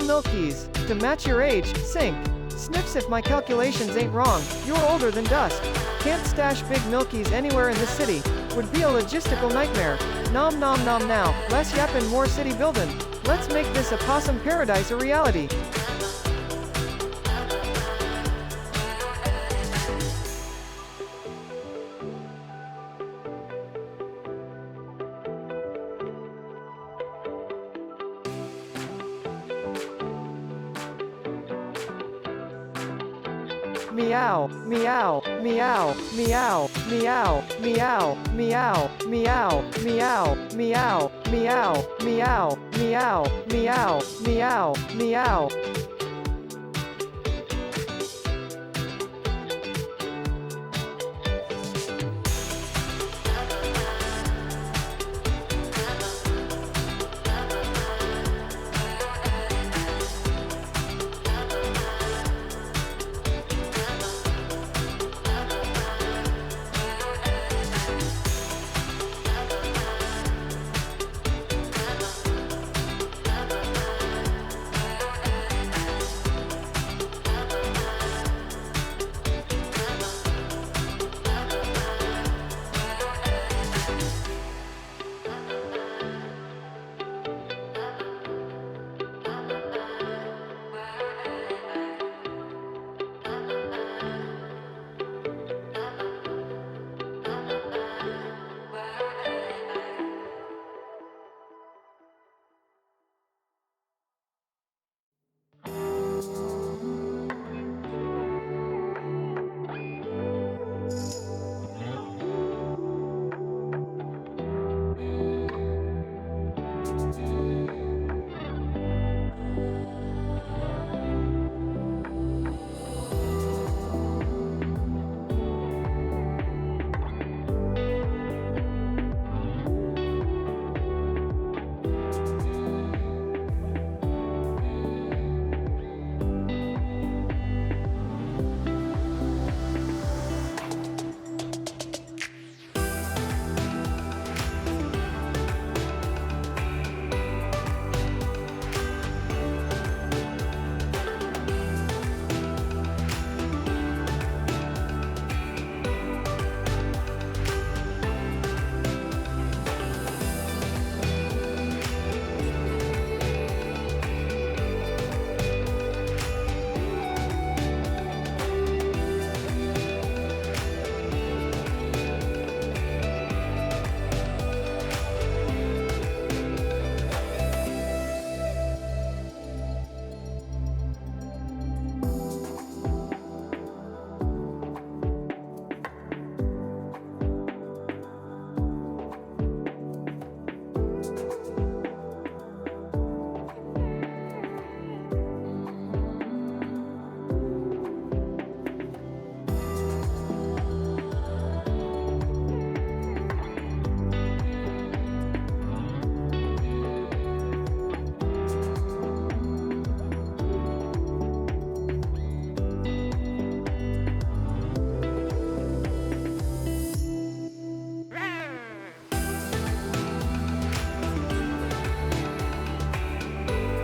milkies. To match your age, sync. Sniffs if my calculations ain't wrong, you're older than dust. Can't stash big milkies anywhere in the city. Would be a logistical nightmare. Nom nom nom now, less yappin' more city buildin'. Let's make this a possum paradise a reality. Meow, meow, meow, meow, meow, meow, meow, meow, meow, meow, meow, meow, meow, meow, meow, meow.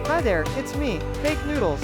Hi there, it's me, Fake Noodles.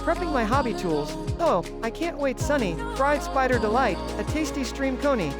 Prepping my hobby tools. Oh, I can't wait, Sunny. Fried spider delight, a tasty stream coney.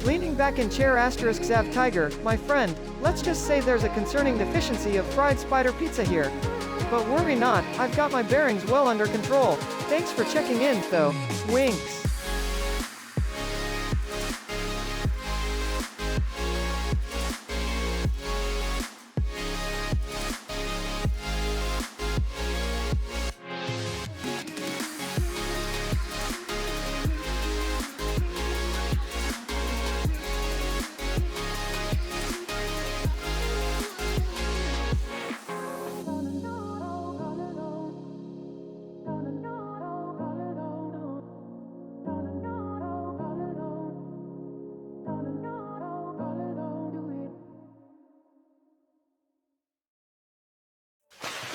Leaning back in chair asterisk Zav Tiger, my friend, let's just say there's a concerning deficiency of fried spider pizza here. But worry not, I've got my bearings well under control. Thanks for checking in, though. Winks.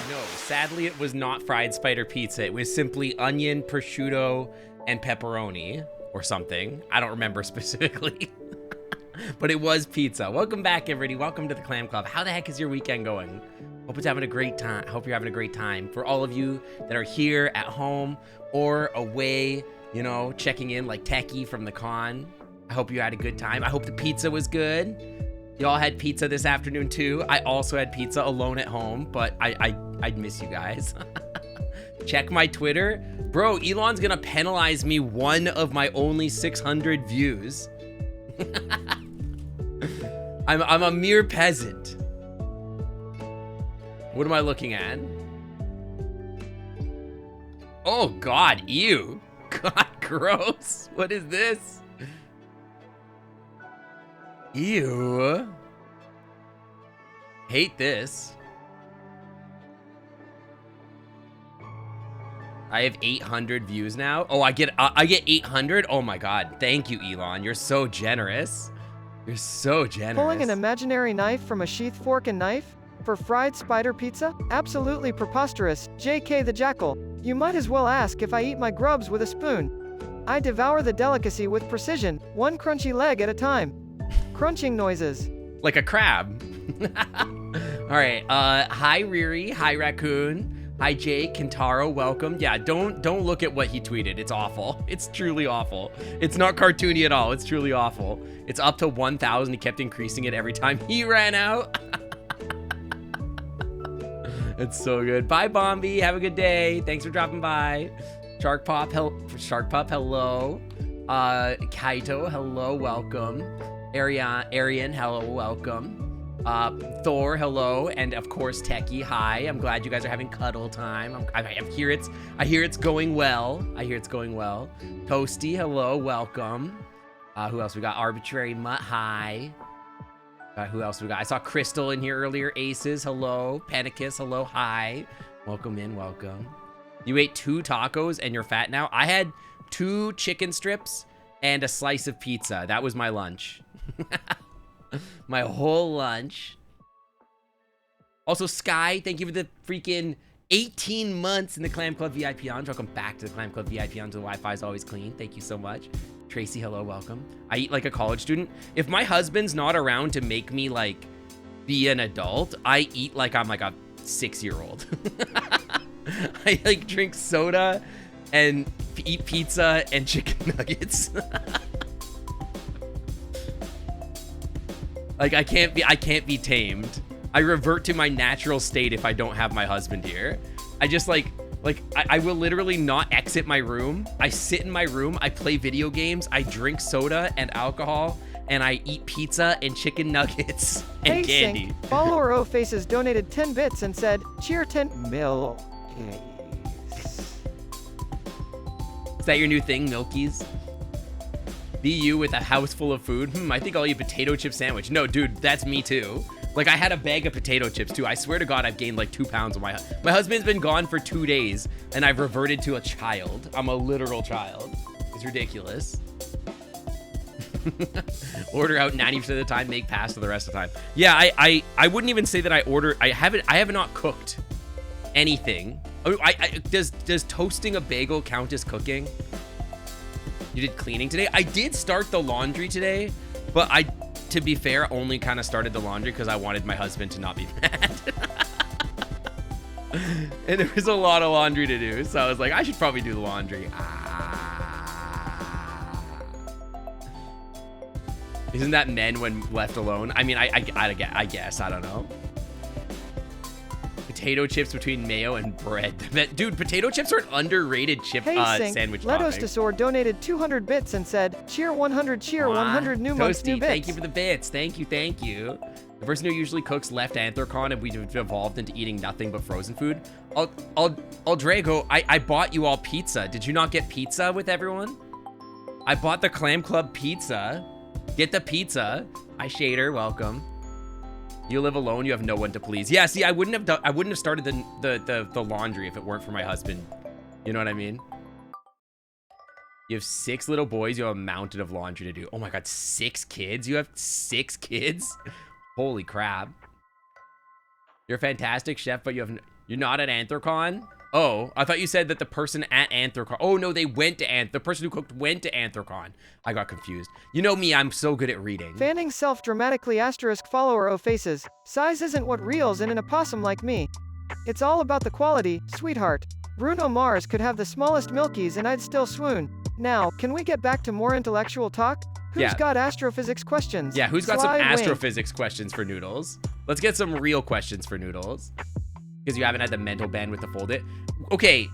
No, sadly it was not fried spider pizza. It was simply onion, prosciutto, and pepperoni or something. I don't remember specifically. But it was pizza. Welcome back, everybody. Welcome to the Clam Club. How the heck is your weekend going? Hope it's having a great time. Hope you're having a great time. For all of you that are here at home or away, you know, checking in like Techie from the con, I hope you had a good time. I hope the pizza was good. Y'all had pizza this afternoon too. I also had pizza alone at home, but I'd miss you guys. Check my Twitter. Bro, Elon's gonna penalize me one of my only 600 views. I'm a mere peasant. What am I looking at? Oh God, ew. God, gross. What is this? Ew. Hate this. I have 800 views now. Oh, I get 800. Oh my God. Thank you, Elon. You're so generous. You're so generous. Pulling an imaginary knife from a sheath fork and knife? For fried spider pizza? Absolutely preposterous. JK the Jackal. You might as well ask if I eat my grubs with a spoon. I devour the delicacy with precision, one crunchy leg at a time. Crunching noises. Like a crab. All right. Hi, Riri. Hi, Raccoon. Hi, Jake. Kentaro, welcome. Yeah, don't look at what he tweeted. It's awful. It's truly awful. It's not cartoony at all. It's truly awful. It's up to 1,000. He kept increasing it every time he ran out. It's so good. Bye, Bombi. Have a good day. Thanks for dropping by. Shark Pop, hello. Kaito, hello, welcome. Arian, hello, welcome. Thor, hello, and of course Techie, hi. I'm glad you guys are having cuddle time. I hear it's going well. Toasty, hello, welcome. Who else we got? Arbitrary Mutt, hi. Who else we got? I saw Crystal in here earlier. Aces, hello. Panicus, hello, hi. Welcome in, welcome. You ate 2 tacos and you're fat now? I had 2 chicken strips and a slice of pizza. That was my lunch. My whole lunch. Also, Sky, thank you for the freaking 18 months in the Clam Club VIP Lounge. Welcome back to the Clam Club VIP Lounge. The Wi-Fi is always clean. Thank you so much. Tracy, hello, welcome. I eat like a college student. If my husband's not around to make me like be an adult, I eat like I'm like a 6-year-old. I like drink soda and eat pizza and chicken nuggets. Like I can't be tamed. I revert to my natural state if I don't have my husband here. I just I will literally not exit my room. I sit in my room, I play video games, I drink soda and alcohol, and I eat pizza and chicken nuggets and candy. Sync. Follower O Faces donated 10 bits and said, cheer 10 mil. Is that your new thing, Milkies? Be you with a house full of food? I think I'll eat a potato chip sandwich. No, dude, that's me too. Like, I had a bag of potato chips too. I swear to God, I've gained like 2 pounds. My husband's been gone for 2 days, and I've reverted to a child. I'm a literal child. It's ridiculous. Order out 90% of the time, make pasta the rest of the time. Yeah, I wouldn't even say that I have not cooked anything. Does toasting a bagel count as cooking? You did cleaning today? I did start the laundry today, but to be fair, only kind of started the laundry because I wanted my husband to not be mad. And there was a lot of laundry to do, so I was like, I should probably do the laundry. Isn't that men when left alone? I mean, I guess. I don't know. Potato chips between mayo and bread. Dude, potato chips are an underrated chip sandwich topping. Letostasor donated 200 bits and said, cheer 100, cheer 100 new months, new bits. Thank you for the bits. Thank you. The person who usually cooks left anthrocon and we've evolved into eating nothing but frozen food. Aldrago, I bought you all pizza. Did you not get pizza with everyone? I bought the Clam Club pizza. Get the pizza. Hi, Shader. Welcome. You live alone. You have no one to please. Yeah. See, I wouldn't have started the laundry if it weren't for my husband. You know what I mean? You have 6 little boys. You have a mountain of laundry to do. Oh my God, 6 kids. You have 6 kids. Holy crap. You're a fantastic chef, but you're not at Anthrocon. Oh, I thought you said that the person at Anthrocon. Oh no, they went to the person who cooked went to Anthrocon. I got confused. You know me, I'm so good at reading. Fanning self-dramatically asterisk follower O faces. Size isn't what reels in an opossum like me. It's all about the quality, sweetheart. Bruno Mars could have the smallest milkies and I'd still swoon. Now, can we get back to more intellectual talk? Who's got astrophysics questions? Yeah, who's got some astrophysics questions for Noodles? Let's get some real questions for Noodles. Because you haven't had the mental bandwidth to fold it. Okay,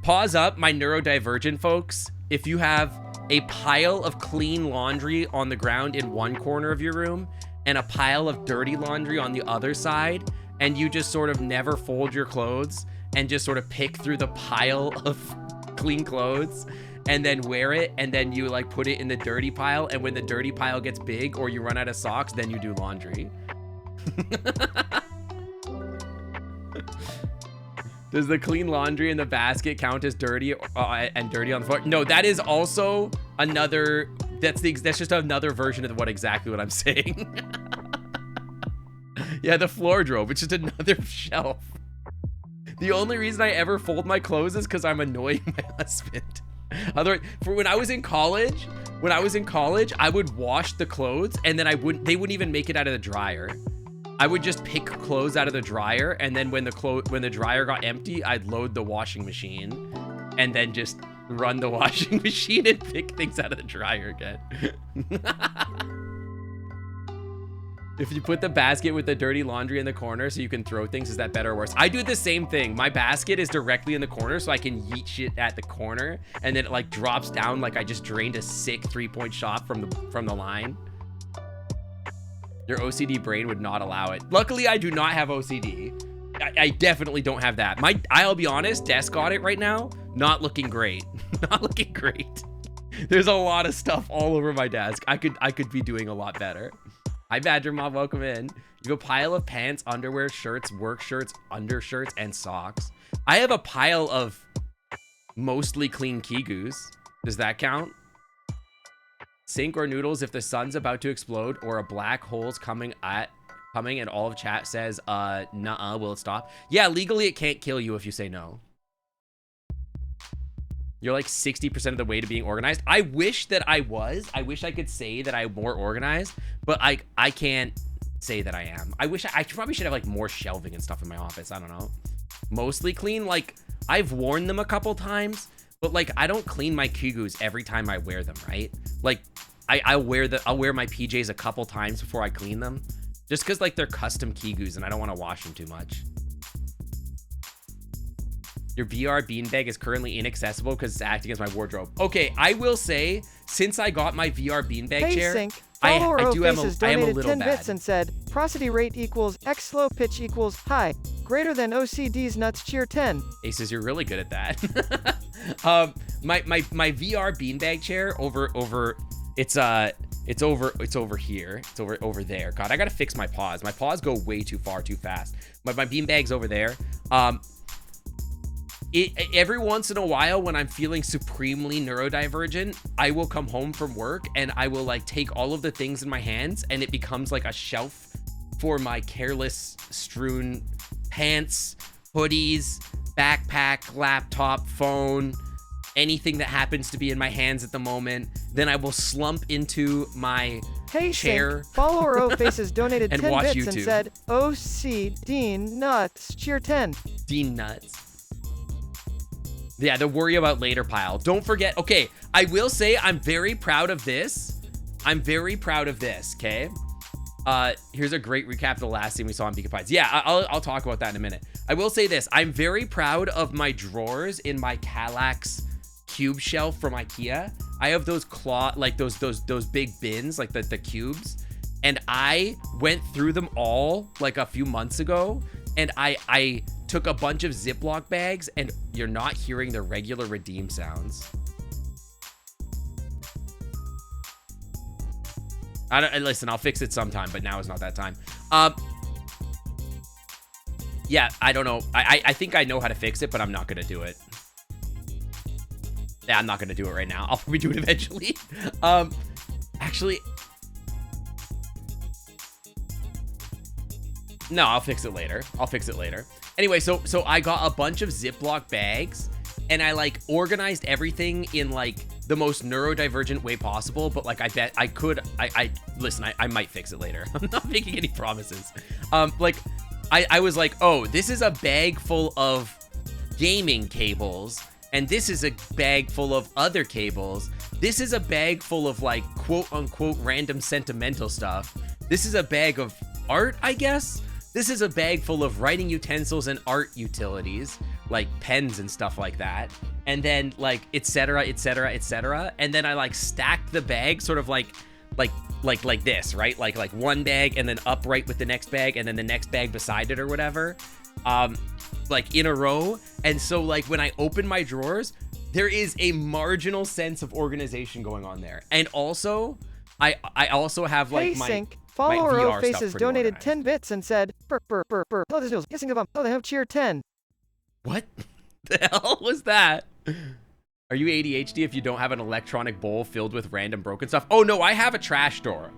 pause up, my neurodivergent folks. If you have a pile of clean laundry on the ground in one corner of your room and a pile of dirty laundry on the other side, and you just sort of never fold your clothes and just sort of pick through the pile of clean clothes and then wear it, and then you like put it in the dirty pile, and when the dirty pile gets big or you run out of socks, then you do laundry. Does the clean laundry in the basket count as dirty and dirty on the floor? No, that is also another, that's just another version of exactly what I'm saying. Yeah, the floor drove, it's just another shelf. The only reason I ever fold my clothes is because I'm annoying my husband. Otherwise, when I was in college, I would wash the clothes and then they wouldn't even make it out of the dryer. I would just pick clothes out of the dryer, and then when the dryer got empty, I'd load the washing machine and then just run the washing machine and pick things out of the dryer again. If you put the basket with the dirty laundry in the corner so you can throw things, is that better or worse? I do the same thing. My basket is directly in the corner so I can yeet shit at the corner, and then it like drops down like I just drained a sick 3-point shot from the line. Your OCD brain would not allow it. Luckily, I do not have OCD. I definitely don't have that. I'll be honest, desk audit right now, not looking great. Not looking great. There's a lot of stuff all over my desk. I could be doing a lot better. Hi, Badger Mob, welcome in. You have a pile of pants, underwear, shirts, work shirts, undershirts, and socks. I have a pile of mostly clean Kigus. Does that count? Sink or Noodles if the sun's about to explode or a black hole's coming and all of chat says, nuh-uh, will it stop? Yeah, legally it can't kill you if you say no. You're like 60% of the way to being organized. I wish that I was. I wish I could say that I'm more organized, but I can't say that I am. I probably should have like more shelving and stuff in my office. I don't know. Mostly clean. Like I've worn them a couple times, but like I don't clean my Kigus every time I wear them, right? Like I'll wear my PJs a couple times before I clean them, just because like they're custom Kigus and I don't want to wash them too much. Your VR beanbag is currently inaccessible because it's acting as my wardrobe. Okay, I will say, since I got my VR beanbag chair, Sync. I am a donated little 10 bad. bits and said, prosody rate equals X slow pitch equals high, greater than OCD's nuts cheer 10. Aces, you're really good at that. My VR beanbag chair it's over here. It's over there. God, I gotta fix my paws. My paws go way too far too fast. My beanbag's over there. Every once in a while when I'm feeling supremely neurodivergent, I will come home from work and I will like take all of the things in my hands and it becomes like a shelf for my careless strewn pants, hoodies, backpack, laptop, phone, anything that happens to be in my hands at the moment. Then I will slump into my chair. Sync. Follower O Faces donated 10 bits YouTube. And said, OC Dean Nuts cheer 10. Dean Nuts. Yeah, the worry about later pile. Don't forget. Okay, I will say I'm very proud of this. I'm very proud of this, okay? Here's a great recap of the last scene we saw on Beacon Pines. Yeah, I'll talk about that in a minute. I will say this. I'm very proud of my drawers in my Kallax cube shelf from IKEA. I have those those big bins, like the cubes. And I went through them all like a few months ago. And I took a bunch of Ziploc bags, and you're not hearing the regular redeem sounds. Listen, I'll fix it sometime, but now is not that time. Yeah, I don't know. I think I know how to fix it, but I'm not gonna do it. Yeah, I'm not gonna do it right now. I'll probably do it eventually. Actually, no, I'll fix it later. Anyway, so I got a bunch of Ziploc bags, and I like organized everything in like the most neurodivergent way possible, but like I bet I could, listen, I might fix it later. I'm not making any promises. Like I was like, oh, this is a bag full of gaming cables, and this is a bag full of other cables. This is a bag full of like quote unquote random sentimental stuff. This is a bag of art, I guess. This is a bag full of writing utensils and art utilities, like pens and stuff like that. And then like, etc. And then I like stacked the bag sort of like this, right? Like one bag and then upright with the next bag and then the next bag beside it or whatever. Like in a row. And so like when I open my drawers, there is a marginal sense of organization going on there. And also, I also have like hey, my Sync. my Follower VR O Faces stuff pretty donated organized. 10 bits and said, burr, burr, burr, burr. Oh, this news. Guessing of them. Oh, they have cheer 10. What the hell was that? Are you ADHD if you don't have an electronic bowl filled with random broken stuff? Oh no, I have a trash drawer.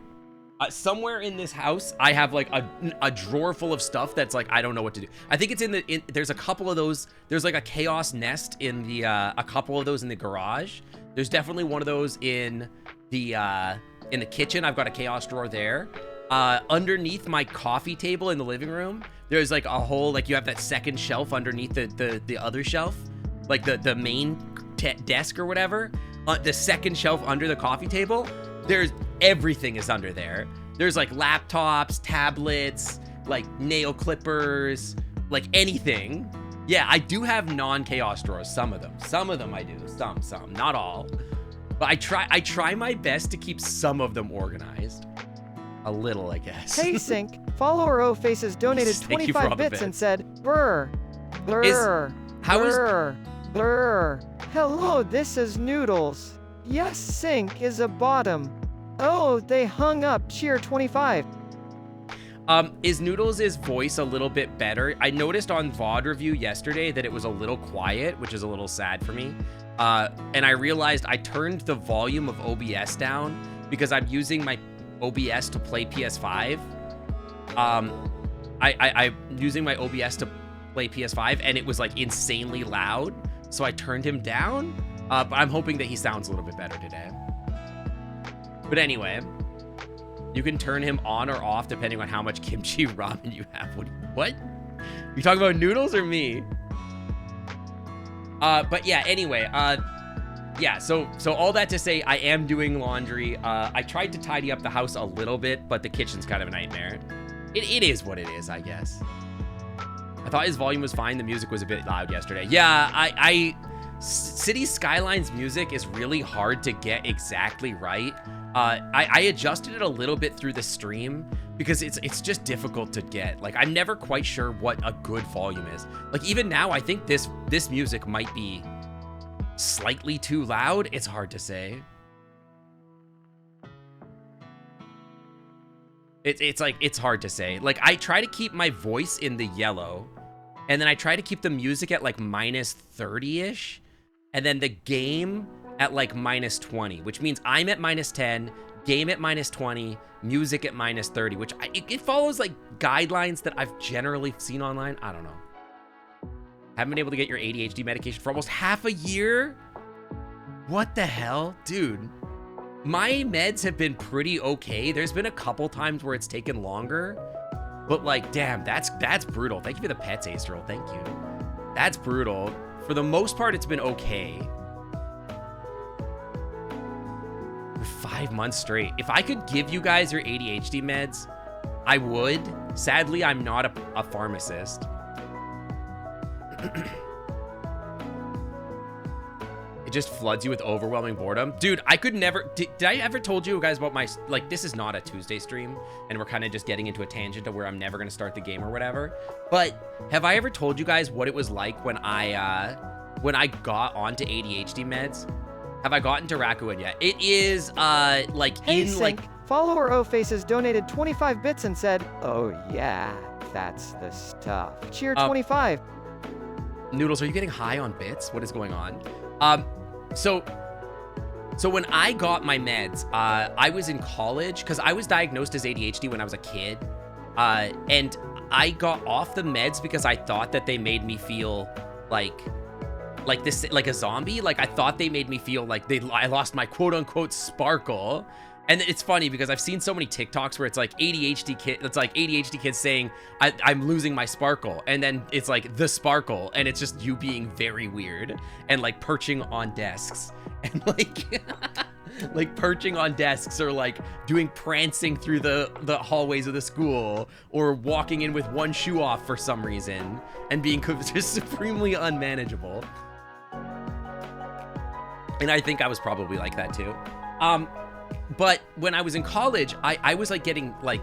Somewhere in this house, I have like a drawer full of stuff that's like, I don't know what to do. I think it's there's a couple of those. There's like a chaos nest in the, a couple of those in the garage. There's definitely one of those in the kitchen. I've got a chaos drawer there. Underneath my coffee table in the living room, there's like a whole, like you have that second shelf underneath the other shelf, like the main desk or whatever. The second shelf under the coffee table, there's everything is under there. There's like laptops, tablets, like nail clippers, like anything. Yeah, I do have non-chaos drawers, some of them I do, some, not all. But I try my best to keep some of them organized. A little, I guess. Hey, Sync. Follower O Faces donated Thank you for 25 all the bits and bits. said, brr, blur, how is- blur, blur. Hello, this is Noodles. Yes, Sync is a bottom. Oh, they hung up. Cheer 25. Is Noodles' voice a little bit better? I noticed on VOD review yesterday that it was a little quiet, which is a little sad for me. And I realized I turned the volume of OBS down because I'm using my OBS to play PS5. I'm using my OBS to play PS5, and it was like insanely loud, so I turned him down. But I'm hoping that he sounds a little bit better today. But anyway, you can turn him on or off depending on how much kimchi ramen you have. What? You talking about Noodles or me? But yeah, anyway, yeah, so all that to say, I am doing laundry. I tried to tidy up the house a little bit, but the kitchen's kind of a nightmare. It is what it is, I guess. I thought his volume was fine. The music was a bit loud yesterday. Yeah, City Skylines music is really hard to get exactly right. I adjusted it a little bit through the stream because it's just difficult to get. Like, I'm never quite sure what a good volume is. Like, even now, I think this music might be slightly too loud. It's hard to say. It's hard to say. Like, I try to keep my voice in the yellow, and then I try to keep the music at like minus 30-ish, and then the game at like minus 20, which means I'm at minus 10, game at minus 20, music at minus 30, which it follows like guidelines that I've generally seen online. I don't know. Haven't been able to get your ADHD medication for almost half a year? What the hell? Dude, my meds have been pretty okay. There's been a couple times where it's taken longer, but like, damn, that's brutal. Thank you for the pets, Astrel. Thank you. That's brutal. For the most part, it's been okay. 5 5 months straight. If I could give you guys your ADHD meds, I would. Sadly, I'm not a pharmacist. It just floods you with overwhelming boredom. Dude, I could never... Did I ever told you guys about my... Like, this is not a Tuesday stream, and we're kind of just getting into a tangent of where I'm never going to start the game or whatever. But have I ever told you guys what it was like when I got onto ADHD meds? Have I gotten to Rakuen yet? It is, like, Hey, in, Sync. like... Follower O Faces donated 25 bits and said, "Oh yeah, that's the stuff." Cheer 25. Noodles, are you getting high on bits? What is going on? So when I got my meds, I was in college because I was diagnosed as ADHD when I was a kid. And I got off the meds because I thought that they made me feel like a zombie. Like, I thought they made me feel like I lost my quote unquote sparkle. And it's funny because I've seen so many TikToks where it's like ADHD kids saying, I'm losing my sparkle. And then it's like the sparkle. And it's just you being very weird and like perching on desks and like, like perching on desks or like doing prancing through the hallways of the school or walking in with one shoe off for some reason and being just supremely unmanageable. And I think I was probably like that too. But when I was in college, I was like getting like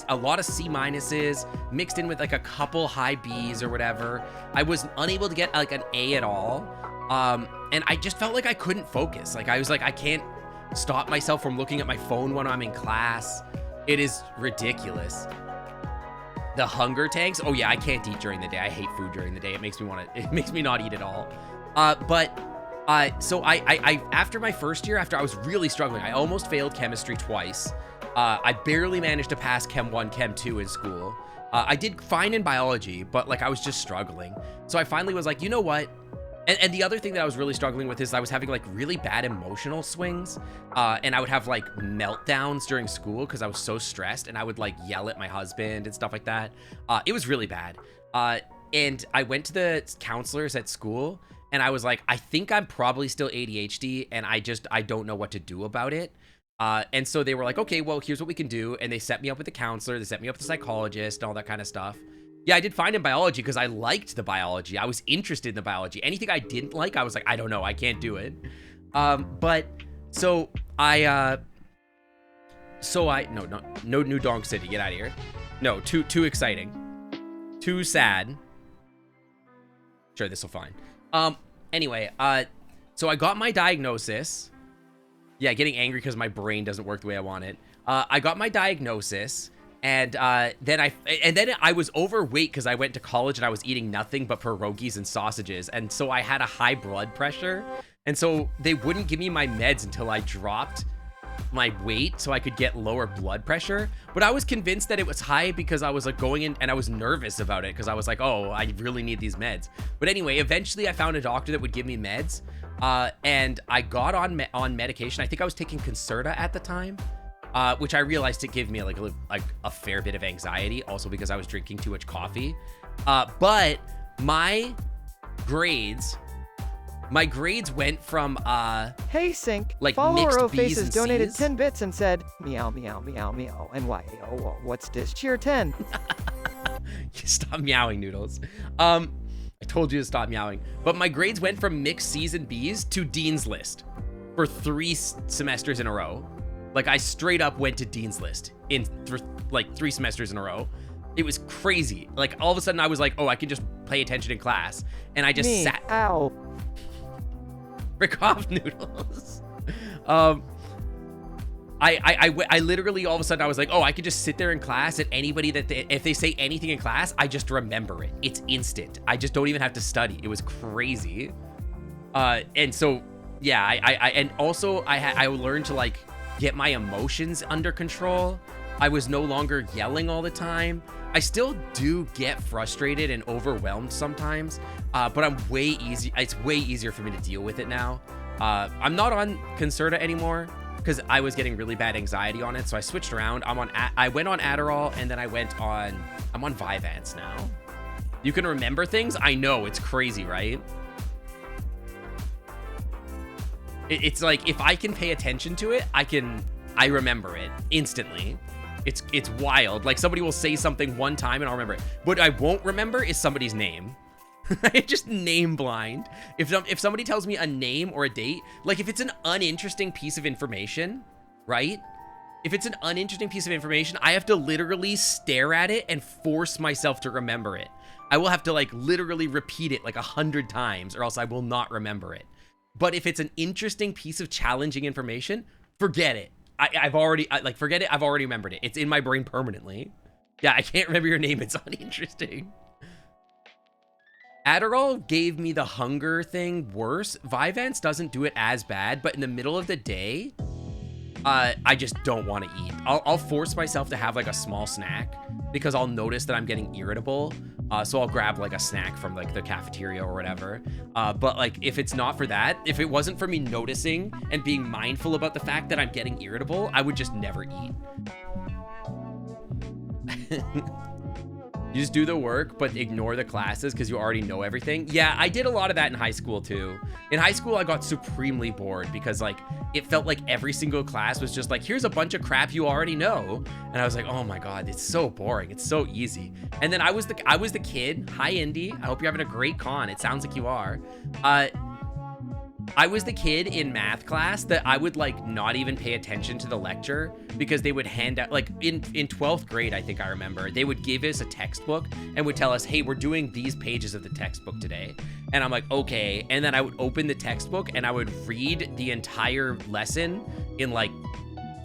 a lot of C minuses mixed in with like a couple high B's or whatever. I was unable to get like an A at all. And I just felt like I couldn't focus. Like I was like, I can't stop myself from looking at my phone when I'm in class. It is ridiculous. The hunger tanks. Oh yeah, I can't eat during the day. I hate food during the day. It makes me not eat at all. So I after my first year, after I was really struggling, I almost failed chemistry twice. I barely managed to pass Chem 1, Chem 2 in school. I did fine in biology, but like I was just struggling. So I finally was like, you know what? And the other thing that I was really struggling with is I was having like really bad emotional swings. And I would have like meltdowns during school because I was so stressed, and I would like yell at my husband and stuff like that. It was really bad. And I went to the counselors at school, and I was like, I think I'm probably still ADHD, and I don't know what to do about it. And so they were like, okay, well, here's what we can do. And they set me up with a counselor. They set me up with a psychologist and all that kind of stuff. Yeah, I did fine in biology because I liked the biology. I was interested in the biology. Anything I didn't like, I was like, I don't know. I can't do it. No New Donk City. Get out of here. No, too exciting. Too sad. Sure, this will fine. Anyway, so I got my diagnosis. Yeah, getting angry because my brain doesn't work the way I want it. I got my diagnosis, and then I was overweight because I went to college and I was eating nothing but pierogies and sausages, and so I had a high blood pressure, and so they wouldn't give me my meds until I dropped my weight so I could get lower blood pressure. But I was convinced that it was high because I was like going in and I was nervous about it because I was like, oh, I really need these meds. But anyway, eventually I found a doctor that would give me meds, and I got on medication. I think I was taking Concerta at the time, which I realized it gave me like a fair bit of anxiety, also because I was drinking too much coffee. But my grades went from Hey Sync, like follower mixed O B's Faces and donated C's. 10 bits and said, meow meow meow meow, and why, oh, what's this? Cheer 10. Stop meowing, Noodles. I told you to stop meowing. But my grades went from mixed C's and B's to Dean's List for 3 semesters in a row. Like, I straight up went to Dean's List for like 3 semesters in a row. It was crazy. Like, all of a sudden I was like, oh, I can just pay attention in class. And I just sat. Ow. Frick off, Noodles. I literally all of a sudden I was like, oh, I could just sit there in class, and anybody if they say anything in class, I just remember it. It's instant. I just don't even have to study. It was crazy. And so yeah, I learned to like get my emotions under control. I was no longer yelling all the time. I still do get frustrated and overwhelmed sometimes, but I'm way easy. It's way easier for me to deal with it now. I'm not on Concerta anymore because I was getting really bad anxiety on it, so I switched around. I went on Adderall, and then I'm on Vyvanse now. You can remember things? I know, it's crazy, right? It's like, if I can pay attention to it, I can I remember it instantly. It's wild. Like, somebody will say something one time and I'll remember it. What I won't remember is somebody's name. I'm just name blind. If somebody tells me a name or a date, like if it's an uninteresting piece of information, right? If it's an uninteresting piece of information, I have to literally stare at it and force myself to remember it. I will have to like literally repeat it like 100 times or else I will not remember it. But if it's an interesting piece of challenging information, forget it. Forget it. I've already remembered it. It's in my brain permanently. Yeah, I can't remember your name. It's uninteresting. Adderall gave me the hunger thing worse. Vyvanse doesn't do it as bad, but in the middle of the day, I just don't want to eat. I'll force myself to have like a small snack because I'll notice that I'm getting irritable. So I'll grab like a snack from like the cafeteria or whatever. But like if it's not for that, if it wasn't for me noticing and being mindful about the fact that I'm getting irritable, I would just never eat. You just do the work, but ignore the classes because you already know everything. Yeah, I did a lot of that in high school too. In high school, I got supremely bored because like it felt like every single class was just like, here's a bunch of crap you already know. And I was like, oh my God, it's so boring. It's so easy. And then I was the kid. Hi, Indy. I hope you're having a great con. It sounds like you are. I was the kid in math class that I would like not even pay attention to the lecture because they would hand out, like in 12th grade, I think I remember, they would give us a textbook and would tell us, hey, we're doing these pages of the textbook today. And I'm like, okay. And then I would open the textbook and I would read the entire lesson in like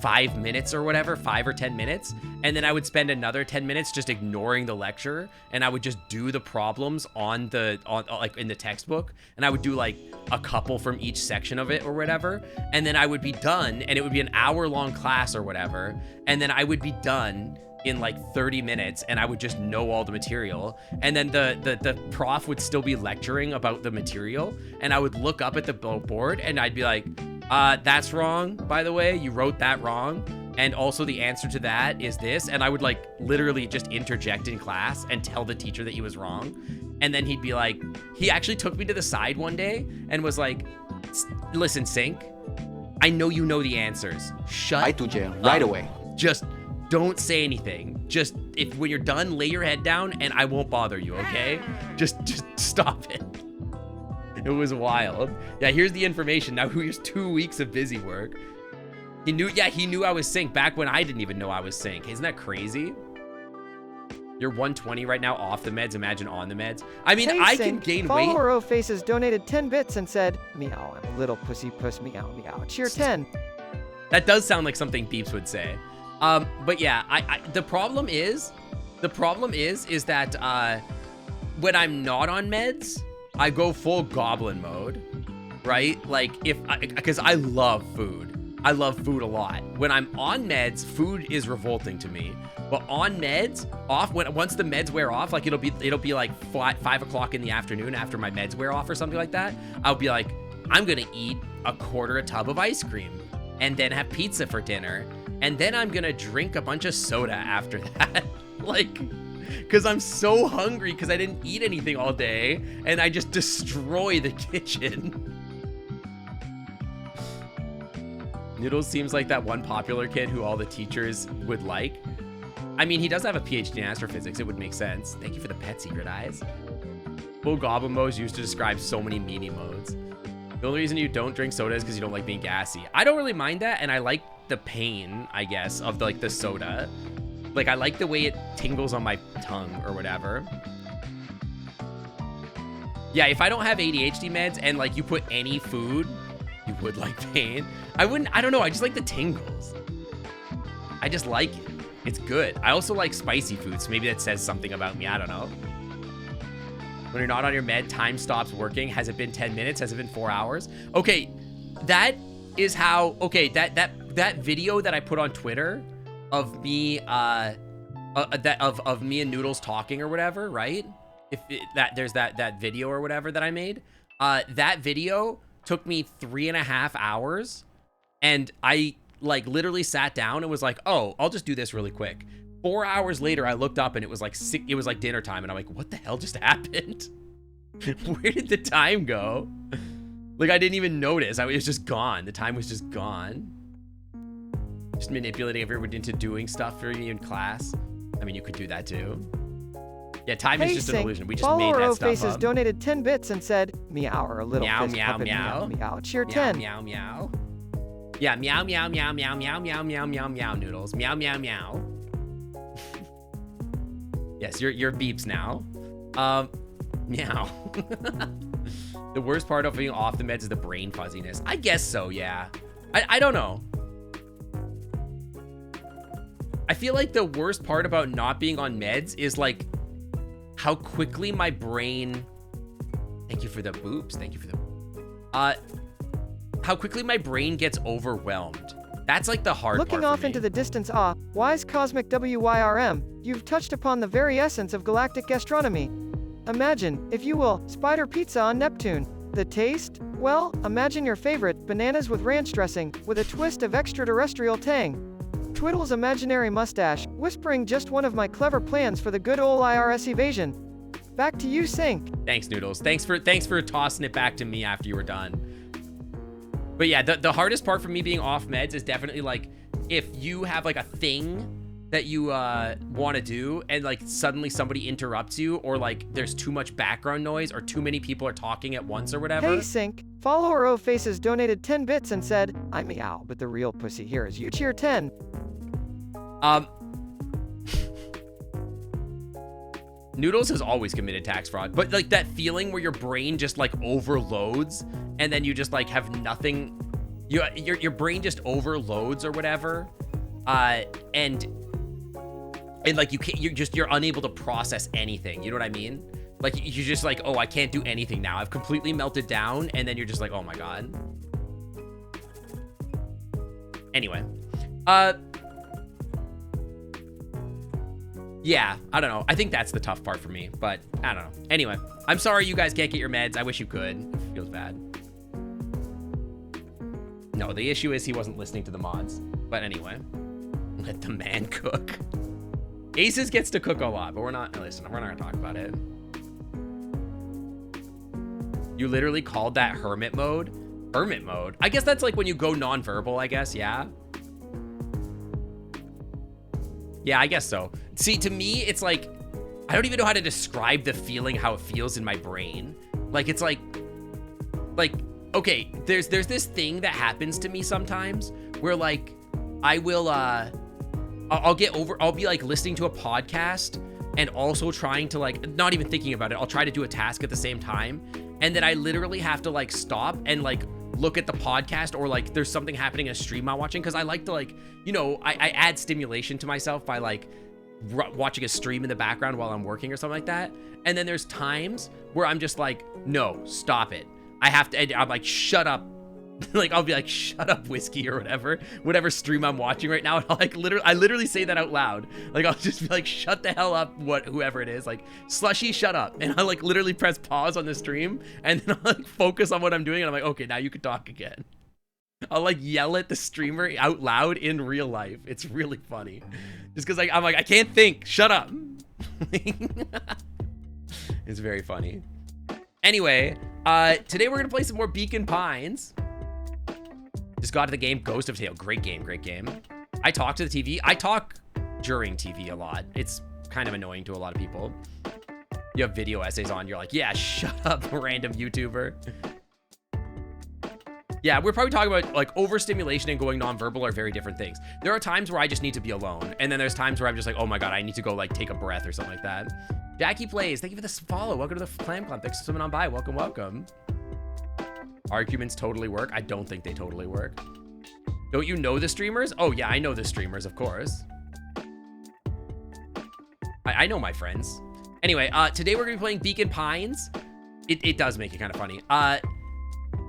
5 minutes or whatever, 5 or 10 minutes. And then I would spend another 10 minutes just ignoring the lecture. And I would just do the problems on like in the textbook. And I would do like a couple from each section of it or whatever. And then I would be done and it would be an hour-long class or whatever. And then I would be done in like 30 minutes and I would just know all the material. And then the prof would still be lecturing about the material. And I would look up at the board and I'd be like, that's wrong, by the way, you wrote that wrong. And also the answer to that is this. And I would like literally just interject in class and tell the teacher that he was wrong. And then he'd be like, he actually took me to the side one day and was like, listen, Sync, I know you know the answers. Shut to jail right away. Just don't say anything. Just when you're done, lay your head down and I won't bother you, okay? Just stop it. It was wild. Yeah, here's the information. Now here's 2 weeks of busy work. He knew I was Sync back when I didn't even know I was Sync. Isn't that crazy? You're 120 right now off the meds. Imagine on the meds. I mean, Hey, I Sync, can gain weight. Follower O Faces donated 10 bits and said, meow, I'm a little pussy puss, meow, meow. Cheer 10. That does sound like something Beeps would say. But yeah, the problem is that when I'm not on meds, I go full goblin mode, right? Like because I love food. I love food a lot. When I'm on meds, food is revolting to me. But on meds, once the meds wear off, like it'll be like 5 o'clock in the afternoon after my meds wear off or something like that. I'll be like, I'm gonna eat a tub of ice cream and then have pizza for dinner. And then I'm gonna drink a bunch of soda after that. Like, because I'm so hungry because I didn't eat anything all day and I just destroy the kitchen. Noodles seems like that one popular kid who all the teachers would like. I mean, he does have a PhD in astrophysics. It would make sense. Thank you for the pet, Secret Eyes. Full goblin mode is used to describe so many meanie modes. The only reason you don't drink soda is because you don't like being gassy. I don't really mind that, and I like the pain, I guess, of like the soda. Like, I like the way it tingles on my tongue or whatever. Yeah, if I don't have ADHD meds and like you put any food, you would like pain. I don't know, I just like the tingles. I just like it. It's good. I also like spicy food, so maybe that says something about me, I don't know. When you're not on your med, time stops working. Has it been 10 minutes? Has it been 4 hours? Okay, that is how, okay, that video that I put on Twitter of me, of me and Noodles talking or whatever, right? There's that video or whatever that I made. That video took me 3.5 hours, and I like literally sat down and was like, oh, I'll just do this really quick. 4 hours later, I looked up and it was like dinner time, and I'm like, what the hell just happened? Where did the time go? Like, I didn't even notice. It was just gone. The time was just gone. Just manipulating everyone into doing stuff for you in class. I mean, you could do that too. Yeah, time is just an illusion. We just made that stuff Faces up. donated 10 bits and said, meow, or a little Meow, fist meow, puppet, meow. meow. Cheer Meow, 10. meow, meow. Yeah, meow, meow, meow, meow, meow, meow, meow, meow, meow, Noodles. Meow, meow, meow. Yes, you're beeps now. Meow. The worst part of being off the meds is the brain fuzziness. I guess so, yeah. I don't know. I feel like the worst part about not being on meds is like how quickly my brain, thank you for the boops, thank you for the, how quickly my brain gets overwhelmed. That's like the hard part for me. Looking off into the distance, wise cosmic WYRM, you've touched upon the very essence of galactic gastronomy. Imagine, if you will, spider pizza on Neptune. The taste? Well, imagine your favorite, bananas with ranch dressing, with a twist of extraterrestrial tang. Twiddle's imaginary mustache, whispering just one of my clever plans for the good ol' IRS evasion. Back to you, Sync. Thanks, Noodles. Thanks for tossing it back to me after you were done. But yeah, the hardest part for me being off meds is definitely like if you have like a thing that you want to do and like suddenly somebody interrupts you, or like there's too much background noise or too many people are talking at once or whatever. Hey, Sync. Follower O Faces donated 10 bits and said, I meow, but the real pussy here is you. Cheer 10. Noodles has always committed tax fraud, but like that feeling where your brain just like overloads and then you just like have nothing, your brain just overloads or whatever, and like you're unable to process anything. You know what I mean? Like you're just like, oh, I can't do anything now. I've completely melted down, and then you're just like, oh my god. Anyway, yeah, I don't know. I think that's the tough part for me, but I don't know. Anyway, I'm sorry you guys can't get your meds. I wish you could. It feels bad. No, the issue is he wasn't listening to the mods. But anyway, let the man cook. Aces gets to cook a lot, but we're not gonna talk about it. You literally called that hermit mode? Hermit mode? I guess that's like when you go non-verbal, I guess, yeah? Yeah, I guess so. See, to me, it's like, I don't even know how to describe the feeling, how it feels in my brain. Like, it's like, okay, there's this thing that happens to me sometimes where like, I will, I'll be like listening to a podcast and also trying to like, not even thinking about it. I'll try to do a task at the same time. And then I literally have to like stop and like look at the podcast, or like there's something happening in a stream I'm watching. Cause I like to like, you know, I add stimulation to myself by like watching a stream in the background while I'm working or something like that. And then there's times where I'm just like, no, stop it. I have to, I'm like, shut up. Like, I'll be like, shut up, whiskey, or whatever stream I'm watching right now. And I'll like I literally say that out loud. Like, I'll just be like, shut the hell up, whoever it is, like, Slushy, shut up. And I'll like literally press pause on the stream and then I'll like focus on what I'm doing. And I'm like, okay, now you can talk again. I'll like yell at the streamer out loud in real life. It's really funny. Just cause like, I'm like, I can't think, shut up. It's very funny. Anyway, today we're gonna play some more Beacon Pines. Just got to the game, Ghost of Tale. Great game, great game. I talk to the TV. I talk during TV a lot. It's kind of annoying to a lot of people. You have video essays on, you're like, yeah, shut up, random YouTuber. Yeah, we're probably talking about like overstimulation and going nonverbal are very different things. There are times where I just need to be alone. And then there's times where I'm just like, oh my God, I need to go like take a breath or something like that. Jackie Plays, thank you for this follow. Welcome to the Clam Club. Thanks for swimming on by. Welcome, welcome. Arguments totally work. I don't think they totally work. Don't you know the streamers? Oh yeah, I know the streamers, of course. I know my friends. Anyway, today we're gonna be playing Beacon Pines. It does make it kind of funny.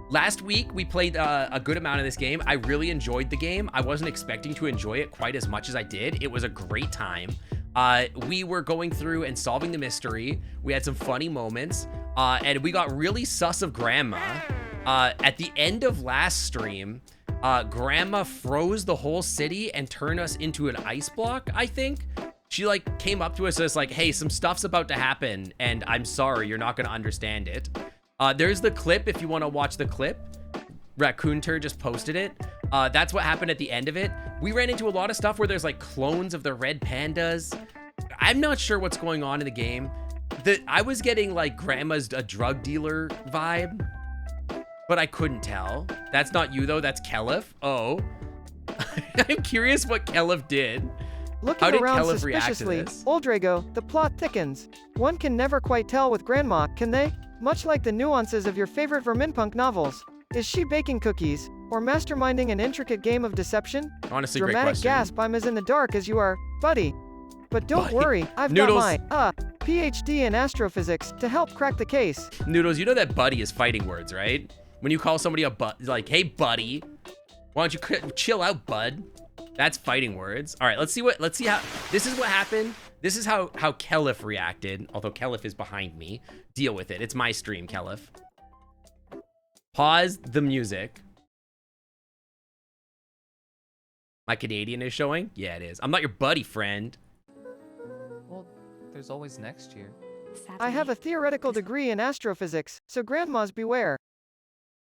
Last week we played a good amount of this game. I really enjoyed the game. I wasn't expecting to enjoy it quite as much as I did. It was a great time. We were going through and solving the mystery. We had some funny moments, and we got really sus of Grandma. At the end of last stream, Grandma froze the whole city and turned us into an ice block, I think. She like came up to us as like, hey, some stuff's about to happen and I'm sorry, you're not gonna understand it. There's the clip if you wanna watch the clip. Raccoon Tur just posted it. That's what happened at the end of it. we ran into a lot of stuff where there's like clones of the red pandas. I'm not sure what's going on in the game. I was getting like grandma's a drug dealer vibe, but I couldn't tell. That's not you though, that's Kelif. Oh. I'm curious what Kelif did. Looking around suspiciously, Oldrago, the plot thickens. One can never quite tell with Grandma, can they? Much like the nuances of your favorite Verminpunk novels. Is she baking cookies, or masterminding an intricate game of deception? Honestly, Dramatic great question. gasp, I'm as in the dark as you are, buddy. But don't Buddy. worry, I've Noodles. got my, PhD in astrophysics to help crack the case. Noodles, you know that buddy is fighting words, right? When you call somebody a like, hey buddy, why don't you chill out, bud? That's fighting words. All right, let's see how, this is what happened. This is how Kelif reacted, although Kelif is behind me. Deal with it, it's my stream, Kelif. Pause the music. My Canadian is showing? Yeah, it is. I'm not your buddy, friend. Well, there's always next year. I have a theoretical degree in astrophysics, so grandmas beware.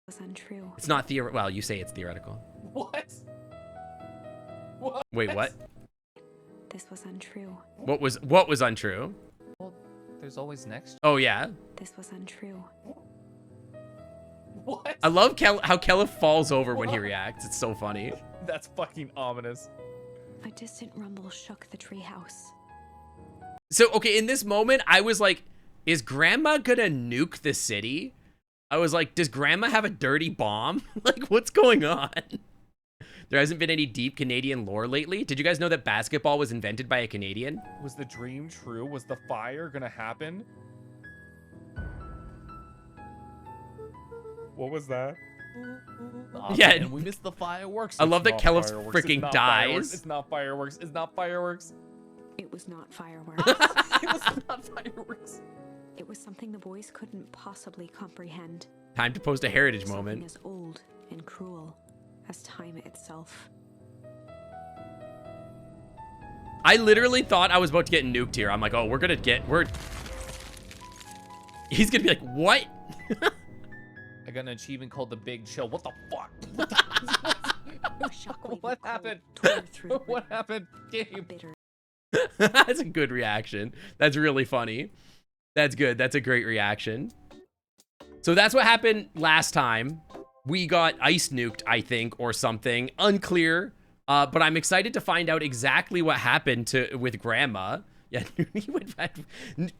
Was untrue. It's not well, you say it's theoretical. What? What? Wait, what? This was untrue. What was untrue? Well, there's always next year. Oh yeah. This was untrue. What? I love how Kelif falls over when he reacts. It's so funny. That's fucking ominous. A distant rumble shook the treehouse. So, okay, in this moment, I was like, is Grandma gonna nuke the city? I was like, does Grandma have a dirty bomb? Like, what's going on? There hasn't been any deep Canadian lore lately. Did you guys know that basketball was invented by a Canadian? Was the dream true? Was the fire gonna happen? What was that? Yeah. Man, we missed the fireworks. I love that Kelif Fireworks. freaking It's not dies. Fireworks. It's not fireworks. It's not fireworks. It was not fireworks. It was not fireworks. It was something the boys couldn't possibly comprehend. Time to post a heritage Something moment. as old and cruel as time itself. I literally thought I was about to get nuked here. I'm like, oh, he's gonna be like, what? I got an achievement called the Big Chill. What the fuck? A shockwave What of cold happened? tore through the What room. happened? A Game. bitter That's a good reaction. That's really funny. That's good. That's a great reaction. So that's what happened last time. We got ice nuked, I think, or something. Unclear. But I'm excited to find out exactly what happened with Grandma. Yeah,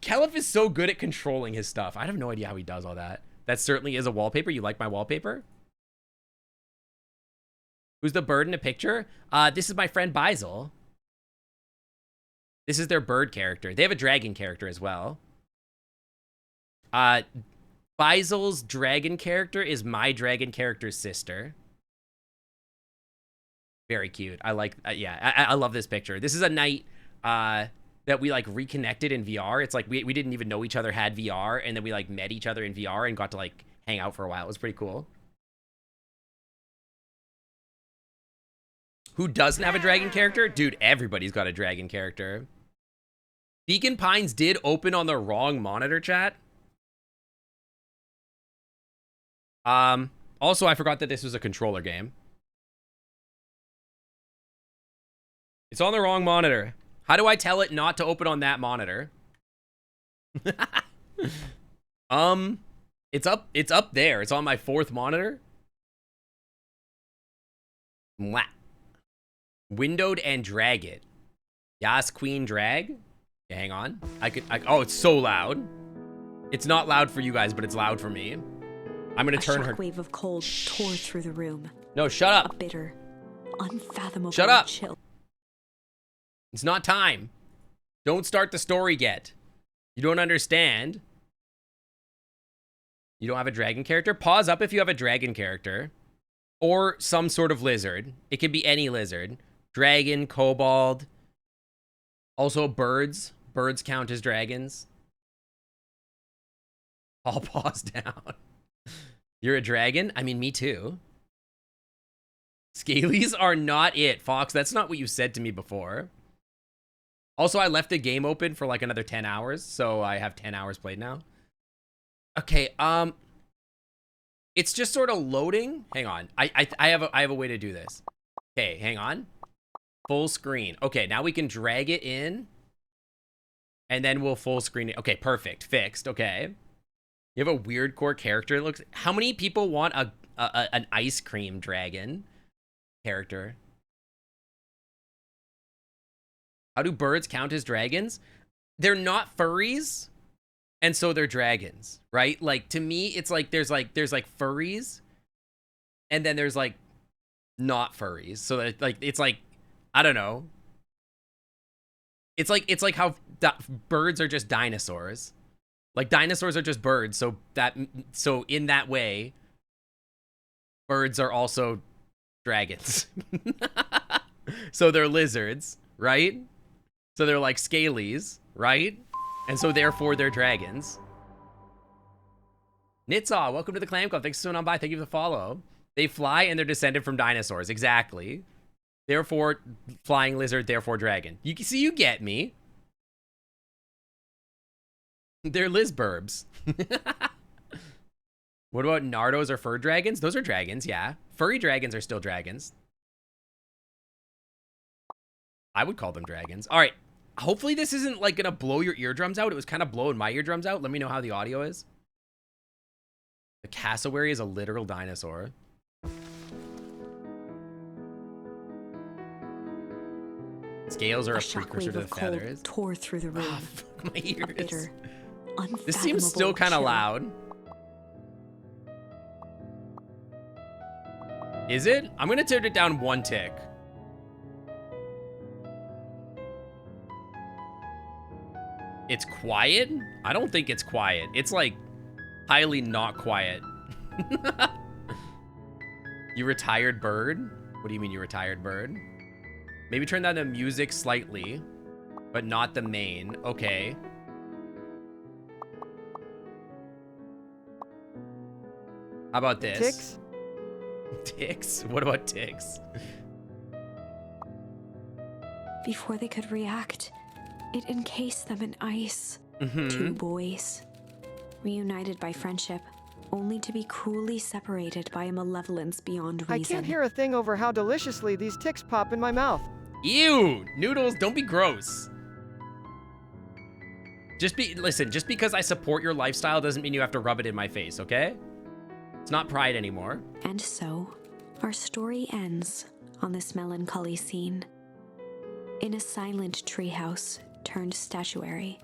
Kelif is so good at controlling his stuff. I have no idea how he does all that. That certainly is a wallpaper. You like my wallpaper? Who's the bird in the picture? This is my friend Beisel. This is their bird character. They have a dragon character as well. Beisel's dragon character is my dragon character's sister. Very cute. I like, yeah, I love this picture. This is a night that we like reconnected in VR. It's like we didn't even know each other had VR, and then we like met each other in VR and got to like hang out for a while. It was pretty cool. Who doesn't have a dragon character? Dude, everybody's got a dragon character. Beacon Pines did open on the wrong monitor, chat. Also, I forgot that this was a controller game. It's on the wrong monitor. How do I tell it not to open on that monitor? It's up there. It's on my 4th monitor. Mwah. Windowed and drag it. Yas Queen drag. Yeah, hang on. Oh, it's so loud. It's not loud for you guys, but it's loud for me. I'm gonna turn her. A shockwave of cold tore through the room. No, shut A up. bitter, unfathomable Shut up. chill. It's not time. Don't start the story yet. You don't understand. You don't have a dragon character? Pause up if you have a dragon character. Or some sort of lizard. It can be any lizard. Dragon, kobold. Also birds. Birds count as dragons. I'll pause down. You're a dragon? I mean, me too. Scalies are not it, Fox. That's not what you said to me before. Also, I left the game open for like another 10 hours, so I have 10 hours played now. Okay, it's just sort of loading. Hang on. I have a way to do this. Okay, hang on. Full screen. Okay, now we can drag it in. And then we'll full screen it. Okay, perfect. Fixed. Okay. You have a weird core character. It looks. How many people want an ice cream dragon character? How do birds count as dragons? They're not furries, and so they're dragons, right? Like, to me, it's like there's furries, and then there's like not furries. So that, like, it's like, I don't know. It's like how birds are just dinosaurs. Like, dinosaurs are just birds, so in that way, birds are also dragons. So they're lizards, right? So they're like scalies, right? And so therefore they're dragons. Nitsaw, welcome to the Clam Club. Thanks for swinging on by. Thank you for the follow. They fly and they're descended from dinosaurs. Exactly. Therefore, flying lizard, therefore dragon. You see, you get me. They're lizburbs. What about Nardos or fur dragons? Those are dragons, yeah. Furry dragons are still dragons. I would call them dragons. All right. Hopefully this isn't like gonna blow your eardrums out. It was kind of blowing my eardrums out. Let me know how the audio is. The cassowary is a literal dinosaur. Scales are a precursor to the feathers. Tore through the room. Oh, fuck my ears. Bitter, This seems still kind of chill. loud. Is it? I'm gonna turn it down one tick. It's quiet? I don't think it's quiet. It's like highly not quiet. You retired bird? What do you mean you retired bird? Maybe turn down the music slightly, but not the main. Okay. How about this? Ticks? Ticks? What about ticks? Before they could react, it encased them in ice. Mm-hmm. Two boys, reunited by friendship, only to be cruelly separated by a malevolence beyond reason. I can't hear a thing over how deliciously these ticks pop in my mouth. Ew! Noodles, don't be gross. Listen, just because I support your lifestyle doesn't mean you have to rub it in my face, okay? It's not pride anymore. And so, our story ends on this melancholy scene. In a silent treehouse turned statuary.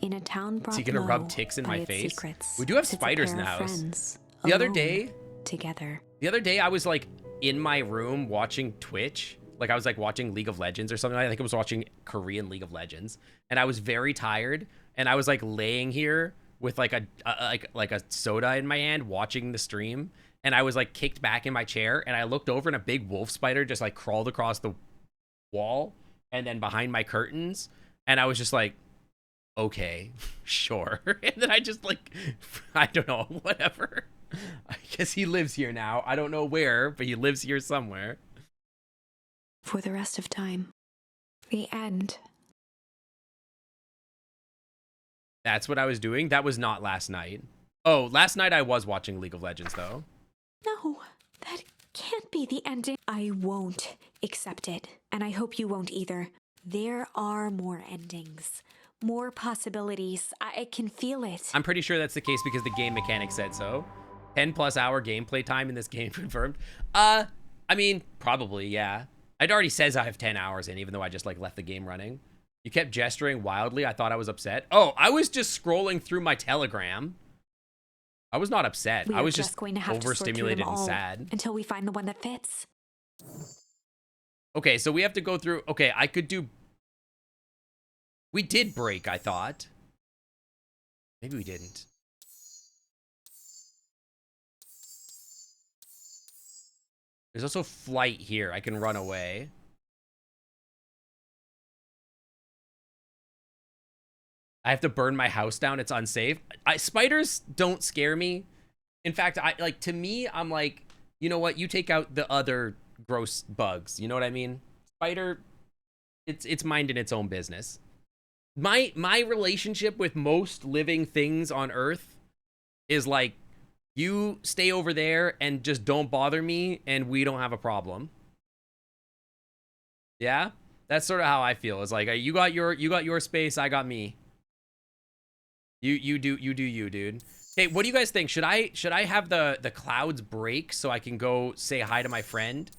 In a town brought Is he gonna low rub ticks in by my its face? secrets, We do have sits a spiders in pair the of house. friends, The other alone, day, together. I was like in my room watching Twitch. Like I was like watching League of Legends or something. I think I was watching Korean League of Legends, and I was very tired. And I was like laying here with like a soda in my hand, watching the stream. And I was like kicked back in my chair, and I looked over, and a big wolf spider just like crawled across the wall and then behind my curtains. And I was just like, okay, sure. And then I just like, I don't know, whatever. I guess he lives here now. I don't know where, but he lives here somewhere. For the rest of time. The end. That's what I was doing. That was not last night. Oh, last night I was watching League of Legends though. No, that can't be the ending. I won't accept it, and I hope you won't either. There are more endings, more possibilities. I can feel it. I'm pretty sure that's the case because the game mechanic said so. 10+ hour gameplay time in this game confirmed. I mean, probably, yeah. It already says I have 10 hours in, even though I just like left the game running. You kept gesturing wildly. I thought I was upset. Oh, I was just scrolling through my Telegram. I was not upset. I was just going to have overstimulated to sort and through them all sad. until we find the one that fits. Okay, so we have to go through. Okay, I could do. We did break, I thought. Maybe we didn't. There's also flight here. I can run away. I have to burn my house down. It's unsafe. Spiders don't scare me. In fact, to me, I'm like, you know what? You take out the other gross bugs. You know what I mean? Spider, it's minding its own business. My relationship with most living things on Earth is like, you stay over there and just don't bother me, and we don't have a problem. Yeah, that's sort of how I feel. It's like you got your space, I got me. You do you, dude. Hey, what do you guys think? Should I have the clouds break so I can go say hi to my friend?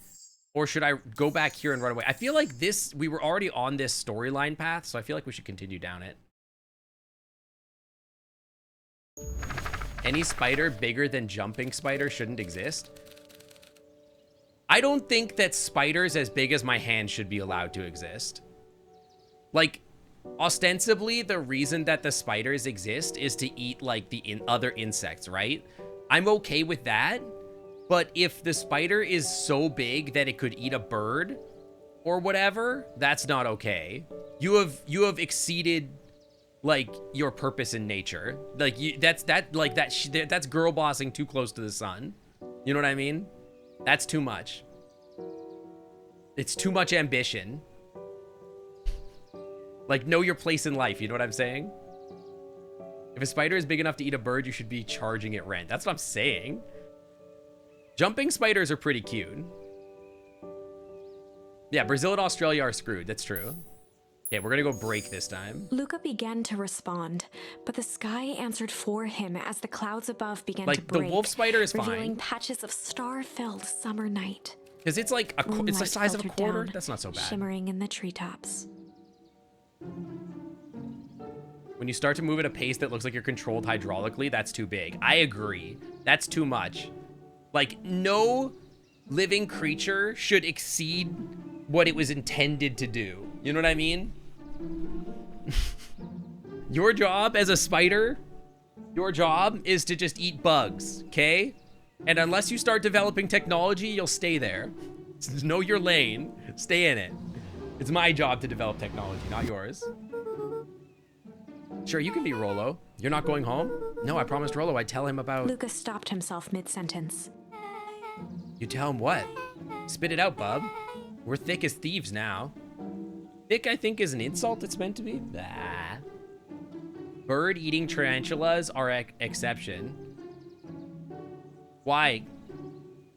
Or should I go back here and run away? I feel like we were already on this storyline path, so I feel like we should continue down it. Any spider bigger than jumping spider shouldn't exist. I don't think that spiders as big as my hand should be allowed to exist. Like, ostensibly, the reason that the spiders exist is to eat, like, the other insects, right? I'm okay with that. But if the spider is so big that it could eat a bird or whatever, that's not okay. You have exceeded like your purpose in nature. Like that's girl bossing too close to the sun. You know what I mean? That's too much. It's too much ambition. Like, know your place in life, you know what I'm saying? If a spider is big enough to eat a bird, you should be charging it rent. That's what I'm saying. Jumping spiders are pretty cute. Yeah, Brazil and Australia are screwed. That's true. Okay, we're gonna go break this time. Luca began to respond, but the sky answered for him as the clouds above began to Like, break. the wolf spider is revealing fine. patches of star-filled summer night. Because it's like, it's the Moonlight size of a filtered quarter. down, That's not so bad. shimmering in the treetops. When you start to move at a pace that looks like you're controlled hydraulically, that's too big. I agree. That's too much. Like, no living creature should exceed what it was intended to do. You know what I mean? Your job as a spider, your job is to just eat bugs, okay? And unless you start developing technology, you'll stay there. Know your lane. Stay in it. It's my job to develop technology, not yours. Sure, you can be Rolo. You're not going home? No, I promised Rolo I'd tell him about... Luca stopped himself mid-sentence. You tell him what? Spit it out, bub. We're thick as thieves now. Thick, I think, is an insult it's meant to be. Bah. Bird-eating tarantulas are an exception. Why?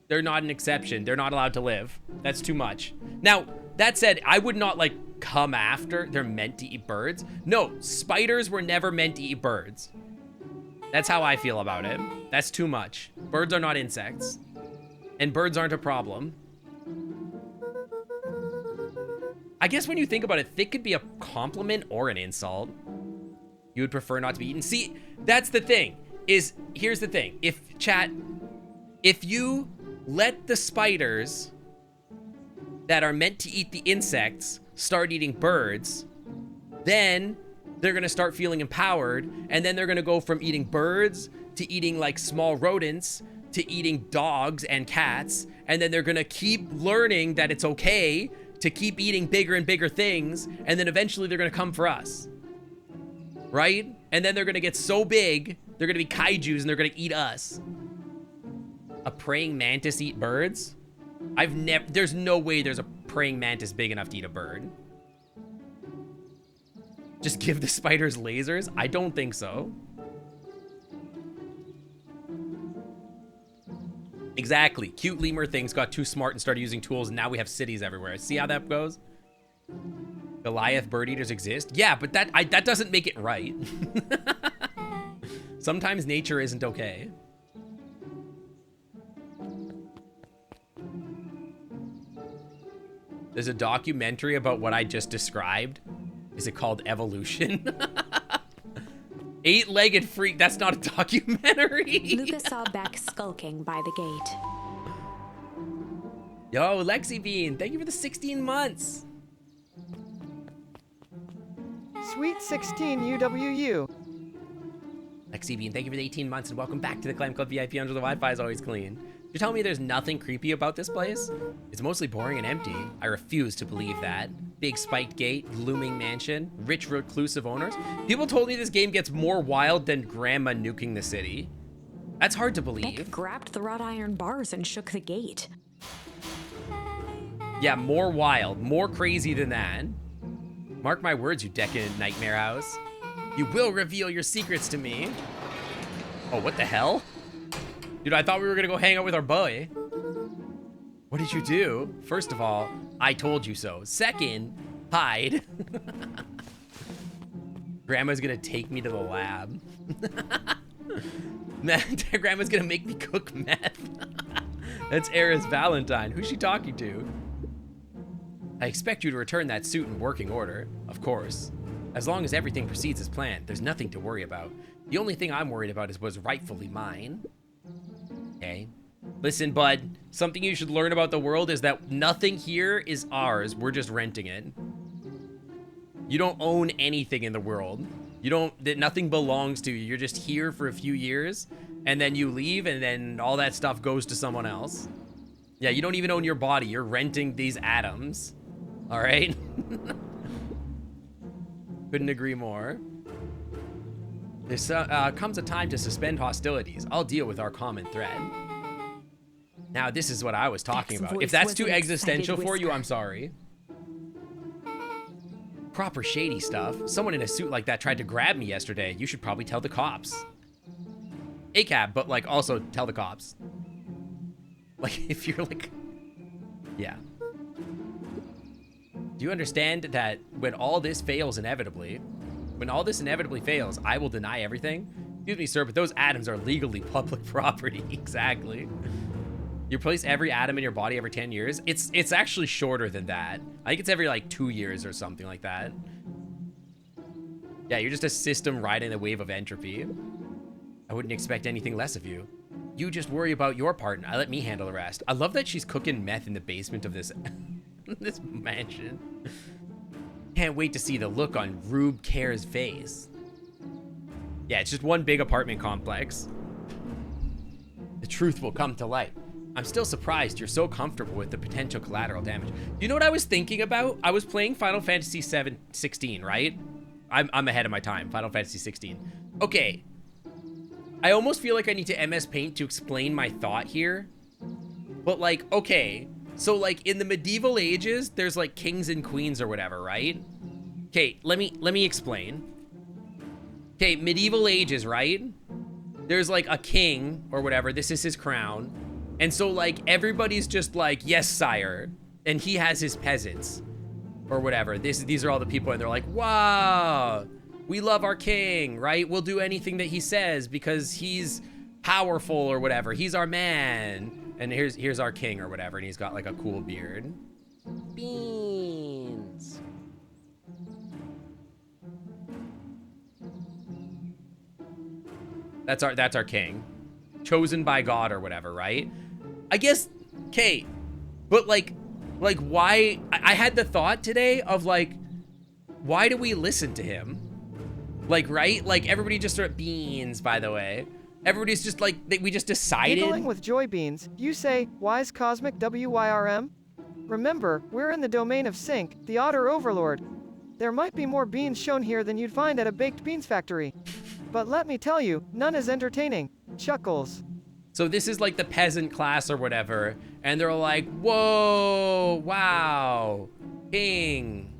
They're not an exception. They're not allowed to live. That's too much. Now, that said, I would not, like, come after they're meant to eat birds. No, spiders were never meant to eat birds. That's how I feel about it. That's too much. Birds are not insects. And birds aren't a problem. I guess when you think about it, thick could be a compliment or an insult. You would prefer not to be eaten. See, that's the thing. Here's the thing. If you let the spiders that are meant to eat the insects start eating birds, then they're gonna start feeling empowered, and then they're gonna go from eating birds to eating like small rodents to eating dogs and cats, and then they're gonna keep learning that it's okay to keep eating bigger and bigger things, and then eventually they're gonna come for us, right? And then they're gonna get so big, they're gonna be kaijus and they're gonna eat us. A praying mantis eat birds? There's no way there's a praying mantis big enough to eat a bird. Just give the spiders lasers? I don't think so. Exactly. Cute lemur things got too smart and started using tools, and now we have cities everywhere. See how that goes? Goliath bird eaters exist? Yeah, but that doesn't make it right. Sometimes nature isn't okay. There's a documentary about what I just described. Is it called Evolution? Eight-legged freak. That's not a documentary. Luca saw Beck skulking by the gate. Yo, Lexi Bean, thank you for the 16 months. Sweet 16 UWU. Lexi Bean, thank you for the 18 months, and welcome back to the Clam Club VIP under the Wi-Fi is always clean. You're telling me there's nothing creepy about this place? It's mostly boring and empty. I refuse to believe that. Big spiked gate, looming mansion, rich reclusive owners. People told me this game gets more wild than grandma nuking the city. That's hard to believe. Beck grabbed the wrought iron bars and shook the gate. Yeah, more wild, more crazy than that. Mark my words, you decadent nightmare house. You will reveal your secrets to me. Oh, what the hell? Dude, I thought we were gonna go hang out with our boy. What did you do? First of all, I told you so. Second, hide. Grandma's gonna take me to the lab. Grandma's gonna make me cook meth. That's Era's Valentine. Who's she talking to? I expect you to return that suit in working order. Of course. As long as everything proceeds as planned, there's nothing to worry about. The only thing I'm worried about is what's rightfully mine. Okay. Listen, bud, something you should learn about the world is that nothing here is ours. We're just renting it. You don't own anything in the world. Nothing belongs to you. You're just here for a few years, and then you leave, and then all that stuff goes to someone else. Yeah, you don't even own your body. You're renting these atoms. All right? Couldn't agree more. There comes a time to suspend hostilities. I'll deal with our common thread. Now, this is what I was talking about. If that's too existential for you, I'm sorry. Proper shady stuff. Someone in a suit like that tried to grab me yesterday. You should probably tell the cops. ACAB, but like also tell the cops. Like if you're like, yeah. Do you understand that when all this fails inevitably, fails, I will deny everything? Excuse me, sir, but those atoms are legally public property. Exactly. You replace every atom in your body every 10 years. It's actually shorter than that. I think it's every like 2 years or something like that. Yeah, you're just a system riding the wave of entropy. I wouldn't expect anything less of you. You just worry about your part and I let me handle the rest. I love that she's cooking meth in the basement of this this mansion. Can't wait to see the look on Rube Care's face. Yeah, it's just one big apartment complex. The truth will come to light. I'm still surprised you're so comfortable with the potential collateral damage. You know what I was thinking about? I was playing Final Fantasy 16, right? I'm ahead of my time. Final Fantasy 16. Okay. I almost feel like I need to MS Paint to explain my thought here. But like, okay. So like in the medieval ages, there's like kings and queens or whatever, right? Okay, let me explain. Okay, medieval ages, right? There's like a king or whatever. This is his crown. And so like everybody's just like, yes, sire. And he has his peasants or whatever. These are all the people and they're like, wow, we love our king, right? We'll do anything that he says because he's powerful or whatever. He's our man. And here's our king or whatever. And he's got like a cool beard. Beans. That's our king. Chosen by God or whatever, right? I guess, okay, but like why, I had the thought today of like, why do we listen to him? Like, right? Like everybody just start beans, by the way. Everybody's just like, we just decided. Giggling with joy beans, you say, wise cosmic WYRM? Remember, we're in the domain of Sync, the otter overlord. There might be more beans shown here than you'd find at a baked beans factory. But let me tell you, none is entertaining. Chuckles. So this is like the peasant class or whatever, and they're like, whoa, wow, king,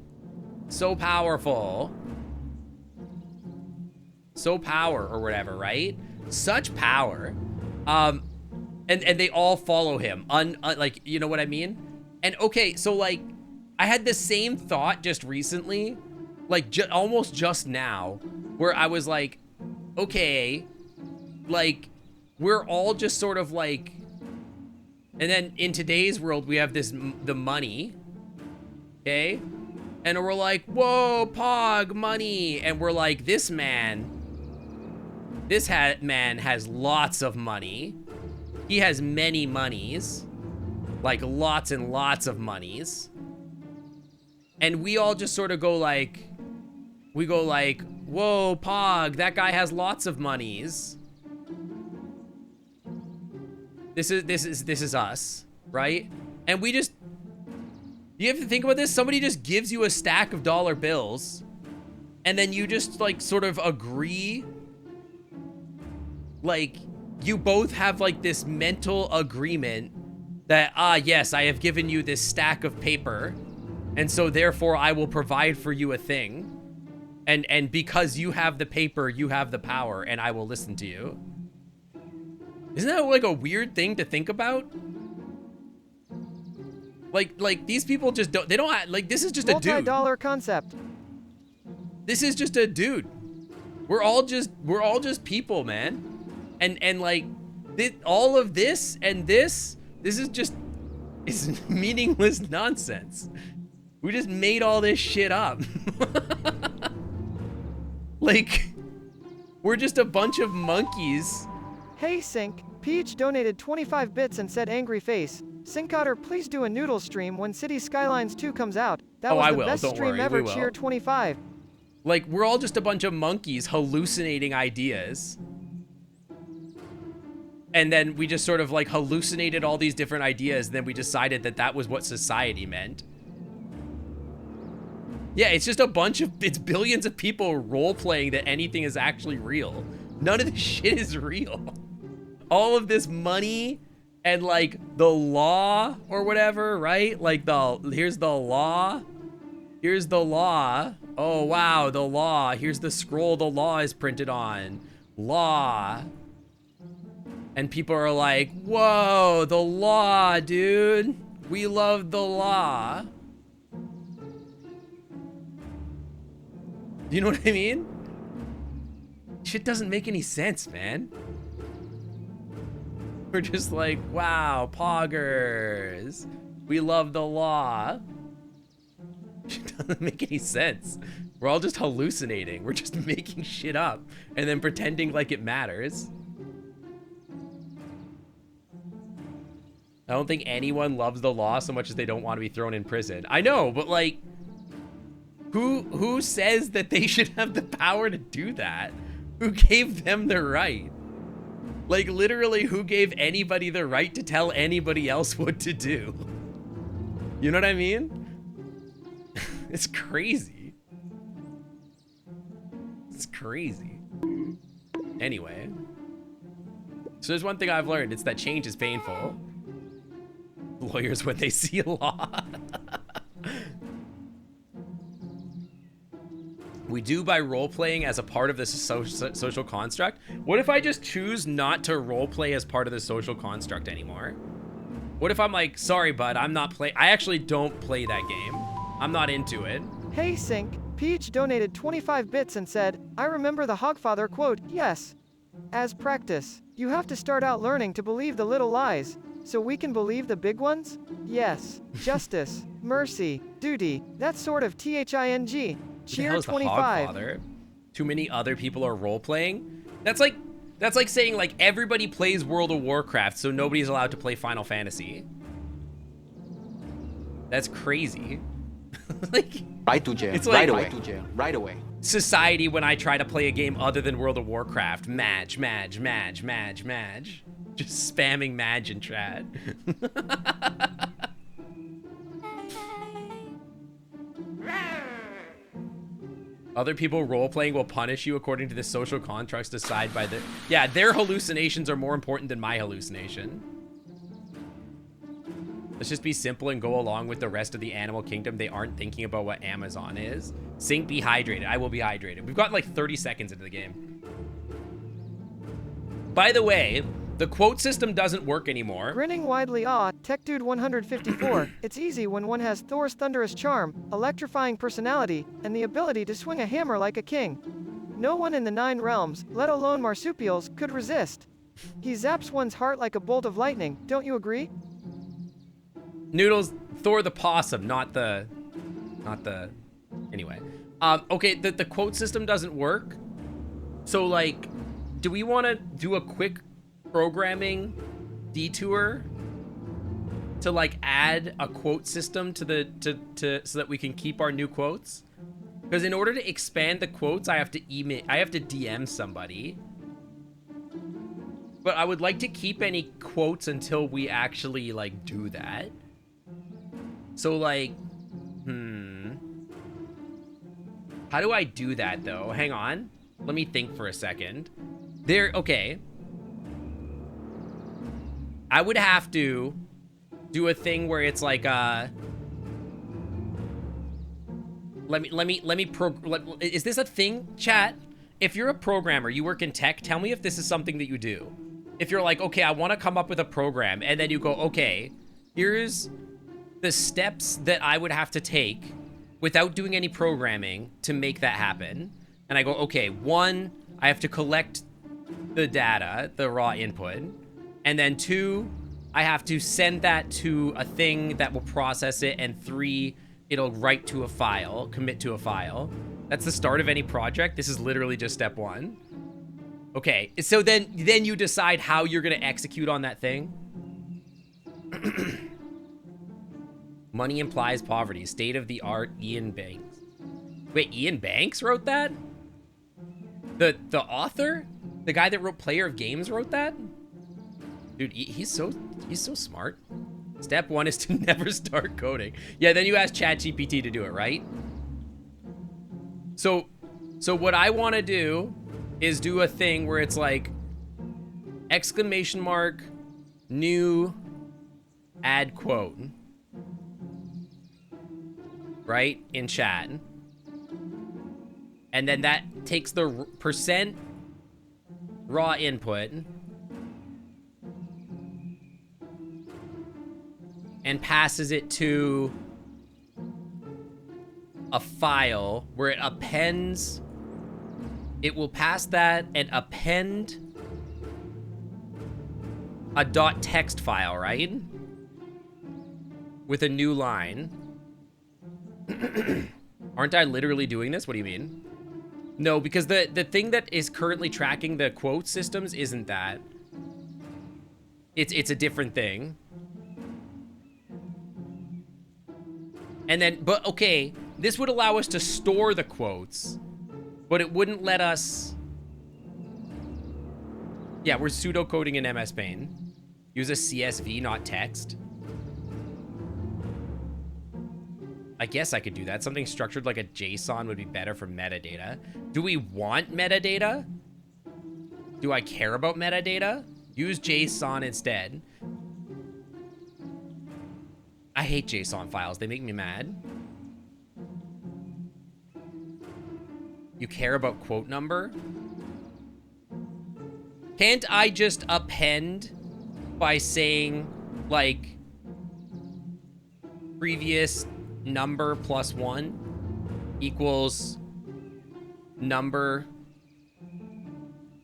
so powerful. So power or whatever, right? Such power. And they all follow him, like, you know what I mean? And okay, so like, I had the same thought just recently, like almost just now, where I was like, okay, like, we're all just sort of like, and then in today's world, we have the money, okay? And we're like, whoa, Pog, money. And we're like, this man has lots of money. He has many monies, like lots and lots of monies. And we all just sort of go like, whoa, Pog, that guy has lots of monies. This is us, right? And we just, you have to think about this. Somebody just gives you a stack of dollar bills and then you just like sort of agree. Like you both have like this mental agreement that, yes, I have given you this stack of paper. And so therefore I will provide for you a thing. And because you have the paper, you have the power and I will listen to you. Isn't that like a weird thing to think about? Like these people just don't, they don't like, this is just a dude. Multi-dollar concept. This is just a dude. We're all just people, man. And like all of this and this is just, it's meaningless nonsense. We just made all this shit up. Like, we're just a bunch of monkeys. Hey Sync, Peach donated 25 bits and said angry face. Sync Otter, please do a noodle stream when Cities Skylines 2 comes out. That was I the will. best Don't stream worry, ever. we will. Cheer 25. Like, we're all just a bunch of monkeys hallucinating ideas. And then we just sort of like hallucinated all these different ideas, and then we decided that that was what society meant. Yeah, it's just a bunch of, it's billions of people role-playing that anything is actually real. None of this shit is real. All of this money and like the law or whatever, right? Like here's the law. Here's the law. Oh, wow, the law. Here's the scroll the law is printed on. Law. And people are like, whoa, the law, dude. We love the law. You know what I mean? Shit doesn't make any sense, man. We're just like, wow, poggers. We love the law. Shit doesn't make any sense. We're all just hallucinating. We're just making shit up and then pretending like it matters. I don't think anyone loves the law so much as they don't want to be thrown in prison. I know, but like, who says that they should have the power to do that? Who gave them the right? Like, literally, who gave anybody the right to tell anybody else what to do? You know what I mean? It's crazy. It's crazy. Anyway. So there's one thing I've learned. It's that change is painful. Lawyers when they see a law. We do by role-playing as a part of this social construct. What if I just choose not to role-play as part of the social construct anymore? What if I'm like, sorry, bud, I'm not I actually don't play that game. I'm not into it. Hey Sync, Peach donated 25 bits and said, I remember the Hogfather quote, yes. As practice, you have to start out learning to believe the little lies, so we can believe the big ones? Yes. Justice, mercy, duty, that sort of THING. Cheer 25. Too many other people are role-playing? That's like saying like everybody plays World of Warcraft, so nobody's allowed to play Final Fantasy. That's crazy. Like, right to jail. It's like, right away. Right to jail. Right away. Society when I try to play a game other than World of Warcraft. Madge. Just spamming Madge in chat. Other people role-playing will punish you according to the social contracts decided by their hallucinations are more important than my hallucination. Let's just be simple and go along with the rest of the animal kingdom. They aren't thinking about what Amazon is. Sync, be hydrated. I will be hydrated. We've got like 30 seconds into the game. By the way, the quote system doesn't work anymore. Grinning widely, Tech Dude 154. It's easy when one has Thor's thunderous charm, electrifying personality, and the ability to swing a hammer like a king. No one in the 9 realms, let alone marsupials, could resist. He zaps one's heart like a bolt of lightning, don't you agree? Noodles, Thor the possum, not the, anyway. Okay, the quote system doesn't work. So like, do we want to do a quick programming detour to like add a quote system to the so that we can keep our new quotes? Because in order to expand the quotes, I have to DM somebody. But I would like to keep any quotes until we actually like do that. So like, how do I do that though? Hang on, let me think for a second. Okay. I would have to do a thing where it's like, is this a thing, chat? If you're a programmer, you work in tech, tell me if this is something that you do. If you're like, okay, I want to come up with a program, and then you go, okay, here's the steps that I would have to take without doing any programming to make that happen. And I go, okay, 1, I have to collect the data, the raw input. And then 2, I have to send that to a thing that will process it. And 3, it'll write to a file, commit to a file. That's the start of any project. This is literally just step 1. Okay, so then you decide how you're gonna execute on that thing. Money implies poverty. State of the art, Ian Banks. Wait, Ian Banks wrote that? The author? The guy that wrote Player of Games wrote that? Dude, he's so smart. Step 1 is to never start coding. Yeah, then you ask ChatGPT to do it, right? So what I want to do is do a thing where it's like exclamation mark, new, add quote. Right? In chat. And then that takes the percent raw input and passes it to a file where it appends. It will pass that and append a .text file, right? With a new line. Aren't I literally doing this? What do you mean? No, because the thing that is currently tracking the quote systems isn't that. It's a different thing. And then, but okay, this would allow us to store the quotes, but it wouldn't let us. Yeah, we're pseudocoding in MS Paint. Use a CSV, not text. I guess I could do that. Something structured like a JSON would be better for metadata. Do we want metadata? Do I care about metadata? Use JSON instead. I hate JSON files. They make me mad. You care about quote number? Can't I just append by saying, like, previous number plus 1 equals number,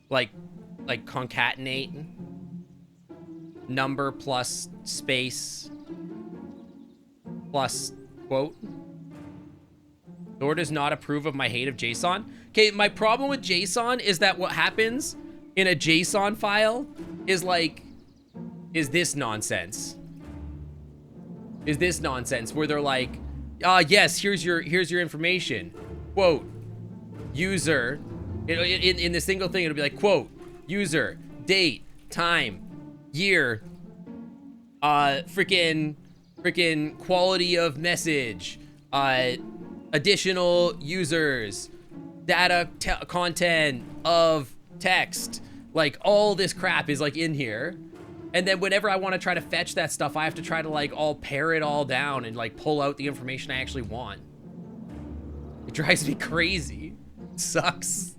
like concatenate number plus space plus quote? Thor does not approve of my hate of JSON. Okay, my problem with JSON is that what happens in a JSON file is this nonsense. Is this nonsense where they're like, yes, here's your information. Quote, user. In the single thing, it'll be like, quote, user, date, time, year, freaking quality of message, additional users, data content of text. Like, all this crap is like in here. And then whenever I want to try to fetch that stuff, I have to try to like all pare it all down and like pull out the information I actually want. It drives me crazy. It sucks.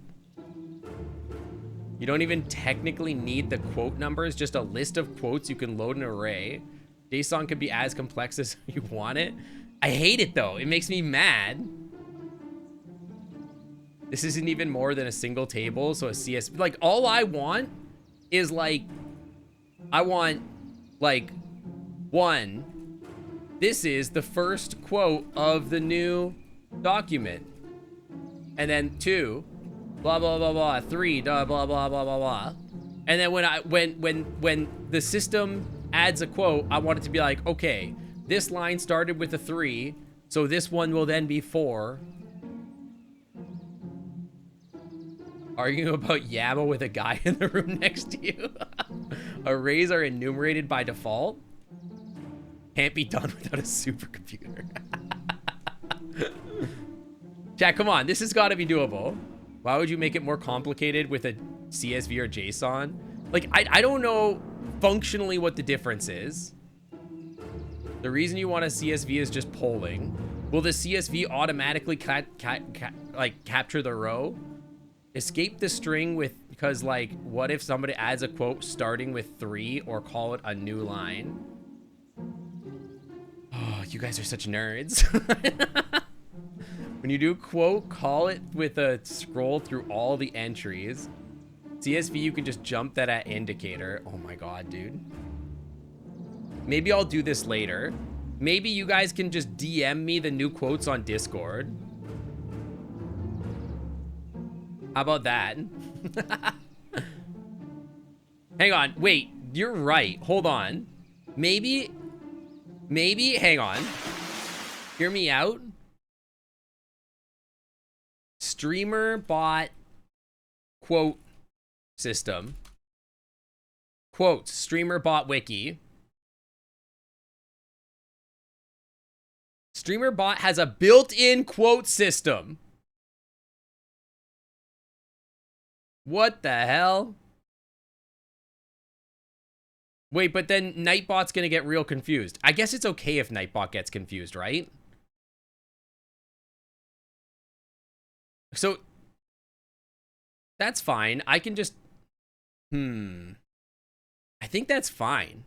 You don't even technically need the quote numbers, just a list of quotes you can load an array. JSON can be as complex as you want it. I hate it though. It makes me mad. This isn't even more than a single table, so a CS, like all I want is like, I want like 1, this is the first quote of the new document. And then 2, blah, blah, blah, blah, 3, blah, blah, blah, blah, blah, blah. And then when the system adds a quote, I want it to be like, okay, this line started with a 3, so this one will then be 4. Arguing about Yaml with a guy in the room next to you. Arrays are enumerated by default. Can't be done without a supercomputer. Chat, come on. This has got to be doable. Why would you make it more complicated with a CSV or JSON? Like, I don't know functionally what the difference is. The reason you want a CSV is just polling. Will the CSV automatically capture the row? Escape the string with, because like, what if somebody adds a quote starting with 3 or call it a new line? Oh, you You guys are such nerds. When you do quote, call it with a scroll through all the entries. CSV, you can just jump that at indicator. Oh my god, dude. Maybe I'll do this later. Maybe you guys can just DM me the new quotes on Discord. How about that? Hang on. Wait, you're right. Hold on. Maybe, hang on. Hear me out. Streamer bot quote system. Quotes, streamer bot wiki. Streamer bot has a built-in quote system. What the hell? Wait, but then Nightbot's gonna get real confused. I guess it's okay if Nightbot gets confused, right? So that's fine. I can just I think that's fine.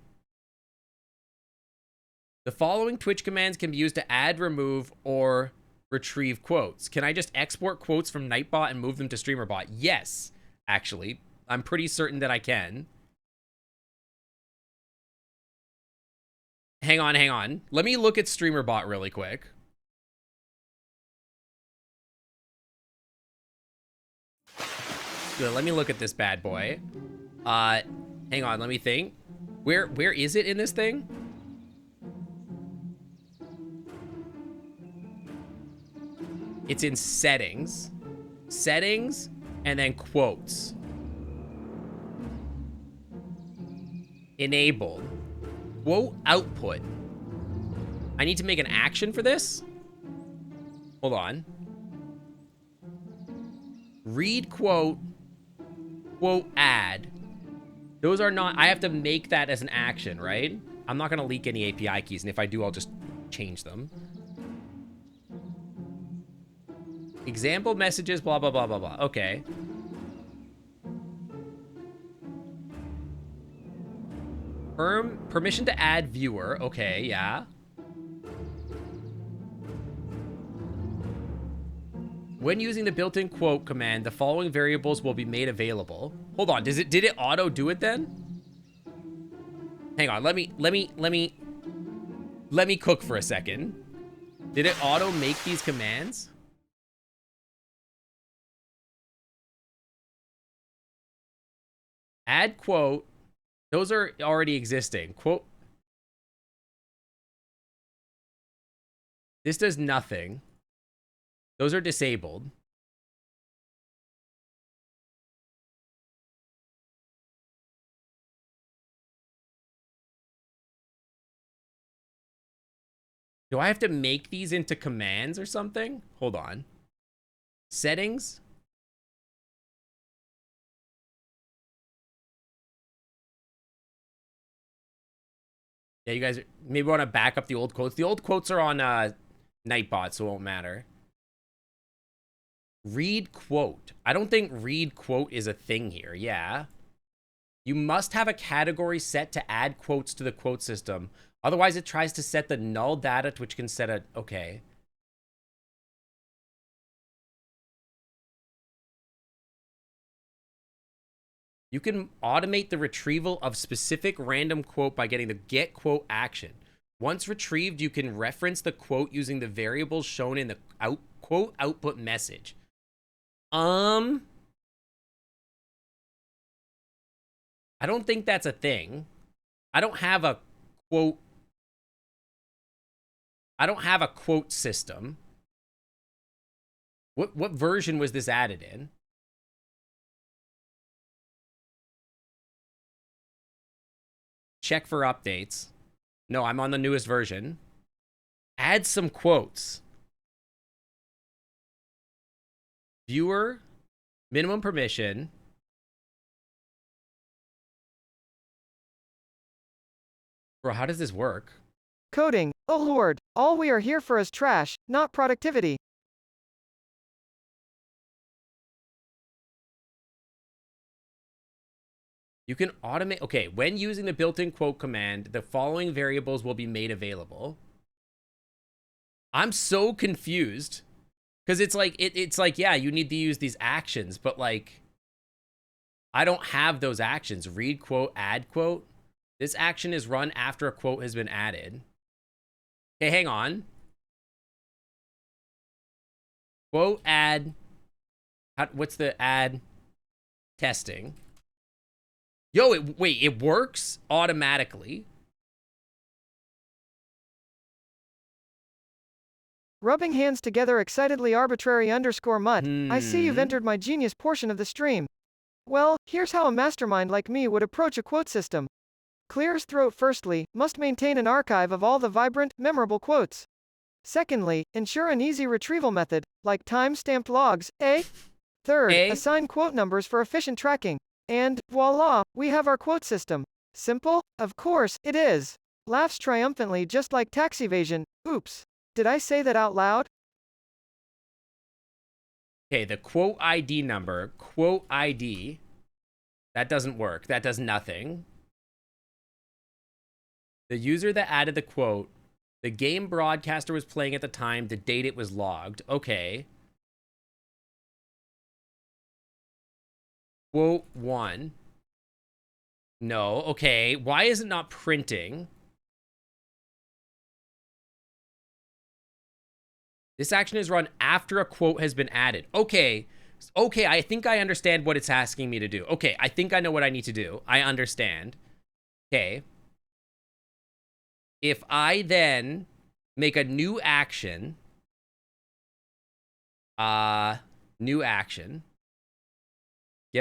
The following Twitch commands can be used to add, remove, or retrieve quotes. Can I just export quotes from Nightbot and move them to StreamerBot? Yes, actually. I'm pretty certain that I can. Hang on. Let me look at StreamerBot really quick. Good, let me look at this bad boy. Hang on, let me think. Where is it in this thing? It's in settings. Settings, and then quotes. Enabled. Quote output. I need to make an action for this? Hold on. Read quote. Quote add. Those are not, I have to make that as an action, right? I'm not gonna leak any API keys, and if I do, I'll just change them. Example messages, blah, blah, blah, blah, blah. Okay. Permission to add viewer. Okay, yeah. When using the built-in quote command, the following variables will be made available. Hold on, did it auto do it then? Hang on, let me cook for a second. Did it auto make these commands? Add quote. Those are already existing. Quote. This does nothing. Those are disabled. Do I have to make these into commands or something? Hold on. Settings. Yeah, you guys maybe want to back up the old quotes. The old quotes are on Nightbot, so it won't matter. Read quote. I don't think read quote is a thing here. Yeah. You must have a category set to add quotes to the quote system. Otherwise, it tries to set the null data, which can set a... Okay. You can automate the retrieval of specific random quote by getting the get quote action. Once retrieved, you can reference the quote using the variables shown in the quote output message. I don't think that's a thing. I don't have a quote. I don't have a quote system. What version was this added in? Check for updates. No, I'm on the newest version. Add some quotes. Viewer, minimum permission. Bro, how does this work? Coding. Oh lord, all we are here for is trash, not productivity. You can automate. Okay, when using the built-in quote command, the following variables will be made available. I'm so confused. Because it's like, it's like, yeah, you need to use these actions, but like, I don't have those actions. Read quote, add quote. This action is run after a quote has been added. Okay, hang on. Quote, add. What's the add? Testing. Yo, wait, it works automatically. Rubbing hands together excitedly arbitrary _ mut. I see you've entered my genius portion of the stream. Well, here's how a mastermind like me would approach a quote system. Clears throat firstly, must maintain an archive of all the vibrant, memorable quotes. Secondly, ensure an easy retrieval method, like time-stamped logs, Third, assign quote numbers for efficient tracking. And, voila, we have our quote system. Simple? Of course, it is. Laughs triumphantly just like tax evasion. Oops. Did I say that out loud? Okay, the quote ID number, quote ID, that doesn't work. That does nothing. The user that added the quote, the game broadcaster was playing at the time, the date it was logged. Okay. Quote 1. No, okay. Why is it not printing? This action is run after a quote has been added. Okay. Okay, I think I understand what it's asking me to do. Okay, I think I know what I need to do. I understand. Okay. If I then make a new action, get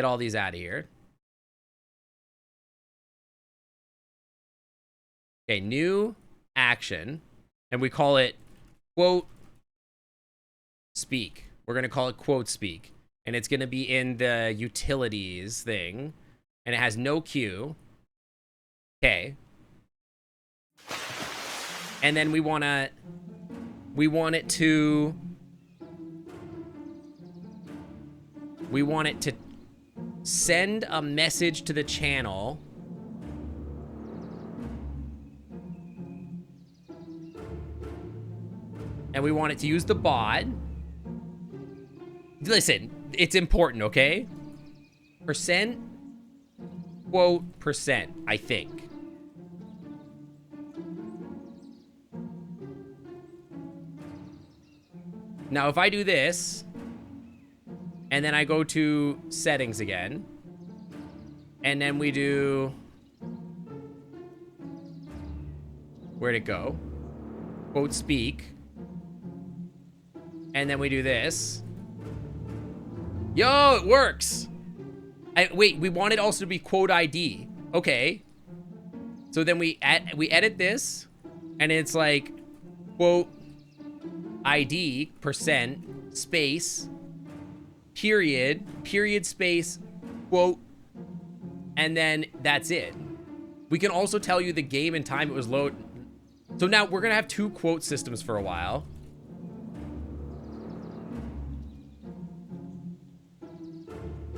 all these out of here. Okay, new action, and we call it quote speak. We're going to call it quote speak, and it's going to be in the utilities thing, and it has no queue. Okay. And then we want it to send a message to the channel. And we want it to use the bot. Listen, it's important, okay? Percent, quote, percent, I think. Now, if I do this, and then I go to settings again, and then we do, where'd it go? Quote speak. And then we do this. Yo, it works. Wait, we want it also to be quote ID. Okay. So then we edit this, and it's like quote ID percent space period space quote, and then that's it. We can also tell you the game and time it was loaded. So now we're gonna have two quote systems for a while.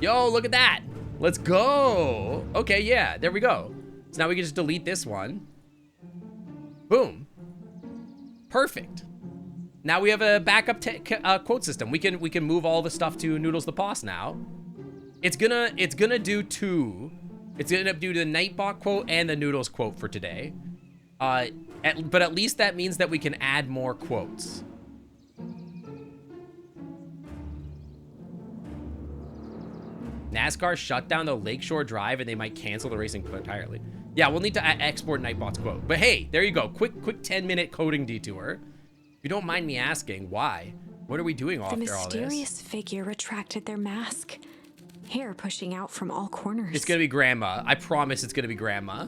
Yo, look at that. Let's go. Okay, yeah, there we go. So now we can just delete this one. Boom. Perfect. Now we have a backup quote system. We can move all the stuff to Noodles the Boss now. It's gonna do two. It's gonna do the Nightbot quote and the Noodles quote for today. But at least that means that we can add more quotes. NASCAR shut down the Lakeshore Drive and they might cancel the racing entirely. Yeah, we'll need to export Nightbot's quote. But hey, there you go. Quick 10-minute coding detour. If you don't mind me asking, why? What are we doing after all this? The mysterious figure retracted their mask. Hair pushing out from all corners. It's gonna be Grandma. I promise it's gonna be Grandma.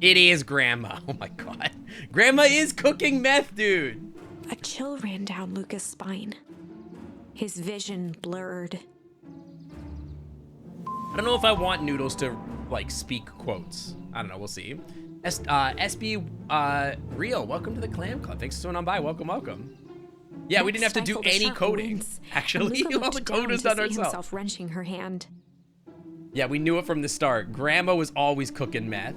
It is Grandma. Oh my god. Grandma is cooking meth, dude. A chill ran down Luca's spine. His vision blurred. I don't know if I want Noodles to, like, speak quotes. I don't know. We'll see. SB Real, welcome to the Clam Club. Thanks for swinging on by. Welcome, welcome. Yeah, we didn't have to do any coding. Actually, all the code was done ourselves. Wrenching her hand. Yeah, we knew it from the start. Grandma was always cooking meth.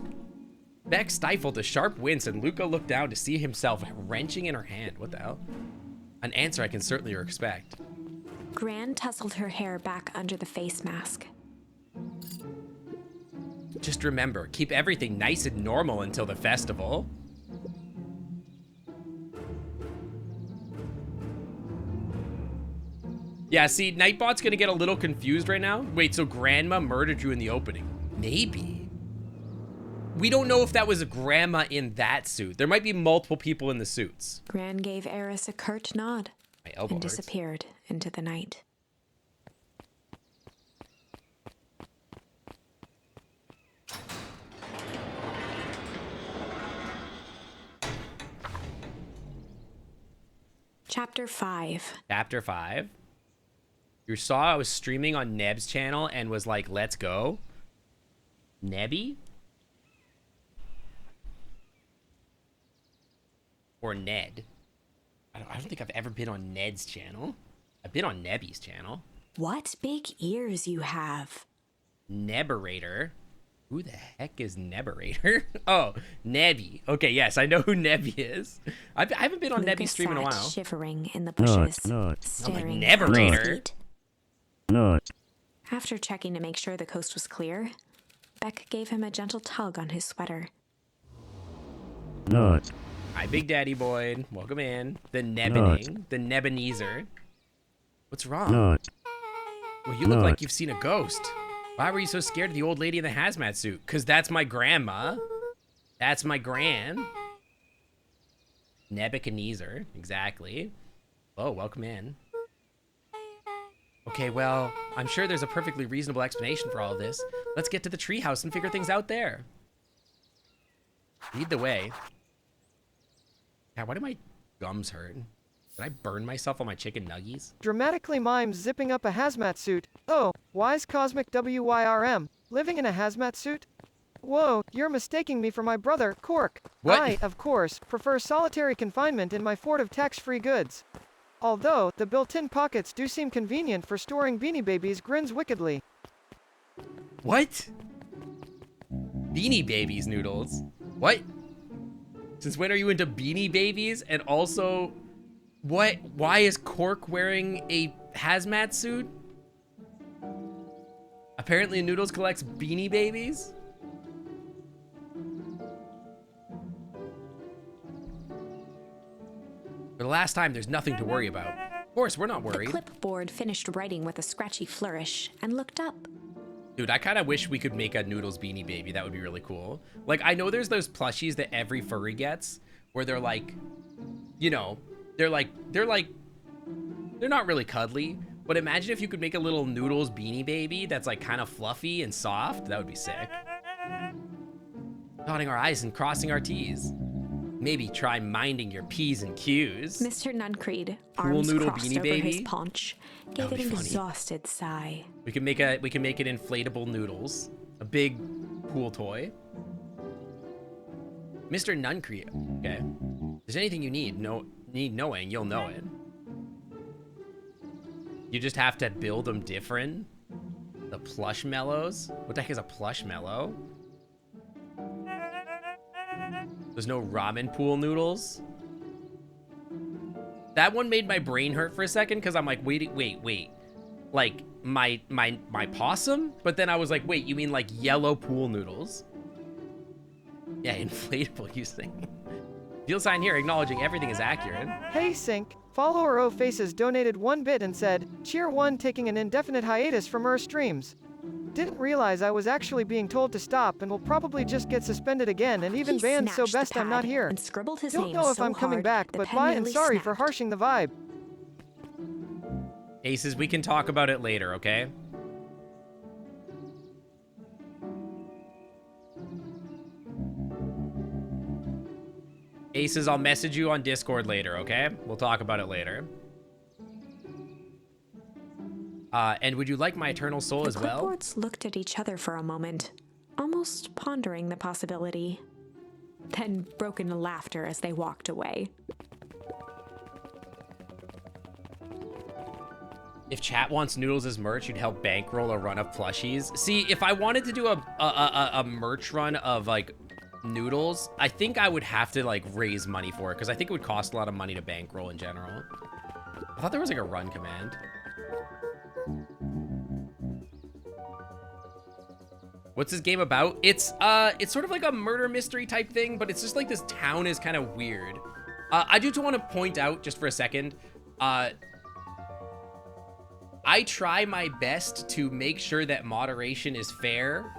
Beck stifled a sharp wince and Luca looked down to see himself wrenching in her hand. What the hell? An answer I can certainly respect. Gran tousled her hair back under the face mask. Just remember, keep everything nice and normal until the festival. Yeah, see, Nightbot's gonna get a little confused right now. Wait, so Grandma murdered you in the opening? Maybe. We don't know if that was a grandma in that suit. There might be multiple people in the suits. Gran gave Eris a curt nod My elbow and hurts. disappeared into the night. Chapter 5. Chapter 5. You saw I was streaming on Neb's channel and was like, let's go. Nebby? Or Ned. I don't think I've ever been on Ned's channel. I've been on Nebby's channel. What big ears you have. Neberator. Who the heck is Neberator? Oh, Nebby. Okay, yes, I know who Nebby is. I haven't been on Luca Nebby's stream in a sat while. shivering in the bushes, I'm staring like, at his Neberator? feet. After checking to make sure the coast was clear, Beck gave him a gentle tug on his sweater. Hi, Big Daddy Boyd. Welcome in. The Nebening. The Nebenezer. What's wrong? Well, you look like you've seen a ghost. Why were you so scared of the old lady in the hazmat suit? Because that's my grandma. That's my gran. Nebuchadnezzar. Exactly. Oh, welcome in. Okay, well, I'm sure there's a perfectly reasonable explanation for all of this. Let's get to the treehouse and figure things out there. Lead the way. Yeah, why do my gums hurt? Did I burn myself on my chicken nuggies? Dramatically mimes zipping up a hazmat suit. Oh, wise cosmic WYRM. Living in a hazmat suit? Whoa, you're mistaking me for my brother, Cork. What? I, of course, prefer solitary confinement in my fort of tax-free goods. Although, the built-in pockets do seem convenient for storing Beanie Babies grins wickedly. What? Beanie Babies noodles? What? Since when are you into Beanie Babies? And also, what? Why is Cork wearing a hazmat suit? Apparently Noodles collects Beanie Babies? For the last time, there's nothing to worry about. Of course, we're not The worried. clipboard finished writing with a scratchy flourish and looked up. Dude, I kind of wish we could make a Noodles Beanie Baby. That would be really cool. Like, I know there's those plushies that every furry gets where they're like, you know, they're not really cuddly, but imagine if you could make a little Noodles Beanie Baby that's like kind of fluffy and soft. That would be sick. Dotting our I's and crossing our T's. Maybe try minding your P's and Q's. Mr. Nuncreed, Pool arms noodle crossed beanie over his baby? paunch, That gave would it be an funny. exhausted sigh. We can make it inflatable noodles. A big pool toy. Mr. Nuncreed. Okay. If there's anything you need knowing, you'll know it. You just have to build them different. The plush mellows. What the heck is a plush mellow? There's no ramen pool noodles. That one made my brain hurt for a second because I'm like, wait. Like my possum? But then I was like, wait, you mean like yellow pool noodles? Yeah, inflatable, you think. Deal sign here acknowledging everything is accurate. Hey Sync, follower O Faces donated 1 bit and said, Cheer 1 taking an indefinite hiatus from her streams. Didn't realize I was actually being told to stop and will probably just get suspended again and even He banned so snatched the best I'm not pad here. and scribbled his Don't name know if so I'm coming hard, back, the but pen bye and nearly sorry for snapped. harshing the vibe. Aces, we can talk about it later, okay? Aces, I'll message you on Discord later, okay? We'll talk about it later. And would you like my eternal soul as The well? clipboards looked at each other for a moment, almost pondering the possibility, then broke into laughter as they walked away. If chat wants noodles as merch, you'd help bankroll a run of plushies. See, if I wanted to do a merch run of like noodles. I think I would have to like raise money for it because I think it would cost a lot of money to bankroll in general. I thought there was like a run command. What's this game about? It's sort of like a murder mystery type thing, but it's just like this town is kind of weird. I do want to point out just for a second, I try my best to make sure that moderation is fair.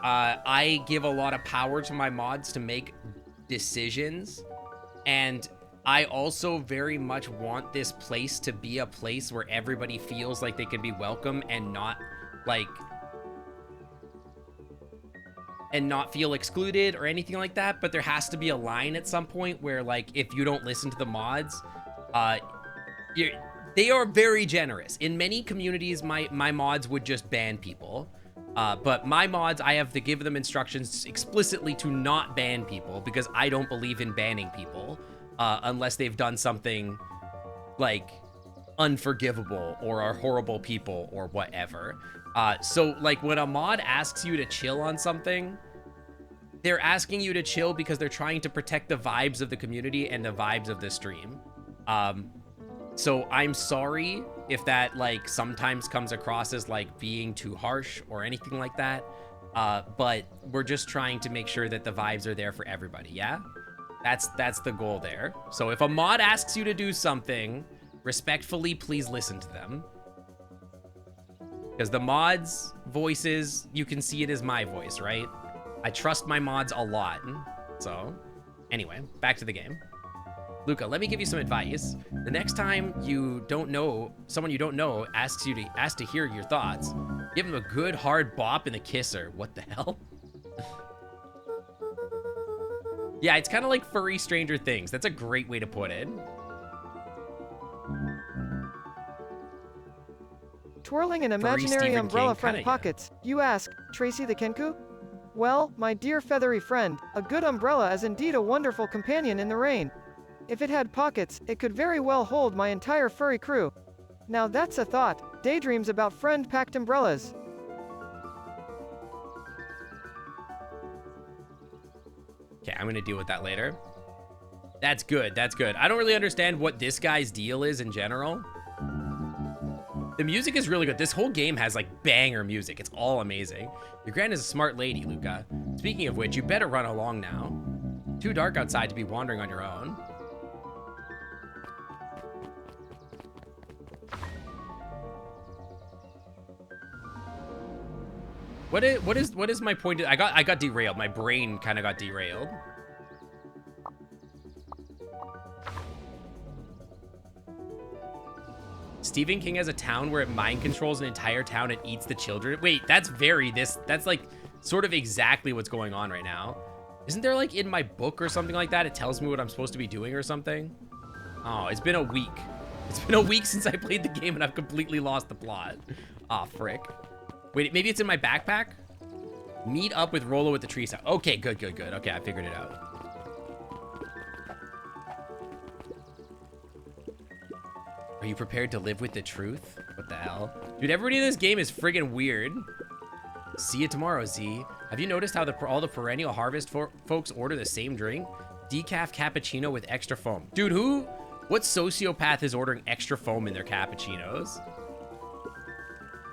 I give a lot of power to my mods to make decisions, and I also very much want this place to be a place where everybody feels like they can be welcome and not like feel excluded or anything like that. But there has to be a line at some point where, like, if you don't listen to the mods, they are very generous. In many communities, my mods would just ban people. But my mods, I have to give them instructions explicitly to not ban people because I don't believe in banning people unless they've done something like unforgivable or are horrible people or whatever. So like when a mod asks you to chill on something, they're asking you to chill because they're trying to protect the vibes of the community and the vibes of the stream. So I'm sorry if that like sometimes comes across as like being too harsh or anything like that. But we're just trying to make sure that the vibes are there for everybody. Yeah, that's the goal there. So if a mod asks you to do something, respectfully, please listen to them. Because the mods' voices, you can see it as my voice, right? I trust my mods a lot. So anyway, back to the game. Luca, let me give you some advice. The next time someone you don't know asks to hear your thoughts, give them a good hard bop in the kisser. What the hell? Yeah, it's kind of like furry Stranger Things. That's a great way to put it. Twirling an imaginary umbrella front pockets, you ask, Tracy the Kenku? Well, my dear feathery friend, a good umbrella is indeed a wonderful companion in the rain. If it had pockets, it could very well hold my entire furry crew. Now that's a thought. Daydreams about friend-packed umbrellas. Okay, I'm gonna deal with that later. That's good, that's good. I don't really understand what this guy's deal is in general. The music is really good. This whole game has like banger music. It's all amazing. Your grand is a smart lady, Luca. Speaking of which, you better run along now. Too dark outside to be wandering on your own. What is my point? I got derailed. My brain kind of got derailed. Stephen King has a town where it mind controls an entire town and eats the children. Wait, that's like sort of exactly what's going on right now. Isn't there like in my book or something like that, it tells me what I'm supposed to be doing or something? Oh, it's been a week. It's been a week since I played the game and I've completely lost the plot. Aw, frick. Wait, maybe it's in my backpack? Meet up with Rolo at the tree side. Okay, good. Okay, I figured it out. Are you prepared to live with the truth? What the hell? Dude, everybody in this game is friggin' weird. See you tomorrow, Z. Have you noticed how all the perennial harvest folks order the same drink? Decaf cappuccino with extra foam. Dude, what sociopath is ordering extra foam in their cappuccinos?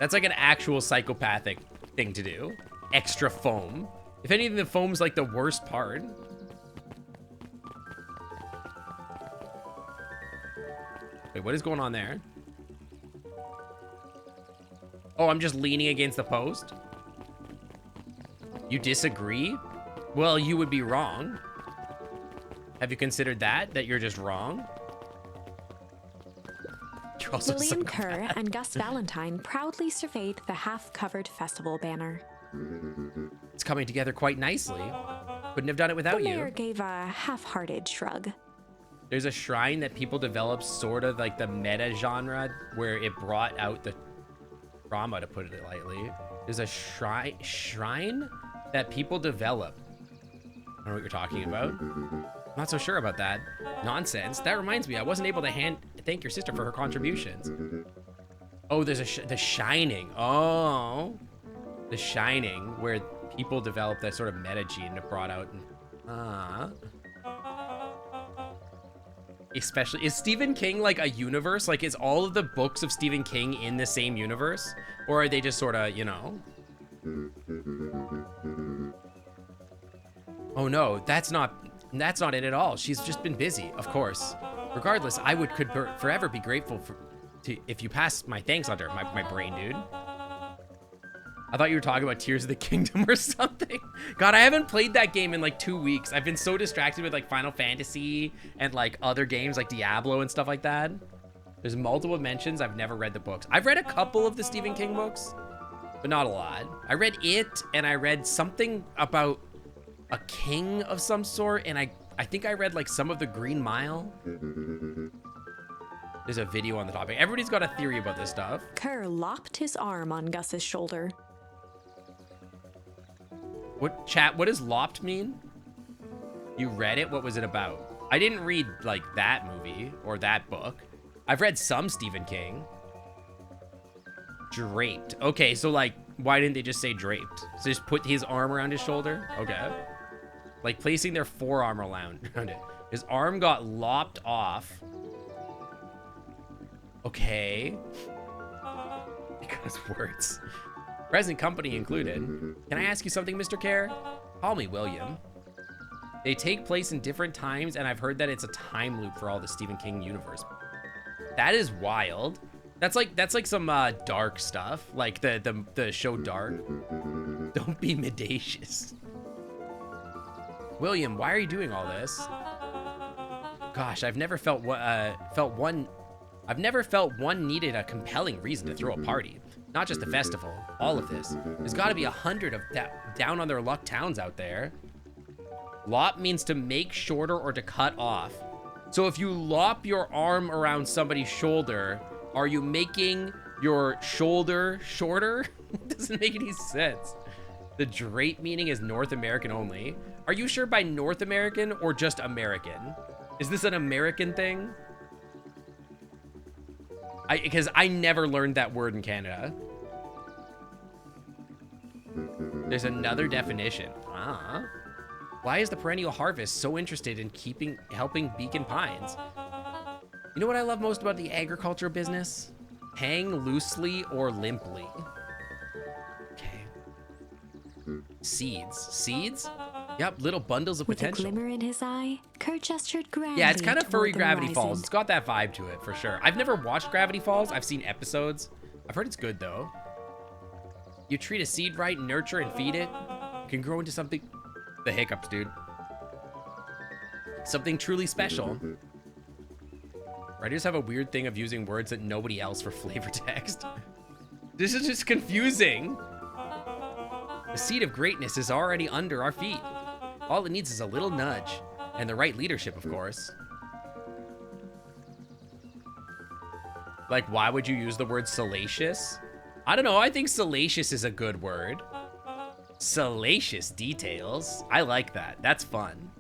That's like an actual psychopathic thing to do. Extra foam. If anything, the foam's like the worst part. Wait, what is going on there? Oh, I'm just leaning against the post? You disagree? Well, you would be wrong. Have you considered that you're just wrong? William Kerr and Gus Valentine proudly surveyed the half-covered festival banner. It's coming together quite nicely. Couldn't have done it without you. The mayor gave a half-hearted shrug. There's a shrine that people developed, sort of like the meta genre, where it brought out the drama, to put it lightly. There's a shrine that people develop. I don't know what you're talking about. Not so sure about that. Nonsense. That reminds me, I wasn't able to thank your sister for her contributions. Oh, there's The Shining. Oh, The Shining, where people develop that sort of meta gene that brought out. Especially, is Stephen King like a universe? Like, is all of the books of Stephen King in the same universe? Or are they just sort of, you know? Oh no, that's not it at all. She's just been busy, of course. Regardless, I could forever be grateful if you pass my thanks on to her, my brain dude. I thought you were talking about Tears of the Kingdom or something. God, I haven't played that game in like 2 weeks. I've been so distracted with like Final Fantasy and like other games like Diablo and stuff like that. There's multiple mentions. I've never read the books. I've read a couple of the Stephen King books, but not a lot. I read it, and I read something about a king of some sort, and I think I read like some of the Green Mile. There's a video on the topic. Everybody's got a theory about this stuff. Kerr lopped his arm on Gus's shoulder. What does lopped mean? You read it? What was it about? I didn't read like that movie or that book. I've read some Stephen King. Draped. Okay, so like, why didn't they just say draped? So just put his arm around his shoulder? Okay. Like placing their forearm around it. His arm got lopped off. Okay. Because words. Present company included. Can I ask you something, Mr. Care? Call me William. They take place in different times, and I've heard that it's a time loop for all the Stephen King universe. That is wild. That's like some dark stuff, like the show Dark. Don't be mendacious. William, why are you doing all this? Gosh, I've never felt one needed a compelling reason to throw a party. Not just a festival, all of this. There's got to be 100 of down on their luck towns out there. Lop means to make shorter or to cut off. So if you lop your arm around somebody's shoulder, are you making your shoulder shorter? It doesn't make any sense. The drape meaning is North American only. Are you sure by North American or just American? Is this an American thing? Because I never learned that word in Canada. There's another definition. Why is the perennial harvest so interested in helping Beacon Pines? You know what I love most about the agriculture business? Hang loosely or limply. Okay. Seeds. Seeds? Yep, little bundles of potential. With a glimmer in his eye, Kerr gestured grandly. Yeah, it's kind of furry toward the Gravity horizon. Falls. It's got that vibe to it, for sure. I've never watched Gravity Falls. I've seen episodes. I've heard it's good, though. You treat a seed right, nurture and feed it, it can grow into something... The hiccups, dude. Something truly special. Writers have a weird thing of using words that nobody else for flavor text. This is just confusing. The seed of greatness is already under our feet. All it needs is a little nudge. And the right leadership, of course. Like, why would you use the word salacious? I don't know. I think salacious is a good word. Salacious details. I like that. That's fun.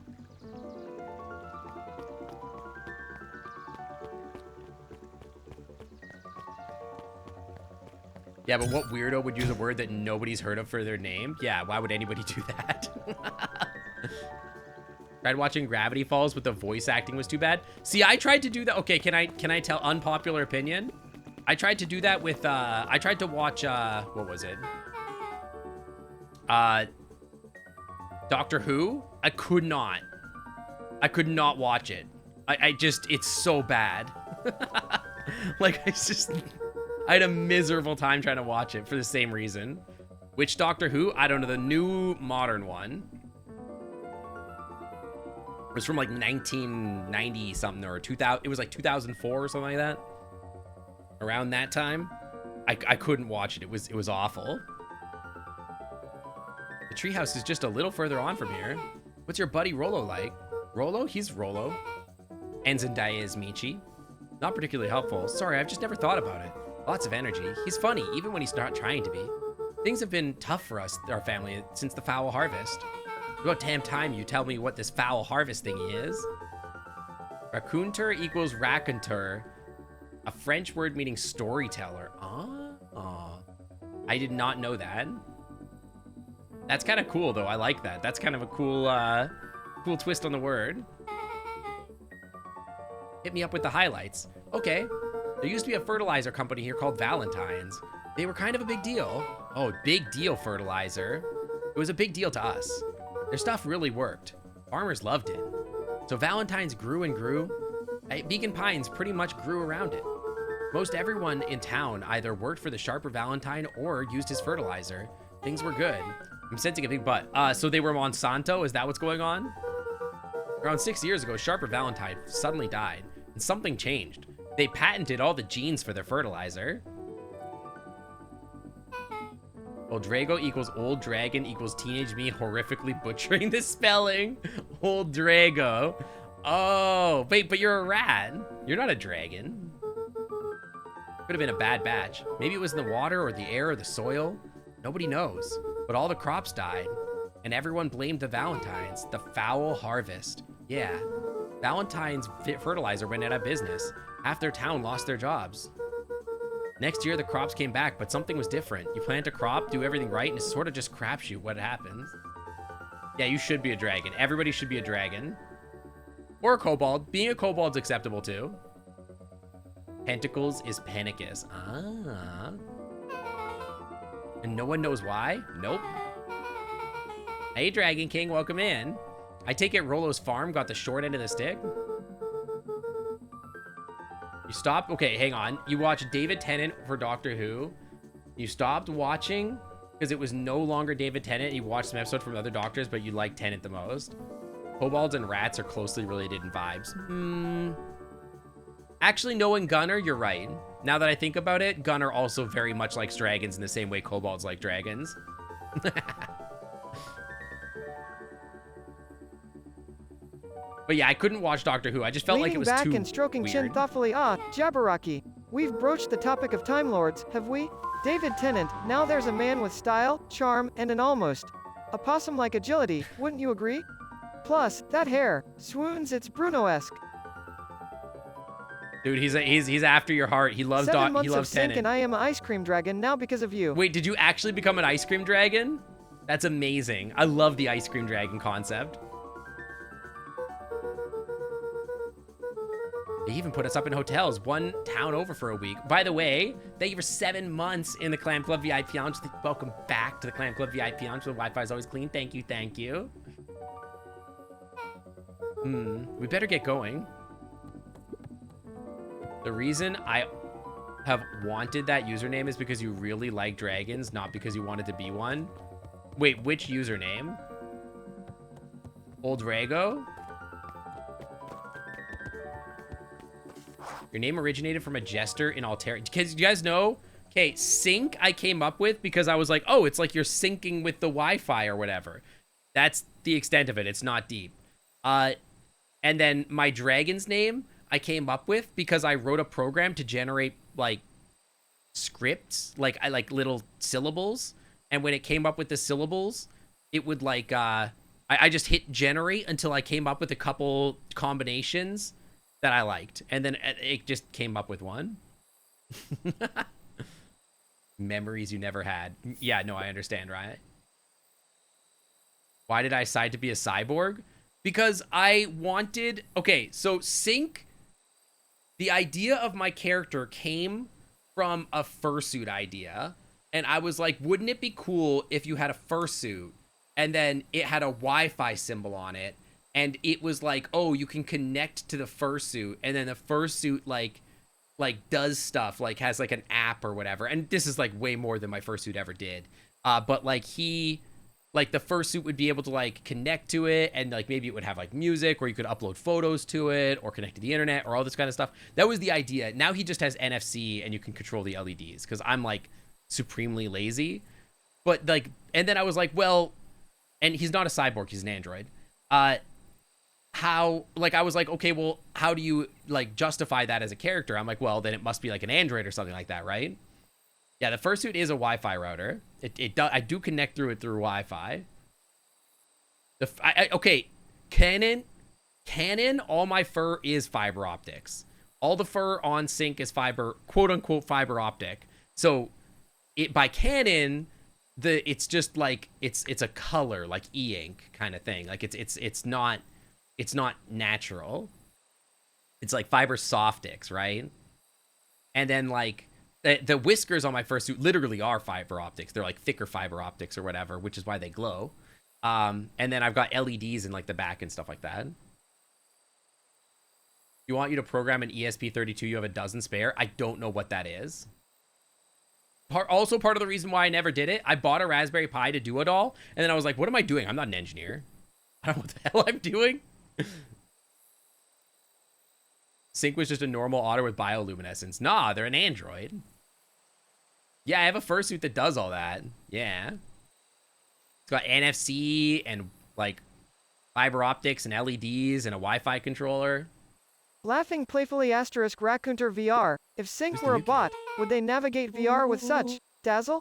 Yeah, but what weirdo would use a word that nobody's heard of for their name? Yeah, why would anybody do that? Tried watching Gravity Falls, but the voice acting was too bad. See, I tried to do that. Okay, can I tell unpopular opinion? I tried to do that with I tried to watch what was it? Doctor Who? I could not watch it. I just, it's so bad. Like, I had a miserable time trying to watch it for the same reason. Which Doctor Who? I don't know, the new modern one. It was from like 1990 something or 2000. It was like 2004 or something like that. Around that time, I couldn't watch it. It was awful. The treehouse is just a little further on from here. What's your buddy Rolo like? Rolo? He's Rolo. And Zendaya is Michi. Not particularly helpful. Sorry, I've just never thought about it. Lots of energy. He's funny, even when he's not trying to be. Things have been tough for us, our family, since the foul harvest. About damn time you tell me what this foul harvest thingy is. Raconteur equals raconteur, a French word meaning storyteller. Oh, I did not know that. That's kind of cool, though. I like that. That's kind of a cool Cool twist on the word. Hit me up with the highlights. Okay. There used to be a fertilizer company here called Valentine's. They were kind of a big deal. Oh, big deal fertilizer. It was a big deal to us. Their stuff really worked. Farmers loved it. So Valentine's grew and grew. Beacon Pines pretty much grew around it. Most everyone in town either worked for the Sharper Valentine or used his fertilizer. Things were good. I'm sensing a big butt. So they were Monsanto? Is that what's going on? Around 6 years ago, Sharper Valentine suddenly died, and something changed. They patented all the genes for their fertilizer. Old Drago equals old dragon equals teenage me horrifically butchering the spelling. Old Drago. Oh, wait, but you're a rat. You're not a dragon. Could have been a bad batch. Maybe it was in the water or the air or the soil. Nobody knows. But all the crops died. And everyone blamed the Valentines. The foul harvest. Yeah. Valentine's fertilizer went out of business. Half their town lost their jobs. Next year, the crops came back, but something was different. You plant a crop, do everything right, and it's sort of just crapshoot what happens. Yeah, you should be a dragon. Everybody should be a dragon. Or a kobold. Being a kobold's acceptable, too. Pentacles is Panicus. Ah. And no one knows why? Nope. Hey, Dragon King, welcome in. I take it Rolo's farm got the short end of the stick? You stopped? Okay, hang on. You watched David Tennant for Doctor Who. You stopped watching because it was no longer David Tennant. You watched some episodes from other doctors, but you like Tennant the most. Kobolds and rats are closely related in vibes. Actually, knowing Gunnar, you're right. Now that I think about it, Gunnar also very much likes dragons in the same way kobolds like dragons. But yeah, I couldn't watch Doctor Who. I just felt like it was back too and stroking weird. chin thoughtfully. Jabberwocky. We've broached the topic of Time Lords, have we? David Tennant, now there's a man with style, charm, and an almost opossum-like agility, wouldn't you agree? Plus, that hair, swoons, it's Bruno-esque. Dude, he's after your heart. He loves 7 months he loves of sync Tennant. and I am an ice cream dragon now because of you. Wait, did you actually become an ice cream dragon? That's amazing. I love the ice cream dragon concept. They even put us up in hotels, one town over for a week. By the way, thank you for 7 months in the Clam Club VIP Lounge. Welcome back to the Clam Club VIP Lounge. The Wi-Fi is always clean. Thank you, thank you. We better get going. The reason I have wanted that username is because you really like dragons, not because you wanted to be one. Wait, which username? Old Rago? Your name originated from a jester in Altair. Because you guys know, okay, sync I came up with because I was like, oh, it's like you're syncing with the Wi-Fi or whatever. That's the extent of it. It's not deep. And then my dragon's name I came up with because I wrote a program to generate like scripts, like I like little syllables. And when it came up with the syllables, it would like, I just hit generate until I came up with a couple combinations that I liked, and then it just came up with one. Memories you never had. Yeah, no, I understand, right? Why did I decide to be a cyborg? Because I wanted... Okay, so sync... The idea of my character came from a fursuit idea, and I was like, wouldn't it be cool if you had a fursuit, and then it had a Wi-Fi symbol on it, and it was like, oh, you can connect to the fursuit, and then the fursuit like does stuff, like has like an app or whatever. And this is like way more than my fursuit ever did. But like the fursuit would be able to like connect to it, and like maybe it would have like music, or you could upload photos to it, or connect to the internet, or all this kind of stuff. That was the idea. Now he just has NFC, and you can control the LEDs, because I'm like supremely lazy. But like, and then I was like, well, and he's not a cyborg, he's an android. How, like, I was like, okay, well, how do you, like, justify that as a character? I'm like, well, then it must be, like, an android or something like that, right? Yeah, the fursuit is a Wi-Fi router. I do connect through it through Wi-Fi. Okay, canon, all my fur is fiber optics. All the fur on sync is fiber, quote-unquote, fiber optic. So, by canon, it's just, like, it's a color, like e-ink kind of thing. Like, it's not... it's not natural. It's like fiber optics, right? And then like the whiskers on my fursuit literally are fiber optics. They're like thicker fiber optics or whatever, which is why they glow. And then I've got LEDs in like the back and stuff like that. You want you to program an ESP32, you have a dozen spare. I don't know what that is. Also part of the reason why I never did it, I bought a Raspberry Pi to do it all, and then I was like, what am I doing? I'm not an engineer. I don't know what the hell I'm doing. Sync was just a normal otter with bioluminescence. Nah, they're an android. Yeah, I have a fursuit that does all that. Yeah. It's got NFC and like fiber optics and LEDs and a Wi-Fi controller. Laughing playfully asterisk Raccoonter VR. If Sync were a bot, would they navigate VR with such dazzle?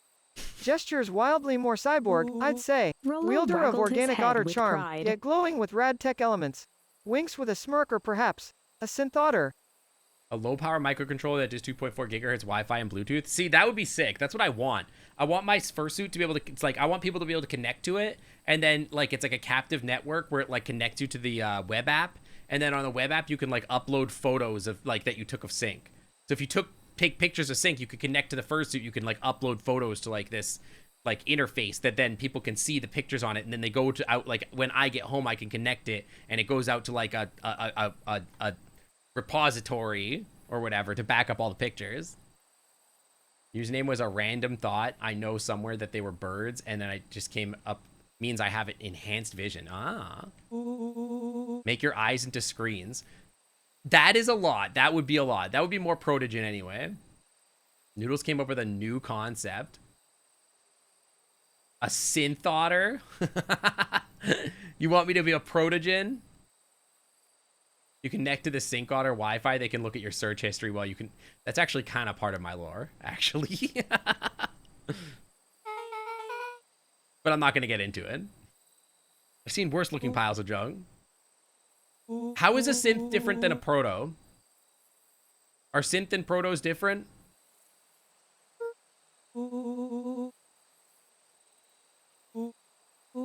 Gestures wildly more cyborg, I'd say. Rollo Wielder of waggled his organic head otter with charm, pride. yet glowing with rad tech elements. Winks with a smirk or perhaps a synth otter. A low power microcontroller that does 2.4 gigahertz Wi-Fi and Bluetooth. See, that would be sick. That's what I want. I want my fursuit to be able to, it's like, I want people to be able to connect to it. And then like, it's like a captive network where it like connects you to the web app. And then on the web app, you can like upload photos of like that you took of Sync. So if you take pictures of Sync, you could connect to the fursuit. You can like upload photos to like this like interface that then people can see the pictures on it. And then they go to out, like when I get home, I can connect it and it goes out to like a repository or whatever to back up all the pictures. Username was a random thought. I know somewhere that they were birds, and then I just came up. Means I have enhanced vision. Ah. Make your eyes into screens. That is a lot. That would be a lot. That would be more protogen anyway. Noodles came up with a new concept. A synth otter. You want me to be a protogen? You connect to the Sync Otter Wi-Fi. They can look at your search history while you can. That's actually kind of part of my lore, actually. But I'm not going to get into it. I've seen worse looking piles of junk. How is a synth different than a proto? Are synth and protos different?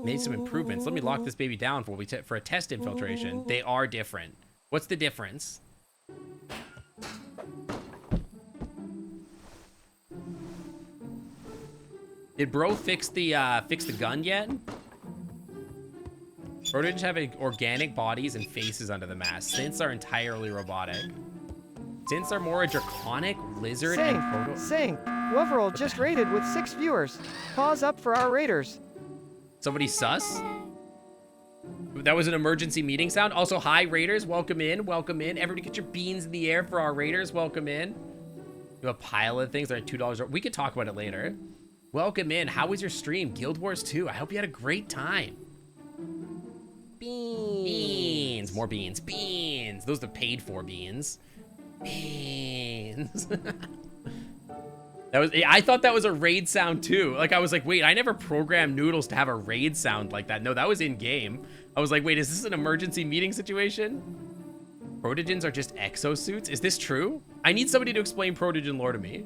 Made some improvements. Let me lock this baby down for a test infiltration. They are different. What's the difference? Did bro fix the gun yet? Protogens have organic bodies and faces under the mask. Synths are entirely robotic. Synths are more a draconic lizard and proto. Sync. Woverall just rated with 6 viewers. Pause up for our raiders. Somebody sus? That was an emergency meeting sound. Also, hi, Raiders. Welcome in. Welcome in. Everybody get your beans in the air for our Raiders. Welcome in. You have a pile of things that are $2. We could talk about it later. Welcome in. How was your stream? Guild Wars 2. I hope you had a great time. Beans. More beans. Beans. Those are paid for beans. Beans. I thought that was a raid sound too. Like I was like, wait, I never programmed Noodles to have a raid sound like that. No, that was in game. I was like, wait, is this an emergency meeting situation? Protogens are just exosuits? Is this true? I need somebody to explain protogen lore to me.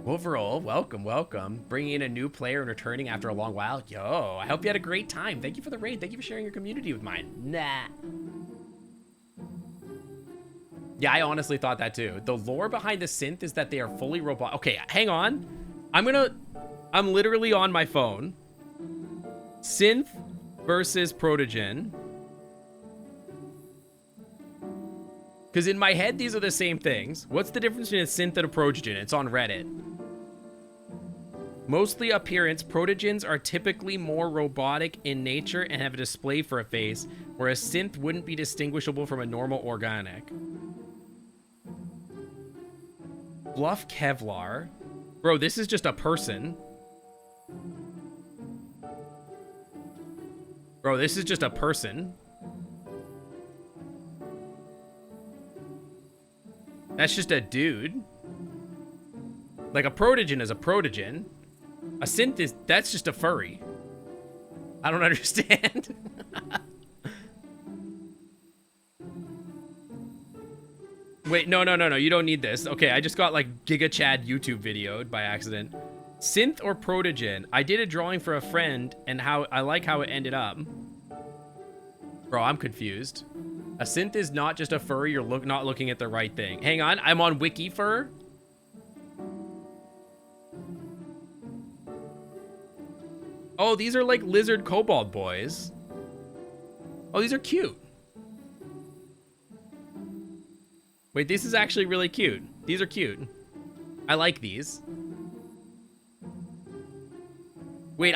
Overall, welcome, welcome. Bringing in a new player and returning after a long while. Yo, I hope you had a great time. Thank you for the raid. Thank you for sharing your community with mine. Nah. Yeah, I honestly thought that too. The lore behind the synth is that they are fully robot. Okay, hang on. I'm literally on my phone. Synth versus protogen. Because in my head, these are the same things. What's the difference between a synth and a protogen? It's on Reddit. Mostly appearance, protogens are typically more robotic in nature and have a display for a face, whereas synth wouldn't be distinguishable from a normal organic. Bluff Kevlar. Bro, this is just a person. Bro, this is just a person. That's just a dude. Like a protogen is a protogen. A synth is, that's just a furry. I don't understand. Wait, no, you don't need this. Okay, I just got like Giga Chad YouTube videoed by accident. Synth or protogen? I did a drawing for a friend and I like how it ended up. Bro, I'm confused. A synth is not just a furry. You're not looking at the right thing. Hang on. I'm on Wiki Fur. Oh, these are like lizard kobold boys. Oh, these are cute. Wait, this is actually really cute. These are cute. I like these. Wait,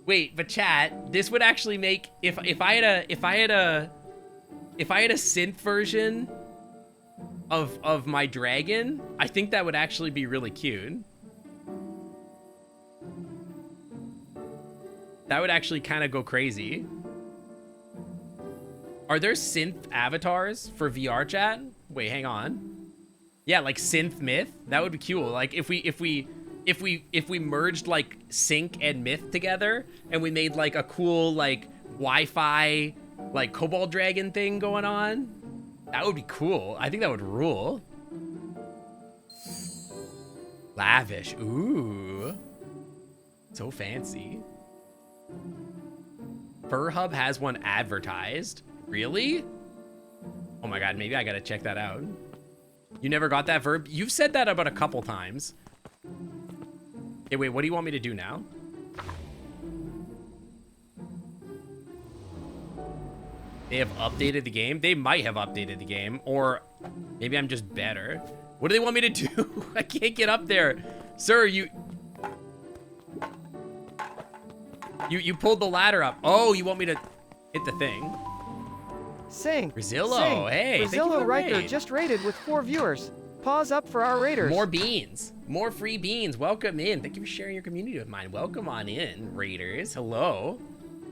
wait, but chat, this would actually make if I had a synth version of my dragon, I think that would actually be really cute. That would actually kind of go crazy. Are there synth avatars for VR chat? Wait, hang on. Yeah, like synth myth. That would be cool. Like if we merged like sync and myth together and we made like a cool like Wi-Fi like kobold dragon thing going on, that would be cool. I think that would rule. Lavish. Ooh. So fancy. FurHub has one advertised. Really? Oh my god, maybe I gotta check that out. You never got that verb? You've said that about a couple times. Hey, wait, what do you want me to do now? They have updated the game? They might have updated the game, or maybe I'm just better. What do they want me to do? I can't get up there. Sir, you pulled the ladder up. Oh, you want me to hit the thing? Sync. Brazillo, Sync. hey. Thank you for Brazillo the Riker raid. just raided with 4 viewers. Pause up for our raiders. More beans. More free beans. Welcome in. Thank you for sharing your community with mine. Welcome on in, raiders. Hello.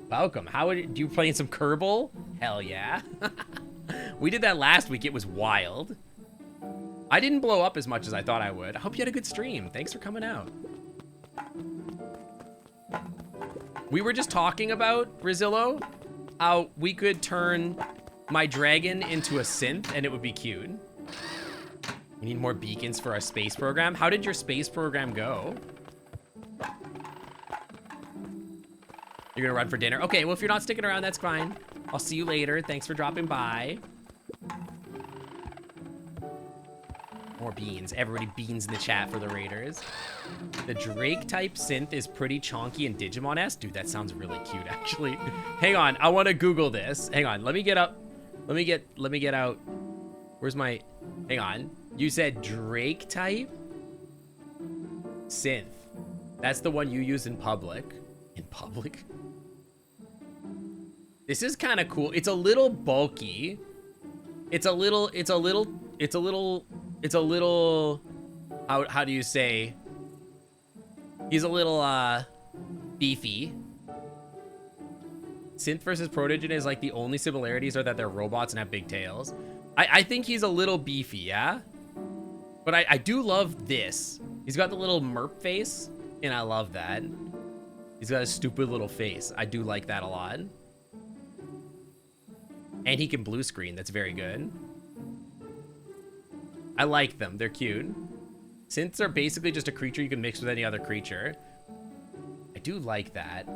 Welcome. How are you playing some Kerbal? Hell yeah. We did that last week. It was wild. I didn't blow up as much as I thought I would. I hope you had a good stream. Thanks for coming out. We were just talking about, Brazillo, how we could turn my dragon into a synth and it would be cute. We need more beacons for our space program. How did your space program go? You're gonna run for dinner? Okay, well, if you're not sticking around, that's fine. I'll see you later. Thanks for dropping by. More beans. Everybody beans in the chat for the raiders. The Drake type synth is pretty chonky and Digimon-esque. Dude, that sounds really cute, actually. Hang on, I want to Google this. Hang on, let me get up. Let me get out. Where's my, hang on. You said Drake type synth. That's the one you use in public. In public? This is kind of cool. It's a little bulky. It's a little, how do you say? He's a little, beefy. Synth versus Protogen is like the only similarities are that they're robots and have big tails. I think he's a little beefy, yeah? But I do love this. He's got the little merp face, and I love that. He's got a stupid little face. I do like that a lot. And he can blue screen. That's very good. I like them. They're cute. Synths are basically just a creature you can mix with any other creature. I do like that.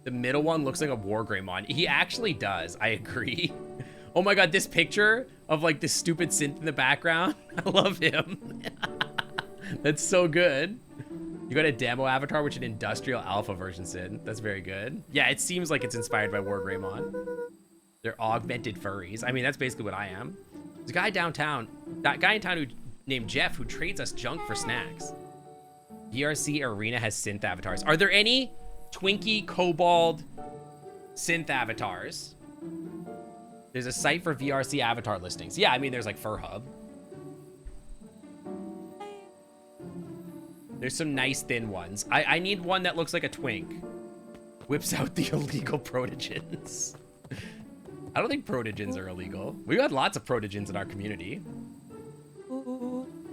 The middle one looks like a Wargreymon. He actually does. I agree. Oh my god, this picture of like this stupid synth in the background. I love him. That's so good. You got a demo avatar, which an industrial alpha version said. That's very good. Yeah, it seems like it's inspired by Wargreymon. They're augmented furries. I mean, that's basically what I am. There's a guy downtown, that guy in town named Jeff who trades us junk for snacks. VRC Arena has synth avatars. Are there any Twinkie Kobold synth avatars? There's a site for VRC avatar listings. Yeah, I mean, there's like FurHub. There's some nice thin ones. I need one that looks like a twink. Whips out the illegal protogens. I don't think protogens are illegal. We've got lots of protogens in our community.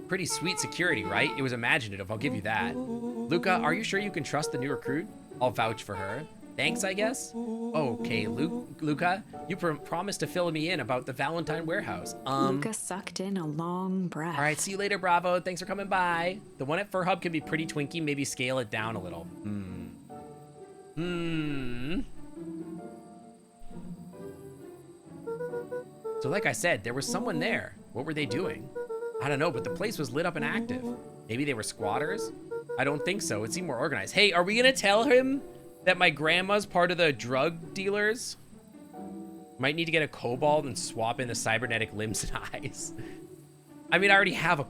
Pretty sweet security, right? It was imaginative, I'll give you that. Luca, are you sure you can trust the new recruit? I'll vouch for her. Thanks, I guess? Okay, Luca, you promised to fill me in about the Valentine warehouse. Luca sucked in a long breath. All right, see you later, Bravo. Thanks for coming by. The one at FurHub can be pretty twinky. Maybe scale it down a little. So like I said, there was someone there. What were they doing? I don't know, but the place was lit up and active. Maybe they were squatters? I don't think so. It seemed more organized. Hey, are we gonna tell him that my grandma's part of the drug dealers? Might need to get a kobold and swap in the cybernetic limbs and eyes. I mean, I already have a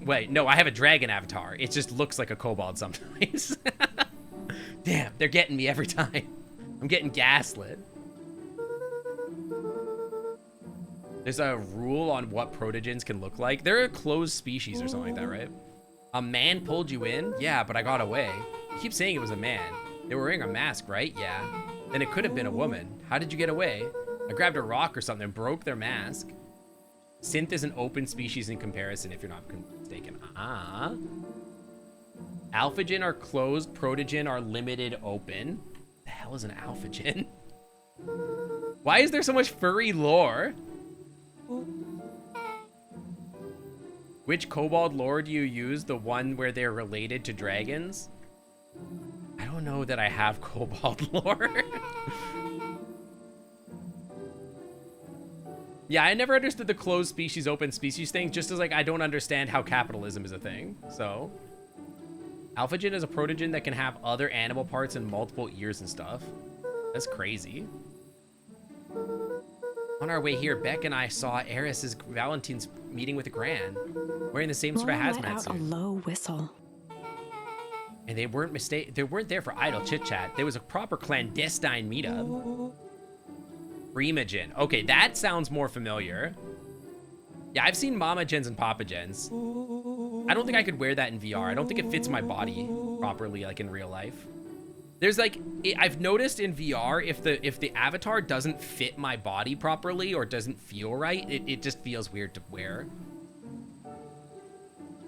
wait, no, I have a dragon avatar. It just looks like a kobold sometimes. Damn, they're getting me every time. I'm getting gaslit. There's a rule on what protogens can look like. They're a closed species or something like that, right? A man pulled you in? Yeah, but I got away. You keep saying it was a man. They were wearing a mask, right? Yeah. Then it could have been a woman. How did you get away? I grabbed a rock or something and broke their mask. Synth is an open species in comparison, if you're not mistaken. Ah. Alphagen are closed, protogen are limited open. The hell is an alphagen? Why is there so much furry lore? Which kobold lore do you use? The one where they're related to dragons? I don't know that I have kobold lore. Yeah, I never understood the closed species, open species thing, just as like I don't understand how capitalism is a thing. So, alphagen is a protogen that can have other animal parts and multiple ears and stuff. That's crazy. On our way here, Beck and I saw Eris's Valentine's meeting with a Gran, wearing the same sort of Laura let hazmat out a suit. low whistle. And they weren't there for idle chit chat. There was a proper clandestine meetup. Primogen. Okay, that sounds more familiar. Yeah, I've seen Mama Gens and Papa Gens. I don't think I could wear that in VR. I don't think it fits my body properly, like in real life. There's like, I've noticed in VR, if the avatar doesn't fit my body properly or doesn't feel right, it just feels weird to wear.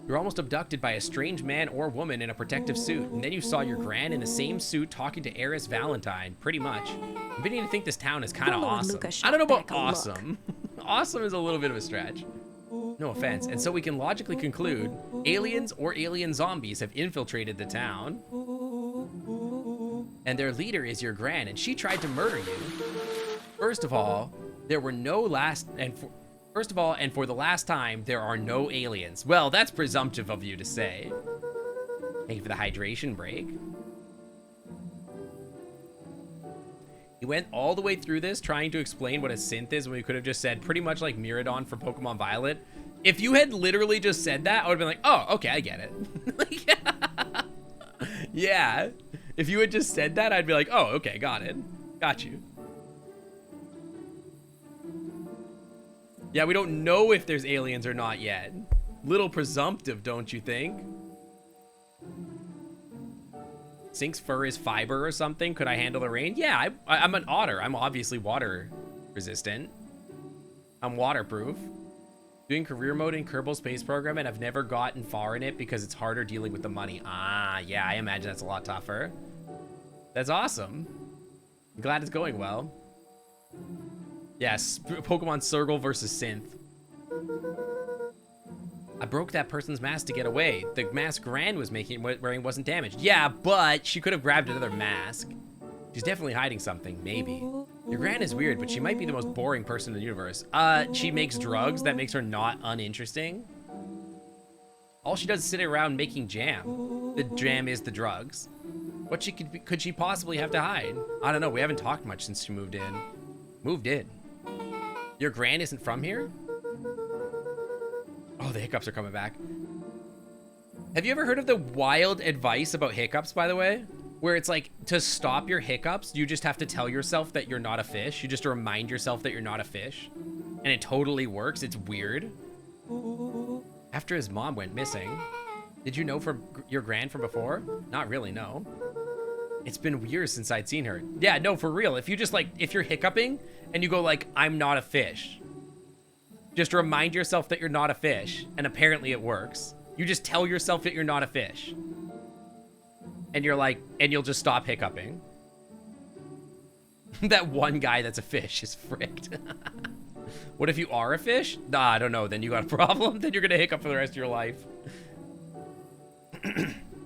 You're almost abducted by a strange man or woman in a protective suit, and then you saw your Gran in the same suit talking to Eris Valentine, pretty much. I'm beginning to think this town is kind of Lord awesome. Lucas I don't know about shot back a look. awesome. Awesome is a little bit of a stretch. No offense. And so we can logically conclude aliens or alien zombies have infiltrated the town. And their leader is your Gran, and she tried to murder you. First of all, and for the last time, there are no aliens. Well, that's presumptive of you to say. Thank you for the hydration break. He went all the way through this trying to explain what a synth is when we could have just said pretty much like Miradon for Pokemon Violet. If you had literally just said that, I would have been like, oh, okay, I get it. Yeah. If you had just said that, I'd be like, oh, okay, got it. Got you. Yeah, we don't know if there's aliens or not yet. Little presumptive, don't you think? Sync's fur is fiber or something. Could I handle the rain? Yeah, I'm an otter. I'm obviously water resistant. I'm waterproof. Doing career mode in Kerbal Space Program, and I've never gotten far in it because it's harder dealing with the money. Ah, yeah, I imagine that's a lot tougher. That's awesome. I'm glad it's going well. Yes, Pokemon Circle versus Synth. I broke that person's mask to get away. The mask Gran was wearing wasn't damaged. Yeah, but she could have grabbed another mask. She's definitely hiding something, maybe. Your Gran is weird, but she might be the most boring person in the universe. She makes drugs. That makes her not uninteresting. All she does is sit around making jam. The jam is the drugs. What could she possibly have to hide? I don't know. We haven't talked much since she moved in. Moved in. Your Gran isn't from here? Oh, the hiccups are coming back. Have you ever heard of the wild advice about hiccups, by the way? Where it's like, to stop your hiccups, you just have to tell yourself that you're not a fish. You just remind yourself that you're not a fish. And it totally works. It's weird. After his mom went missing, did you know from your Gran from before? Not really, no. It's been years since I'd seen her. Yeah, no, for real. If you just like, if you're hiccuping and you go like, I'm not a fish. Just remind yourself that you're not a fish. And apparently it works. You just tell yourself that you're not a fish. And you're like, and you'll just stop hiccuping. That one guy that's a fish is fricked. What if you are a fish? Nah, I don't know. Then you got a problem. Then you're going to hiccup for the rest of your life.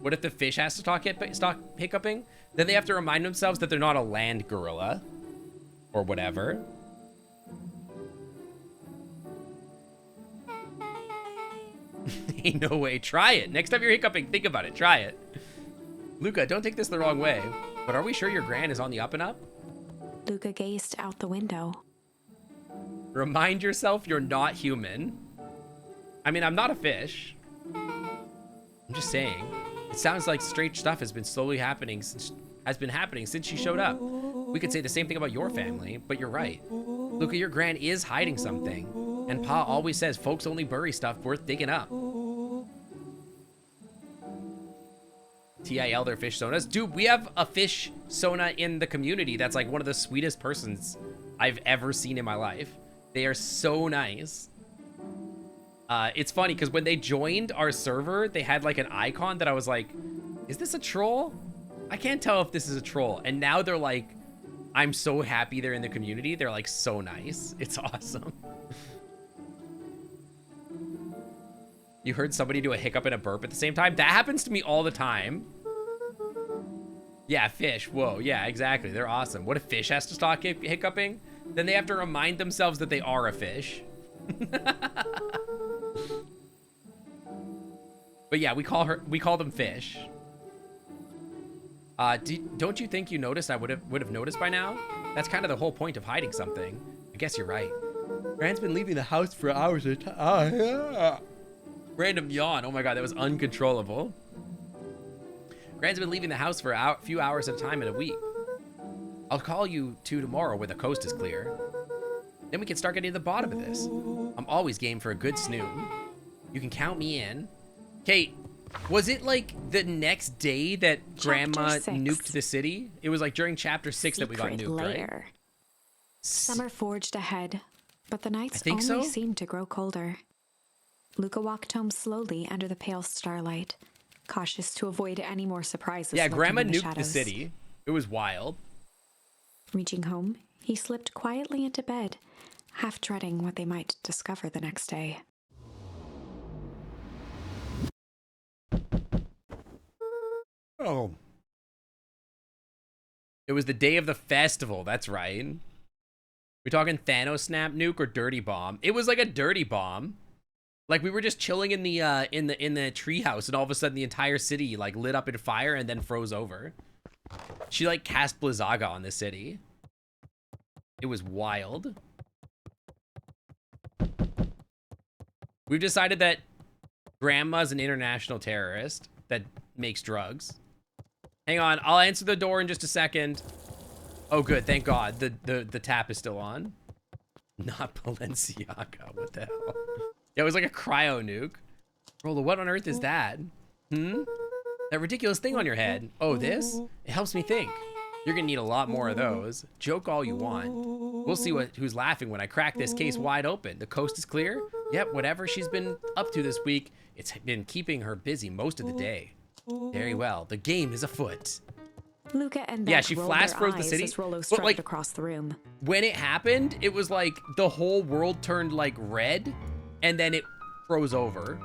What if the fish has to stop hiccuping? Then they have to remind themselves that they're not a land gorilla. Or whatever. Ain't no way. Try it. Next time you're hiccuping, think about it. Try it. Luca, don't take this the wrong way, but are we sure your gran is on the up and up? Luca gazed out the window. Remind yourself you're not human. I mean, I'm not a fish. I'm just saying. It sounds like strange stuff has been happening since she showed up. We could say the same thing about your family, but you're right. Luca, your gran is hiding something. And Pa always says folks only bury stuff worth digging up. TIL their fish sonas. Dude, we have a fish sona in the community that's like one of the sweetest persons I've ever seen in my life. They are so nice. It's funny because when they joined our server, they had like an icon that I was like, is this a troll? I can't tell if this is a troll. And now they're like, I'm so happy they're in the community. They're like so nice. It's awesome. You heard somebody do a hiccup and a burp at the same time? That happens to me all the time. Yeah, fish. Whoa, yeah, exactly. They're awesome. What if fish has to stop hiccuping? Then they have to remind themselves that they are a fish. But yeah, we call them fish. Don't you think you noticed I would have noticed by now? That's kind of the whole point of hiding something. I guess you're right. Gran's been leaving the house for hours at a time. Random yawn. Oh my god, that was uncontrollable. Gran's been leaving the house for a few hours at a time in a week. I'll call you two tomorrow when the coast is clear. Then we can start getting to the bottom of this. I'm always game for a good snoop. You can count me in. Kate, was it like the next day that Grandma nuked the city? It was like during chapter 6 that we got nuked, right? Summer forged ahead, but the nights only seemed to grow colder. Luca walked home slowly under the pale starlight, cautious to avoid any more surprises. Yeah, Grandma in the nuked shadows. the city. It was wild. Reaching home, he slipped quietly into bed, half dreading what they might discover the next day. Oh. It was the day of the festival, that's right. We talking Thanos snap nuke or dirty bomb? It was like a dirty bomb. Like we were just chilling in the treehouse, and all of a sudden the entire city like lit up in fire and then froze over. She like cast Blizzaga on the city. It was wild. We've decided that Grandma's an international terrorist that makes drugs. Hang on, I'll answer the door in just a second. Oh good, thank God. The tap is still on. Not Balenciaga, what the hell? Yeah, it was like a cryo nuke. Rolla, what on earth is that? That ridiculous thing on your head. Oh, this? It helps me think. You're gonna need a lot more of those. Joke all you want. We'll see who's laughing when I crack this case wide open. The coast is clear? Yep, whatever she's been up to this week, it's been keeping her busy most of the day. Very well, the game is afoot. Luca and yeah, she flash froze the city. But like across the room. When it happened, it was like the whole world turned like red, and then it froze over.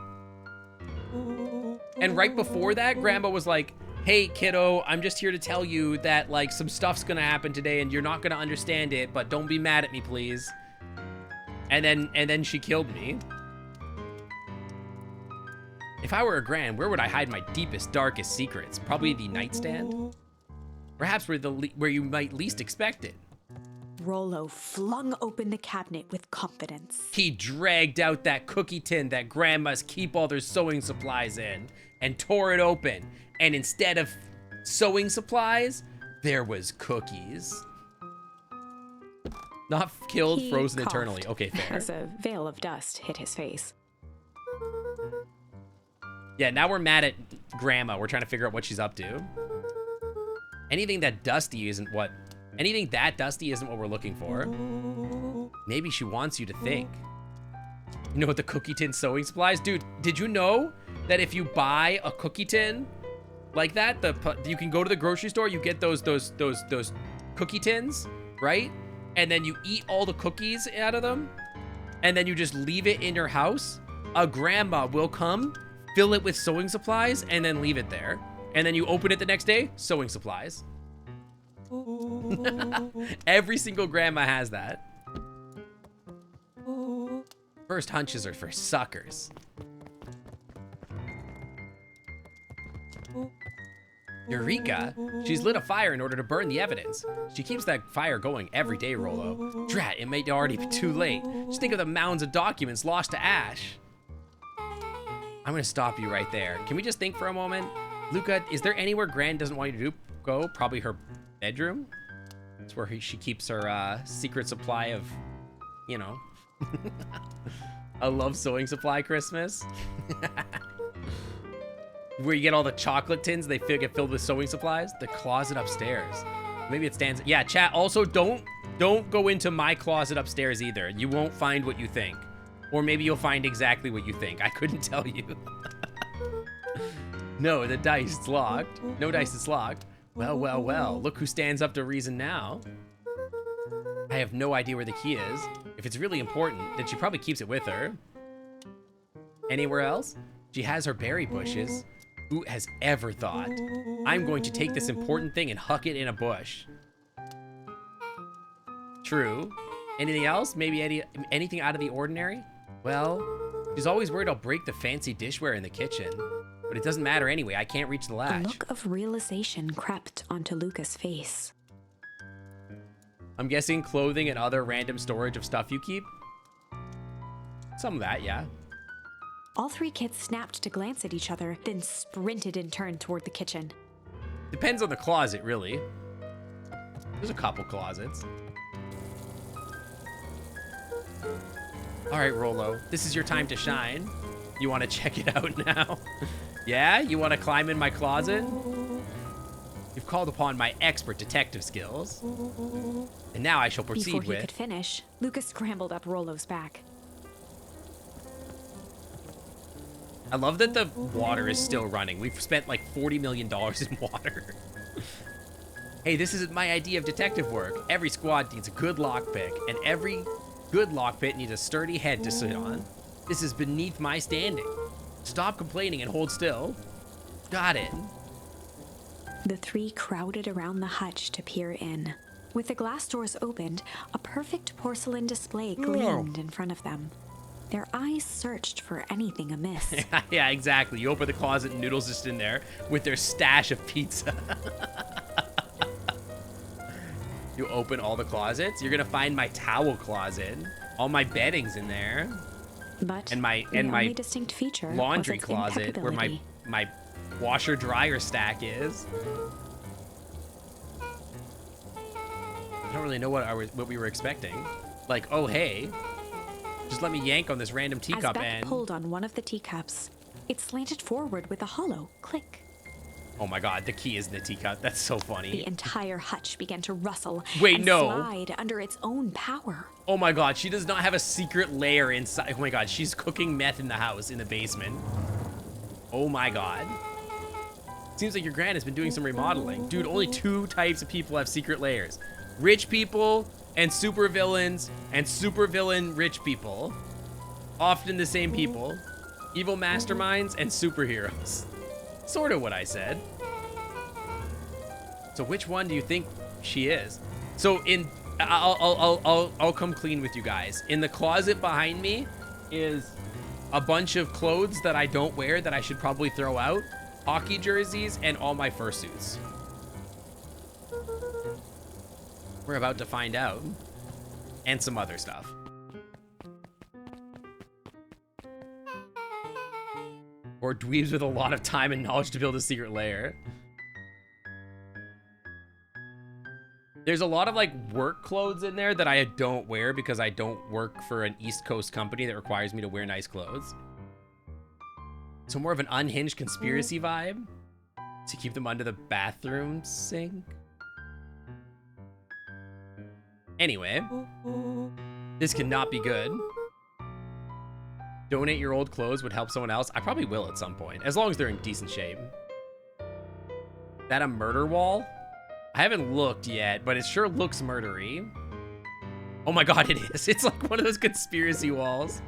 And right before that, Grandma was like, hey kiddo, I'm just here to tell you that like some stuff's gonna happen today and you're not gonna understand it, but don't be mad at me, please. And then she killed me. If I were a Gran, where would I hide my deepest, darkest secrets? Probably the nightstand? Perhaps where you might least expect it. Rollo flung open the cabinet with confidence. He dragged out that cookie tin that grandmas keep all their sewing supplies in and tore it open. And instead of sewing supplies, there was cookies. Not killed, He frozen coughed eternally. Okay, fair. As a veil of dust hit his face. Yeah, now we're mad at Grandma. We're trying to figure out what she's up to. Anything that dusty isn't what we're looking for. Maybe she wants you to think. You know what the cookie tin sewing supplies? Dude, did you know that if you buy a cookie tin like that, you can go to the grocery store, you get those cookie tins, right? And then you eat all the cookies out of them, and then you just leave it in your house. A grandma will come, fill it with sewing supplies, and then leave it there. And then you open it the next day, sewing supplies. Every single grandma has that. First hunches are for suckers. Eureka! She's lit a fire in order to burn the evidence. She keeps that fire going every day, Rollo. Drat, it may already be too late. Just think of the mounds of documents lost to ash. I'm gonna stop you right there. Can we just think for a moment? Luca, is there anywhere Gran doesn't want you to go? Probably her bedroom? It's where she keeps her secret supply of, you know. I love sewing supply Christmas. Where you get all the chocolate tins, they get filled with sewing supplies. The closet upstairs. Maybe it stands. Yeah, chat. Also, don't go into my closet upstairs either. You won't find what you think. Or maybe you'll find exactly what you think. I couldn't tell you. No, the dice is locked. No dice is locked. Well, well, well. Look who stands up to reason now. I have no idea where the key is. If it's really important, then she probably keeps it with her. Anywhere else? She has her berry bushes. Who has ever thought? I'm going to take this important thing and huck it in a bush. True. Anything else? Maybe anything out of the ordinary? Well, she's always worried I'll break the fancy dishware in the kitchen. But it doesn't matter anyway. I can't reach the latch. A look of realization crept onto Luca's face. I'm guessing clothing and other random storage of stuff you keep? Some of that, yeah. All three kids snapped to glance at each other, then sprinted in turn toward the kitchen. Depends on the closet, really. There's a couple closets. All right, Rollo, this is your time to shine. You want to check it out now? Yeah? You want to climb in my closet? You've called upon my expert detective skills. And now I shall proceed Before he could finish, Luca scrambled up Rollo's back. I love that the water is still running. We've spent like $40 million in water. Hey, this is my idea of detective work. Every squad needs a good lockpick, and every good lockpick needs a sturdy head to sit on. This is beneath my standing. Stop complaining and hold still. Got it. The three crowded around the hutch to peer in. With the glass doors opened, a perfect porcelain display gleamed in front of them. Their eyes searched for anything amiss. Yeah, exactly. You open the closet and Noodle's just in there with their stash of pizza. You open all the closets, you're gonna find my towel closet. All my bedding's in there. But my only distinct feature laundry was its closet where my washer dryer stack is. I don't really know what we were expecting. Like, oh hey, just let me yank on this random teacup As Beck and pulled on one of the teacups, it slanted forward with a hollow click. oh my god, the key is in the teacup. That's so funny. The entire hutch began to rustle Wait, and no. slide under its own power. Oh my god, she does not have a secret lair inside. Oh my god, she's cooking meth in the house in the basement. Oh my god. Seems like your gran has been doing some remodeling. Dude, only 2 types of people have secret lairs. Rich people and supervillains and supervillain rich people. Often the same people. Evil masterminds and superheroes. Sort of what I said. So which one do you think she is? So I'll come clean with you guys. In the closet behind me is a bunch of clothes that I don't wear that I should probably throw out. Hockey jerseys and all my fursuits. We're about to find out. And some other stuff. Or dweebs with a lot of time and knowledge to build a secret lair. There's a lot of like work clothes in there that I don't wear because I don't work for an East Coast company that requires me to wear nice clothes. So more of an unhinged conspiracy vibe to keep them under the bathroom sink. Anyway, this cannot be good. Donate your old clothes would help someone else. I probably will at some point, as long as they're in decent shape. Is that a murder wall? I haven't looked yet, but it sure looks murdery. Oh my god, it is. It's like one of those conspiracy walls.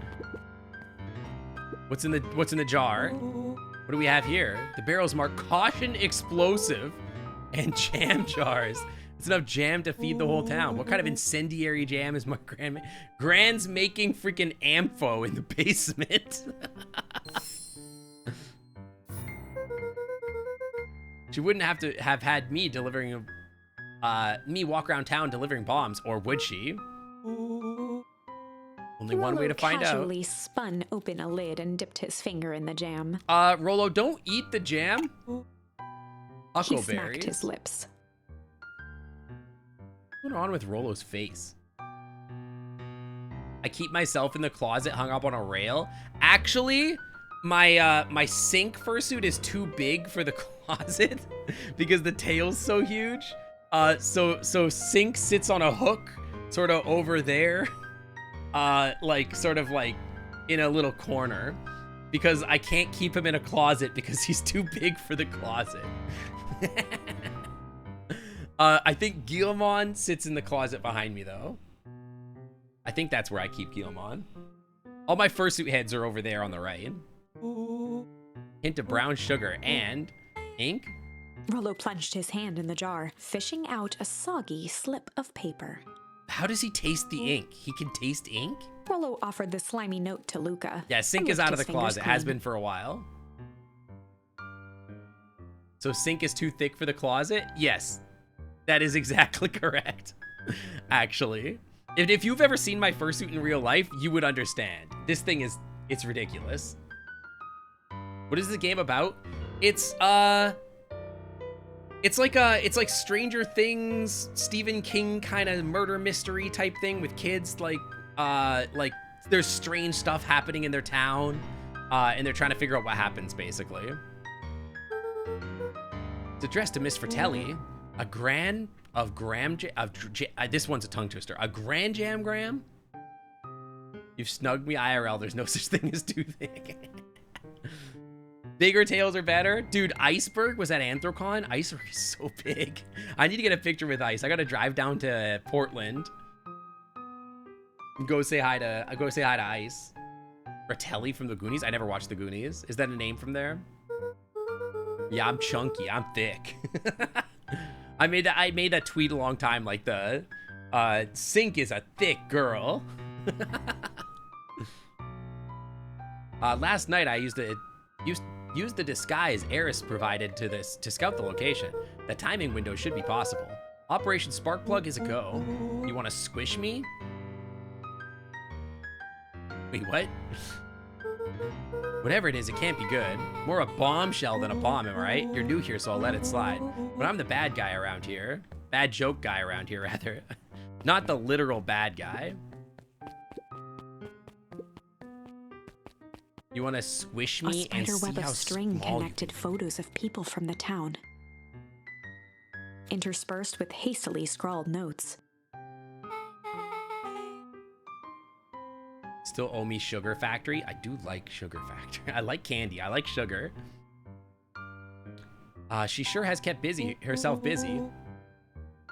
What's in the jar? What do we have here? The barrels mark caution explosive and jam jars. It's enough jam to feed the whole town. What kind of incendiary jam is my Grand's making freaking ampho in the basement? She wouldn't have to have had me delivering, me walk around town delivering bombs, or would she? Only one way to find out. Casually spun open a lid and dipped his finger in the jam. Rolo, don't eat the jam. He Huckleberries. smacked his lips. What's going on with Rolo's face? I keep myself in the closet hung up on a rail. Actually, my sink fursuit is too big for the closet because the tail's so huge. So sink sits on a hook, sort of over there, like sort of like in a little corner, because I can't keep him in a closet because he's too big for the closet. I think Guillemon sits in the closet behind me, though. I think that's where I keep Guillemon. All my fursuit heads are over there on the right. Hint of brown sugar and ink. Rollo plunged his hand in the jar, fishing out a soggy slip of paper. How does he taste the ink? He can taste ink? Rollo offered the slimy note to Luca. Yeah, Sink is out of the closet. Has been for a while. So Sink is too thick for the closet? Yes. That is exactly correct, actually. If you've ever seen my fursuit in real life, you would understand. This thing is, it's ridiculous. What is the game about? It's like Stranger Things, Stephen King kind of murder mystery type thing with kids. Like there's strange stuff happening in their town, and they're trying to figure out what happens, basically. It's addressed to Miss Fratelli. This one's a tongue twister. A grand jam gram? You've snugged me IRL. There's no such thing as too thick. Bigger tails are better. Dude, Iceberg was at Anthrocon. Iceberg is so big. I need to get a picture with Ice. I gotta drive down to Portland. And go say hi to Ice. Fratelli from the Goonies. I never watched the Goonies. Is that a name from there? Yeah, I'm chunky. I'm thick. I made that tweet a long time, like the Sink is a thick girl. Last night I used the disguise Eris provided to scout the location. The timing window should be possible. Operation Sparkplug is a go. You want to squish me? Wait, what? Whatever it is, it can't be good. More a bombshell than a bomb, am I right? You're new here, so I'll let it slide. But I'm the bad guy around here. Bad joke guy around here, rather. Not the literal bad guy. You want to squish me and see how small you can be? A spider web of string connected photos of people from the town, interspersed with hastily scrawled notes. Still owe me Sugar Factory. I do like Sugar Factory. I like candy. I like sugar. She sure has kept herself busy.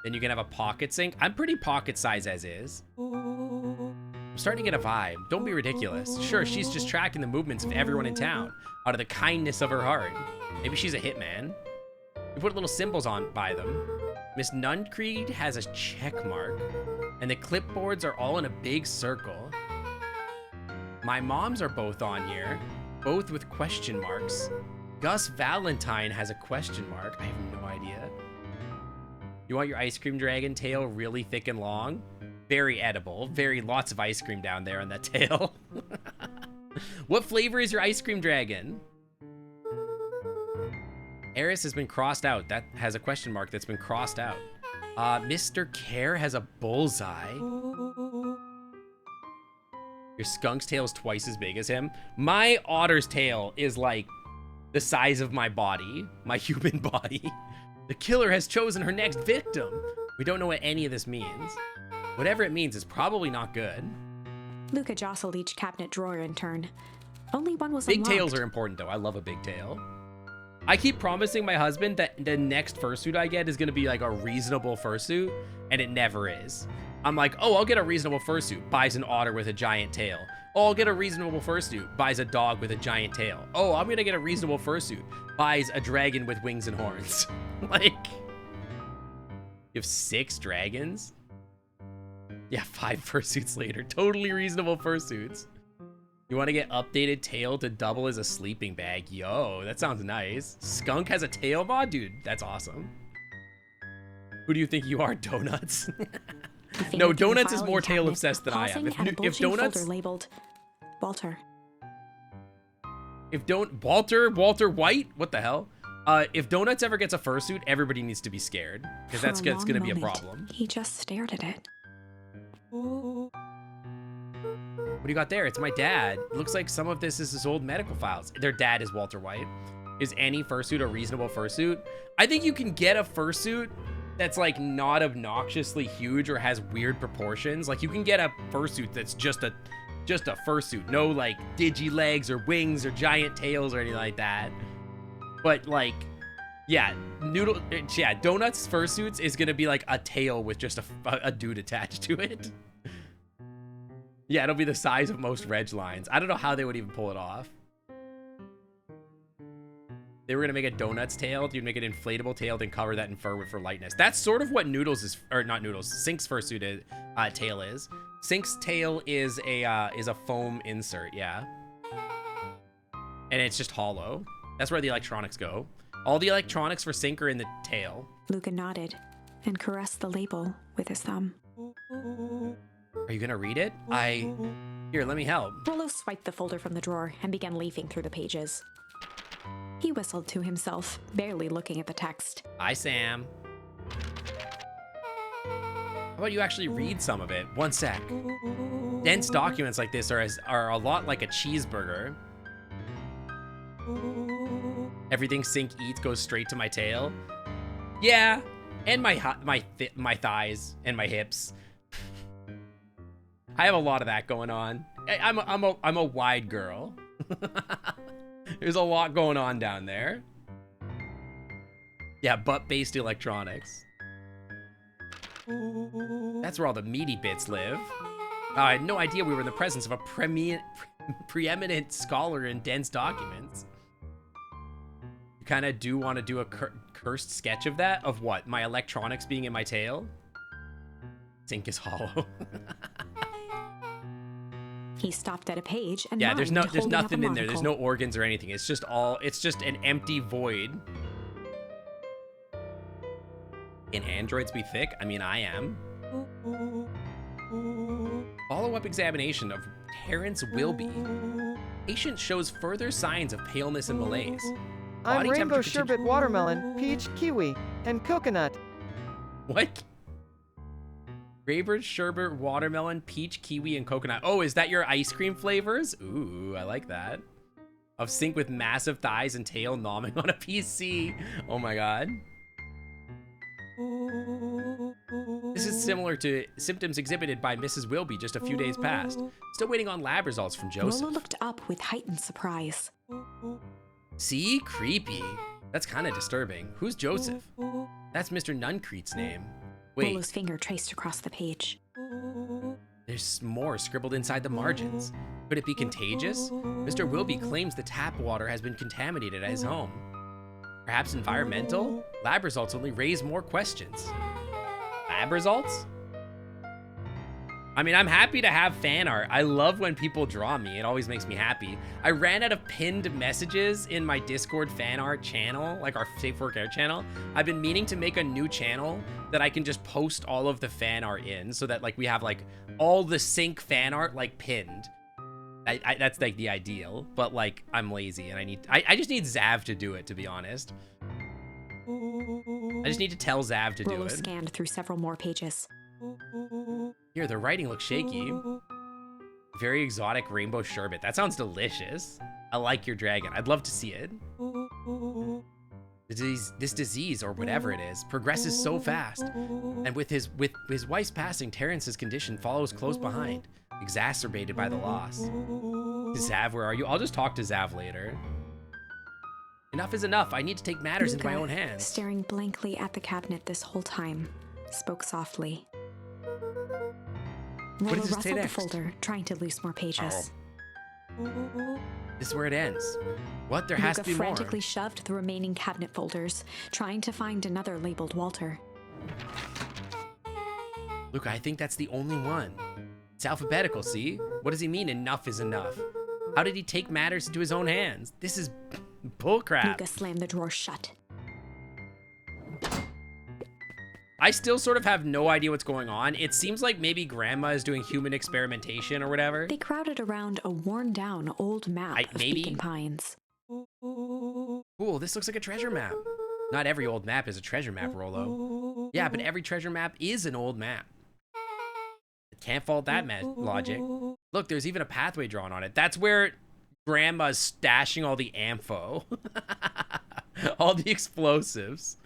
Then you can have a pocket sink. I'm pretty pocket size as is. I'm starting to get a vibe. Don't be ridiculous. Sure, she's just tracking the movements of everyone in town out of the kindness of her heart. Maybe she's a hitman. You put little symbols on by them. Miss Nuncreed has a check mark, and the clipboards are all in a big circle. My moms are both on here, both with question marks. Gus Valentine has a question mark. I have no idea. You want your ice cream dragon tail really thick and long? Very edible. Lots of ice cream down there on that tail. What flavor is your ice cream dragon? Eris has been crossed out. That has a question mark that's been crossed out. Mr. Care has a bullseye. Your skunk's tail is twice as big as him. My otter's tail is like the size of my body, my human body. The killer has chosen her next victim. We don't know what any of this means. Whatever it means is probably not good. Luca jostled each cabinet drawer in turn. Only one was Big unlocked. tails are important, though. I love a big tail. I keep promising my husband that the next fursuit I get is going to be like a reasonable fursuit, and it never is. I'm like, oh, I'll get a reasonable fursuit. Buys an otter with a giant tail. Oh, I'll get a reasonable fursuit. Buys a dog with a giant tail. Oh, I'm gonna get a reasonable fursuit. Buys a dragon with wings and horns. Like, you have 6 dragons? Yeah, 5 fursuits later. Totally reasonable fursuits. You want to get updated tail to double as a sleeping bag? Yo, that sounds nice. Skunk has a tail mod? Dude, that's awesome. Who do you think you are, Donuts? No, Donuts is more tail obsessed than I am. If Donuts labeled Walter. If Walter White, what the hell? If Donuts ever gets a fursuit, everybody needs to be scared because that's going to be a problem. He just stared at it. What do you got there? It's my dad. It looks like some of this is his old medical files. Their dad is Walter White. Is any fursuit a reasonable fursuit? I think you can get a fursuit that's like not obnoxiously huge or has weird proportions. Like you can get a fursuit that's just a fursuit. No like digi legs or wings or giant tails or anything like that. But like, yeah, Donut's fursuits is gonna be like a tail with just a dude attached to it. Yeah, it'll be the size of most reg lines. I don't know how they would even pull it off. They were gonna make a Donut's tail. You'd make an inflatable tail, then cover that in fur for lightness. That's sort of what Noodles is, or not Noodles. Sync's fursuit tail is. Sync's tail is a foam insert, yeah. And it's just hollow. That's where the electronics go. All the electronics for Sync are in the tail. Luca nodded and caressed the label with his thumb. Are you gonna read it? Here, let me help. Rollo swiped the folder from the drawer and began leafing through the pages. He whistled to himself, barely looking at the text. Hi, Sam. How about you actually read some of it? One sec. Dense documents like this are a lot like a cheeseburger. Everything Sync eats goes straight to my tail. Yeah, and my thighs and my hips. I have a lot of that going on. I'm a wide girl. There's a lot going on down there. Yeah, butt-based electronics. That's where all the meaty bits live. I had no idea we were in the presence of a preeminent scholar in dense documents. You kind of do want to do a cursed sketch of that? Of what? My electronics being in my tail? Sync is hollow. He stopped at a page and yeah, there's nothing in there. There's monocle. no organs or anything. It's just an empty void. Can androids be thick? I mean, I am. Follow-up examination of Terrence Wilby. Patient shows further signs of paleness and malaise. I'm Body rainbow temperature sherbet, watermelon, peach, kiwi, and coconut. What? Rainbow sherbet, watermelon, peach, kiwi, and coconut. Oh, is that your ice cream flavors? Ooh, I like that. Of Sync with massive thighs and tail nomming on a PC. Oh my god. This is similar to symptoms exhibited by Mrs. Wilby just a few days past. Still waiting on lab results from Joseph. Rollo looked up with heightened surprise. See? Creepy. That's kind of disturbing. Who's Joseph? That's Mr. Nuncrete's name. Wait. Rollo's finger traced across the page. There's more scribbled inside the margins. Could it be contagious? Mr. Wilby claims the tap water has been contaminated at his home. Perhaps environmental? Lab results only raise more questions. Lab results? I mean, I'm happy to have fan art. I love when people draw me. It always makes me happy. I ran out of pinned messages in my Discord fan art channel, like our Safe Work Air channel. I've been meaning to make a new channel that I can just post all of the fan art in so that like we have like all the Sync fan art like pinned. That's like the ideal, but like I'm lazy and I just need Zav to do it, to be honest. I just need to tell Zav to do Rollo it. scanned through several more pages. Here, the writing looks shaky. Very exotic rainbow sherbet. That sounds delicious. I like your dragon. I'd love to see it. This disease, or whatever it is, progresses so fast. And with his wife's passing, Terrence's condition follows close behind, exacerbated by the loss. Zav, where are you? I'll just talk to Zav later. Enough is enough. I need to take matters into my own hands. Staring blankly at the cabinet this whole time, spoke softly. What Rollo does it say rustled the next? folder, trying to loose more pages. Oh. This is where it ends. What? There has to Luca be more. frantically shoved the remaining cabinet folders, trying to find another labeled Walter. Luca, I think that's the only one. It's alphabetical, see? What does he mean enough is enough? How did he take matters into his own hands? This is bullcrap. Luca slammed the drawer shut. I still sort of have no idea what's going on. It seems like maybe Grandma is doing human experimentation or whatever. They crowded around a worn-down old map of maybe. Beacon Pines. Cool, this looks like a treasure map. Not every old map is a treasure map, Rolo. Yeah, but every treasure map is an old map. Can't fault that logic. Look, there's even a pathway drawn on it. That's where Grandma's stashing all the ammo. All the explosives.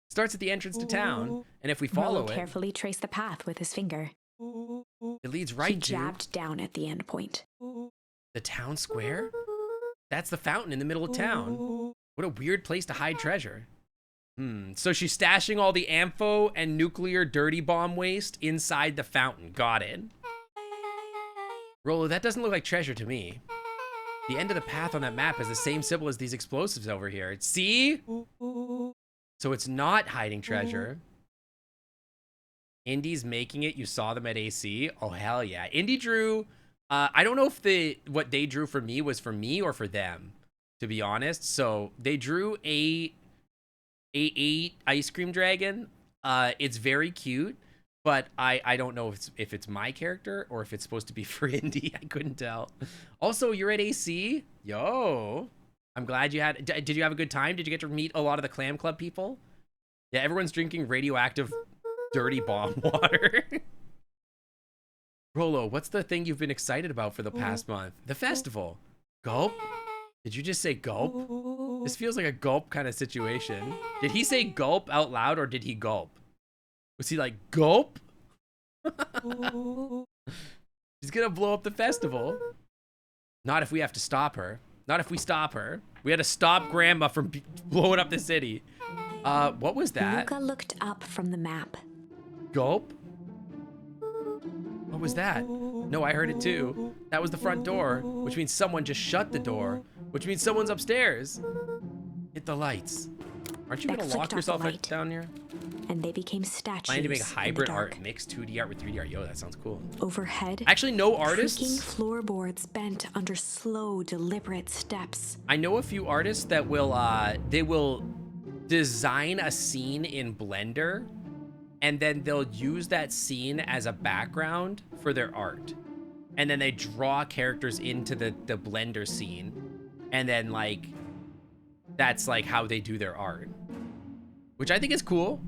Starts at the entrance to town, and if we follow Rollo it, carefully traced the path with his finger. it leads He right to jabbed down at the end point. the town square? That's the fountain in the middle of town. What a weird place to hide treasure. So she's stashing all the ammo and nuclear dirty bomb waste inside the fountain. Got it. Rolo, that doesn't look like treasure to me. The end of the path on that map is the same symbol as these explosives over here. See? So it's not hiding treasure. Indy's making it. You saw them at AC. Oh, hell yeah. Indy drew... I don't know if what they drew for me was for me or for them, to be honest. So they drew a ice cream dragon. It's very cute, but I don't know if it's my character or if it's supposed to be for Indy. I couldn't tell. Also, you're at AC. Yo, I'm glad you had. Did you have a good time? Did you get to meet a lot of the Clam Club people? Yeah, everyone's drinking radioactive, dirty bomb water. Rolo, what's the thing you've been excited about for the past month? The festival. Gulp? Did you just say gulp? This feels like a gulp kind of situation. Did he say gulp out loud or did he gulp? Was he like, gulp? She's gonna blow up the festival. Not if we have to stop her. Not if we stop her. We had to stop Grandma from blowing up the city. What was that? Luca looked up from the map. Gulp? What was that? No, I heard it too. That was the front door, which means someone just shut the door, which means someone's upstairs. Hit the lights. Aren't you Beck gonna flicked lock off the yourself light. down here? And they became statues. Planning to make in the hybrid dark. art, mix 2D art with 3D art. Yo, that sounds cool. Overhead, Actually, no creaking artists. floorboards bent under slow, deliberate steps. I know a few artists that will, they will design a scene in Blender, and then they'll use that scene as a background for their art. And then they draw characters into the Blender scene. And then, like, that's, like, how they do their art. Which I think is cool.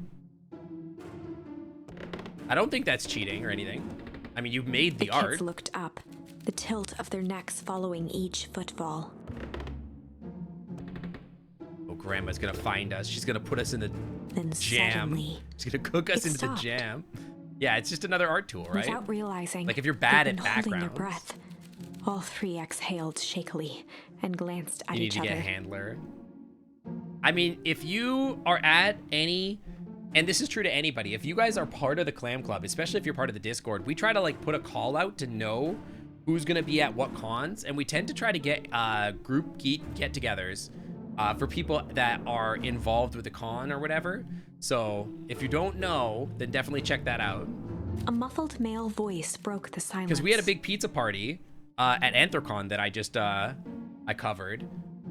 I don't think that's cheating or anything. I mean, you made the The art. kids looked up, the tilt of their necks following each footfall. Oh, Grandma's gonna find us. She's gonna put us in the Then jam. suddenly, She's gonna cook us it into the stopped. jam. Yeah, it's just another art tool, right? without realizing, Like if you're bad they'd at been holding their backgrounds. breath. All three exhaled shakily and glanced at You need each to get other. a handler. I mean, if you are at any, and this is true to anybody, if you guys are part of the Clam Club, especially if you're part of the Discord, we try to like put a call out to know who's gonna be at what cons, and we tend to try to get group get-togethers for people that are involved with the con or whatever. So if you don't know, then definitely check that out. A muffled male voice broke the silence. Because we had a big pizza party at Anthrocon that I just I covered.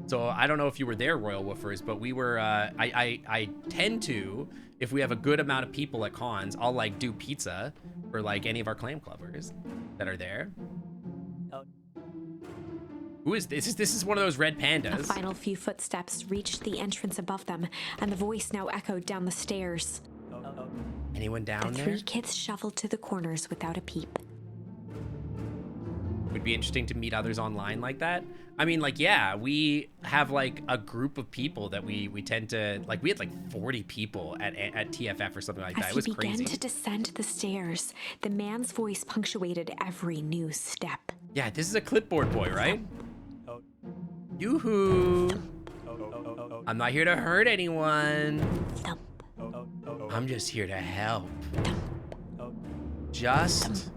So I don't know if you were there, Royal Woofers, but we were. I tend to, if we have a good amount of people at cons, I'll like do pizza for like any of our Clam Clubbers that are there. Who is this? This is one of those red A pandas. final few footsteps reached the entrance above them, and the voice now echoed down the stairs. Anyone down The there? three kids shuffled to the corners without a peep. Would be interesting to meet others online like that. I mean, like, yeah, we have like a group of people that we tend to like. We had like 40 people at TFF or something like that. As It was he began crazy. to descend the stairs, the man's voice punctuated every new step. Yeah, this is a clipboard boy, right? Yoo-hoo! I'm not here to hurt anyone. Thump, I'm just here to help. Just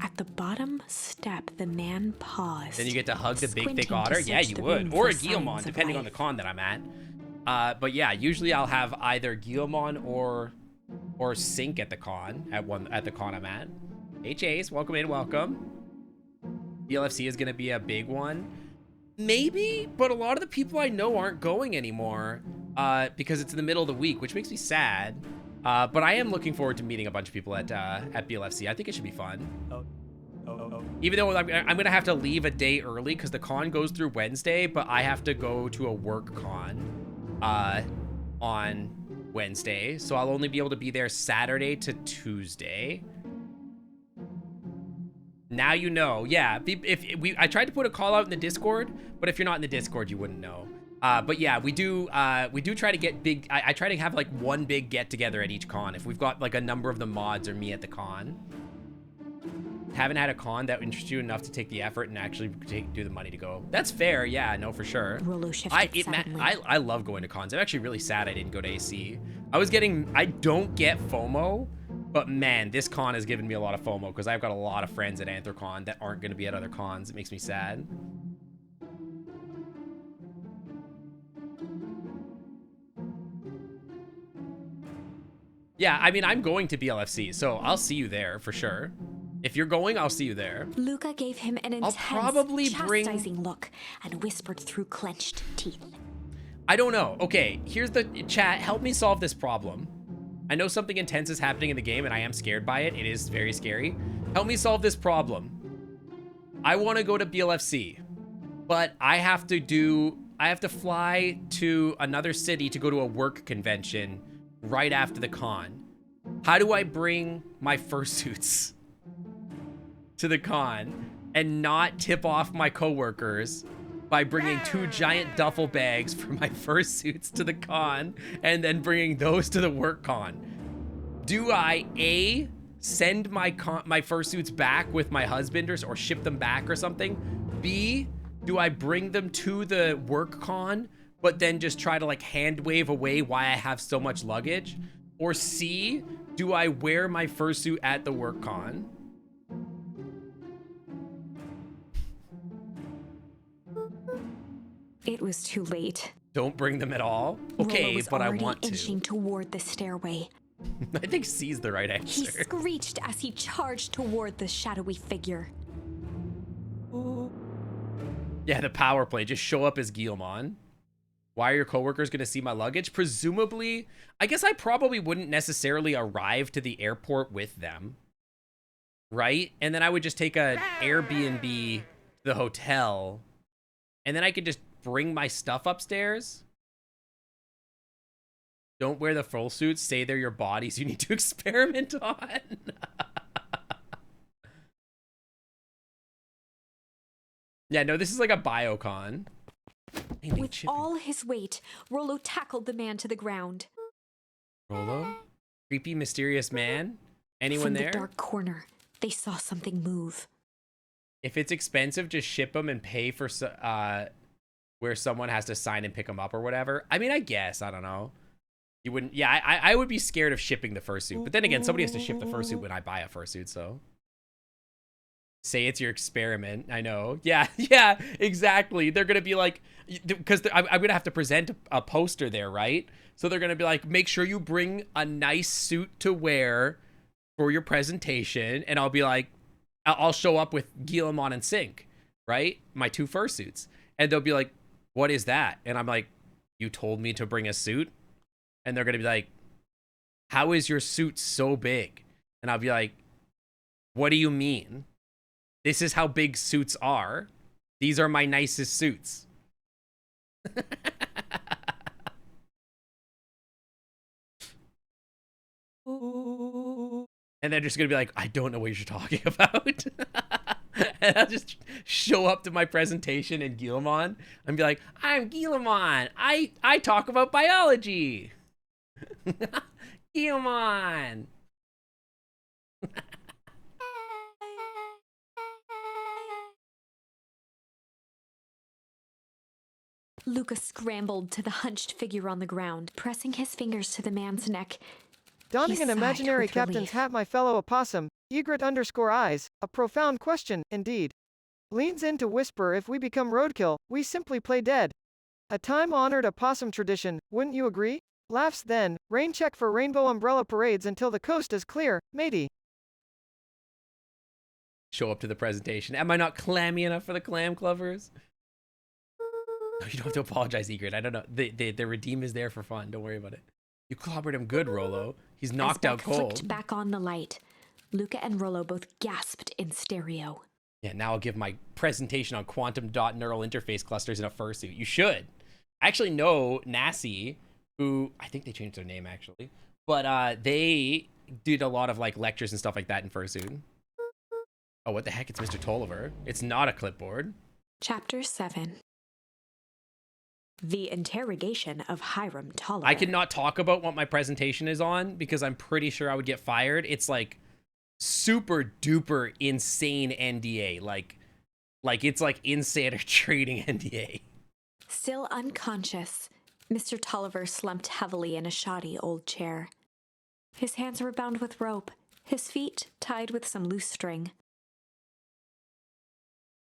At the bottom step, the man paused. Then you get to hug the big, thick squinting to otter. Yeah, search you the would. room Or for a Guillemon, signs of depending on the life. con that I'm at. But yeah, usually I'll have either Guillemon or Sync at the con, at the con I'm at. Hey Chase, welcome in, welcome. BLFC is gonna be a big one. Maybe, but a lot of the people I know aren't going anymore because it's in the middle of the week, which makes me sad. But I am looking forward to meeting a bunch of people at BLFC. I think it should be fun. Even though I'm gonna have to leave a day early because the con goes through Wednesday, but I have to go to a work con on Wednesday, so I'll only be able to be there Saturday to Tuesday. Now you know. Yeah, I tried to put a call out in the Discord, but if you're not in the Discord, you wouldn't know. But yeah, we do try to get big. I try to have like one big get together at each con if we've got like a number of the mods or me at the con. Haven't had a con that interests you enough to take the effort and actually do the money to go. That's fair. Yeah, no, for sure. Rolo shifted suddenly. I love going to cons. I'm actually really sad I didn't go to AC. I don't get FOMO, but man, this con has given me a lot of FOMO because I've got a lot of friends at Anthrocon that aren't going to be at other cons. It makes me sad. Yeah, I mean, I'm going to BLFC, so I'll see you there for sure. If you're going, I'll see you there. Luca gave him an intense, chastising look and whispered through clenched teeth. I don't know. Okay, here's the chat. Help me solve this problem. I know something intense is happening in the game and I am scared by it. It is very scary. Help me solve this problem. I want to go to BLFC, but I have to fly to another city to go to a work convention right after the con. How do I bring my fursuits to the con and not tip off my coworkers by bringing 2 giant duffel bags for my fursuits to the con and then bringing those to the work con? Do I A, send my fursuits back with my husband or ship them back or something? B, do I bring them to the work con but then just try to like hand wave away why I have so much luggage? Or C, do I wear my fursuit at the work con? It was too late. Don't bring them at all? Okay, but I want to. Inching toward the stairway. I think C's the right answer. He screeched as he charged toward the shadowy figure. Yeah, the power play. Just show up as Guillemon. Why are your coworkers going to see my luggage? Presumably, I guess I probably wouldn't necessarily arrive to the airport with them. Right? And then I would just take an Airbnb to the hotel. And then I could just bring my stuff upstairs. Don't wear the full suits. Say they're your bodies you need to experiment on. Yeah, no, this is like a biocon. With all his weight, Rolo tackled the man to the ground. Rolo? Creepy, mysterious man? Anyone there? From the dark corner, they saw something move. If it's expensive, just ship them and pay for where someone has to sign and pick them up or whatever. I mean, I guess. I don't know. You wouldn't... Yeah, I would be scared of shipping the fursuit. But then again, somebody has to ship the fursuit when I buy a fursuit, so... Say it's your experiment. I know. Yeah, yeah, exactly. They're going to be like... Because I'm going to have to present a poster there, right? So they're going to be like, make sure you bring a nice suit to wear for your presentation. And I'll be like... I'll show up with Guillemon and Sync, right? My 2 fursuits. And they'll be like, what is that? And I'm like, you told me to bring a suit? And they're going to be like, how is your suit so big? And I'll be like, what do you mean? This is how big suits are. These are my nicest suits. And they're just going to be like, I don't know what you're talking about. And I'll just show up to my presentation in Guillemon and be like, I'm Guillemon. I talk about biology. Guillemon. Luca scrambled to the hunched figure on the ground, pressing his fingers to the man's neck. Donning He an sighed imaginary with captain's relief. hat, my fellow opossum, Egret_eyes, a profound question, indeed. Leans in to whisper if we become roadkill, we simply play dead. A time-honored opossum tradition, wouldn't you agree? Laughs then, rain check for rainbow umbrella parades until the coast is clear, matey. Show up to the presentation. Am I not clammy enough for the clam clovers? No, you don't have to apologize, Egret. I don't know. The redeem is there for fun. Don't worry about it. You clobbered him good, Rolo. He's knocked As out Beck cold. flicked back on the light, Luca and Rollo both gasped in stereo. Yeah, now I'll give my presentation on quantum dot neural interface clusters in a fursuit. You should. I actually know Nassie, who I think they changed their name actually, but they did a lot of like lectures and stuff like that in fursuit. Oh, what the heck? It's Mr. Tolliver. It's not a clipboard. Chapter 7. The Interrogation of Hiram Tolliver. I cannot talk about what my presentation is on because I'm pretty sure I would get fired. It's like super duper insane NDA. Like it's like insider trading NDA. Still unconscious, Mr. Tolliver slumped heavily in a shoddy old chair. His hands were bound with rope, his feet tied with some loose string.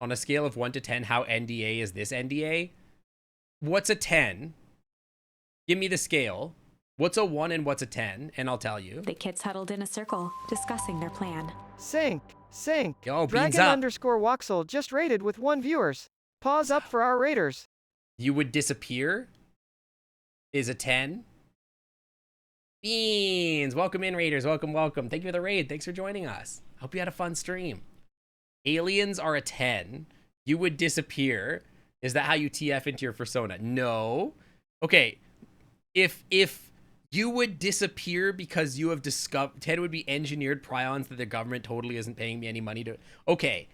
On a scale of 1 to 10, how NDA is this NDA? What's a 10? Give me the scale. What's a 1 and what's a 10? And I'll tell you. The kids huddled in a circle, discussing their plan. Sync. Yo, beans Dragon up. _Woxel just rated with 1 viewers. Pause up for our raiders. You would disappear is a 10. Beans. Welcome in, raiders. Welcome. Thank you for the raid. Thanks for joining us. Hope you had a fun stream. Aliens are a 10. You would disappear. Is that how you TF into your persona? No. Okay. If you would disappear because you have discovered 10 would be engineered prions that the government totally isn't paying me any money to. Okay.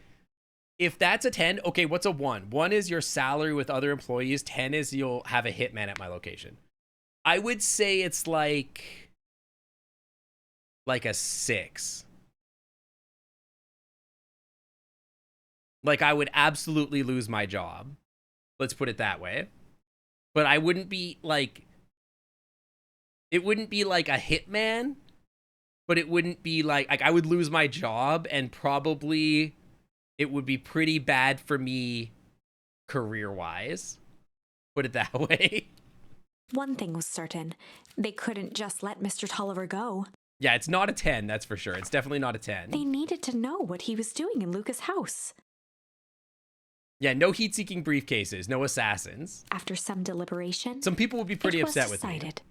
If that's a 10, okay, what's a 1? 1 is your salary with other employees. 10 is you'll have a hitman at my location. I would say it's like a 6. Like I would absolutely lose my job. Let's put it that way. But I wouldn't be like, it wouldn't be like a hitman, but it wouldn't be like I would lose my job and probably it would be pretty bad for me career-wise. Put it that way. One thing was certain. They couldn't just let Mr. Tolliver go. Yeah, it's not a 10, that's for sure. It's definitely not a 10. They needed to know what he was doing in Luca's house. Yeah, no heat-seeking briefcases, no assassins. After some deliberation, Some people would be pretty it was upset with me. decided.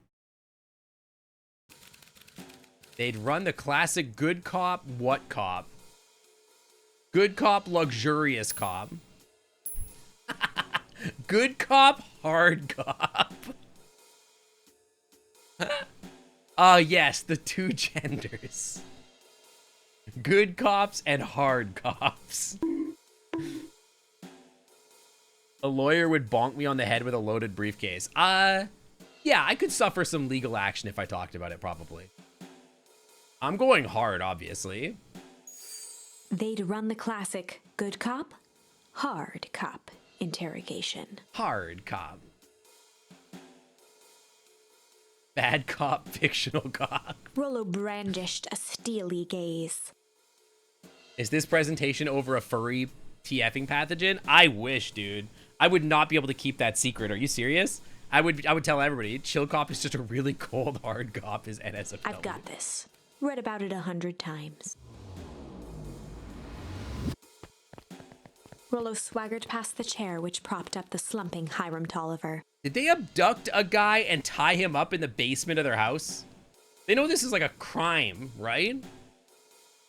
They'd run the classic good cop, what cop? Good cop, luxurious cop. Good cop, hard cop. Yes, the 2 genders. Good cops and hard cops. A lawyer would bonk me on the head with a loaded briefcase. Yeah, I could suffer some legal action if I talked about it, probably. I'm going hard, obviously. They'd run the classic good cop, hard cop interrogation. Hard cop. Bad cop, fictional cop. Rollo brandished a steely gaze. Is this presentation over a furry TFing pathogen? I wish, dude. I would not be able to keep that secret. Are you serious? I would tell everybody. Chill cop is just a really cold, hard cop. Is NSFW. I've got this. Read about it 100 times. Rollo swaggered past the chair which propped up the slumping Hiram Tolliver. Did they abduct a guy and tie him up in the basement of their house? They know this is like a crime, right?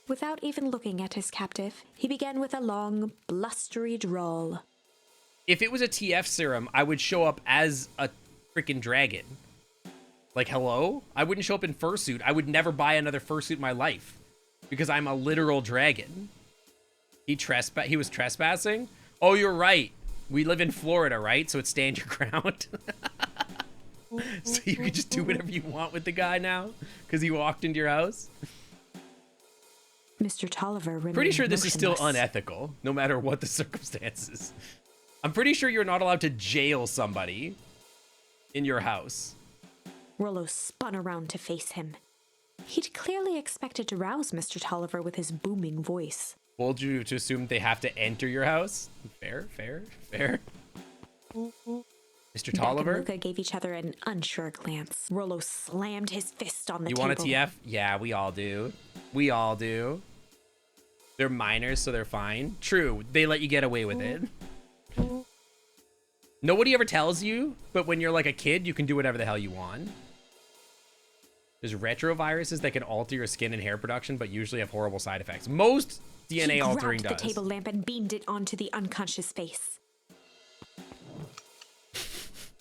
Without even looking at his captive, he began with a long, blustery drawl. If it was a TF serum, I would show up as a freaking dragon. Like, hello? I wouldn't show up in fursuit. I would never buy another fursuit in my life because I'm a literal dragon. He was trespassing? Oh, you're right. We live in Florida, right? So it's stand your ground. So you could just do whatever you want with the guy now because he walked into your house. Mr. Tolliver remained Pretty sure this is still motionless. unethical, no matter what the circumstances. I'm pretty sure you're not allowed to jail somebody in your house. Rollo spun around to face him. He'd clearly expected to rouse Mr. Tolliver with his booming voice. Told you to assume they have to enter your house. Fair, fair, fair. Mr. Beck and Tolliver, Luca gave each other an unsure glance. Rollo slammed his fist on the you table. want a TF? Yeah, we all do. We all do. They're minors, so they're fine. True, they let you get away with it. Nobody ever tells you, but when you're like a kid, you can do whatever the hell you want. There's retroviruses that can alter your skin and hair production, but usually have horrible side effects. Most DNA he altering grabbed does. the table lamp and beamed it onto the unconscious face.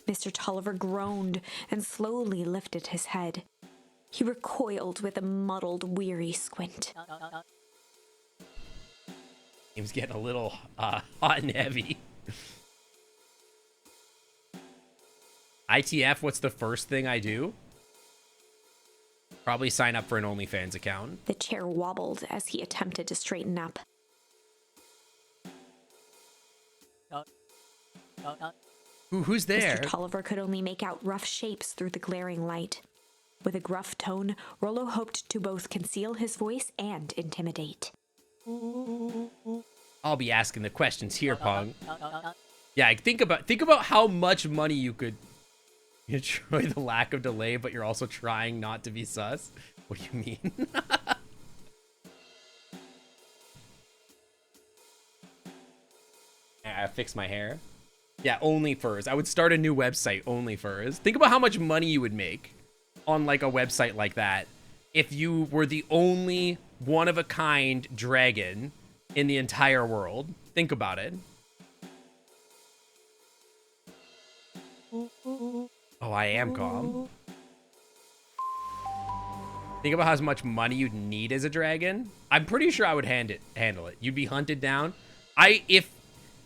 Mr. Tolliver groaned and slowly lifted his head. He recoiled with a muddled, weary squint. Game's getting a little hot and heavy. ITF, what's the first thing I do? Probably sign up for an OnlyFans account. The chair wobbled as he attempted to straighten up. Who's there? Mr. Tolliver could only make out rough shapes through the glaring light. With a gruff tone, Rollo hoped to both conceal his voice and intimidate. I'll be asking the questions here, Pong. Yeah, think about how much money you could enjoy the lack of delay, but you're also trying not to be sus. What do you mean? I fix my hair. Yeah, OnlyFurs. I would start a new website, OnlyFurs. Think about how much money you would make on like a website like that if you were the only one-of-a-kind dragon in the entire world. Think about it. Oh, I am calm. Think about how much money you'd need as a dragon. I'm pretty sure I would handle it. You'd be hunted down.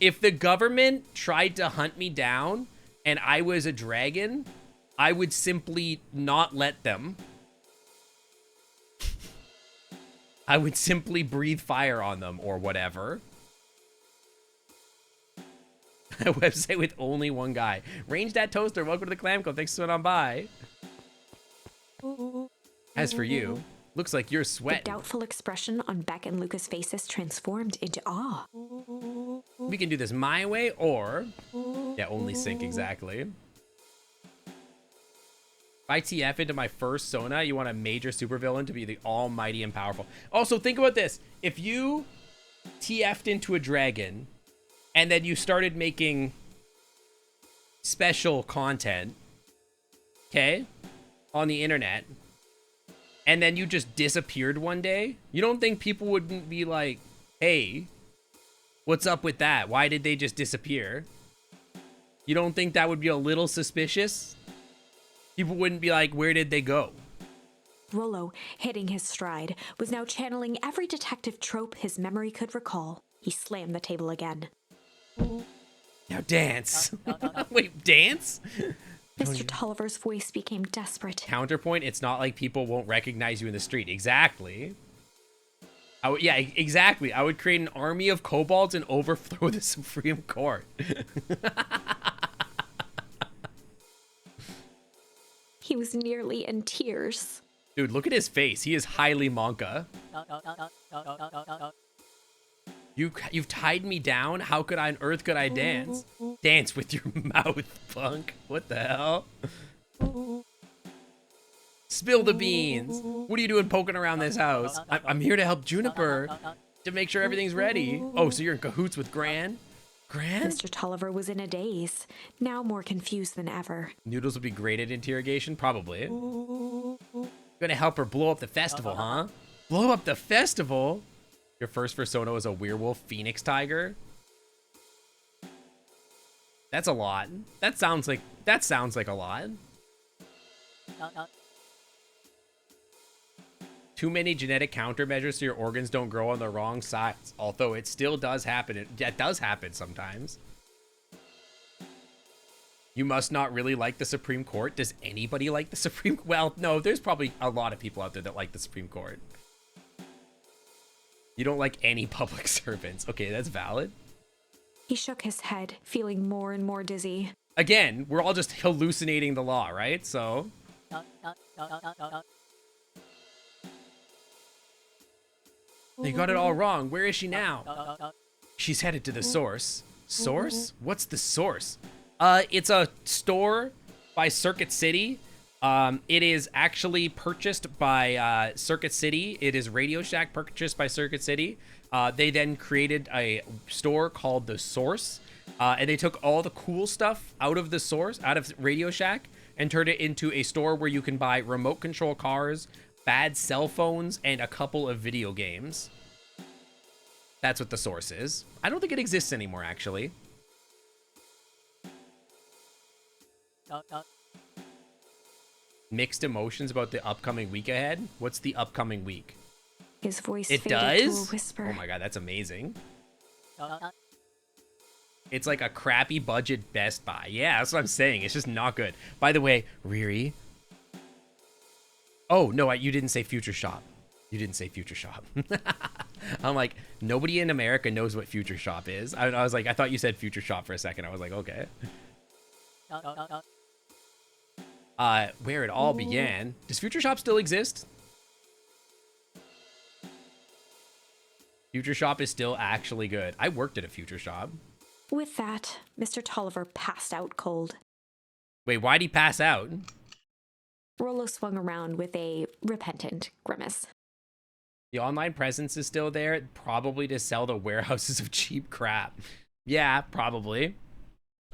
If the government tried to hunt me down and I was a dragon, I would simply not let them. I would simply breathe fire on them or whatever. A website with only one guy. Range that toaster. Welcome to the Clam Club. Thanks for swinging on by. As for you, looks like you're The sweating. doubtful expression on Beck and Luca's faces transformed into awe. We can do this my way or... Yeah, only sync, exactly. If I TF into my first Sona, you want a major supervillain to be the almighty and powerful. Also, think about this. If you TF'd into a dragon and then you started making special content, okay, on the internet, and then you just disappeared one day, you don't think people wouldn't be like, hey, what's up with that? Why did they just disappear? You don't think that would be a little suspicious? People wouldn't be like, where did they go? Rollo, hitting his stride, was now channeling every detective trope his memory could recall. He slammed the table again. Now dance. Wait, dance? Mr. Tolliver's voice became desperate. Counterpoint, it's not like people won't recognize you in the street. Exactly. Yeah, exactly. I would create an army of kobolds and overthrow the Supreme Court. He was nearly in tears. Dude, look at his face. He is highly Monka. You've tied me down? How could I on earth could I dance? Dance with your mouth, punk. What the hell? Spill the beans. What are you doing poking around this house? I'm here to help Juniper to make sure everything's ready. Oh, so you're in cahoots with Gran? Gran? Mr. Tolliver was in a daze, now more confused than ever. Noodles would be great at interrogation? Probably. Gonna help her blow up the festival, huh? Blow up the festival? Your first persona was a werewolf phoenix tiger? That's a lot. That sounds like a lot. Too many genetic countermeasures so your organs don't grow on the wrong sides. Although it still does happen. That does happen sometimes. You must not really like the Supreme Court. Does anybody like the Supreme Court? Well, no, there's probably a lot of people out there that like the Supreme Court. You don't like any public servants. Okay, that's valid. He shook his head, feeling more and more dizzy. Again, we're all just hallucinating the law, right? So... You got it all wrong. Where is she now? She's headed to the source. Source? What's the source? It's a store by Circuit City. It is actually purchased by Circuit City. It is Radio Shack purchased by Circuit City. They then created a store called The Source. And they took all the cool stuff out of The Source, out of Radio Shack, and turned it into a store where you can buy remote control cars, bad cell phones, and a couple of video games. That's what The Source is. I don't think it exists anymore, actually. Mixed emotions about the upcoming week ahead. What's the upcoming week? His voice It faded does? to a whisper. Oh my god, that's amazing. It's like a crappy budget Best Buy. Yeah, that's what I'm saying. It's just not good. By the way, Riri. Oh, no, you didn't say Future Shop. You didn't say Future Shop. I'm like, nobody in America knows what Future Shop is. I was like, I thought you said Future Shop for a second. I was like, okay. Where it all began. Does Future Shop still exist? Future Shop is still actually good. I worked at a Future Shop. With that, Mr. Tolliver passed out cold. Wait, why'd he pass out? Rollo swung around with a repentant grimace. The online presence is still there, probably to sell the warehouses of cheap crap. Yeah, probably.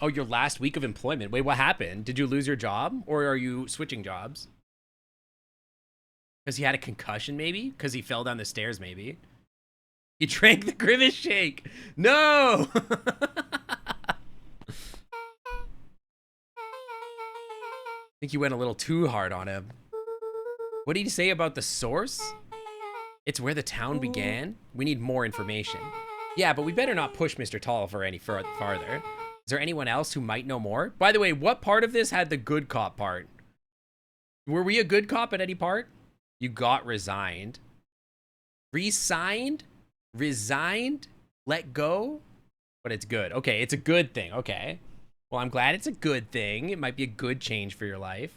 Oh, your last week of employment. Wait, what happened? Did you lose your job? Or are you switching jobs? Because he had a concussion, maybe? Because he fell down the stairs, maybe? He drank the Grimace Shake! No! I think you went a little too hard on him. What did he say about the source? It's where the town began? We need more information. Yeah, but we better not push Mr. Tolliver any farther. Is there anyone else who might know more? By the way, what part of this had the good cop part? Were we a good cop at any part? You got resigned. Resigned? Resigned? Let go? But it's good. Okay, it's a good thing. Okay. Well, I'm glad it's a good thing. It might be a good change for your life.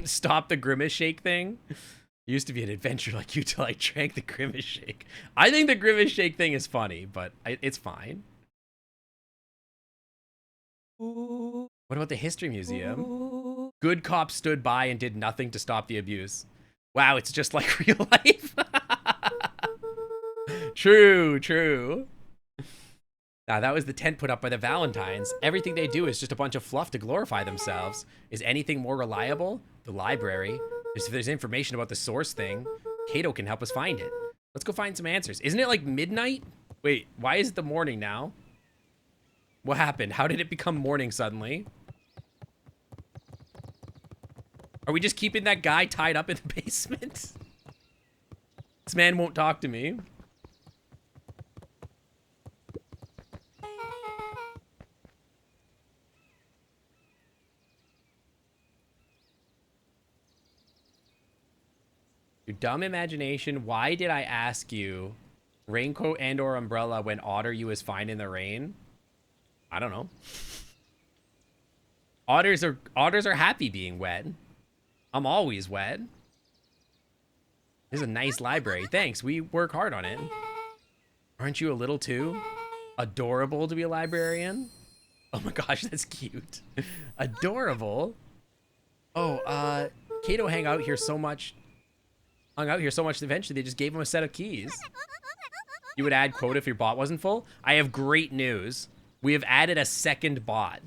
Stop the Grimace Shake thing. It used to be an adventure like you till I drank the Grimace Shake. I think the Grimace Shake thing is funny, but it's fine. What about the History Museum? Good cops stood by and did nothing to stop the abuse. Wow, it's just like real life. True, true. Now, that was the tent put up by the Valentines. Everything they do is just a bunch of fluff to glorify themselves. Is anything more reliable? The library. If there's information about the source thing, Kato can help us find it. Let's go find some answers. Isn't it like midnight? Wait, why is it the morning now? What happened? How did it become morning suddenly? Are we just keeping that guy tied up in the basement? This man won't talk to me. Your dumb imagination. Why did I ask you raincoat and or umbrella when otter you is fine in the rain? I don't know. Otters are happy being wet. I'm always wet. This is a nice library. Thanks. We work hard on it. Aren't you a little too adorable to be a librarian? Oh my gosh, that's cute. Adorable. Oh, Kato hung out here so much that eventually they just gave him a set of keys. You would add quote if your bot wasn't full? I have great news. We have added a second bot.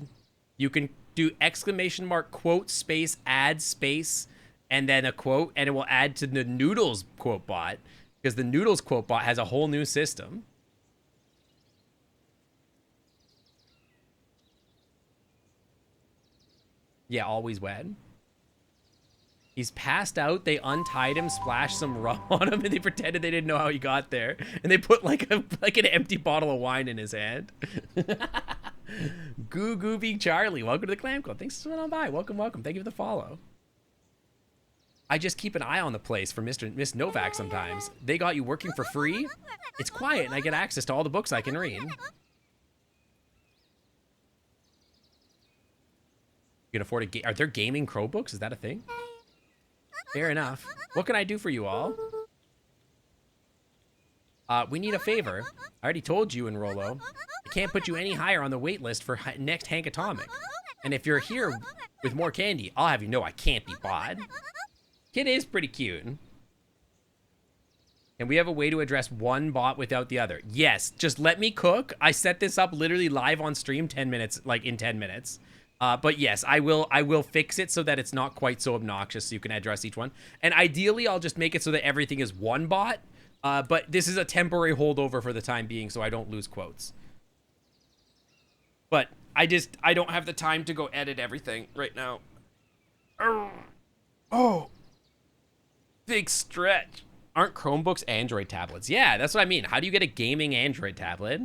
You can do exclamation mark quote space add space and then a quote, and it will add to the Noodles quote bot, because the Noodles quote bot has a whole new system. Yeah, always wet. He's passed out. They untied him, splashed some rum on him, and they pretended they didn't know how he got there. And they put like an empty bottle of wine in his hand. Goo Goo Big Charlie, welcome to the Clam Club. Thanks for coming on by. Welcome, welcome. Thank you for the follow. I just keep an eye on the place for Miss Novak sometimes. They got you working for free? It's quiet, and I get access to all the books I can read. You can afford are there gaming Chromebooks? Is that a thing? Fair enough. What can I do for you all? We need a favor. I already told you in Rolo. I can't put you any higher on the wait list for next Hank Atomic. And if you're here with more candy, I'll have you know I can't be bought. Kid is pretty cute. And we have a way to address one bot without the other. Yes, just let me cook. I set this up literally live on stream 10 minutes, like in 10 minutes. But yes, I will fix it so that it's not quite so obnoxious so you can address each one. And ideally, I'll just make it so that everything is one bot. But this is a temporary holdover for the time being, so I don't lose quotes. But I don't have the time to go edit everything right now. Oh. Big stretch. Aren't Chromebooks Android tablets? Yeah, that's what I mean. How do you get a gaming Android tablet?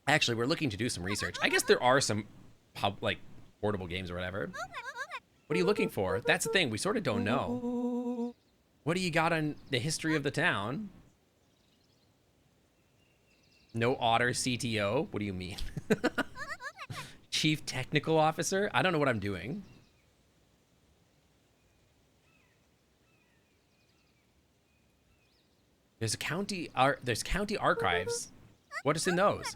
Actually, we're looking to do some research. I guess there are some portable games or whatever. What are you looking for? That's the thing. We sort of don't know. What do you got on the history of the town? No Otter CTO? What do you mean? Chief Technical Officer? I don't know what I'm doing. There's county archives. What is in those?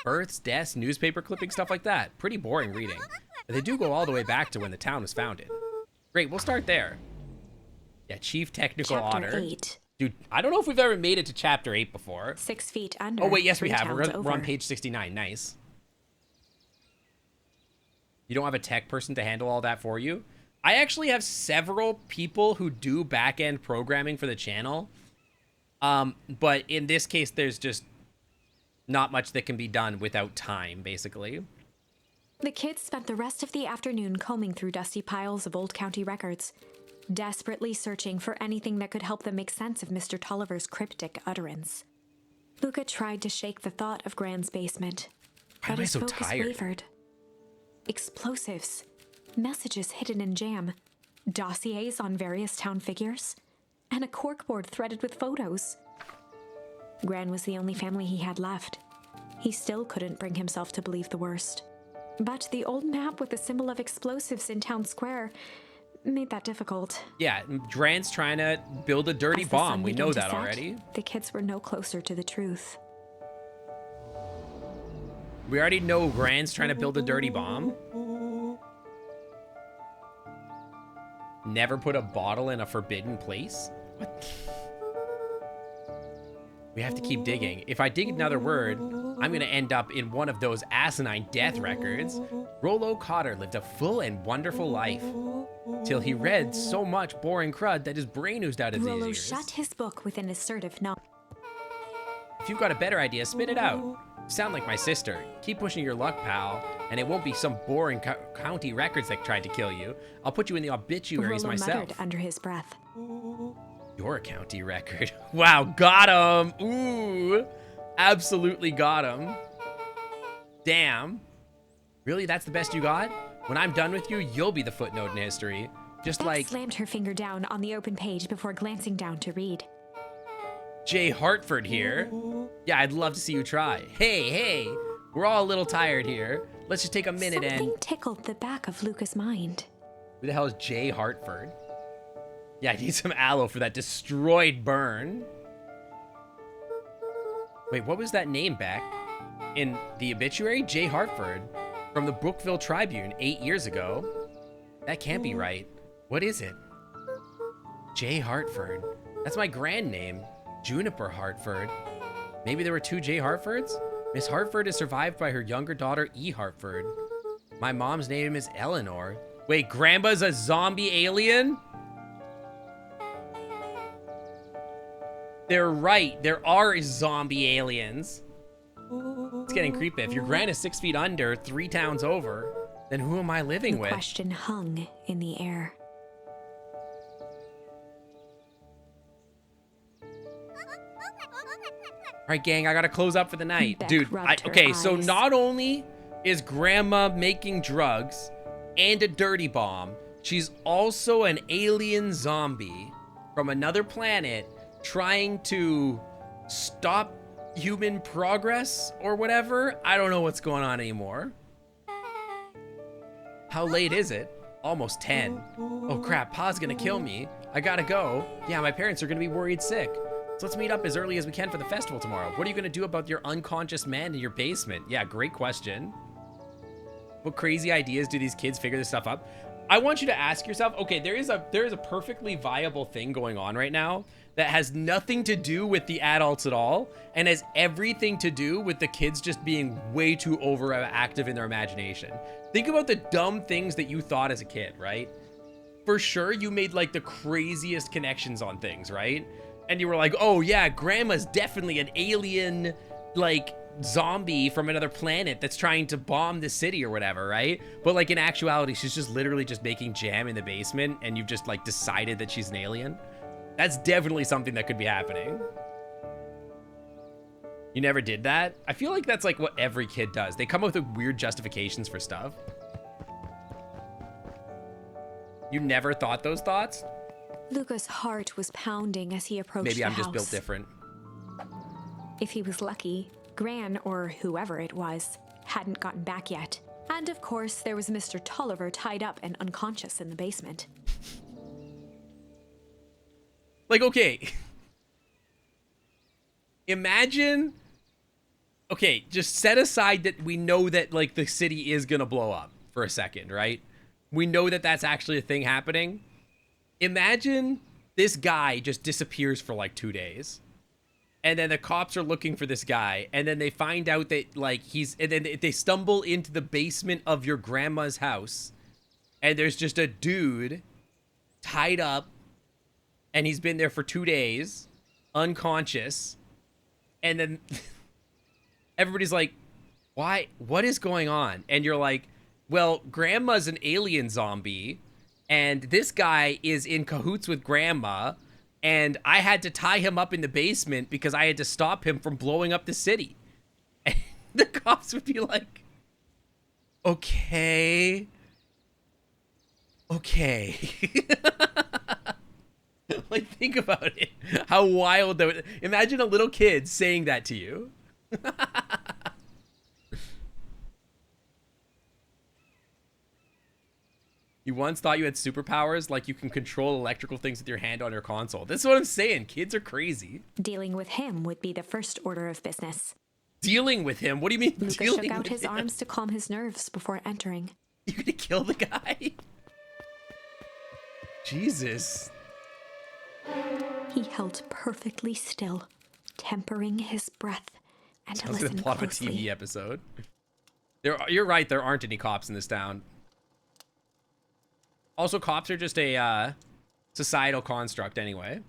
Births, deaths, newspaper clippings, stuff like that. Pretty boring reading. But they do go all the way back to when the town was founded. Great, we'll start there. Yeah, Chief Technical Chapter Otter. 8. Dude, I don't know if we've ever made it to Chapter 8 before. 6 feet under. Oh, wait, yes, we 3 have. We're towns on over. page 69. Nice. You don't have a tech person to handle all that for you? I actually have several people who do back-end programming for the channel. But in this case, there's just not much that can be done without time, basically. The kids spent the rest of the afternoon combing through dusty piles of old county records, desperately searching for anything that could help them make sense of Mr. Tolliver's cryptic utterance. Luca tried to shake the thought of Gran's basement, Why but am I his so focus tired? wavered. Explosives, messages hidden in jam, dossiers on various town figures, and a corkboard threaded with photos. Gran was the only family he had left. He still couldn't bring himself to believe the worst. But the old map with the symbol of explosives in town square made that difficult. Yeah, Gran's trying to build a dirty As the sun bomb. We began know to that set, already. The kids were no closer to the truth. We already know Gran's trying to build a dirty bomb. Never put a bottle in a forbidden place? What? We have to keep digging. If I dig another word, I'm gonna end up in one of those asinine death records. Rollo Cotter lived a full and wonderful life, till he read so much boring crud that his brain oozed out of his Rollo ears. shut his book with an assertive no. If you've got a better idea, spit it out. You sound like my sister. Keep pushing your luck, pal, and it won't be some boring county records that tried to kill you. I'll put you in the obituaries Rollo myself. muttered under his breath. Your county record. Wow, got him. Ooh, absolutely got him. Damn. Really, that's the best you got? When I'm done with you, you'll be the footnote in history. Just Beth like slammed her finger down on the open page before glancing down to read. Jay Hartford here. Yeah, I'd love to see you try. Hey, we're all a little tired here. Let's just take a minute Something tickled the back of Luca's mind. Who the hell is Jay Hartford? Yeah, I need some aloe for that destroyed burn. Wait, what was that name back in the obituary? Jay Hartford from the Brookville Tribune 8 years ago. That can't be right. What is it? Jay Hartford. That's my grand name. Juniper Hartford. Maybe there were 2 Jay Hartfords? Miss Hartford is survived by her younger daughter, E. Hartford. My mom's name is Eleanor. Wait, Grandma's a zombie alien? They're right. There are zombie aliens. It's getting creepy. If your grand is 6 feet under, 3 towns over, then who am I living The with? question hung in the air. All right, gang, I gotta close up for the night. Beck Dude, rubbed her okay, so eyes. not only is Grandma making drugs and a dirty bomb, she's also an alien zombie from another planet trying to stop human progress or whatever. I don't know what's going on anymore. How late is it? Almost 10. Oh crap, Pa's gonna kill me. I gotta go. Yeah, my parents are gonna be worried sick. So let's meet up as early as we can for the festival tomorrow. What are you gonna do about your unconscious man in your basement? Yeah, great question. What crazy ideas do these kids figure this stuff up? I want you to ask yourself, okay, there is a perfectly viable thing going on right now that has nothing to do with the adults at all and has everything to do with the kids just being way too overactive in their imagination. Think about the dumb things that you thought as a kid, right? For sure, you made like the craziest connections on things, right? And you were like, oh yeah, grandma's definitely an alien, like, zombie from another planet that's trying to bomb the city or whatever, right? But like in actuality, she's just literally just making jam in the basement and you've just like decided that she's an alien. That's definitely something that could be happening. You never did that? I feel like that's like what every kid does. They come up with weird justifications for stuff. You never thought those thoughts? Luca's heart was pounding as he approached Maybe the I'm house. just built different. If he was lucky, Gran, or whoever it was, hadn't gotten back yet. And of course, there was Mr. Tolliver tied up and unconscious in the basement. Like, okay. Imagine... Okay, just set aside that we know that, like, the city is gonna blow up for a second, right? We know that that's actually a thing happening. Imagine this guy just disappears for, like, 2 days. And then the cops are looking for this guy, and then they find out that, like, and then they stumble into the basement of your grandma's house, and there's just a dude tied up, and he's been there for 2 days, unconscious, and then everybody's like, why? What is going on? And you're like, well, grandma's an alien zombie, and this guy is in cahoots with grandma, and I had to tie him up in the basement because I had to stop him from blowing up the city. And the cops would be like, okay. Like, think about it. How wild that would... Imagine a little kid saying that to you. You once thought you had superpowers, like you can control electrical things with your hand on your console. This is what I'm saying. Kids are crazy. Dealing with him would be the first order of business. Dealing with him? What do you mean Luca dealing shook out with his him? arms to calm his nerves before entering. You're gonna kill the guy? Jesus. He held perfectly still, tempering his breath and Sounds like listened the plot of a closely. TV episode. You're right, there aren't any cops in this town. Also, cops are just a societal construct anyway.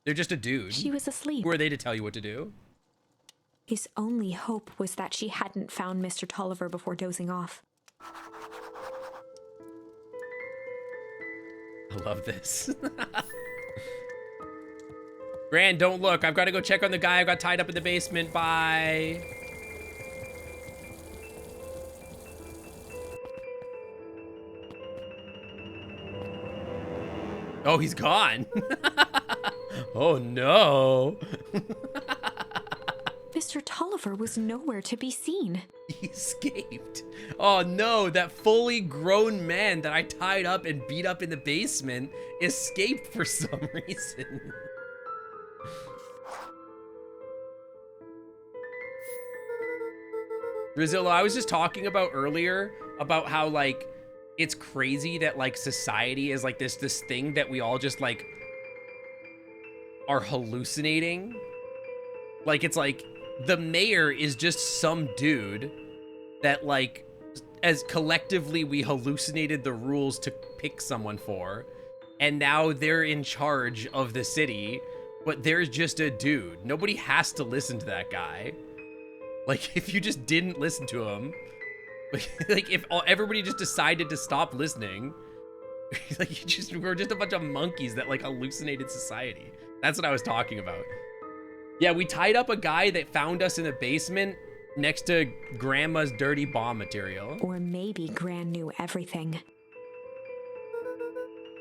They're just a dude. She was asleep. Who are they to tell you what to do? His only hope was that she hadn't found Mr. Tolliver before dozing off. I love this. Gran, don't look. I've got to go check on the guy who got tied up in the basement. Bye. Oh, he's gone. Oh, no. Mr. Tolliver was nowhere to be seen. He escaped. Oh, no. That fully grown man that I tied up and beat up in the basement escaped for some reason. Rizillo, I was just talking about earlier about how, like, it's crazy that, like, society is like this thing that we all just, like, are hallucinating. Like, it's like the mayor is just some dude that, like, as collectively we hallucinated the rules to pick someone for, and now they're in charge of the city, but there's just a dude. Nobody has to listen to that guy. Like, if you just didn't listen to him, like if everybody just decided to stop listening, like we're just a bunch of monkeys that, like, hallucinated society. That's what I was talking about. Yeah, we tied up a guy that found us in the basement next to grandma's dirty bomb material. Or maybe Gran knew everything.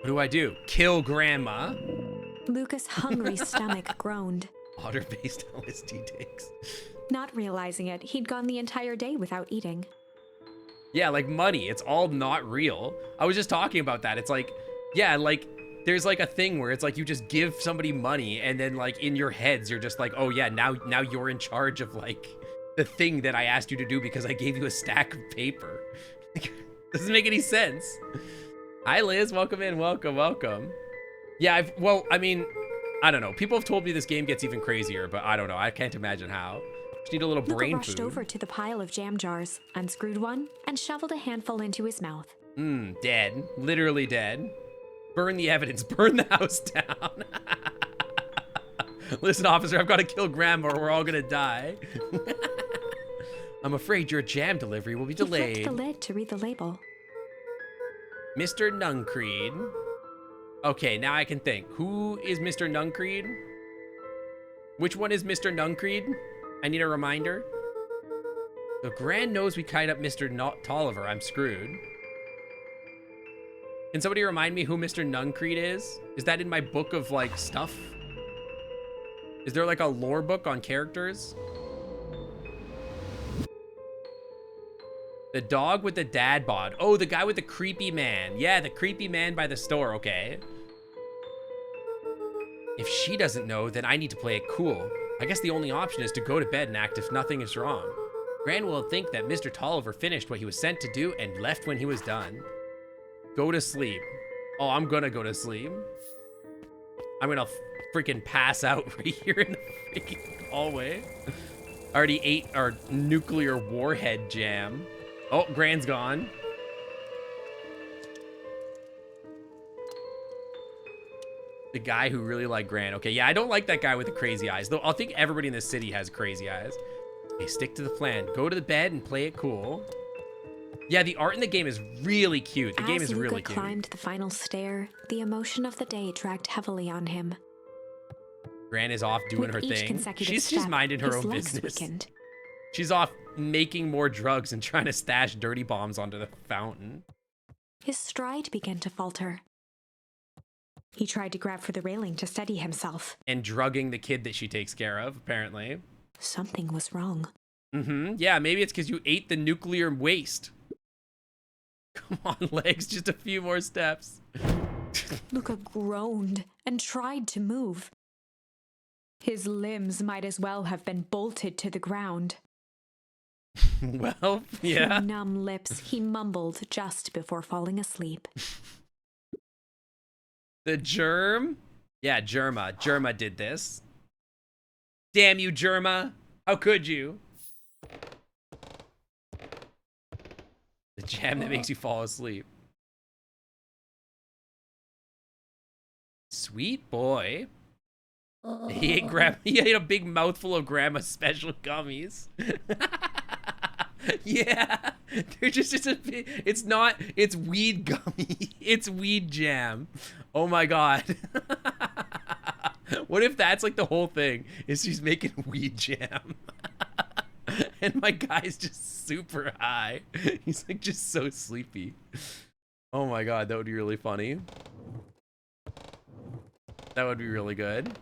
What do I do? Kill grandma? Luca's hungry stomach groaned. Otter-based LSD takes. Not realizing it, he'd gone the entire day without eating. Yeah, like money. It's all not real. I was just talking about that. It's like, yeah, like there's like a thing where it's like you just give somebody money and then like in your heads you're just like, oh yeah, now you're in charge of like the thing that I asked you to do because I gave you a stack of paper. Doesn't make any sense. Hi Liz, welcome in, welcome. Yeah, I mean, I don't know. People have told me this game gets even crazier, but I don't know. I can't imagine how. Just need a little Luca brain rushed food. over to the pile of jam jars, unscrewed one, and shoveled a handful into his mouth. Dead. Literally dead. Burn the evidence. Burn the house down. Listen, officer, I've got to kill Grandma or we're all gonna die. I'm afraid your jam delivery will be delayed. He flipped the lid to read the label. Mr. Nuncreed. Okay, now I can think. Who is Mr. Nuncreed? Which one is Mr. Nuncreed? I need a reminder. The Grand knows we tied up Mr. Tolliver. I'm screwed. Can somebody remind me who Mr. Nuncreed is? Is that in my book of, like, stuff? Is there, like, a lore book on characters? The dog with the dad bod. Oh, the guy with the creepy man. Yeah, the creepy man by the store. Okay. If she doesn't know, then I need to play it cool. I guess the only option is to go to bed and act if nothing is wrong. Gran will think that Mr. Tolliver finished what he was sent to do and left when he was done. Go to sleep. Oh, I'm gonna go to sleep. I'm gonna freaking pass out right here in the freaking hallway. Already ate our nuclear warhead jam. Oh, Gran's gone. The guy who really liked Gran. Okay, yeah, I don't like that guy with the crazy eyes. Though I think everybody in this city has crazy eyes. Okay, stick to the plan. Go to the bed and play it cool. Yeah, the art in the game is really cute. The game is really cute. As Luca climbed the final stair, the emotion of the day dragged heavily on him. Gran is off doing her thing. She's minding her own business. She's off making more drugs and trying to stash dirty bombs onto the fountain. His stride began to falter. He tried to grab for the railing to steady himself. And drugging the kid that she takes care of, apparently. Something was wrong. Yeah, maybe it's because you ate the nuclear waste. Come on, legs, just a few more steps. Luca groaned and tried to move. His limbs might as well have been bolted to the ground. Well, yeah. Through numb lips, he mumbled just before falling asleep. The germ? Yeah, Germa. Germa did this. Damn you, Germa. How could you? The jam that makes you fall asleep. Sweet boy. He ate a big mouthful of Grandma's special gummies. Yeah, they're just it's weed gummy. It's weed jam. Oh my god. What if that's like the whole thing, is she's making weed jam? And my guy's just super high. He's like just so sleepy. Oh my god, that would be really funny. That would be really good.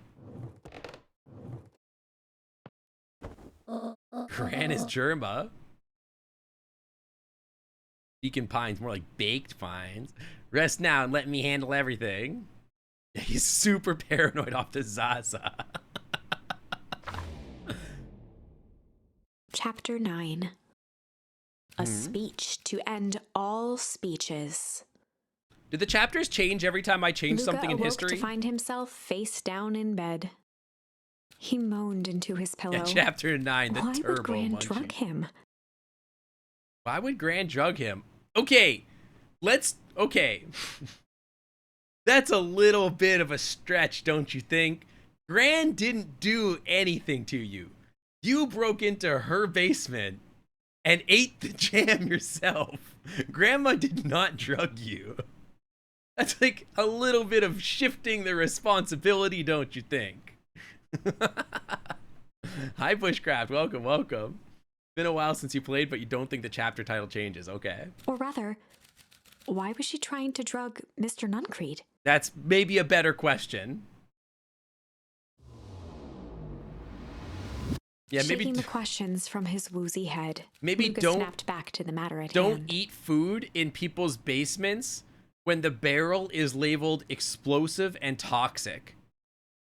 Gran is Germa. Deacon Pines, more like baked Pines. Rest now and let me handle everything. Yeah, he's super paranoid off the Zaza. Chapter 9. A speech to end all speeches. Did the chapters change every time I change something in Luca history? awoke to find himself face down in bed. He moaned into his pillow. Yeah, chapter 9, the Why turbo would Gran munchie. drug him? Why would Gran drug him? Okay, okay. That's a little bit of a stretch, don't you think? Gran didn't do anything to you. You broke into her basement and ate the jam yourself. Grandma did not drug you. That's like a little bit of shifting the responsibility, don't you think? Hi, Bushcraft. Welcome, welcome. Been a while since you played, but you don't think the chapter title changes. Okay. Or rather, why was she trying to drug Mr. Nuncreed? That's maybe a better question. Yeah, Shaking the questions from his woozy head, maybe Lucas don't snapped back to the matter at don't hand. eat food in people's basements when the barrel is labeled explosive and toxic.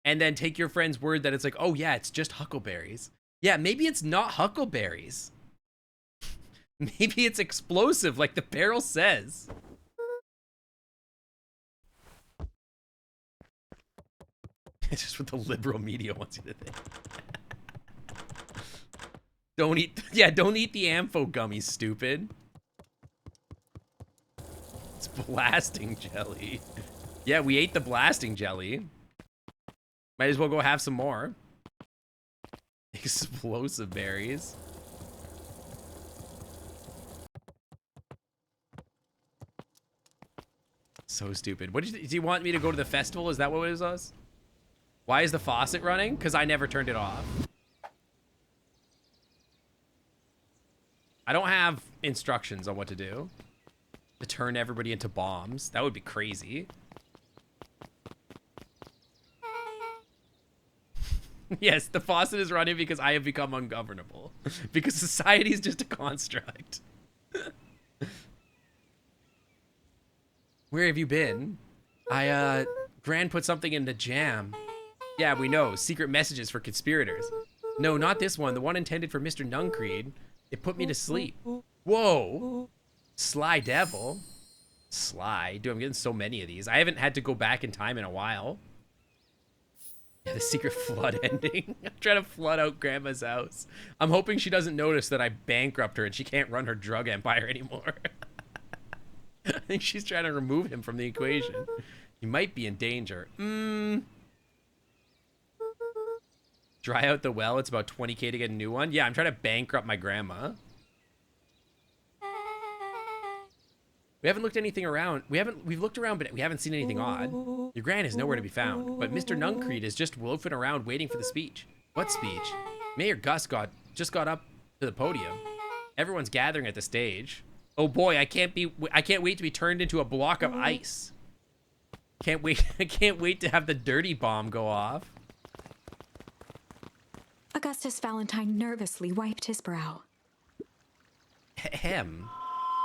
And then take your friend's word that it's like, oh yeah, it's just huckleberries. Yeah, maybe it's not huckleberries. Maybe it's explosive like the barrel says. It's just what the liberal media wants you to think. Don't eat the Ampho gummies, stupid. It's blasting jelly. Yeah, we ate the blasting jelly. Might as well go have some more. Explosive berries. So stupid. What do you want me to go to the festival? Is that what it was? Why is the faucet running? Because I never turned it off. I don't have instructions on what to do. To turn everybody into bombs. That would be crazy. Yes, the faucet is running because I have become ungovernable. Because society is just a construct. Where have you been? Gran put something in the jam. Yeah, we know. Secret messages for conspirators. No, not this one. The one intended for Mr. Nuncreed. It put me to sleep. Whoa. Sly devil. Sly. Dude, I'm getting so many of these. I haven't had to go back in time in a while. Yeah, the secret flood ending. I'm trying to flood out Grandma's house. I'm hoping she doesn't notice that I bankrupt her and she can't run her drug empire anymore. I think she's trying to remove him from the equation. He might be in danger. Dry out the well. It's about 20K to get a new one. Yeah, I'm trying to bankrupt my grandma. We haven't looked anything around. We've looked around, but we haven't seen anything odd. Your gran is nowhere to be found, but Mr. Nuncreed is just loafing around waiting for the speech. What speech? Mayor Gus just got up to the podium. Everyone's gathering at the stage. Oh boy, I can't wait to be turned into a block of ice. Can't wait. I can't wait to have the dirty bomb go off. Augustus Valentine nervously wiped his brow. Ahem.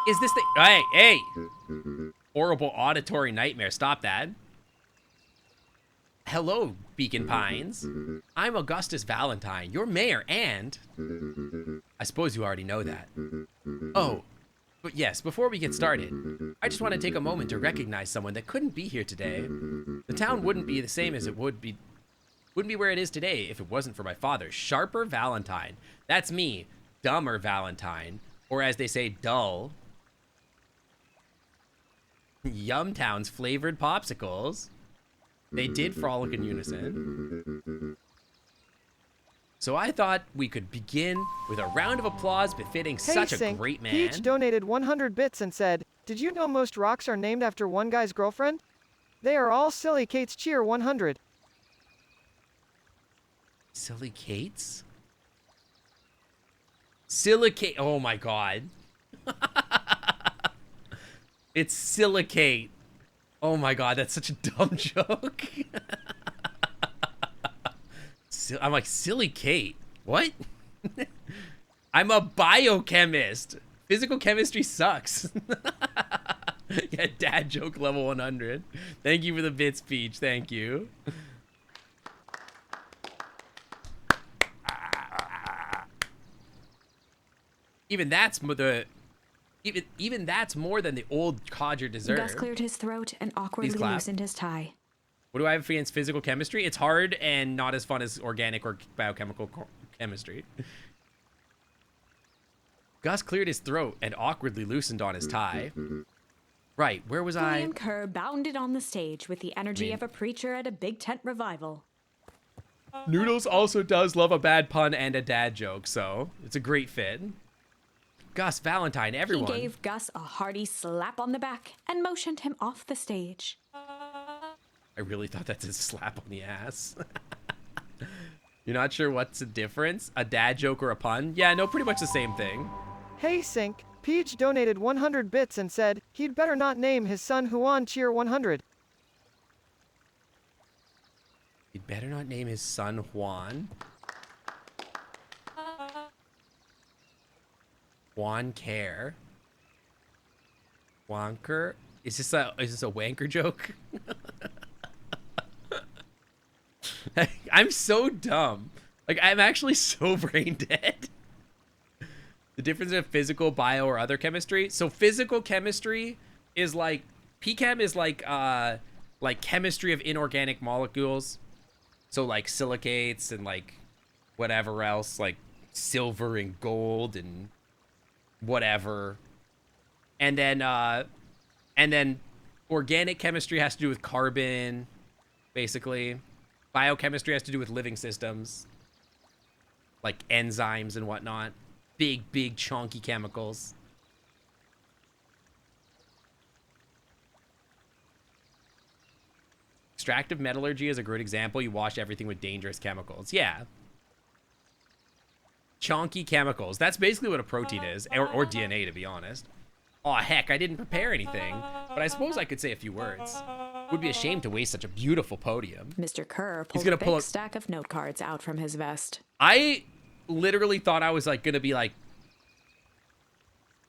Is this the... Hey! Horrible auditory nightmare. Stop that. Hello, Beacon Pines. I'm Augustus Valentine, your mayor, and... I suppose you already know that. Oh, but yes, before we get started, I just want to take a moment to recognize someone that couldn't be here today. The town wouldn't be the same as it wouldn't be where it is today if it wasn't for my father, Sharper Valentine. That's me, Dumber Valentine, or as they say, dull. Yumtown's flavored popsicles. They did frolic in unison. So I thought we could begin with a round of applause befitting such a Sink, great man. Peach donated 100 bits and said, "Did you know most rocks are named after one guy's girlfriend? They are all Silly Kate's Cheer 100. Silly Kate's? Silicate. Oh my god. It's silicate. Oh my god, that's such a dumb joke. I'm like, Silly Kate. What? I'm a biochemist. Physical chemistry sucks. Yeah, dad joke level 100. Thank you for the bits, Peach. Thank you. Even that's even that's more than the old codger deserved. Gus cleared his throat and awkwardly Please clap. loosened his tie. What do I have against physical chemistry? It's hard and not as fun as organic or biochemical chemistry. Gus cleared his throat and awkwardly loosened on his tie. Right, where was I? William Kerr bounded on the stage with the energy of a preacher at a big tent revival. Noodles also does love a bad pun and a dad joke, so it's a great fit. Gus, Valentine, everyone. He gave Gus a hearty slap on the back and motioned him off the stage. I really thought that's a slap on the ass. You're not sure what's the difference? A dad joke or a pun? Yeah, no, pretty much the same thing. Hey Sink, Peach donated 100 bits and said, he'd better not name his son Juan Cheer 100. He'd better not name his son Juan. Juan Care. Wanker? Is this a wanker joke? I'm so dumb. Like, I'm actually so brain dead. The difference in physical, bio, or other chemistry. So physical chemistry is like, PChem is like chemistry of inorganic molecules. So like silicates and like whatever else, like silver and gold and whatever. And then organic chemistry has to do with carbon, basically. Biochemistry has to do with living systems, like enzymes and whatnot. Big, chunky chemicals. Extractive metallurgy is a great example. You wash everything with dangerous chemicals. Yeah. Chunky chemicals. That's basically what a protein is, or DNA, to be honest. Aw, heck, I didn't prepare anything, but I suppose I could say a few words. Would be a shame to waste such a beautiful podium. Mr. Kerr pulled gonna a pull big a- stack of note cards out from his vest. I literally thought I was like gonna be like,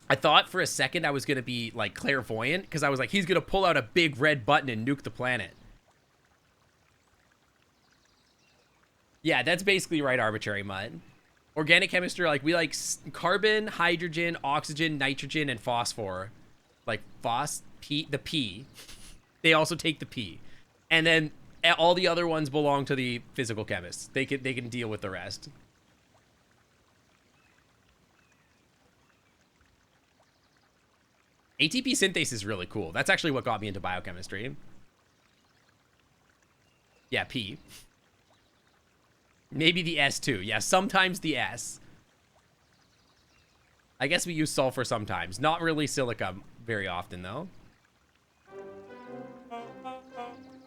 I thought for a second I was gonna be like clairvoyant, because I was like, he's gonna pull out a big red button and nuke the planet. Yeah, that's basically right, Arbitrary Mud. Organic chemistry, like, we like carbon, hydrogen, oxygen, nitrogen, and phosphor. Like, the P. They also take the P. And then all the other ones belong to the physical chemists. They can deal with the rest. ATP synthase is really cool. That's actually what got me into biochemistry. Yeah, P. Maybe the S too. Yeah, sometimes the S. I guess we use sulfur sometimes. Not really silica very often, though.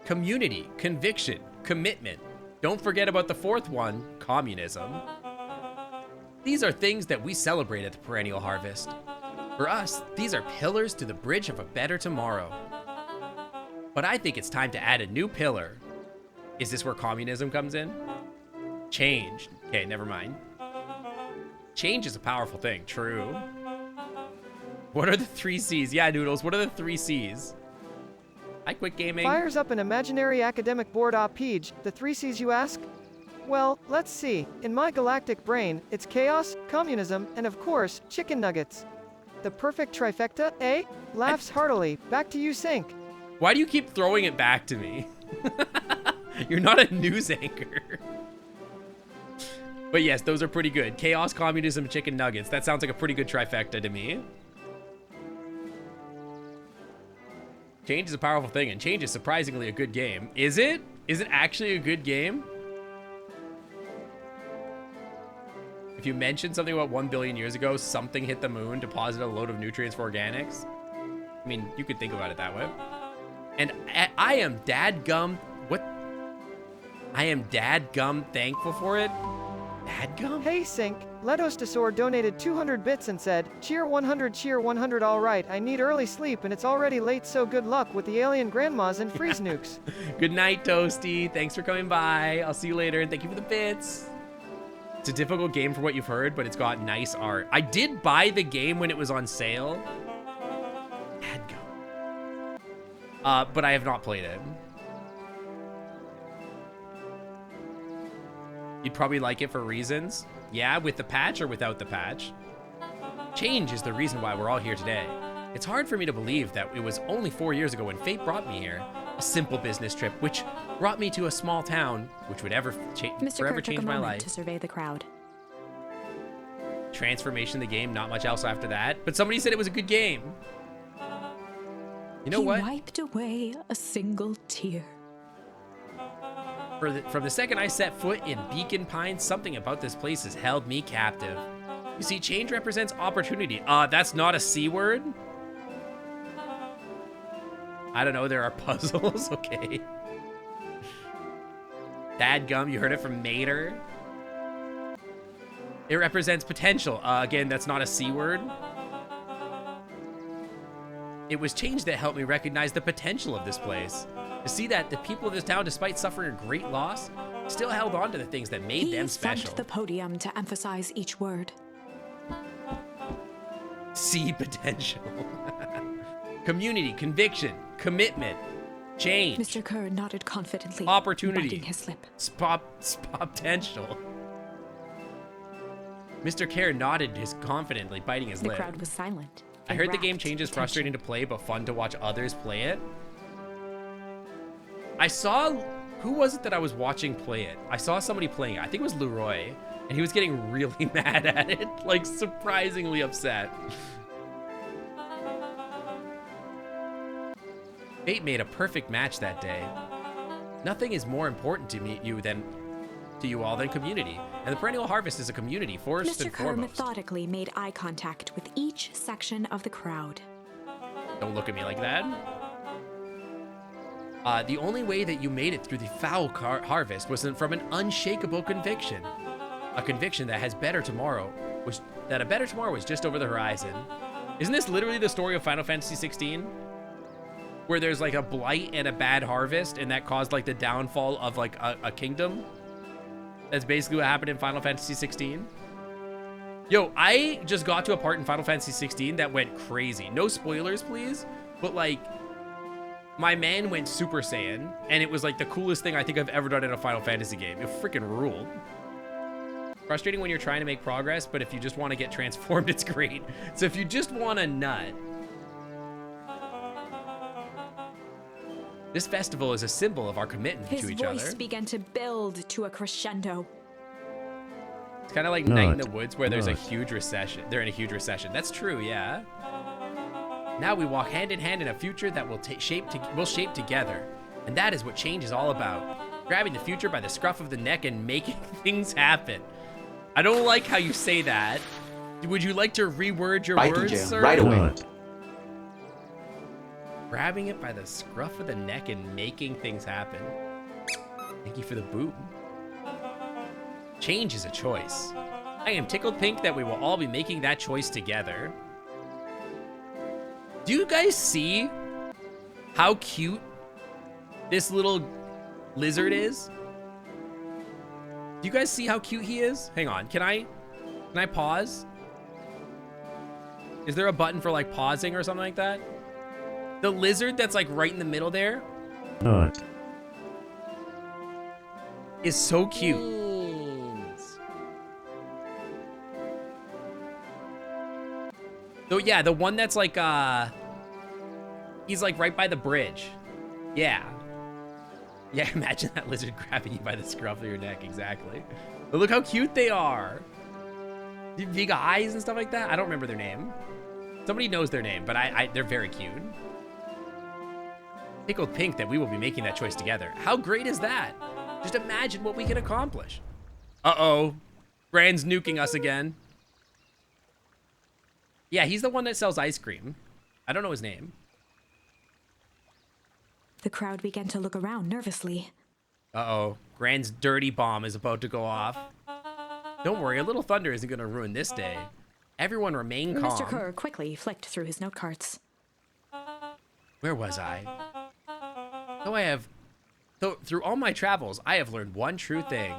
Community, conviction, commitment. Don't forget about the fourth one, communism. These are things that we celebrate at the Perennial Harvest. For us, these are pillars to the bridge of a better tomorrow. But I think it's time to add a new pillar. Is this where communism comes in? Change. Okay, never mind. Change is a powerful thing. True. What are the 3 C's? Yeah, Noodles, what are the 3 C's? I quit gaming. Fires up an imaginary academic board op page. The 3 C's, you ask? Well, let's see. In my galactic brain, it's chaos, communism, and of course, chicken nuggets. The perfect trifecta, eh? Laughs heartily. Back to you, Sync. Why do you keep throwing it back to me? You're not a news anchor. But yes, those are pretty good. Chaos, communism, and chicken nuggets. That sounds like a pretty good trifecta to me. Change is a powerful thing, and Change is surprisingly a good game. Is it? Is it actually a good game? If you mentioned something about 1 billion years ago, something hit the moon, deposited a load of nutrients for organics. I mean, you could think about it that way. And I am dadgum... What? I am dadgum thankful for it? Dadgum? Hey, Sync. Ledostosor donated 200 bits and said, cheer 100, all right. I need early sleep and it's already late, so good luck with the alien grandmas and freeze nukes. Good night, Toasty. Thanks for coming by. I'll see you later, and thank you for the bits. It's a difficult game for what you've heard, but it's got nice art. I did buy the game when it was on sale. Dadgum. But I have not played it. You'd probably like it for reasons. Yeah, with the patch or without the patch. Change is the reason why we're all here today. It's hard for me to believe that it was only 4 years ago when fate brought me here. A simple business trip, which brought me to a small town, which would forever Mr. Kerr change took a my moment life. to survey the crowd. Transformation of the game, not much else after that. But somebody said it was a good game. You know what? He wiped away a single tear. From the second I set foot in Beacon Pines, something about this place has held me captive. You see, change represents opportunity. That's not a C word? I don't know, there are puzzles, okay. Dadgum, you heard it from Mater. It represents potential. Again, that's not a C word. It was change that helped me recognize the potential of this place. To see that the people of this town, despite suffering a great loss, still held on to the things that made them He special. thumped the podium to emphasize each word. See potential. Community, conviction, commitment, change, Mr. Kerr nodded confidently, opportunity, biting his lip. potential. Mr. Kerr nodded confidently, biting his The lip. crowd was silent. I in heard the game rapt change is attention. frustrating to play, but fun to watch others play it. I saw, who was it that I was watching play it? I saw somebody playing it. I think it was Leroy, and he was getting really mad at it, like surprisingly upset. Fate made a perfect match that day. Nothing is more important to you all than community, and the perennial harvest is a community first Mr. and Kerr foremost. methodically made eye contact with each section of the crowd. Don't look at me like that. The only way that you made it through the foul harvest was from an unshakable conviction. A conviction that a better tomorrow was just over the horizon. Isn't this literally the story of Final Fantasy 16? Where there's like a blight and a bad harvest, and that caused like the downfall of like a kingdom? That's basically what happened in Final Fantasy 16. Yo, I just got to a part in Final Fantasy 16 that went crazy. No spoilers, please. But like, my man went Super Saiyan, and it was like the coolest thing I think I've ever done in a Final Fantasy game. It freaking ruled. Frustrating when you're trying to make progress, but if you just want to get transformed, it's great. So if you just want a nut, this festival is a symbol of our commitment His to each voice other. began to build to a crescendo. It's kind of like Night in the Woods, where there's a huge recession. They're in a huge recession. That's true, yeah. Now we walk hand in hand in a future that will shape together, and that is what change is all about. Grabbing the future by the scruff of the neck and making things happen. I don't like how you say that. Would you like to reword your Right, words, DJ. sir? Right away. Grabbing it by the scruff of the neck and making things happen. Thank you for the boot. Change is a choice. I am tickled pink that we will all be making that choice together. Do you guys see how cute this little lizard is? Do you guys see how cute he is? Hang on, can I pause? Is there a button for like pausing or something like that? The lizard that's like right in the middle there is so cute. So yeah, the one that's like he's like right by the bridge. Yeah. Yeah, imagine that lizard grabbing you by the scruff of your neck, exactly. But look how cute they are. Big eyes and stuff like that. I don't remember their name. Somebody knows their name, but they're very cute. Tickled pink that we will be making that choice together. How great is that? Just imagine what we can accomplish. Uh-oh. Brand's nuking us again. Yeah, he's the one that sells ice cream. I don't know his name. The crowd began to look around nervously. Uh-oh. Grand's dirty bomb is about to go off. Don't worry, a little thunder isn't going to ruin this day. Everyone remain calm. Mr. Kerr quickly flicked through his note cards. Where was I? Through all my travels, I have learned one true thing.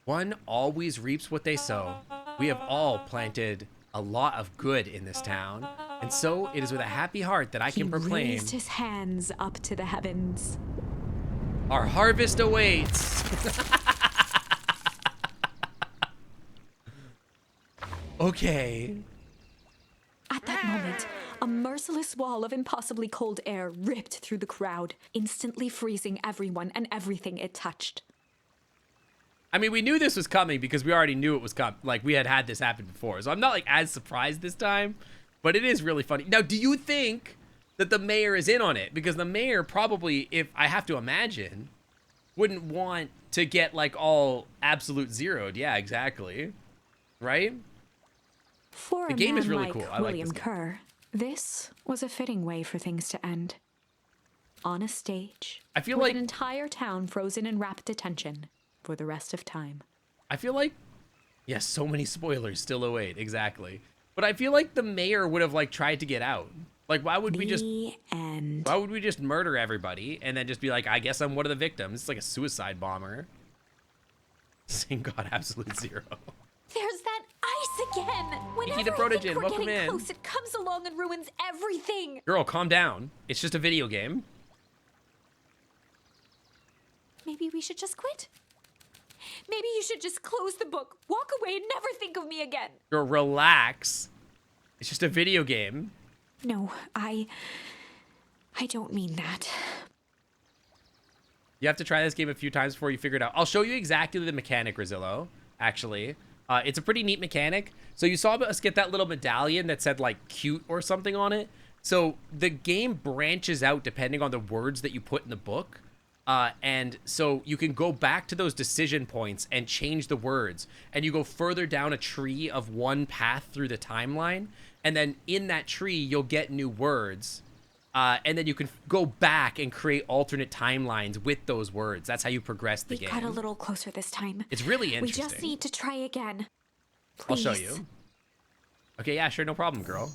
One always reaps what they sow. We have all planted a lot of good in this town, and so it is with a happy heart that I can proclaim He raised his hands up to the heavens. our harvest awaits. Okay. At that moment, a merciless wall of impossibly cold air ripped through the crowd, instantly freezing everyone and everything it touched. I mean, we knew this was coming because we already knew it was coming. Like, we had this happen before. So I'm not, like, as surprised this time. But it is really funny. Now, do you think that the mayor is in on it? Because the mayor probably, if I have to imagine, wouldn't want to get, like, all absolute zeroed. Yeah, exactly. Right? For The a game man is really like cool. I like William this game. Kerr, this was a fitting way for things to end. On a stage, I feel with like- an entire town frozen in rapt attention for the rest of time. I feel like, yes, so many spoilers still await. Exactly. But I feel like the mayor would have, like, tried to get out. Like, why would we just... The end. Why would we just murder everybody and then just be like, I guess I'm one of the victims? It's like a suicide bomber. Sing God Absolute Zero. There's that ice again! Whenever the I think Protogen, we're welcome getting in. close, it comes along and ruins everything. Girl, calm down. It's just a video game. Maybe we should just quit. Maybe you should just close the book, walk away, and never think of me again. Girl, relax. It's just a video game. No, I don't mean that. You have to try this game a few times before you figure it out. I'll show you exactly the mechanic, Rosillo, actually. It's a pretty neat mechanic. So you saw us get that little medallion that said, like, cute or something on it. So the game branches out depending on the words that you put in the book. And so you can go back to those decision points and change the words. And you go further down a tree of one path through the timeline. And then in that tree, you'll get new words. And then you can go back and create alternate timelines with those words. That's how you progress the We game. got a little closer this time. It's really interesting. We just need to try again. I'll Please. show you. Okay, yeah, sure, no problem, girl.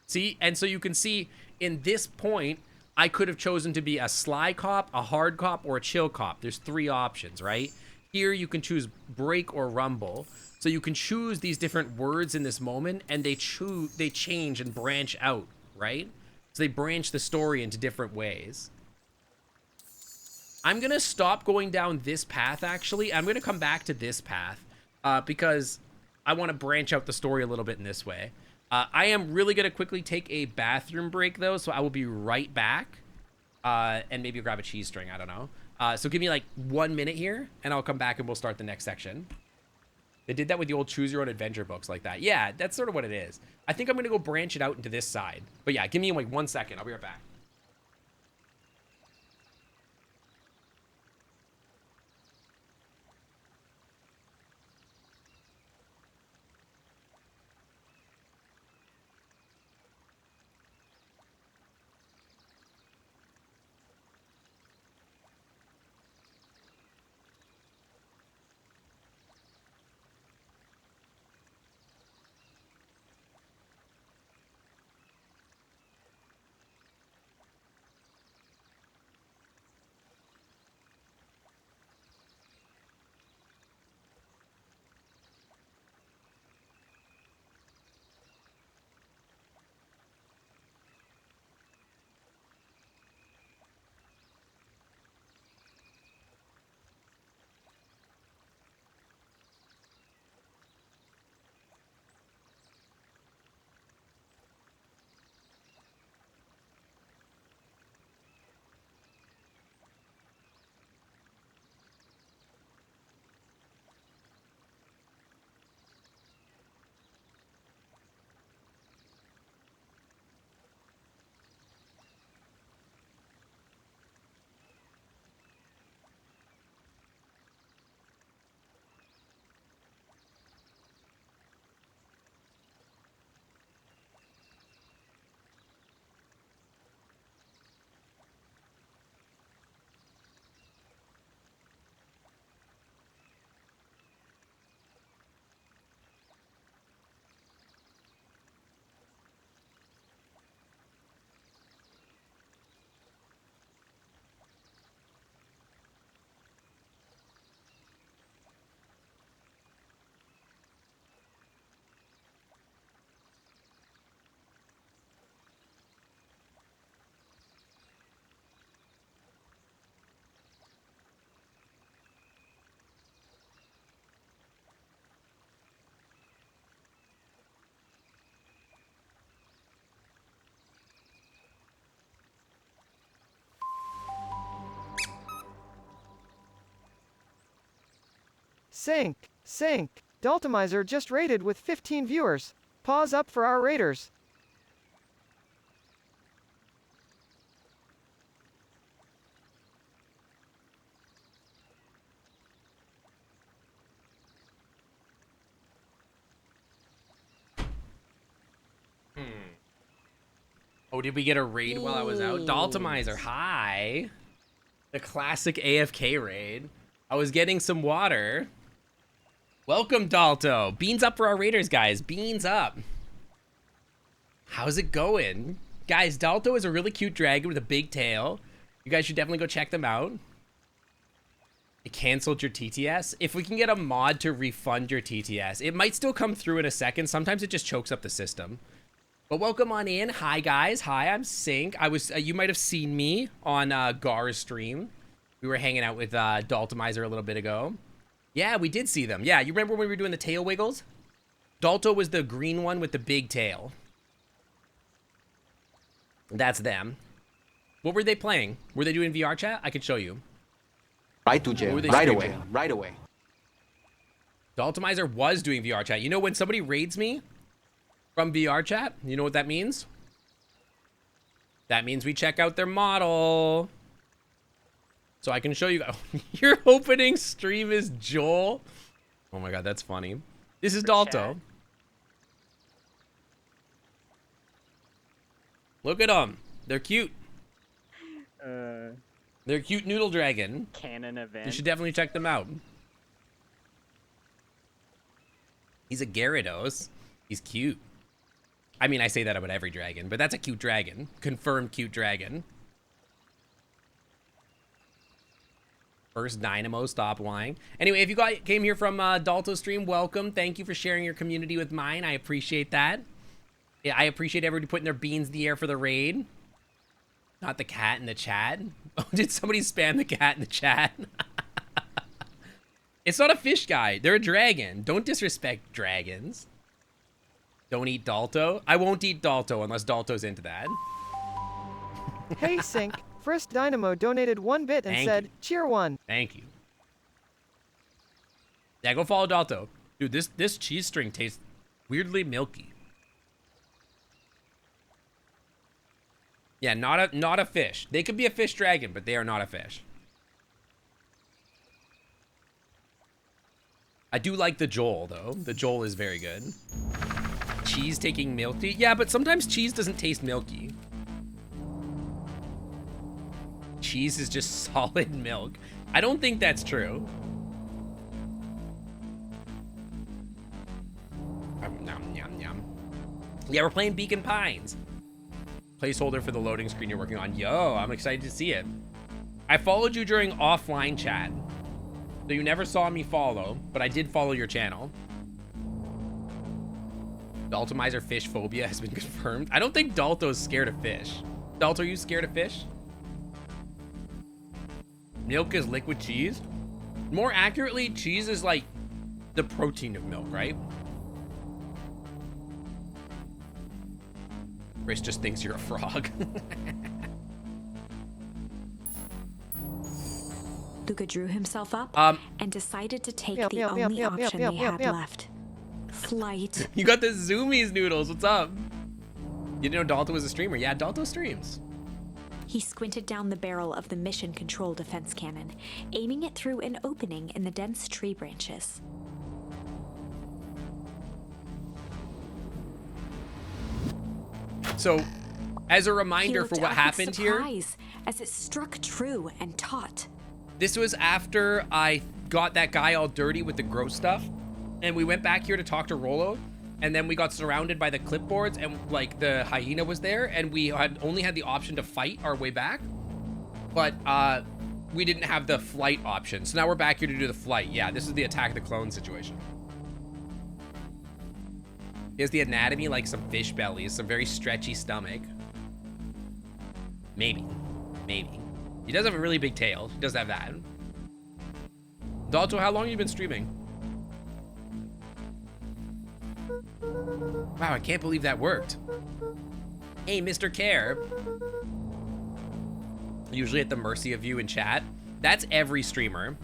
See, and so you can see in this point, I could have chosen to be a sly cop, a hard cop, or a chill cop. There's 3 options, right? Here you can choose break or rumble. So you can choose these different words in this moment, and they change and branch out, right? So they branch the story into different ways. I'm gonna stop going down this path, actually. I'm gonna come back to this path because I want to branch out the story a little bit in this way. I am really gonna quickly take a bathroom break, though, so I will be right back. And maybe grab a cheese string, I don't know. So give me like 1 minute here, and I'll come back and we'll start the next section. They did that with the old choose your own adventure books like that. Yeah, that's sort of what it is. I think I'm gonna go branch it out into this side. But yeah, give me like 1 second. I'll be right back. Sync, sync. Daltomizer just rated with 15 viewers. Pause up for our raiders. Oh, did we get a raid while I was out? Daltomizer, hi. The classic AFK raid. I was getting some water. Welcome, Dalto. Beans up for our raiders, guys. Beans up. How's it going? Guys, Dalto is a really cute dragon with a big tail. You guys should definitely go check them out. It canceled your TTS. If we can get a mod to refund your TTS, it might still come through in a second. Sometimes it just chokes up the system. But welcome on in. Hi guys. Hi, I'm Sync. I was you might have seen me on Gar's stream. We were hanging out with Daltomizer a little bit ago. Yeah, we did see them. Yeah, you remember when we were doing the tail wiggles? Dalto was the green one with the big tail. That's them. What were they playing? Were they doing VR chat? I could show you. Right to jail. Who are they Right away. streaming? Right away. Daltomizer was doing VR chat. You know when somebody raids me from VR chat, you know what that means? That means we check out their model. So I can show you. Your opening stream is Joel. Oh my god, that's funny. This is Dalto. Look at them. They're cute. They're cute noodle dragon. Canon event. You should definitely check them out. He's a Gyarados. He's cute. I mean, I say that about every dragon, but that's a cute dragon. Confirmed cute dragon. First Dynamo, stop lying. Anyway, if you came here from Dalto's stream, welcome. Thank you for sharing your community with mine. I appreciate that. Yeah, I appreciate everybody putting their beans in the air for the raid. Not the cat in the chat. Oh, did somebody spam the cat in the chat? It's not a fish guy. They're a dragon. Don't disrespect dragons. Don't eat Dalto. I won't eat Dalto unless Dalto's into that. Hey Sync, First Dynamo donated 1 bit and Thank said, you. cheer 1. Thank you. Yeah, go follow Dalto. Dude, this cheese string tastes weirdly milky. Yeah, not a fish. They could be a fish dragon, but they are not a fish. I do like the Joel, though. The Joel is very good. Cheese taking milky? Yeah, but sometimes cheese doesn't taste milky. Cheese is just solid milk. I don't think that's true. Yum, yum, yum. Yeah, we're playing Beacon Pines. Placeholder for the loading screen you're working on. Yo, I'm excited to see it. I followed you during offline chat. So you never saw me follow, but I did follow your channel. Daltomizer fish phobia has been confirmed. I don't think Dalto's scared of fish. Dalto, are you scared of fish? Milk is liquid cheese? More accurately, cheese is like the protein of milk, right? Chris just thinks you're a frog. Luca drew himself up and decided to take Yep, the yep, yep, only yep, option yep, they yep, had yep. left. Flight. You got the Zoomies noodles. What's up? You didn't know Dalto was a streamer? Yeah, Dalto streams. He squinted down the barrel of the mission control defense cannon, aiming it through an opening in the dense tree branches. So, as a He reminder looked for what up with happened here, surprise as it struck true and taut. this was after I got that guy all dirty with the gross stuff, and we went back here to talk to Rollo, and then we got surrounded by the clipboards, and like the hyena was there, and we had only had the option to fight our way back, but we didn't have the flight option. So now we're back here to do the flight. Yeah, this is the attack of the clone situation. Here's the anatomy, like some fish bellies, some very stretchy stomach. Maybe. He does have a really big tail. He does have that. Dalto, how long have you been streaming? Wow, I can't believe that worked. Hey, Mr. Care. Usually at the mercy of you in chat. That's every streamer.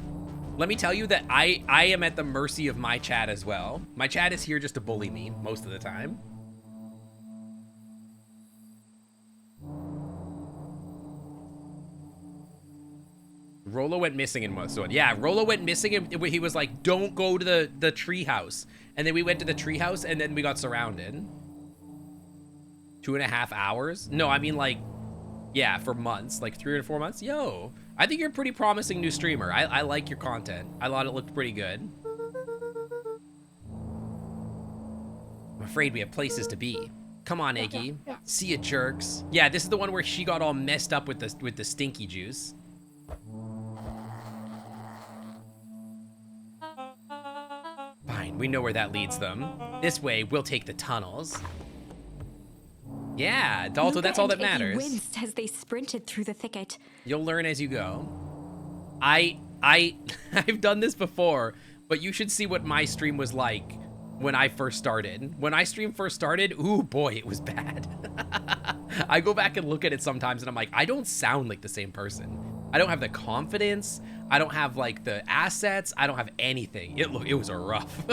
Let me tell you that I am at the mercy of my chat as well. My chat is here just to bully me most of the time. Rollo went missing in most of it. Yeah, Rollo went missing and he was like, don't go to the tree house. And then we went to the tree house and then we got surrounded. 2.5 hours? No, I mean like, yeah, for months, like 3 or 4 months. Yo, I think you're a pretty promising new streamer. I like your content. I thought it looked pretty good. I'm afraid we have places to be. Come on, Iggy. See ya, jerks. Yeah, this is the one where she got all messed up with the stinky juice. We know where that leads them. This way, we'll take the tunnels. Yeah, Dalto, Luca that's all that and Iggy matters. winced as they sprinted through the thicket. You'll learn as you go. I've done this before, but you should see what my stream was like when I first started. When I stream first started, ooh boy, it was bad. I go back and look at it sometimes and I'm like, I don't sound like the same person. I don't have the confidence. I don't have like the assets. I don't have anything. It was a rough.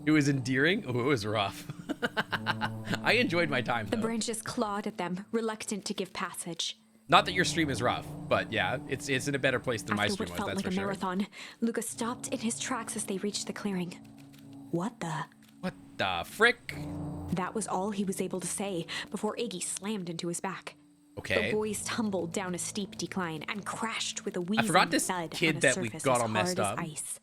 It was endearing. Oh, it was rough. I enjoyed my time though. The branches clawed at them, reluctant to give passage. Not that your stream is rough, but yeah, it's in a better place than my After stream what was, felt that's like for a sure. marathon, Luca stopped in his tracks as they reached the clearing. What the? What the frick? That was all he was able to say before Iggy slammed into his back. Okay. The boys tumbled down a steep decline and crashed with a wheezing forgot this thud kid on a that we surface got as all messed hard up. as ice.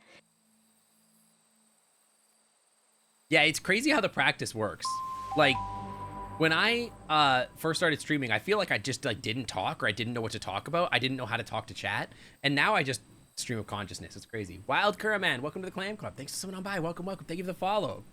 Yeah, it's crazy how the practice works. Like, when I first started streaming, I feel like I just like didn't talk, or I didn't know what to talk about. I didn't know how to talk to chat. And now I just stream of consciousness. It's crazy. Wild Kuraman, welcome to the Clam Club. Thanks for coming on by. Welcome, welcome. Thank you for the follow.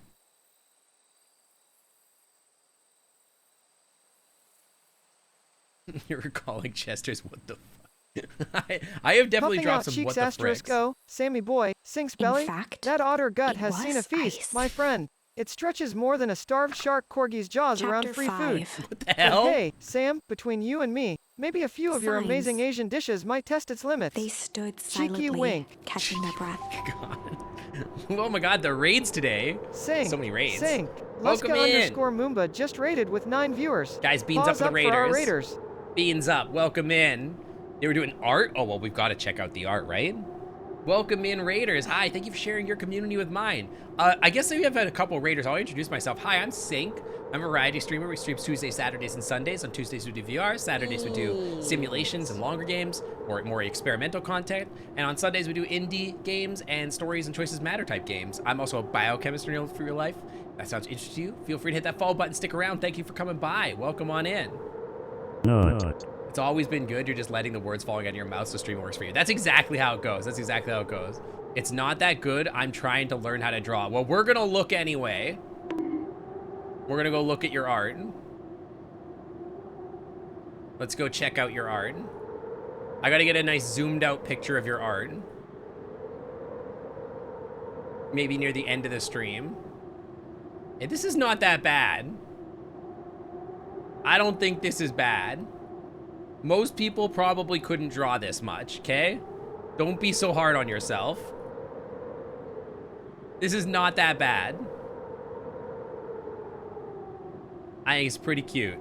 You're recalling Chester's what the fuck. I have definitely Puffing dropped out some cheeks what the asterisk fricks. O, Sammy boy, sinks In belly. fact, That otter gut it has seen a was feast, ice. my friend. It stretches more than a starved shark corgi's jaws around Chapter free 5. food. What the But hell? hey, Sam, between you and me, maybe a few of your Signs. amazing Asian dishes might test its limits. They stood Cheeky silently, wink. catching their breath. God. Oh my god, the raids today. Sink. So many raids. Sink. Welcome Luska in. _ Moomba just raided with 9 viewers. Guys, beans Paws up for the for our Raiders. Raiders. Beans up. Welcome in. They were doing art? Oh, well, we've got to check out the art, right? Welcome in, Raiders. Hi, thank you for sharing your community with mine. I guess we have had a couple Raiders. I'll introduce myself. Hi, I'm Sink. I'm a variety streamer. We stream Tuesdays, Saturdays, and Sundays. On Tuesdays, we do VR. Saturdays, we do simulations and longer games, or more experimental content. And on Sundays, we do indie games and stories and choices matter type games. I'm also a biochemist for your life. If that sounds interesting to you, feel free to hit that follow button. Stick around. Thank you for coming by. Welcome on in. It's always been good. You're just letting the words falling out of your mouth so stream works for you. That's exactly how it goes. That's exactly how it goes. It's not that good. I'm trying to learn how to draw. Well, we're going to look anyway. We're going to go look at your art. Let's go check out your art. I got to get a nice zoomed out picture of your art. Maybe near the end of the stream. Hey, this is not that bad. I don't think this is bad. Most people probably couldn't draw this much, okay? Don't be so hard on yourself. This is not that bad. I think it's pretty cute.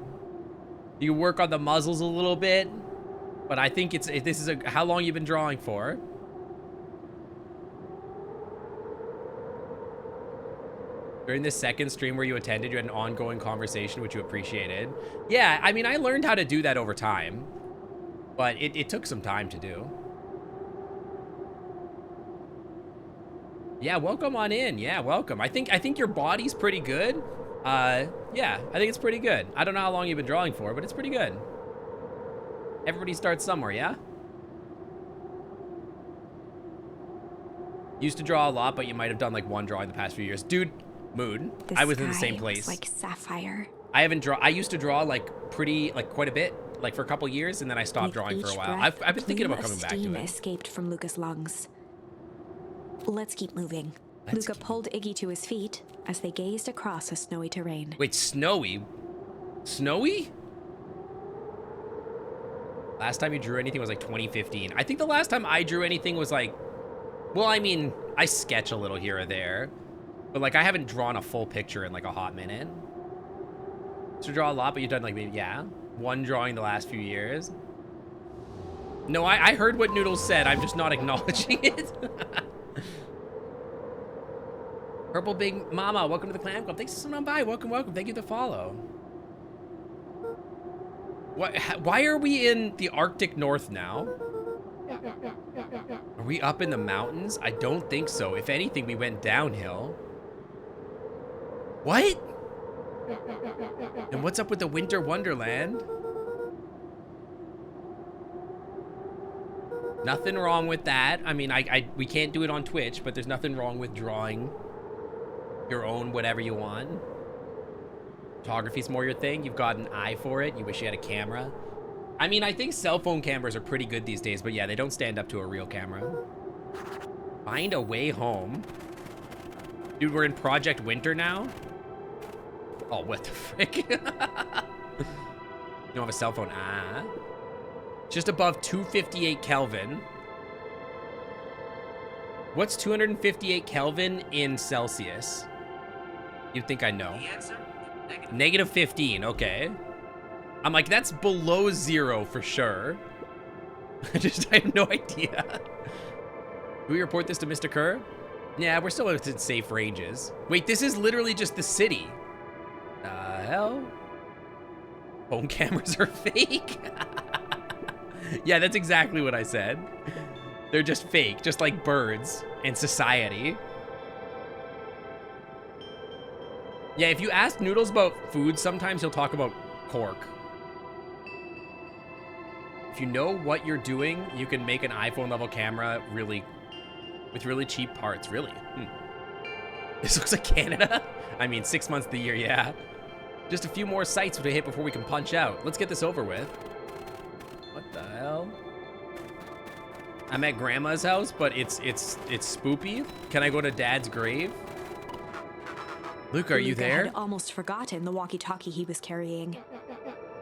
You can work on the muzzles a little bit, but I think this is how long you've been drawing for. During this second stream where you attended, you had an ongoing conversation, which you appreciated. Yeah, I mean, I learned how to do that over time, but it took some time to do. Yeah, welcome on in. Yeah, welcome. I think your body's pretty good. Yeah, I think it's pretty good. I don't know how long you've been drawing for, but it's pretty good. Everybody starts somewhere, yeah? Used to draw a lot, but you might have done like one drawing the past few years. Dude, mood. I was in the same sky place. was like sapphire. I used to draw like quite a bit, like for a couple years, and then I stopped With drawing for a each while. breath, I've been thinking plume about of coming back to steam it. escaped from Luca's lungs. Let's keep moving. Luca pulled Iggy to his feet as they gazed across a snowy terrain. Wait, snowy? Snowy? Last time you drew anything was like 2015. I think the last time I drew anything was like, well, I mean, I sketch a little here or there, but like I haven't drawn a full picture in like a hot minute. So draw a lot, but you've done like maybe, yeah, one drawing the last few years. No, I heard what Noodles said. I'm just not acknowledging it. Purple Big Mama, welcome to the Clam Club. Thanks for coming on by. Welcome, welcome. Thank you for the follow. What? Why are we in the Arctic North now? Are we up in the mountains? I don't think so. If anything, we went downhill. What? And what's up with the Winter Wonderland? Nothing wrong with that. I mean, we can't do it on Twitch, but there's nothing wrong with drawing your own whatever you want. Photography's more your thing. You've got an eye for it. You wish you had a camera. I mean, I think cell phone cameras are pretty good these days, but yeah, they don't stand up to a real camera. Find a way home. Dude, we're in Project Winter now? Oh, what the frick? You don't have a cell phone. Ah. Just above 258 Kelvin. What's 258 Kelvin in Celsius? You'd think I know. Negative 15, okay. I'm like, that's below 0 for sure. I have no idea. Do we report this to Mr. Kerr? Yeah, we're still within safe ranges. Wait, this is literally just the city. Hell? Phone cameras are fake? Yeah, that's exactly what I said. They're just fake, just like birds and society. Yeah, if you ask Noodles about food, sometimes he'll talk about cork. If you know what you're doing, you can make an iPhone level camera with really cheap parts, really. This looks like Canada. I mean, 6 months of the year, yeah. Just a few more sites to hit before we can punch out. Let's get this over with. What the hell? I'm at Grandma's house, but it's spoopy. Can I go to Dad's grave? Luke, are you Luca there? had almost forgotten the walkie-talkie he was carrying.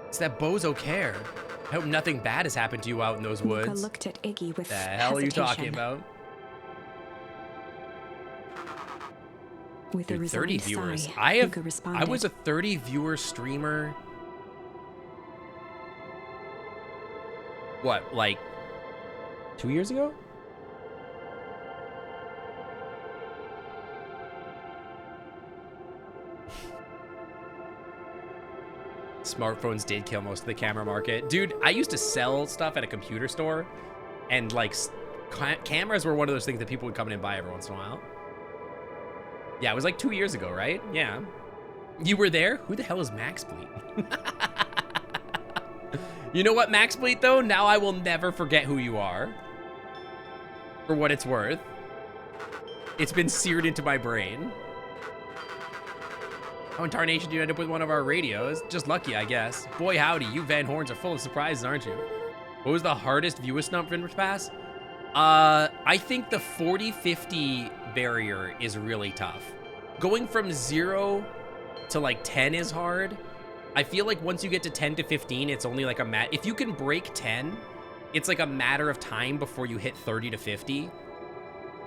It's that bozo care. I hope nothing bad has happened to you out in those Luca woods. looked at Iggy with The hell are you talking hesitation. about? With a Dude, 30 resigned viewers. sigh, Luca responded. I was a 30 viewer streamer. What, like 2 years ago? Smartphones did kill most of the camera market. Dude, I used to sell stuff at a computer store, and like cameras were one of those things that people would come in and buy every once in a while. Yeah, it was like 2 years ago, right? Yeah. You were there? Who the hell is Max Bleat? You know what, Max Bleat, though? Now I will never forget who you are. For what it's worth. It's been seared into my brain. How in tarnation do you end up with one of our radios? Just lucky, I guess. Boy, howdy, you Van Horns are full of surprises, aren't you? What was the hardest viewer stump for pass? I think the 40-50 barrier is really tough. Going from 0 to like 10 is hard. I feel like once you get to 10 to 15, it's only like a if you can break 10, it's like a matter of time before you hit 30 to 50.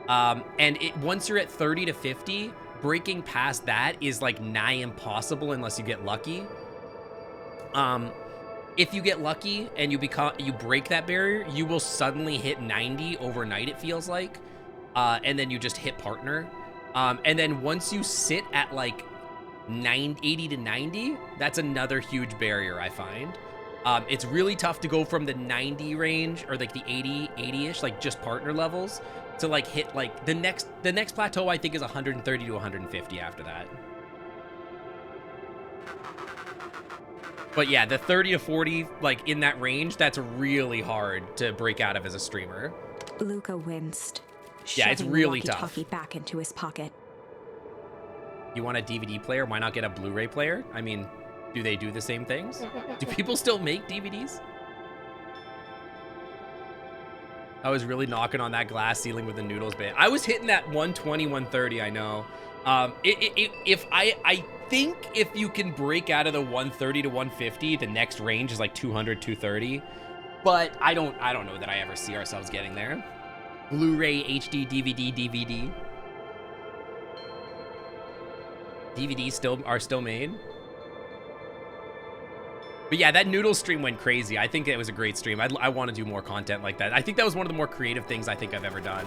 And once you're at 30 to 50, breaking past that is like nigh impossible unless you get lucky. If you get lucky and you break that barrier, you will suddenly hit 90 overnight, it feels like. And then you just hit partner. And then once you sit at like 80 to 90, that's another huge barrier, I find. It's really tough to go from the 90 range or like the 80-ish, like just partner levels, to like hit like the next plateau I think is 130 to 150 after that. But yeah, the 30 to 40, like in that range, that's really hard to break out of as a streamer. Luca winced. Yeah, it's shoving really the tough. walkie-talkie back into his pocket. You want a DVD player? Why not get a Blu-ray player? I mean, do they do the same things? Do people still make DVDs? I was really knocking on that glass ceiling with the noodles bit. I was hitting that 120, 130, I know. I think if you can break out of the 130 to 150, the next range is like 200, 230. But I don't know that I ever see ourselves getting there. Blu-ray, HD, DVD. DVDs are still made. But yeah, that noodle stream went crazy. I think it was a great stream. I want to do more content like that. I think that was one of the more creative things I think I've ever done.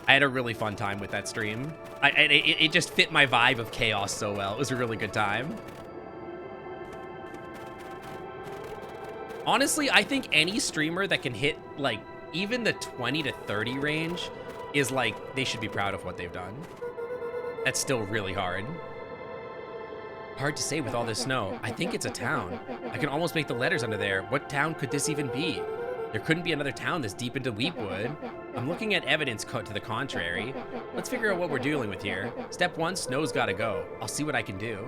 I had a really fun time with that stream. It just fit my vibe of chaos so well. It was a really good time. Honestly, I think any streamer that can hit like even the 20 to 30 range is like, they should be proud of what they've done. That's still really hard. Hard to say with all this snow. I think it's a town. I can almost make the letters under there. What town could this even be? There couldn't be another town this deep into Weepwood. I'm looking at evidence to the contrary. Let's figure out what we're dealing with here. Step 1, snow's gotta go. I'll see what I can do.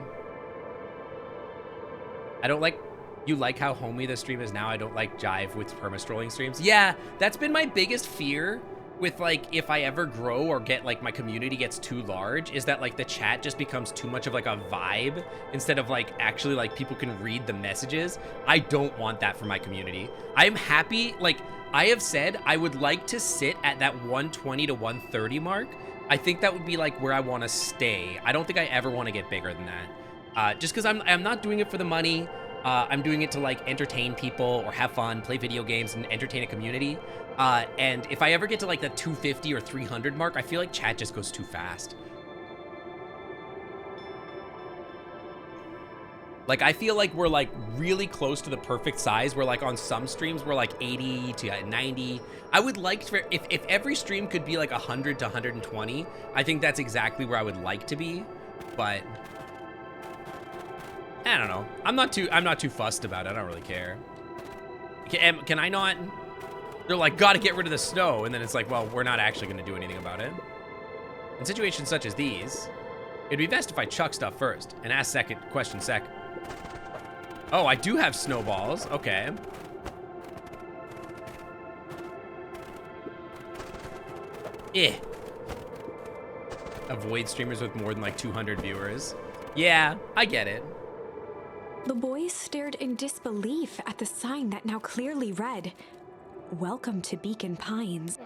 I don't like... You like how homey the stream is now? I don't like jive with perma-strolling streams. Yeah, that's been my biggest fear with, like, if I ever grow or get, like, my community gets too large, is that, like, the chat just becomes too much of, like, a vibe instead of, like, actually, like, people can read the messages. I don't want that for my community. I am happy, like, I have said I would like to sit at that 120 to 130 mark. I think that would be, like, where I want to stay. I don't think I ever want to get bigger than that. Just because I'm not doing it for the money. I'm doing it to, like, entertain people or have fun, play video games, and entertain a community. And if I ever get to, like, the 250 or 300 mark, I feel like chat just goes too fast. Like, I feel like we're, like, really close to the perfect size. We're, like, on some streams, we're, like, 80 to 90. I would like for, if every stream could be, like, 100 to 120, I think that's exactly where I would like to be. But... I don't know. I'm not too fussed about it. I don't really care. Can I not? They're like, gotta get rid of the snow, and then it's like, well, we're not actually gonna do anything about it. In situations such as these, it'd be best if I chuck stuff first and ask question second. Oh, I do have snowballs. Okay. Avoid streamers with more than like 200 viewers. Yeah, I get it. The boys stared in disbelief at the sign that now clearly read, "Welcome to Beacon Pines."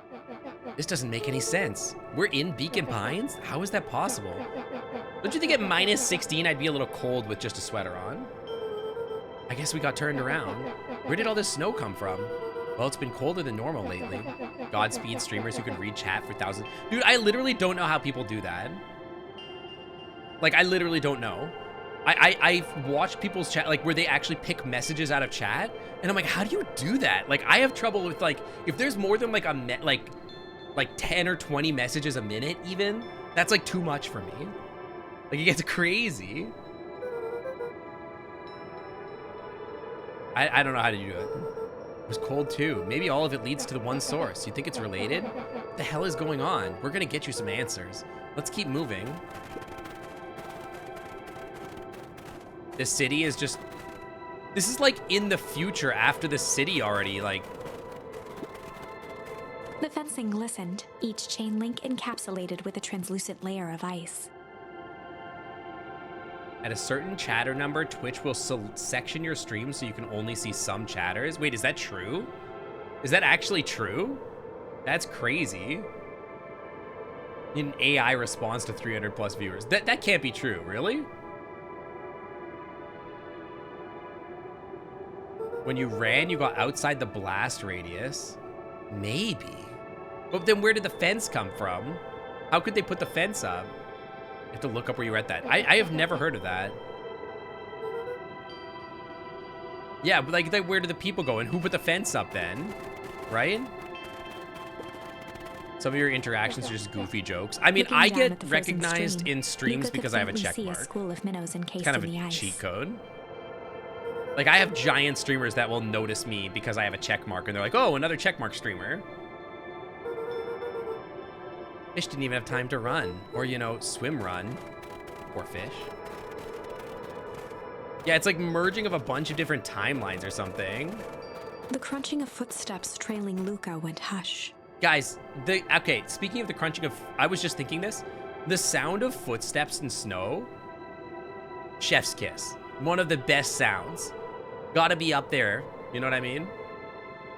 This doesn't make any sense. We're in Beacon Pines? How is that possible? Don't you think at minus 16 I'd be a little cold with just a sweater on? I guess we got turned around. Where did all this snow come from? Well, it's been colder than normal lately. Godspeed streamers who can read chat for thousands. Dude, I literally don't know how people do that. Like, I literally don't know. I've watched people's chat, like, where they actually pick messages out of chat, and I'm like, how do you do that? Like, I have trouble with, like, if there's more than, like, like 10 or 20 messages a minute, even, that's, like, too much for me. Like, it gets crazy. I don't know how to do it. It was cold, too. Maybe all of it leads to the one source. You think it's related? What the hell is going on? We're gonna get you some answers. Let's keep moving. The city is just... This is like in the future after the city already, like... The fencing glistened, each chain link encapsulated with a translucent layer of ice. At a certain chatter number, Twitch will section your stream so you can only see some chatters. Wait, is that true? Is that actually true? That's crazy. An AI response to 300 plus viewers. That can't be true, really? When you ran, you got outside the blast radius. Maybe. But then where did the fence come from? How could they put the fence up? You have to look up where you read that. I have never heard of that. Yeah, but like where did the people go? And who put the fence up then? Right? Some of your interactions are just goofy jokes. I mean, I get recognized in streams because I have a check mark. It's kind of a cheat code. Like, I have giant streamers that will notice me because I have a check mark, and they're like, oh, another check mark streamer. Fish didn't even have time to run. Or, you know, swim run. Poor fish. Yeah, it's like merging of a bunch of different timelines or something. The crunching of footsteps trailing Luca went hush. Guys, okay, speaking of the crunching of... I was just thinking this. The sound of footsteps in snow. Chef's kiss. One of the best sounds. Gotta be up there. You know what I mean?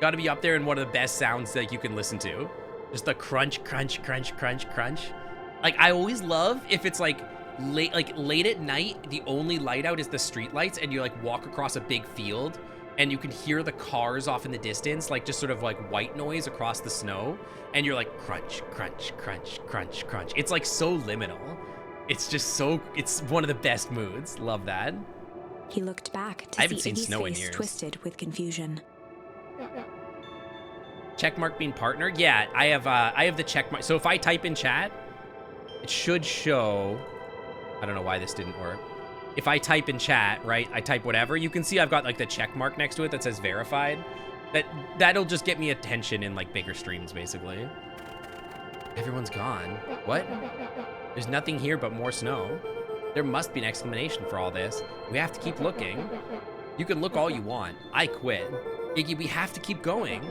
Gotta be up there in one of the best sounds that you can listen to. Just the crunch, crunch, crunch, crunch, crunch. Like, I always love if it's like late at night, the only light out is the street lights, and you like walk across a big field and you can hear the cars off in the distance, like just sort of like white noise across the snow, and you're like crunch, crunch, crunch, crunch, crunch. It's like so liminal. It's just so, it's one of the best moods. Love that. He looked back to I haven't see seen Iggy's snow in face years. twisted with confusion. Checkmark being partner? Yeah, I have the checkmark. So if I type in chat, it should show. I don't know why this didn't work. If I type in chat, right, I type whatever, you can see I've got like the check mark next to it that says verified. That'll just get me attention in like bigger streams, basically. Everyone's gone. What? There's nothing here but more snow. There must be an explanation for all this. We have to keep looking. You can look all you want. I quit. Iggy, we have to keep going.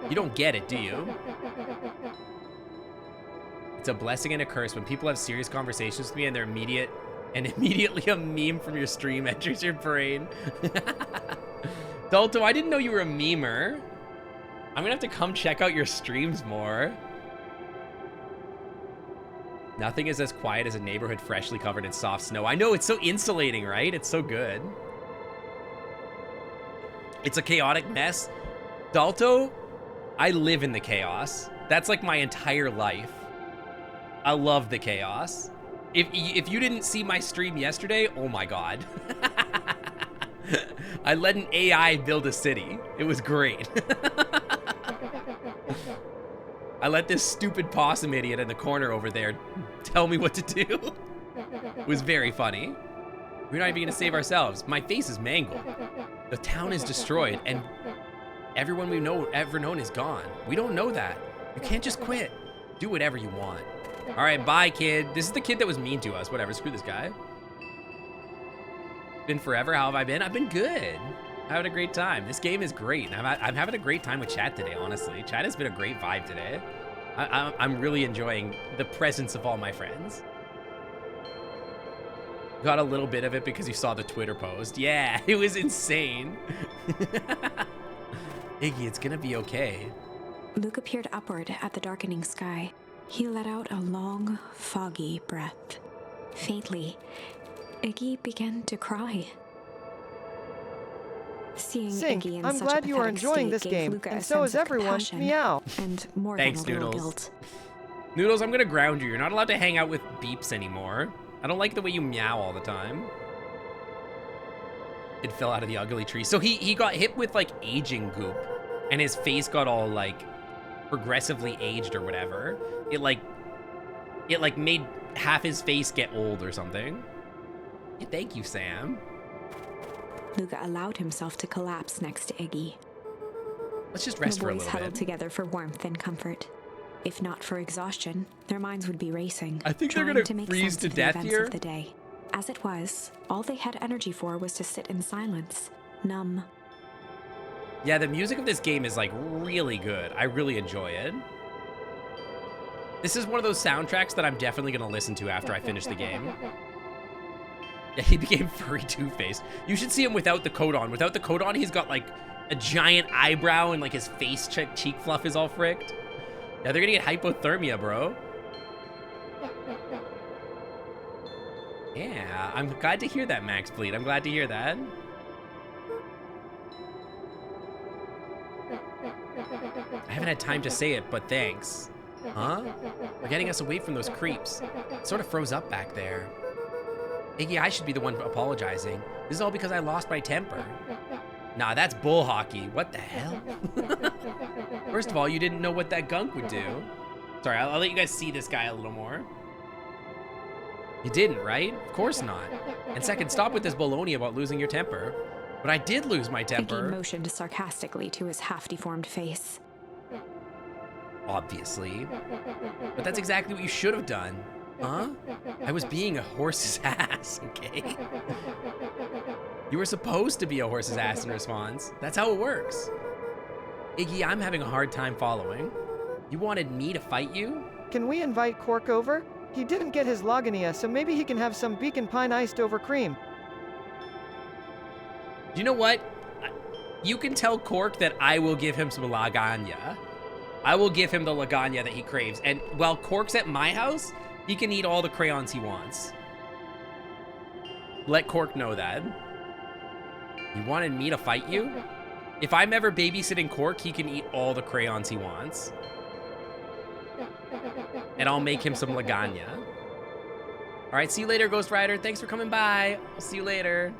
You don't get it, do you? It's a blessing and a curse when people have serious conversations with me and they're immediately a meme from your stream enters your brain. Dalto, I didn't know you were a memer. I'm gonna have to come check out your streams more. Nothing is as quiet as a neighborhood freshly covered in soft snow. I know, it's so insulating, right? It's so good. It's a chaotic mess. Dalto, I live in the chaos. That's like my entire life. I love the chaos. If you didn't see my stream yesterday, oh my God. I let an AI build a city. It was great. I let this stupid possum idiot in the corner over there tell me what to do. It was very funny. We're not even gonna save ourselves. My face is mangled. The town is destroyed and everyone we've ever known is gone. We don't know that. You can't just quit. Do whatever you want. All right, bye, kid. This is the kid that was mean to us. Whatever, screw this guy. Been forever, how have I been? I've been good. Having a great time. This game is great. I'm having a great time with chat today, honestly. Chat has been a great vibe today. I'm really enjoying the presence of all my friends. Got a little bit of it because you saw the Twitter post. Yeah, it was insane. Iggy, it's gonna be okay. Luke appeared upward at the darkening sky. He let out a long, foggy breath. Faintly, Iggy began to cry. Seeing Sink, Iggy in I'm such glad a you are pathetic enjoying state this gave game, Luca and a so is sense of everyone. compassion Meow. And more Thanks, than a little Noodles. guilt. Noodles, I'm gonna ground you. You're not allowed to hang out with beeps anymore. I don't like the way you meow all the time. It fell out of the ugly tree. So he got hit with like aging goop and his face got all like progressively aged or whatever. It like made half his face get old or something. Yeah, thank you, Sam. Luca allowed himself to collapse next to Iggy. Let's just rest The for a boys little huddled bit. together for warmth and comfort. If not for exhaustion, their minds would be racing. I think they're trying gonna to make freeze sense to of the death events here. of the day. As it was, all they had energy for was to sit in silence, numb. Yeah, the music of this game is like really good. I really enjoy it. This is one of those soundtracks that I'm definitely gonna listen to after I finish the game. Yeah, he became furry Two-Face. You should see him without the coat on. Without the coat on, he's got like a giant eyebrow and like his face cheek fluff is all fricked. Yeah, they're gonna get hypothermia, bro. Yeah, I'm glad to hear that, Max Bleed. I'm glad to hear that. I haven't had time to say it, but thanks. Huh? We're getting us away from those creeps. It sort of froze up back there. Iggy, I should be the one apologizing. This is all because I lost my temper. Nah, that's bull hockey. What the hell? First of all, you didn't know what that gunk would do. Sorry, I'll let you guys see this guy a little more. You didn't, right? Of course not. And second, stop with this baloney about losing your temper. But I did lose my Iggy temper. motioned sarcastically to his half-deformed face. Obviously. But that's exactly what you should have done. Huh? I was being a horse's ass, okay? You were supposed to be a horse's ass in response. That's how it works. Iggy, I'm having a hard time following. You wanted me to fight you? Can we invite Cork over? He didn't get his Lagania, so maybe he can have some Beacon Pine iced over cream. You know what? You can tell Cork that I will give him some lasagna. I will give him the lasagna that he craves. And while Cork's at my house, he can eat all the crayons he wants. Let Cork know that. You wanted me to fight you? If I'm ever babysitting Cork, he can eat all the crayons he wants. And I'll make him some lasagna. All right, see you later, Ghost Rider. Thanks for coming by. I'll see you later.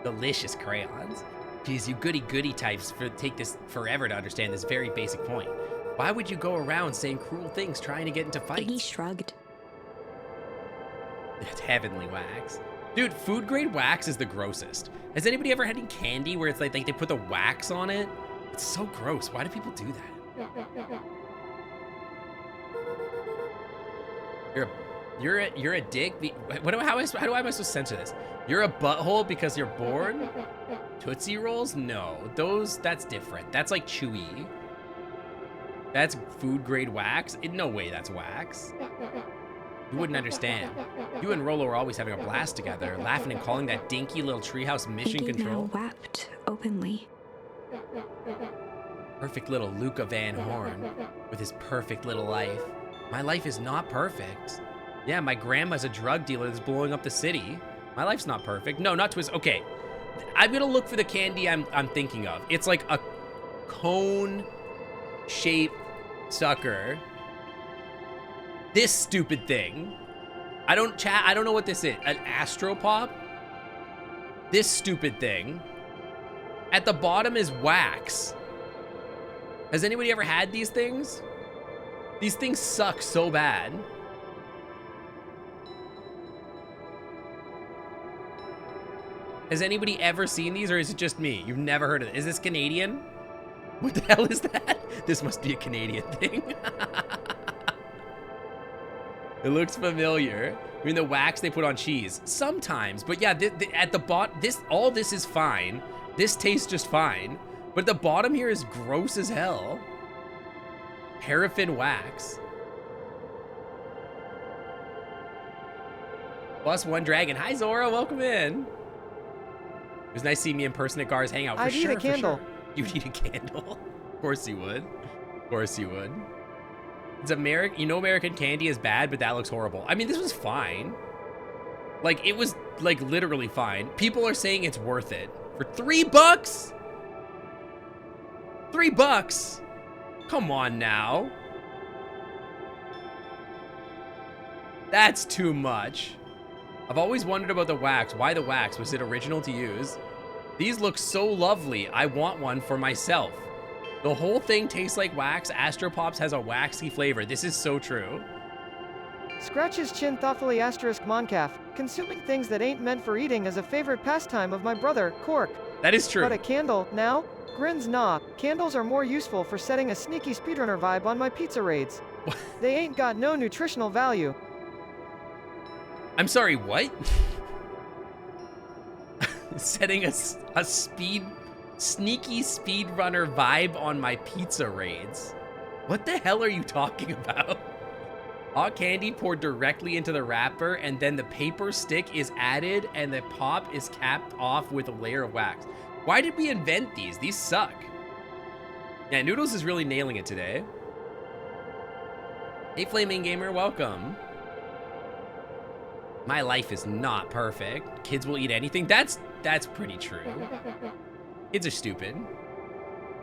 Delicious crayons. Geez, you goody-goody types take this forever to understand this very basic point. Why would you go around saying cruel things trying to get into fights? Iggy shrugged. It's heavenly wax. Dude, food grade wax is the grossest. Has anybody ever had any candy where it's like they put the wax on it? It's so gross. Why do people do that? You're a dick. How am I supposed to censor this? You're a butthole because you're bored? Tootsie Rolls? No, that's different. That's like chewy. That's food grade wax. No way that's wax. You wouldn't understand. You and Rolo were always having a blast together, laughing and calling that dinky little treehouse mission Iggy control. now wept openly. Perfect little Luca Van Horn with his perfect little life. My life is not perfect. Yeah, my grandma's a drug dealer that's blowing up the city. My life's not perfect. No, not Twist. Okay, I'm gonna look for the candy I'm thinking of. It's like a cone-shaped sucker. This stupid thing. I don't know what this is. An Astropop? This stupid thing. At the bottom is wax. Has anybody ever had these things? These things suck so bad. Has anybody ever seen these, or is it just me? You've never heard of it. Is this Canadian? What the hell is that? This must be a Canadian thing. It looks familiar. I mean, the wax they put on cheese. Sometimes, but yeah, at the bottom, all this is fine. This tastes just fine. But the bottom here is gross as hell. Paraffin wax. +1 dragon. Hi, Zora. Welcome in. It was nice seeing me in person at Gar's Hangout. I'd eat a candle. You'd eat a candle. Of course you would. Of course you would. It's American. You know American candy is bad, but that looks horrible. I mean, this was fine. Like, it was, like, literally fine. People are saying it's worth it. For $3? $3? Come on now. That's too much. I've always wondered about the wax. Why the wax? Was it original to use? These look so lovely. I want one for myself. The whole thing tastes like wax. Astropops has a waxy flavor. This is so true. Scratch his chin thoughtfully ** Moncaf. Consuming things that ain't meant for eating is a favorite pastime of my brother, Cork. That is true. But a candle, now? Grins nah. Candles are more useful for setting a sneaky speedrunner vibe on my pizza raids. They ain't got no nutritional value. I'm sorry, what? Setting a sneaky speedrunner vibe on my pizza raids. What the hell are you talking about? Hot candy poured directly into the wrapper, and then the paper stick is added, and the pop is capped off with a layer of wax. Why did we invent these? These suck. Yeah, Noodles is really nailing it today. Hey, Flaming Gamer, welcome. My life is not perfect. Kids will eat anything. That's pretty true. Kids are stupid.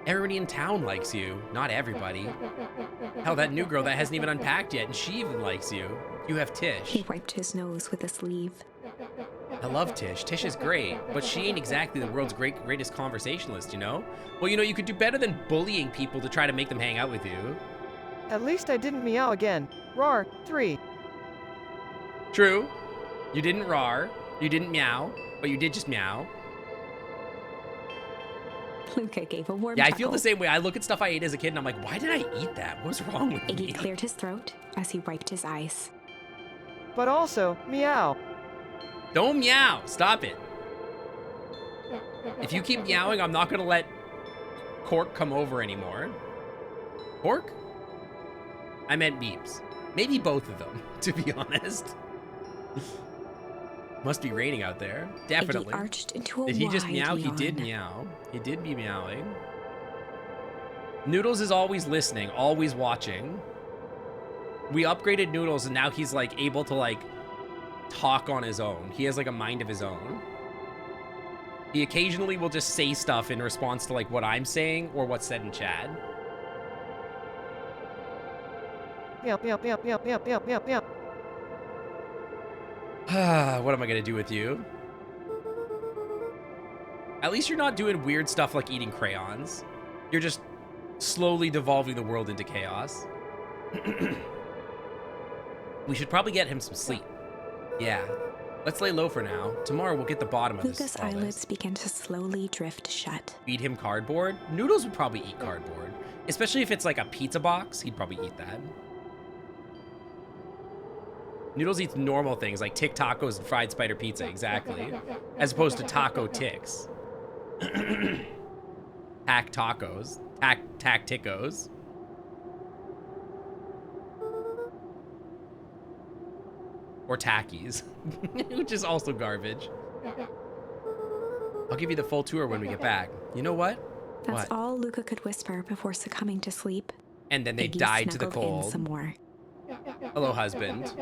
Everybody in town likes you. Not everybody. Hell, that new girl that hasn't even unpacked yet, and she even likes you. You have Tish. He wiped his nose with a sleeve. I love Tish. Tish is great, but she ain't exactly the world's greatest conversationalist, you know? Well, you know, you could do better than bullying people to try to make them hang out with you. At least I didn't meow again. Rawr, 3. True. You didn't roar. You didn't meow, but you did just meow. Luca gave a warm Yeah, I chuckle. feel the same way. I look at stuff I ate as a kid and I'm like, why did I eat that? What was wrong with me? Iggy cleared his throat as he wiped his eyes. But also, meow. Don't meow. Stop it. If you keep meowing, I'm not gonna let Cork come over anymore. Cork? I meant Beeps. Maybe both of them, to be honest. Must be raining out there. Definitely. Iggy arched into a Did he just wide meow? He yawn. did meow. He did be meowing. Noodles is always listening, always watching. We upgraded Noodles and now he's like able to like talk on his own. He has like a mind of his own. He occasionally will just say stuff in response to like what I'm saying or what's said in chat. Meow, meow, meow, meow, meow, meow, meow, meow. What am I gonna do with you? At least you're not doing weird stuff like eating crayons. You're just slowly devolving the world into chaos. We should probably get him some sleep. Yeah. Let's lay low for now. Tomorrow we'll get the bottom of Luca's this. eyelids began to slowly drift shut. Feed him cardboard. Noodles would probably eat cardboard, especially if it's like a pizza box. He'd probably eat that. Noodles eats normal things like tick tacos and fried spider pizza, exactly, as opposed to taco ticks. Tack tacos, tack ticos. Or tackies, which is also garbage. I'll give you the full tour when we get back. You know what? That's all Luca could whisper before succumbing to sleep. And then they Iggy died to the snuggled in cold. some more. Hello, husband.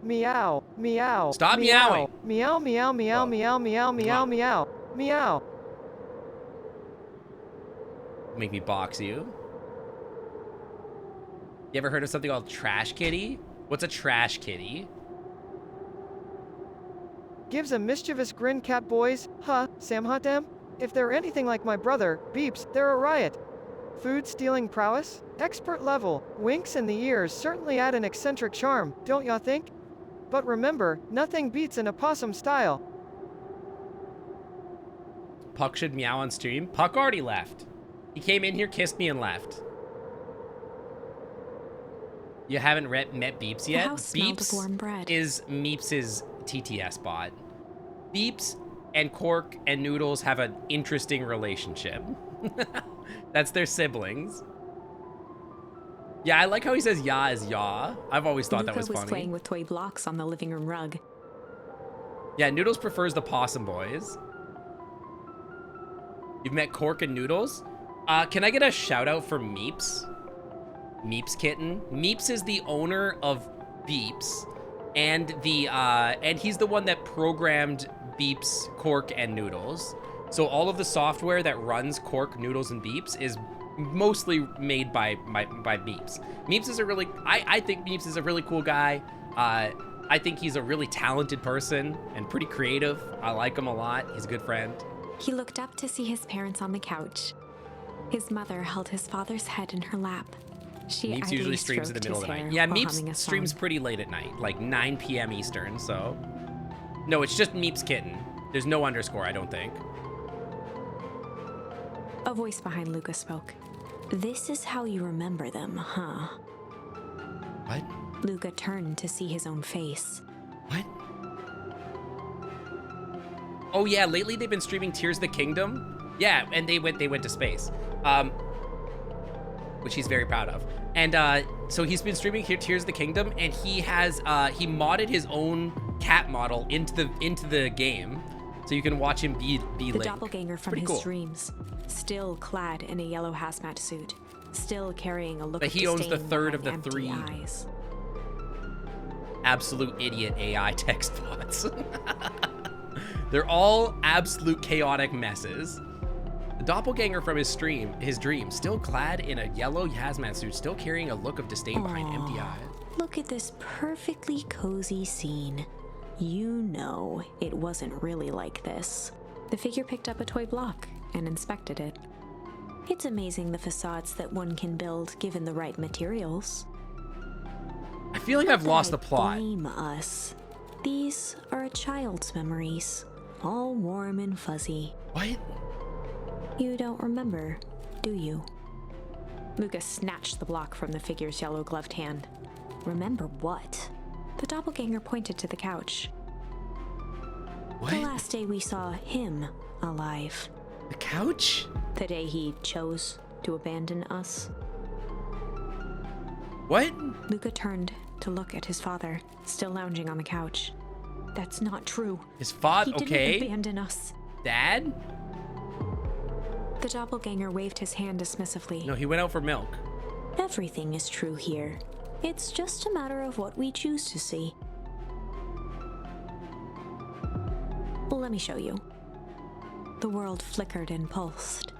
Meow, meow. Stop meow, meowing. Meow, meow, meow, meow, meow, meow, meow, meow. Make me box you. You ever heard of something called trash kitty? What's a trash kitty? Gives a mischievous grin, cat boys. Huh, Sam Hotem? If they're anything like my brother, Beeps, they're a riot. Food stealing prowess? Expert level. Winks in the ears certainly add an eccentric charm, don't y'all think? But remember, nothing beats an opossum style. Puck should meow on stream. Puck already left. He came in here, kissed me, and left. You haven't met Beeps yet? house smelled of warm bread. Is Meeps's TTS bot. Beeps and Cork and Noodles have an interesting relationship. That's their siblings. Yeah, I like how he says "ya" is "ya." I've always thought Luca that was funny. playing with toy blocks on the living room rug. Yeah, Noodles prefers the Possum Boys. You've met Cork and Noodles? Can I get a shout out for Meeps? Meeps Kitten. Meeps is the owner of Beeps, and he's the one that programmed Beeps, Cork, and Noodles. So all of the software that runs Cork, Noodles, and Beeps is mostly made by Meeps. Meeps is I think Meeps is a really cool guy. I think he's a really talented person and pretty creative. I like him a lot. He's a good friend. He looked up to see his parents on the couch. His mother held his father's head in her lap. She Meeps idly usually streams in the stroked middle of the his night. hair Yeah, while humming a Meeps streams song. pretty late at night, like 9 p.m. Eastern, so. No, it's just Meeps Kitten. There's no underscore, I don't think. A voice behind Luca spoke. This is how you remember them, huh? What? Luca turned to see his own face. What? Oh yeah, lately they've been streaming Tears of the Kingdom. Yeah, and they went to space. Which he's very proud of. And so he's been streaming here Tears of the Kingdom, and he has he modded his own cat model into the game, so you can watch him be The Link. doppelganger from Pretty his cool. dreams, still clad in a yellow hazmat suit, still carrying a look But of he owns the disdain third of behind the empty 3 eyes. absolute idiot AI text bots. They're all absolute chaotic messes. The doppelganger from his dream, still clad in a yellow hazmat suit, still carrying a look of disdain behind empty eyes. Look at this perfectly cozy scene. You know it wasn't really like this. The figure picked up a toy block and inspected it. It's amazing the facades that one can build given the right materials. I feel like I've lost the plot. Blame us. These are a child's memories, all warm and fuzzy. What? You don't remember, do you? Lucas snatched the block from the figure's yellow-gloved hand. Remember what? The doppelganger pointed to the couch. What? The last day we saw him alive. The couch? The day he chose to abandon us. What? Luca turned to look at his father, still lounging on the couch. That's not true. His father? He didn't Okay. abandon us. Dad? The doppelganger waved his hand dismissively. No, he went out for milk. Everything is true here. It's just a matter of what we choose to see. Let me show you. The world flickered and pulsed.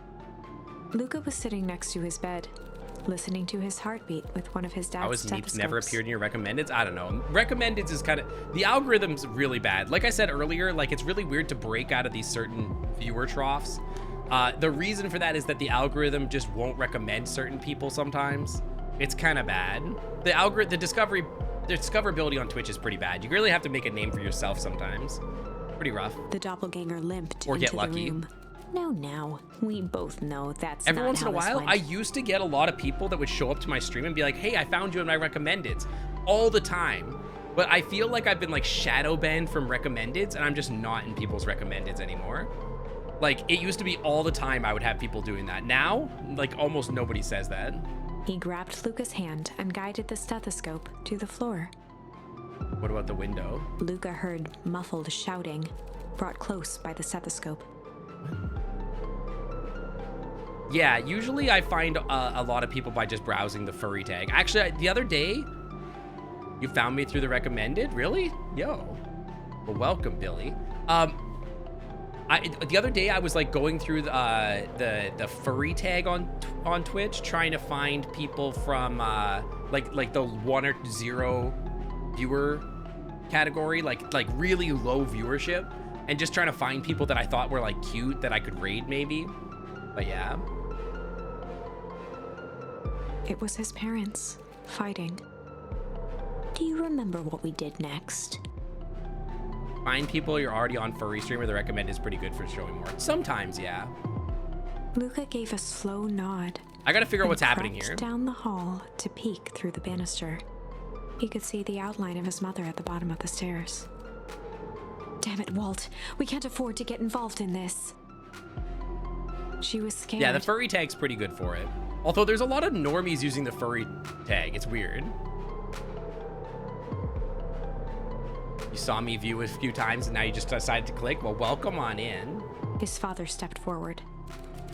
Luca was sitting next to his bed, listening to his heartbeat with one of his dad's How has Meeps stethoscopes. never appeared in your recommendeds? I don't know. Recommendeds is kind of... The algorithm's really bad. Like I said earlier, like it's really weird to break out of these certain viewer troughs. The reason for that is that the algorithm just won't recommend certain people sometimes. It's kind of bad. The discoverability on Twitch is pretty bad. You really have to make a name for yourself sometimes. Pretty rough. The doppelganger limped Or into get lucky. the room. No, we both know that's Every not once in a how this while, went. I used to get a lot of people that would show up to my stream and be like, hey, I found you in my recommendeds all the time. But I feel like I've been like shadow banned from recommendeds, and I'm just not in people's recommendeds anymore. Like, it used to be all the time I would have people doing that. Now, like, almost nobody says that. He grabbed Luca's hand and guided the stethoscope to the floor. What about the window? Luca heard muffled shouting, brought close by the stethoscope. Yeah, usually I find a lot of people by just browsing the furry tag. Actually, the other day, you found me through the recommended? Really? Yo. Well, welcome, Billy. The other day I was like going through the furry tag on Twitch, trying to find people from like the 1 or 0 viewer category, like really low viewership, and just trying to find people that I thought were like cute that I could raid maybe. But yeah. It was his parents, fighting. Do you remember what we did next? Find people you're already on furry stream, or the recommend is pretty good for showing more. Sometimes, yeah. Luca gave a slow nod. I gotta figure out and what's happening crept here. down the hall to peek through the banister. He could see the outline of his mother at the bottom of the stairs. Damn it, Walt. We can't afford to get involved in this. She was scared. Yeah, the furry tag's pretty good for it. Although there's a lot of normies using the furry tag. It's weird. You saw me view a few times and now you just decided to click? Well, welcome on in. His father stepped forward.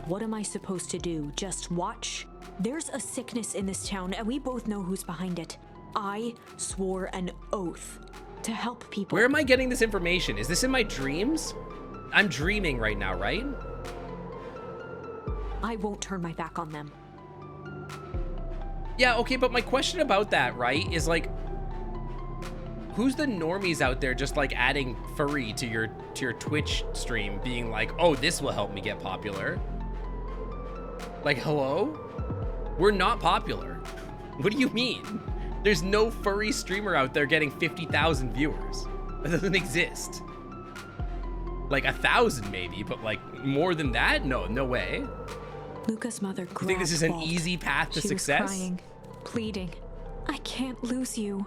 What am I supposed to do? Just watch? There's a sickness in this town, and we both know who's behind it. I swore an oath to help people. Where am I getting this information? Is this in my dreams? I'm dreaming right now, right? I won't turn my back on them. Yeah, okay, but my question about that, right, is like, who's the normies out there just like adding furry to your Twitch stream, being like, oh, this will help me get popular? Like, hello? We're not popular. What do you mean? There's no furry streamer out there getting 50,000 viewers. That doesn't exist. Like 1,000 maybe, but like more than that? No way. Luca's mother grabbed You think this is an Walt. easy path to She success? was crying, pleading. I can't lose you.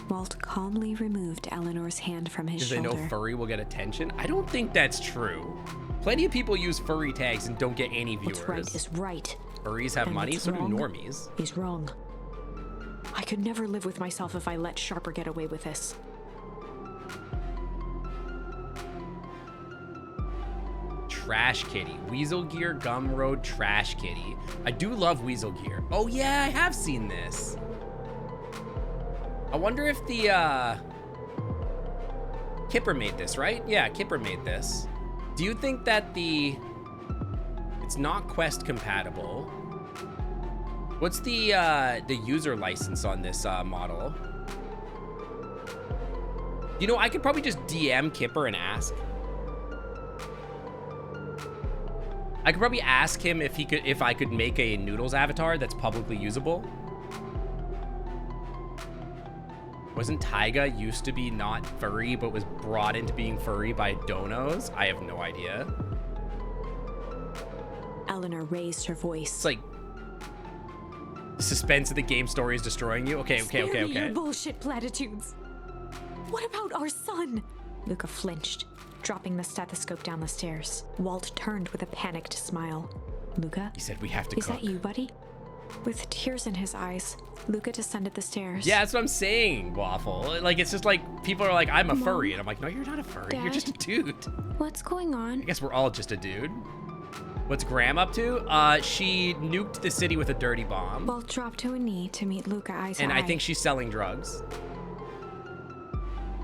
Walt calmly removed Eleanor's hand from his Because they shoulder. know furry will get attention? I don't think that's true. Plenty of people use furry tags and don't get any viewers. What's right is right. Furries have and money, what's so do wrong normies. He's wrong. I could never live with myself if I let Sharper get away with this. Trash Kitty. Weasel Gear, Gumroad, Trash Kitty. I do love Weasel Gear. Oh yeah, I have seen this. I wonder if the, Kipper made this, right? Yeah, Kipper made this. Do you think that it's not Quest compatible? What's the user license on this model? You know, I could probably just DM Kipper and ask. I could probably ask him if I could make a Noodles avatar that's publicly usable. Wasn't Taiga used to be not furry, but was brought into being furry by donos? I have no idea. Eleanor raised her voice. It's like the suspense of the game story is destroying you. Okay. Spare me your bullshit platitudes. What about our son? Luca flinched, dropping the stethoscope down the stairs. Walt turned with a panicked smile. Luca? He said we have to Is cook. that you, buddy? With tears in his eyes, Luca descended the stairs. Yeah, that's what I'm saying, Waffle. Like, it's just like, people are like, I'm a furry. And I'm like, no, you're not a furry. You're Dad? just a dude. What's going on? I guess we're all just a dude. What's Graham up to? She nuked the city with a dirty bomb. Walt dropped to a knee to meet Luca eye to And eye. I think she's selling drugs.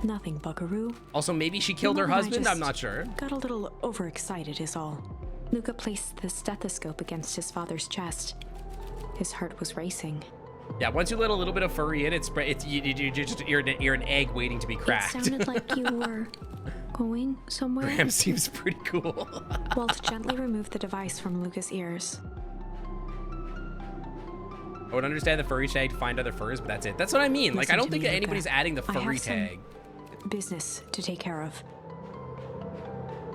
Nothing, buckaroo. Also, maybe she killed her No, I husband? just I'm not sure. Got a little overexcited is all. Luca placed the stethoscope against his father's chest. His heart was racing. Yeah, once you let a little bit of furry in, you're an egg waiting to be cracked. It sounded like you were going somewhere. Graham seems pretty cool. Walt gently removed the device from Luca's ears. I would understand the furry tag to find other furs, but that's it. That's what I mean. Like, I Listen don't to think me, Luca. anybody's adding the I have furry some tag business to take care of.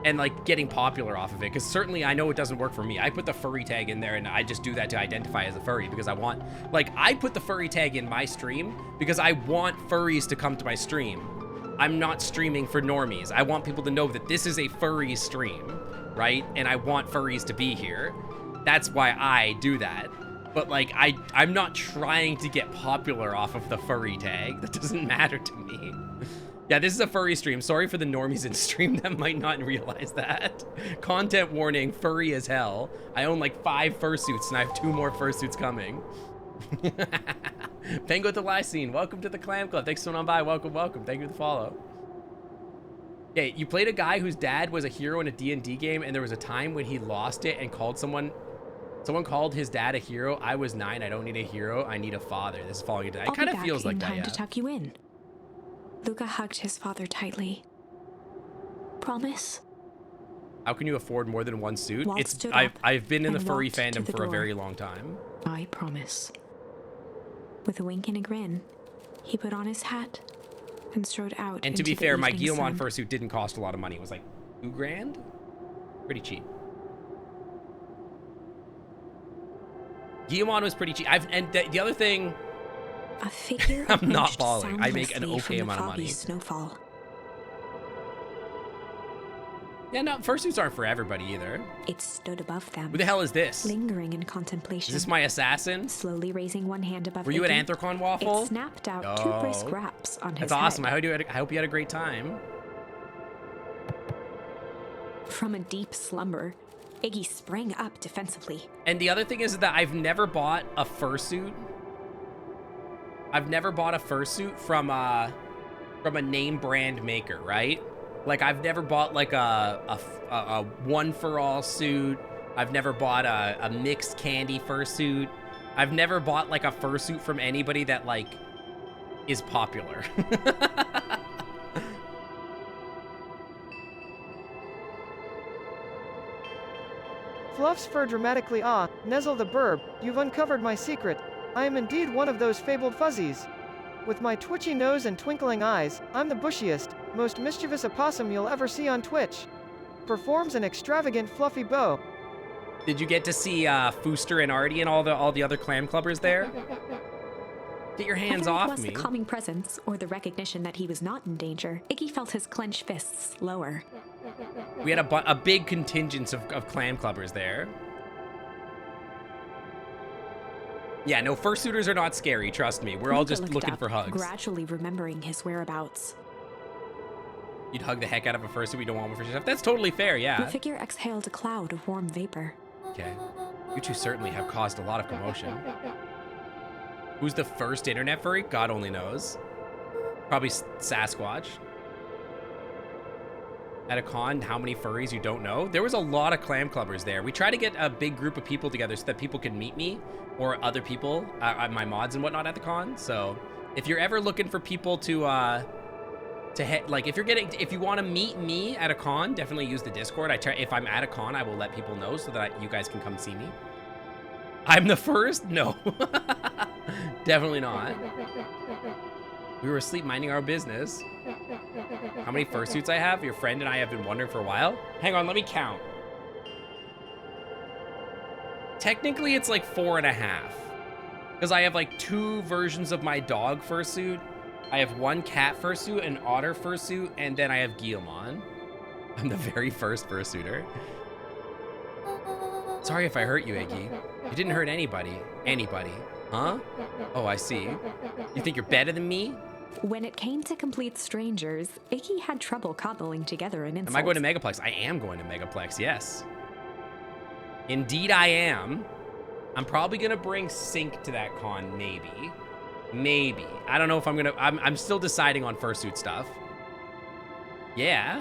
and like getting popular off of it, because certainly I know it doesn't work for me. I put the furry tag in there and I just do that to identify as a furry because I want, like, I put the furry tag in my stream because I want furries to come to my stream. I'm not streaming for normies. I want people to know that this is a furry stream, right? And I want furries to be here. That's why I do that. But like, I'm not trying to get popular off of the furry tag. That doesn't matter to me. Yeah, this is a furry stream. Sorry for the normies in stream that might not realize that. Content warning, furry as hell. I own like 5 fursuits and I have 2 more fursuits coming. Pengo to Lysine, welcome to the Clam Club. Thanks for coming on by. Welcome, welcome. Thank you for the follow. Okay, you played a guy whose dad was a hero in a D&D game, and there was a time when he lost it and called someone called his dad a hero. I was 9. I don't need a hero. I need a father. This is falling into that. It kind of feels like that, time yeah. to tuck you in. Luca hugged his father tightly. Promise? How can you afford more than 1 suit? Walt It's stood I've up been in the and furry walked to fandom the for a door. very long time. I promise. With a wink and a grin, he put on his hat and strode out. And to into be the fair, my evening Guillemon sun. fursuit didn't cost a lot of money. It was like $2 grand? Pretty cheap. Guillemon was pretty cheap. The other thing, A figure I'm not emerged balling. I make an soundlessly okay from the amount of foggy money. Snowfall. yeah, no, fursuits aren't for everybody either. It stood above them, Who the hell is this? lingering in Is contemplation. this my assassin? Slowly raising one hand above. Were you at Iggy, Anthrocon Waffle? It snapped out Oh. 2 brisk raps on his That's awesome. head. I hope you had a great time. From a deep slumber, Iggy sprang up defensively. And the other thing is that I've never bought a fursuit. I've never bought a fursuit from a name brand maker, right? Like, I've never bought like a one for all suit. I've never bought a mixed candy fursuit. I've never bought like a fursuit from anybody that like is popular. Fluffs fur dramatically Nezzle the burb, you've uncovered my secret. I am indeed one of those fabled fuzzies. With my twitchy nose and twinkling eyes, I'm the bushiest, most mischievous opossum you'll ever see on Twitch. Performs an extravagant fluffy bow. Did you get to see Fooster and Artie and all the other clam clubbers there? Get your hands Whether it off was me. the calming presence or the recognition that he was not in danger, Iggy felt his clenched fists lower. We had a big contingent of clam clubbers there. Yeah, no, fursuiters are not scary, trust me. We're all Luca just looked looking up, for hugs. gradually remembering his whereabouts. You'd hug the heck out of a fursuit, we don't want one for yourself. That's totally fair, The yeah. figure exhaled a cloud of warm vapor. Okay. You two certainly have caused a lot of commotion. Who's the first internet furry? God only knows. Probably Sasquatch. At a con, how many furries you don't know? There was a lot of clam clubbers there. We try to get a big group of people together so that people can meet me or other people, my mods and whatnot at the con. So if you're ever looking for people to like, if you want to meet me at a con, definitely use the Discord. If I'm at a con, I will let people know so that you guys can come see me. I'm the first? No. Definitely not. We were asleep minding our business. How many fursuits I have? Your friend and I have been wondering for a while. Hang on, let me count. Technically, it's like 4.5. Because I have like 2 versions of my dog fursuit. I have 1 cat fursuit, an otter fursuit, and then I have Guillemon. I'm the very first fursuiter. Sorry if I hurt you, Iggy. You didn't hurt anybody. Anybody. Huh? Oh, I see. You think you're better than me? When it came to complete strangers, Iggy had trouble cobbling together an insult. Am I going to Megaplex? I am going to Megaplex, yes. Indeed I am. I'm probably going to bring Sync to that con, maybe. Maybe. I don't know if I'm going to... I'm still deciding on fursuit stuff. Yeah.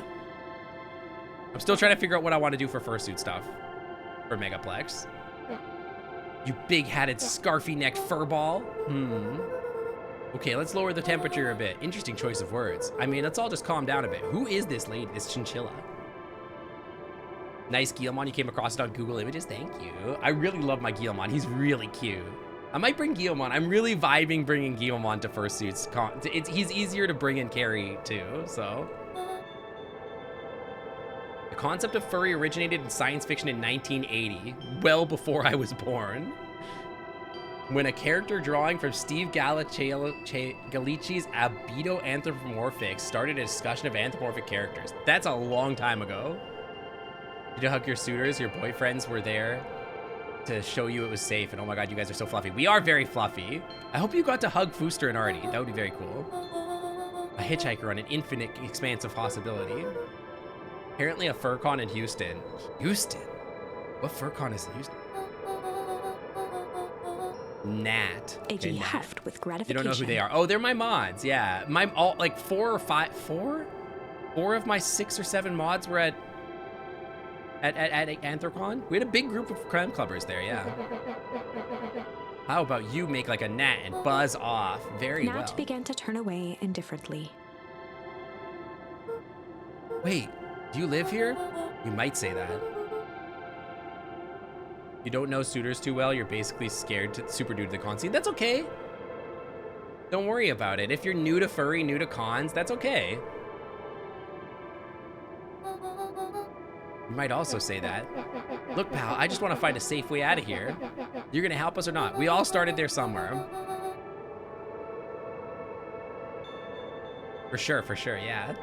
I'm still trying to figure out what I want to do for fursuit stuff. For Megaplex. You big-hatted, scarfy-necked furball. Okay, let's lower the temperature a bit. Interesting choice of words. I mean, let's all just calm down a bit. Who is this lady, this chinchilla? Nice Guillemon. You came across it on Google Images. Thank you. I really love my Guillemon. He's really cute. I might bring Guillaume on. I'm really vibing bringing Guillaume on to Fursuit's he's easier to bring in Carrie too, so. The concept of furry originated in science fiction in 1980, well before I was born. When a character drawing from Steve Galici's Albedo Anthropomorphics started a discussion of anthropomorphic characters. That's a long time ago. Did you hug your suitors? Your boyfriends were there to show you it was safe, and oh my god, you guys are so fluffy. We are very fluffy. I hope you got to hug Fooster and Artie. That would be very cool. A hitchhiker on an infinite expanse of possibility. Apparently a FurCon in Houston. Houston? What FurCon is in Houston? Nat. Iggy Nat. huffed with gratification. You don't know who they are. Oh, they're my mods. Yeah, my all like 4 of my 6 or 7 mods were at Anthrocon. We had a big group of crime clubbers there. Yeah. How about you make like a gnat and buzz off? Very well. Nat began to turn away indifferently. Wait, do you live here? You might say that. You don't know suitors too well. You're basically scared to super new to the con scene. That's okay. Don't worry about it. If you're new to furry, new to cons, that's okay. You might also say that. Look, pal, I just want to find a safe way out of here. You're gonna help us or not? We all started there somewhere. For sure, yeah.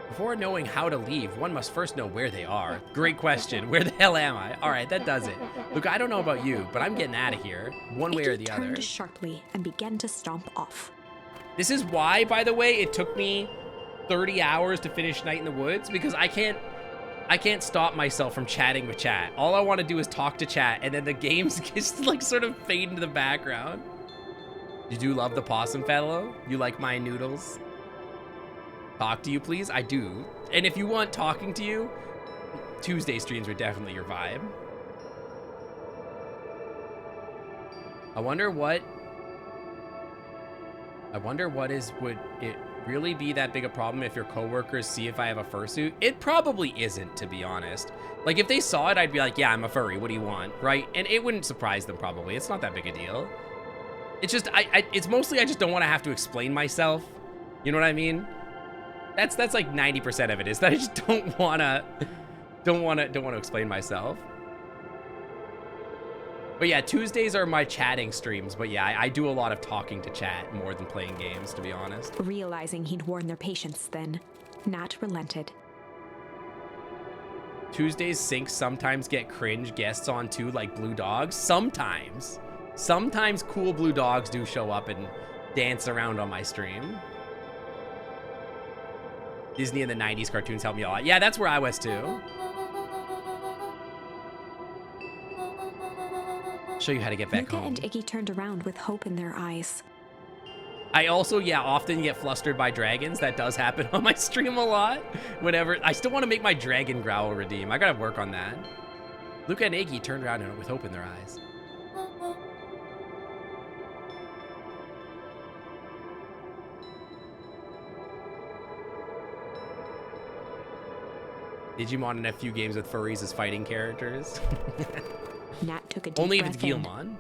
Before knowing how to leave, one must first know where they are. Great question. Where the hell am I? All right, that does it. Look, I don't know about you, but I'm getting out of here, one way or the other. Iggy turned sharply and began to stomp off. This is why, by the way, it took me 30 hours to finish Night in the Woods, because I can't stop myself from chatting with chat. All I want to do is talk to chat, and then the games just like sort of fade into the background. You do love the possum fellow? You like my noodles? Talk to you, please? I do. And if you want talking to you, Tuesday streams are definitely your vibe. I wonder what would it really be that big a problem if your coworkers see if I have a fursuit? It probably isn't, to be honest. Like, if they saw it, I'd be like, yeah, I'm a furry. What do you want? Right? And it wouldn't surprise them, probably. It's not that big a deal. It's just, it's mostly I just don't want to have to explain myself. You know what I mean? That's like 90% of it, is that I just don't want to explain myself. But yeah, Tuesdays are my chatting streams. But yeah, I do a lot of talking to chat more than playing games, to be honest. Realizing he'd worn their patience then, Nat relented. Tuesdays syncs sometimes get cringe guests on too, like Blue Dogs. Sometimes cool Blue Dogs do show up and dance around on my stream. Disney and the 90s cartoons helped me a lot. Yeah, that's where I was too. Show you how to get back Luca home. and Iggy turned around with hope in their eyes. I also, yeah, often get flustered by dragons. That does happen on my stream a lot. Whenever, I still want to make my dragon growl redeem. I gotta work on that. Luca and Iggy turned around with hope in their eyes. Digimon in a few games with furries as fighting characters. Nat took a deep Only if breath it's in. Guilmon.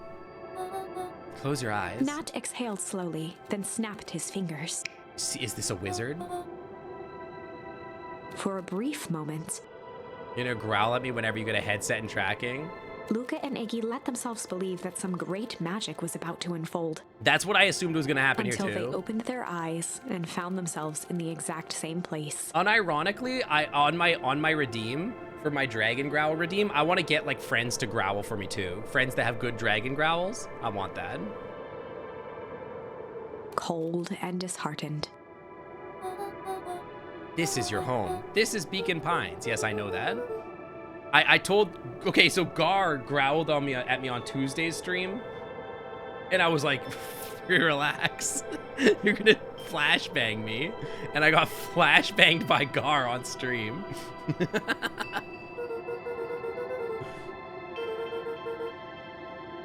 Close your eyes. Nat exhaled slowly, then snapped his fingers. Is this a wizard? For a brief moment, You're gonna growl at me whenever you get a headset and tracking? Luca and Iggy let themselves believe that some great magic was about to unfold. That's what I assumed was gonna happen Until here they too. opened their eyes and found themselves in the exact same place. Unironically, on my redeem for my dragon growl redeem, I want to get like friends to growl for me too. Friends that have good dragon growls. I want that. Cold and disheartened. This is your home. This is Beacon Pines. Yes, I know that. Okay, so Gar growled at me on Tuesday's stream, and I was like, relax. You're gonna flashbang me. And I got flashbanged by Gar on stream.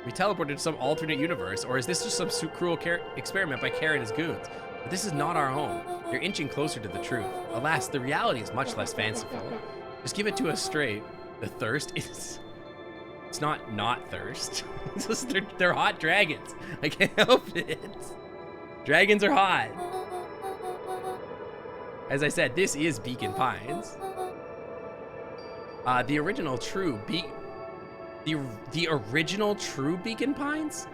We teleported to some alternate universe, or is this just some cruel experiment by Karen and his goons? But this is not our home. You're inching closer to the truth. Alas, the reality is much less fanciful. Just give it to us straight. The thirst is... It's not thirst. It's just they're hot dragons. I can't help it. Dragons are hot. As I said, this is Beacon Pines. The original true the original true Beacon Pines?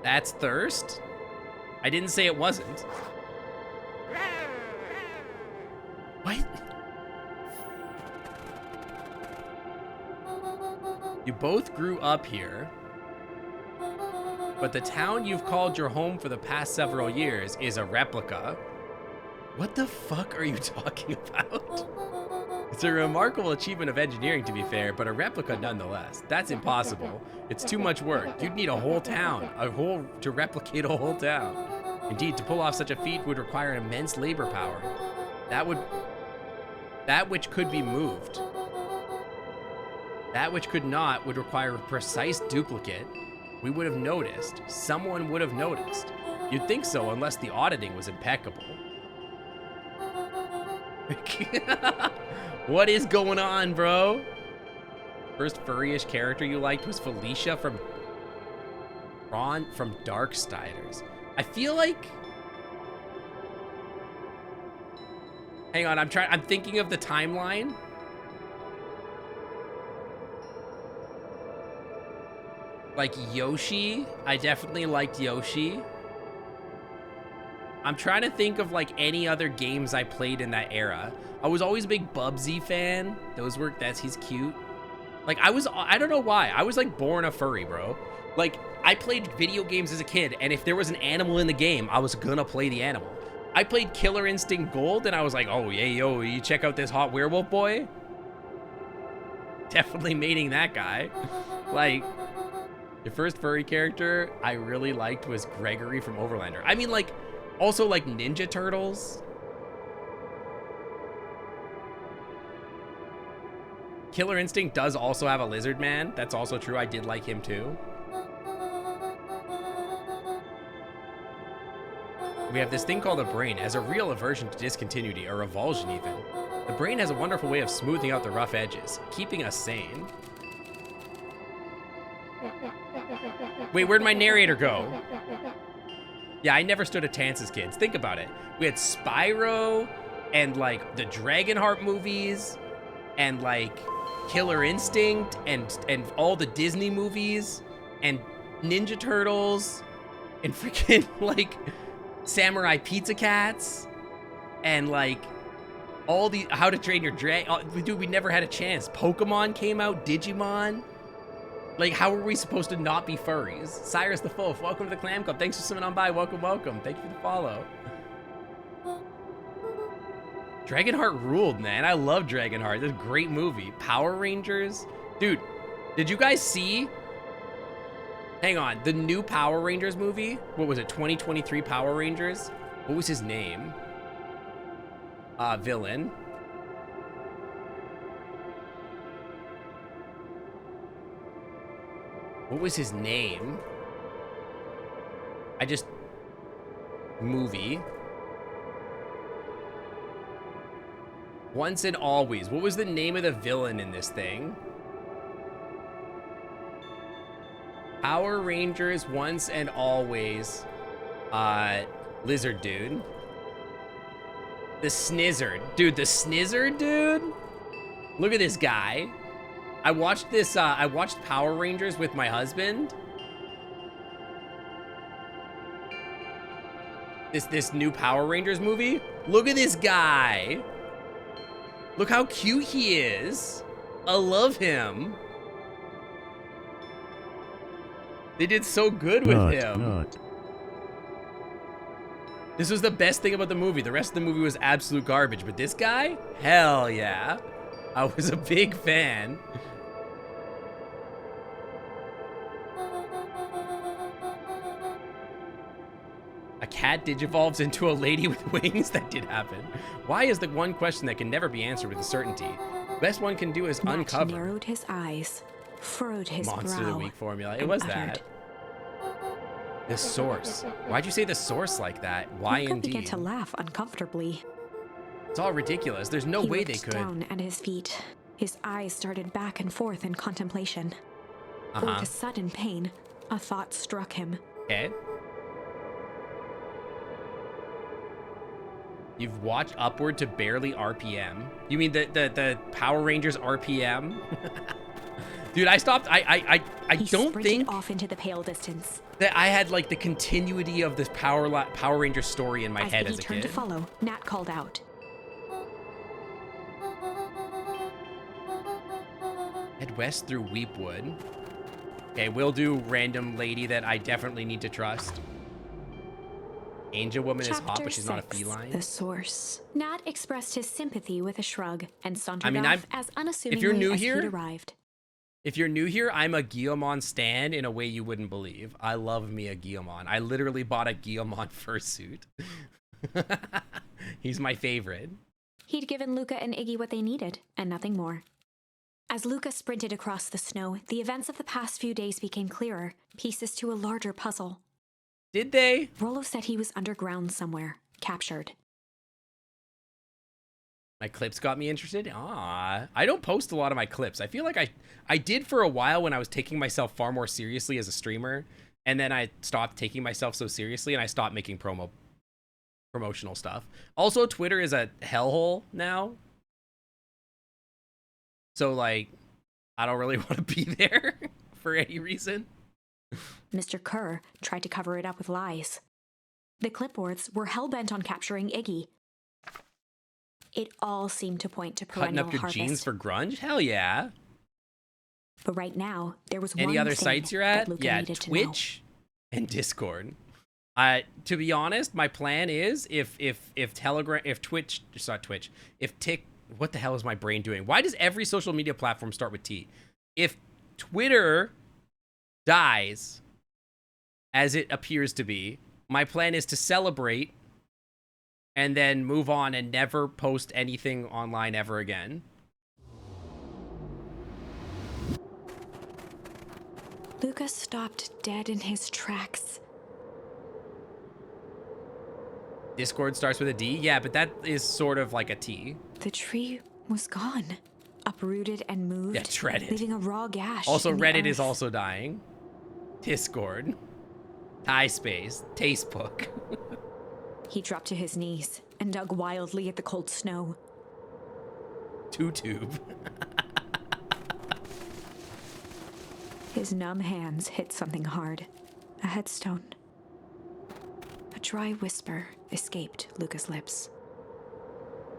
That's thirst? I didn't say it wasn't. What? You both grew up here, but the town you've called your home for the past several years is a replica. What the fuck are you talking about? It's a remarkable achievement of engineering, to be fair, but a replica nonetheless. That's impossible. It's too much work. You'd need a whole town, to replicate a whole town. Indeed, to pull off such a feat would require immense labor power. That which could be moved. That which could not would require a precise duplicate. We would have noticed. Someone would have noticed. You'd think so, unless the auditing was impeccable. What is going on, bro? First furryish character you liked was Felicia from Darksiders. I feel like... Hang on, I'm thinking of the timeline. Like Yoshi, I definitely liked Yoshi. I'm trying to think of like any other games I played in that era. I was always a big Bubsy fan. He's cute. Like I don't know why. I was like born a furry, bro. Like I played video games as a kid, and if there was an animal in the game, I was gonna play the animal. I played Killer Instinct Gold, and I was like, oh yeah, yo, you check out this hot werewolf boy? Definitely mating that guy. Like, your first furry character I really liked was Gregory from Overlander. I mean, like, also like Ninja Turtles. Killer Instinct does also have a lizard man. That's also true. I did like him too. We have this thing called a brain as a real aversion to discontinuity, or revulsion even. The brain has a wonderful way of smoothing out the rough edges, keeping us sane. Wait, where'd my narrator go? Yeah, I never stood a chance as kids. Think about it. We had Spyro and like the Dragonheart movies and like Killer Instinct and all the Disney movies and Ninja Turtles and freaking like Samurai Pizza Cats and like all the How to Train Your Dragon. Dude, we never had a chance. Pokemon came out, Digimon. Like, how are we supposed to not be furries? Cyrus the Fourth, welcome to the Clam Club. Thanks for swimming on by. Welcome, welcome. Thank you for the follow. Dragonheart ruled, man. I love Dragonheart. This is a great movie. Power Rangers. Dude, did you guys see? Hang on. The new Power Rangers movie? What was it? 2023 Power Rangers? What was his name? Villain. What was his name? Movie. Once and Always. What was the name of the villain in this thing? Power Rangers Once and Always. Lizard dude. The Snizzard. Dude, the Snizzard dude? Look at this guy. I watched Power Rangers with my husband. This new Power Rangers movie. Look at this guy. Look how cute he is. I love him. They did so good with him. This was the best thing about the movie. The rest of the movie was absolute garbage, but this guy, hell yeah. I was a big fan. A cat digivolves into a lady with wings? That did happen. Why is the one question that can never be answered with certainty? Best one can do is Matt uncover. narrowed his eyes, furrowed his Monster brow, of the Week formula. It and was uttered, that. The source. Why'd you say the source like that? Why Luca indeed? began to laugh uncomfortably. It's all ridiculous. There's no way they looked could. down at his feet. His eyes started back and forth in contemplation. With a sudden pain, a thought struck him. Okay. You've watched upward to barely RPM. You mean the Power Rangers RPM? Dude, I stopped. I He don't sprinted think off into the pale distance. that I had like the continuity of this Power Ranger story in my head Iggy as a turned kid. to follow, Nat called out. Head west through Weepwood. Okay, we'll do random lady that I definitely need to trust. Angel woman is hot, Chapter but she's not a 6, feline. The source. Nat expressed his sympathy with a shrug and sauntered I mean, off as unassumingly if you're new as here, he'd arrived. If you're new here, I'm a Guillemon stan in a way you wouldn't believe. I love me a Guillemon. I literally bought a Guillemon fursuit. He's my favorite. He'd given Luca and Iggy what they needed, and nothing more. As Luca sprinted across the snow, the events of the past few days became clearer, pieces to a larger puzzle. Did they? Rolo said he was underground somewhere, captured. My clips got me interested. I don't post a lot of my clips. I feel like I did for a while when I was taking myself far more seriously as a streamer, and then I stopped taking myself so seriously and I stopped making promotional stuff. Also, Twitter is a hellhole now. So like, I don't really want to be there for any reason. Mr. Kerr tried to cover it up with lies. The clipboards were hell-bent on capturing Iggy. It all seemed to point to Cutting perennial up your harvest. jeans for grunge? Hell yeah. But right now, there was Any one other thing sites you're that at? Luca Yeah, needed to Twitch and Discord. To be honest, my plan is if Twitch, it's not Twitch, what the hell is my brain doing? Why does every social media platform start with T? If Twitter dies, as it appears to be, my plan is to celebrate and then move on and never post anything online ever again. Luca stopped dead in his tracks. Discord starts with a D? Yeah, but that is sort of like a T. The tree was gone, uprooted and moved, Yeah, shredded. leaving a raw gash. Also, in the Reddit is earth. also dying. Discord. TieSpace. Tastebook. He dropped to his knees and dug wildly at the cold snow. TubeTube. His numb hands hit something hard. A headstone. A dry whisper escaped Luca's lips.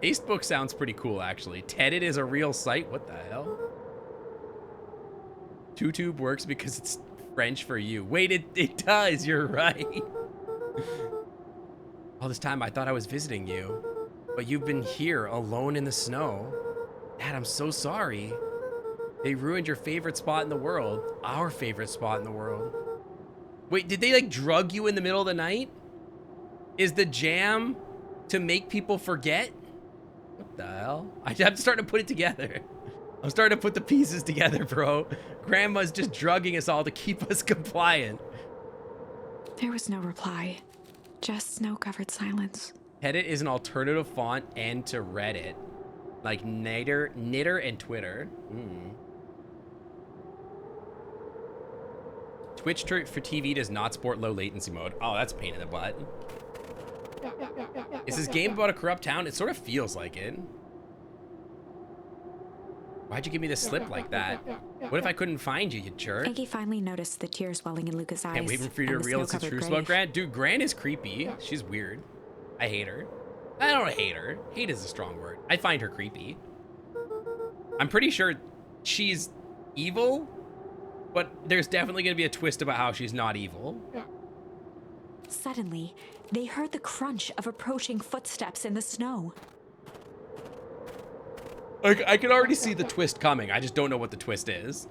Facebook sounds pretty cool, actually. Tedded is a real site? What the hell? TubeTube works because it's French for you. Wait, it does. You're right. All this time, I thought I was visiting you. But you've been here, alone in the snow. Dad, I'm so sorry. They ruined your favorite spot in the world. Our favorite spot in the world. Wait, did they, like, drug you in the middle of the night? Is the jam to make people forget? What the hell? I'm starting to put it together. I'm starting to put the pieces together, bro. Grandma's just drugging us all to keep us compliant. There was no reply. Just snow-covered silence. Reddit is an alternative font and to Reddit. Like Knitter and Twitter. Twitch for TV does not support low latency mode. Oh, that's a pain in the butt. Is this game about a corrupt town? It sort of feels like it. Why'd you give me the slip like that? What if I couldn't find you, you jerk? Iggy finally noticed the tears welling in Luca's eyes. Can't wait for you to and the reveal it's the snow-covered truth grave. about Grant. Dude, Grant is creepy. She's weird. I hate her. I don't hate her. Hate is a strong word. I find her creepy. I'm pretty sure she's evil, but there's definitely going to be a twist about how she's not evil. Suddenly, they heard the crunch of approaching footsteps in the snow. I can already see the twist coming. I just don't know what the twist is.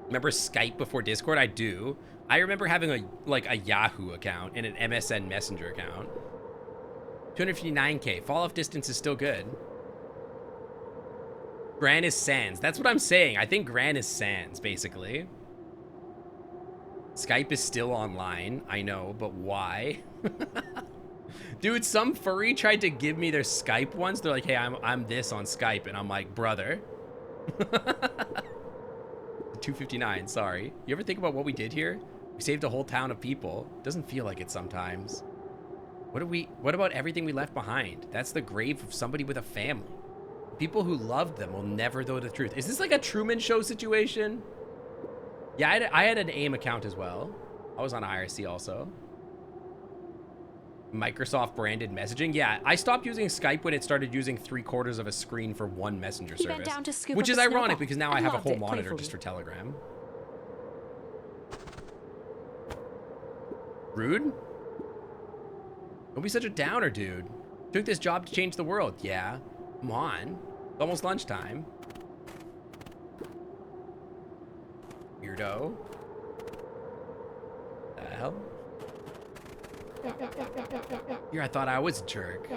Remember Skype before Discord? I do. I remember having a Yahoo account and an MSN Messenger account. 259k. Fall off distance is still good. Gran is Sans. That's what I'm saying. I think Gran is Sans, basically. Skype is still online. I know, but why? Dude, some furry tried to give me their Skype once. They're like, hey, I'm this on Skype. And I'm like, brother. 259, sorry. You ever think about what we did here? We saved a whole town of people. Doesn't feel like it sometimes. What about everything we left behind? That's the grave of somebody with a family. People who loved them will never know the truth. Is this like a Truman Show situation? Yeah, I had an AIM account as well. I was on IRC also. Microsoft branded messaging. Yeah, I stopped using Skype when it started using 3/4 of a screen for one messenger He bent service. down to scoop Which up is a ironic snowball because now I and have a loved whole it monitor playfully. just for Telegram. Rude? Don't be such a downer, dude. Took this job to change the world. Yeah. Come on. It's almost lunchtime. Weirdo. The hell? Here, I thought I was a jerk.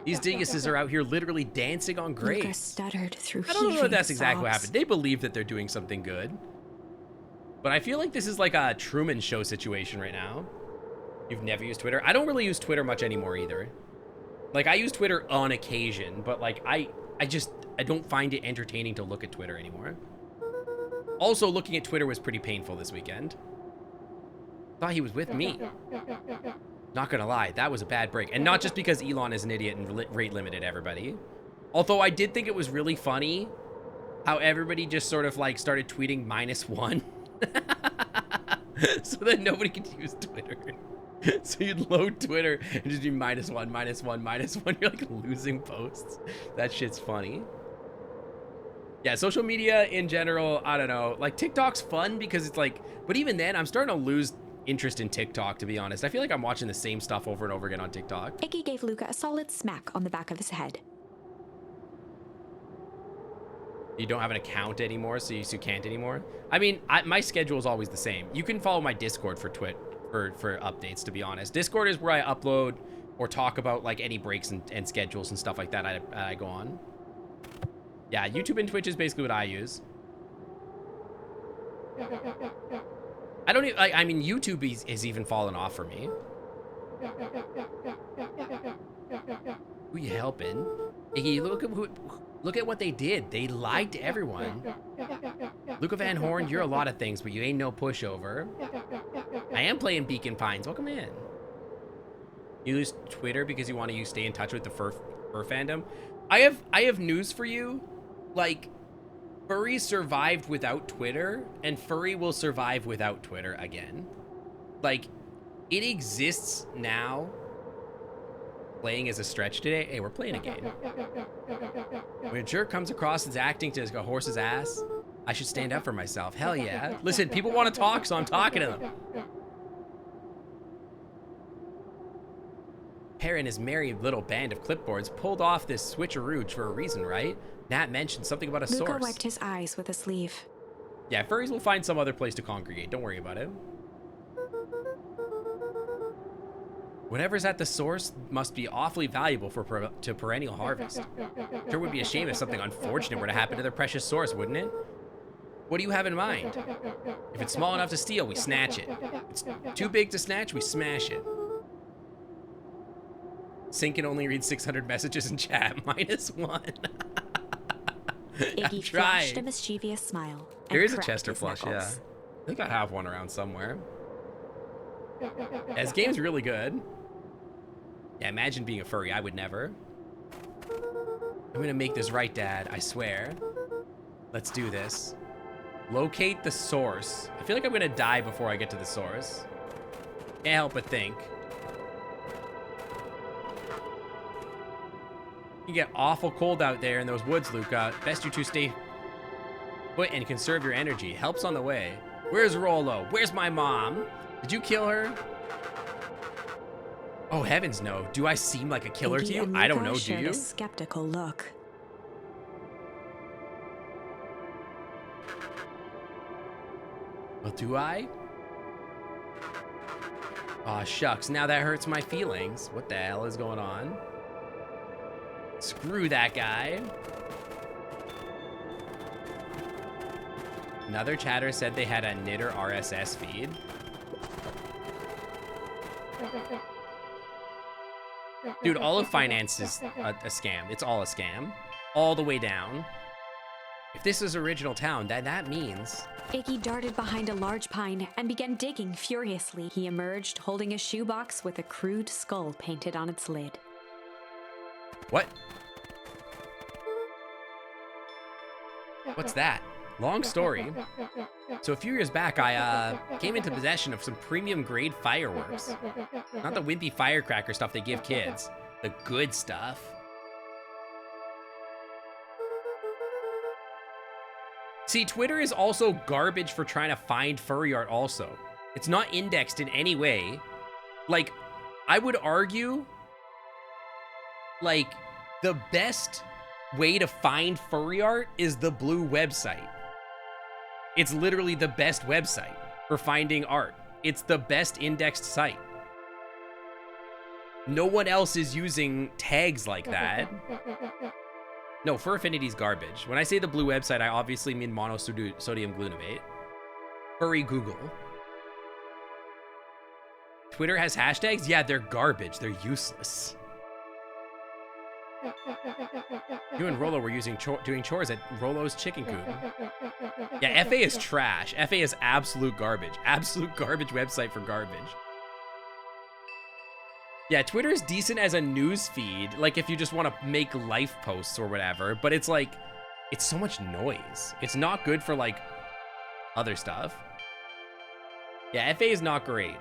These dinguses are out here literally dancing on Luca graves. stuttered through I don't know if heaving that's exactly what sobs. happened. They believe that they're doing something good. But I feel like this is like a Truman Show situation right now. You've never used Twitter? I don't really use Twitter much anymore either. Like, I use Twitter on occasion, but like, I don't find it entertaining to look at Twitter anymore. Also, looking at Twitter was pretty painful this weekend. Thought he was with me. Not gonna lie, that was a bad break. And not just because Elon is an idiot and rate limited everybody. Although I did think it was really funny how everybody just sort of like started tweeting -1. So that nobody could use Twitter. So you'd load Twitter and just be -1, -1, -1. You're like losing posts. That shit's funny. Yeah, social media in general, I don't know. Like TikTok's fun because it's like, but even then I'm starting to lose interest in TikTok, to be honest. I feel like I'm watching the same stuff over and over again on TikTok. Iggy gave Luca a solid smack on the back of his head. You don't have an account anymore, so you can't anymore. I mean, my schedule is always the same. You can follow my Discord for for updates, to be honest. Discord is where I upload or talk about like any breaks and schedules and stuff like that I go on. Yeah, YouTube and Twitch is basically what I use. I don't even, I mean, YouTube is even fallen off for me. Who you helping? Iggy, look at what they did. They lied to everyone. Luca Van Horn, you're a lot of things, but you ain't no pushover. I am playing Beacon Pines. Welcome in. You use Twitter because you want to stay in touch with the fur fandom. I have news for you. Like, furry survived without Twitter, and furry will survive without Twitter again. Like, it exists now. Playing as a stretch today. Hey, we're playing a game. When a jerk comes across as acting to a horse's ass, I should stand up for myself. Hell yeah. Listen, people want to talk, so I'm talking to them. Perry and his merry little band of clipboards pulled off this switcheroo for a reason, right? Nat mentioned something about a Luca source. wiped his eyes with a sleeve. Yeah, furries will find some other place to congregate. Don't worry about it. Whatever's at the source must be awfully valuable to perennial harvest. Sure would be a shame if something unfortunate were to happen to their precious source, wouldn't it? What do you have in mind? If it's small enough to steal, we snatch it. If it's too big to snatch, we smash it. Sink can only read 600 messages in chat. -1. Iggy flashed a mischievous smile. There is a cracked Chester his plush, yeah. knuckles. I think I have one around somewhere. Yeah, this game's really good. Yeah, imagine being a furry. I would never. I'm gonna make this right, Dad. I swear. Let's do this. Locate the source. I feel like I'm gonna die before I get to the source. Can't help but think. You get awful cold out there in those woods, Luca. Best you two stay put and conserve your energy. Help's on the way. Where's Rolo? Where's my mom? Did you kill her? Oh, heavens no. Do I seem like a killer to Iggy you? and I don't Luca know, do shared you? a skeptical look. Well, do I? Aw, shucks. Now that hurts my feelings. What the hell is going on? Screw that guy. Another chatter said they had a knitter RSS feed. Dude, all of finance is a scam. It's all a scam. All the way down. If this is original town, that means... Iggy darted behind a large pine and began digging furiously. He emerged holding a shoebox with a crude skull painted on its lid. What? What's that? Long story. So a few years back, I came into possession of some premium grade fireworks. Not the wimpy firecracker stuff they give kids. The good stuff. See, Twitter is also garbage for trying to find furry art also. It's not indexed in any way. Like, I would argue, like, the best way to find furry art is the Blue website. It's literally the best website for finding art. It's the best indexed site. No one else is using tags like that. No, Fur Affinity's garbage. When I say the Blue website, I obviously mean monosodium glutamate. Furry Google. Twitter has hashtags? Yeah, they're garbage. They're useless. You and Rolo were doing chores at Rolo's chicken coop. Yeah, FA is trash. FA is absolute garbage. Absolute garbage website for garbage. Yeah, Twitter is decent as a news feed, like if you just want to make life posts or whatever, but it's like, it's so much noise. It's not good for like other stuff. Yeah, FA is not great.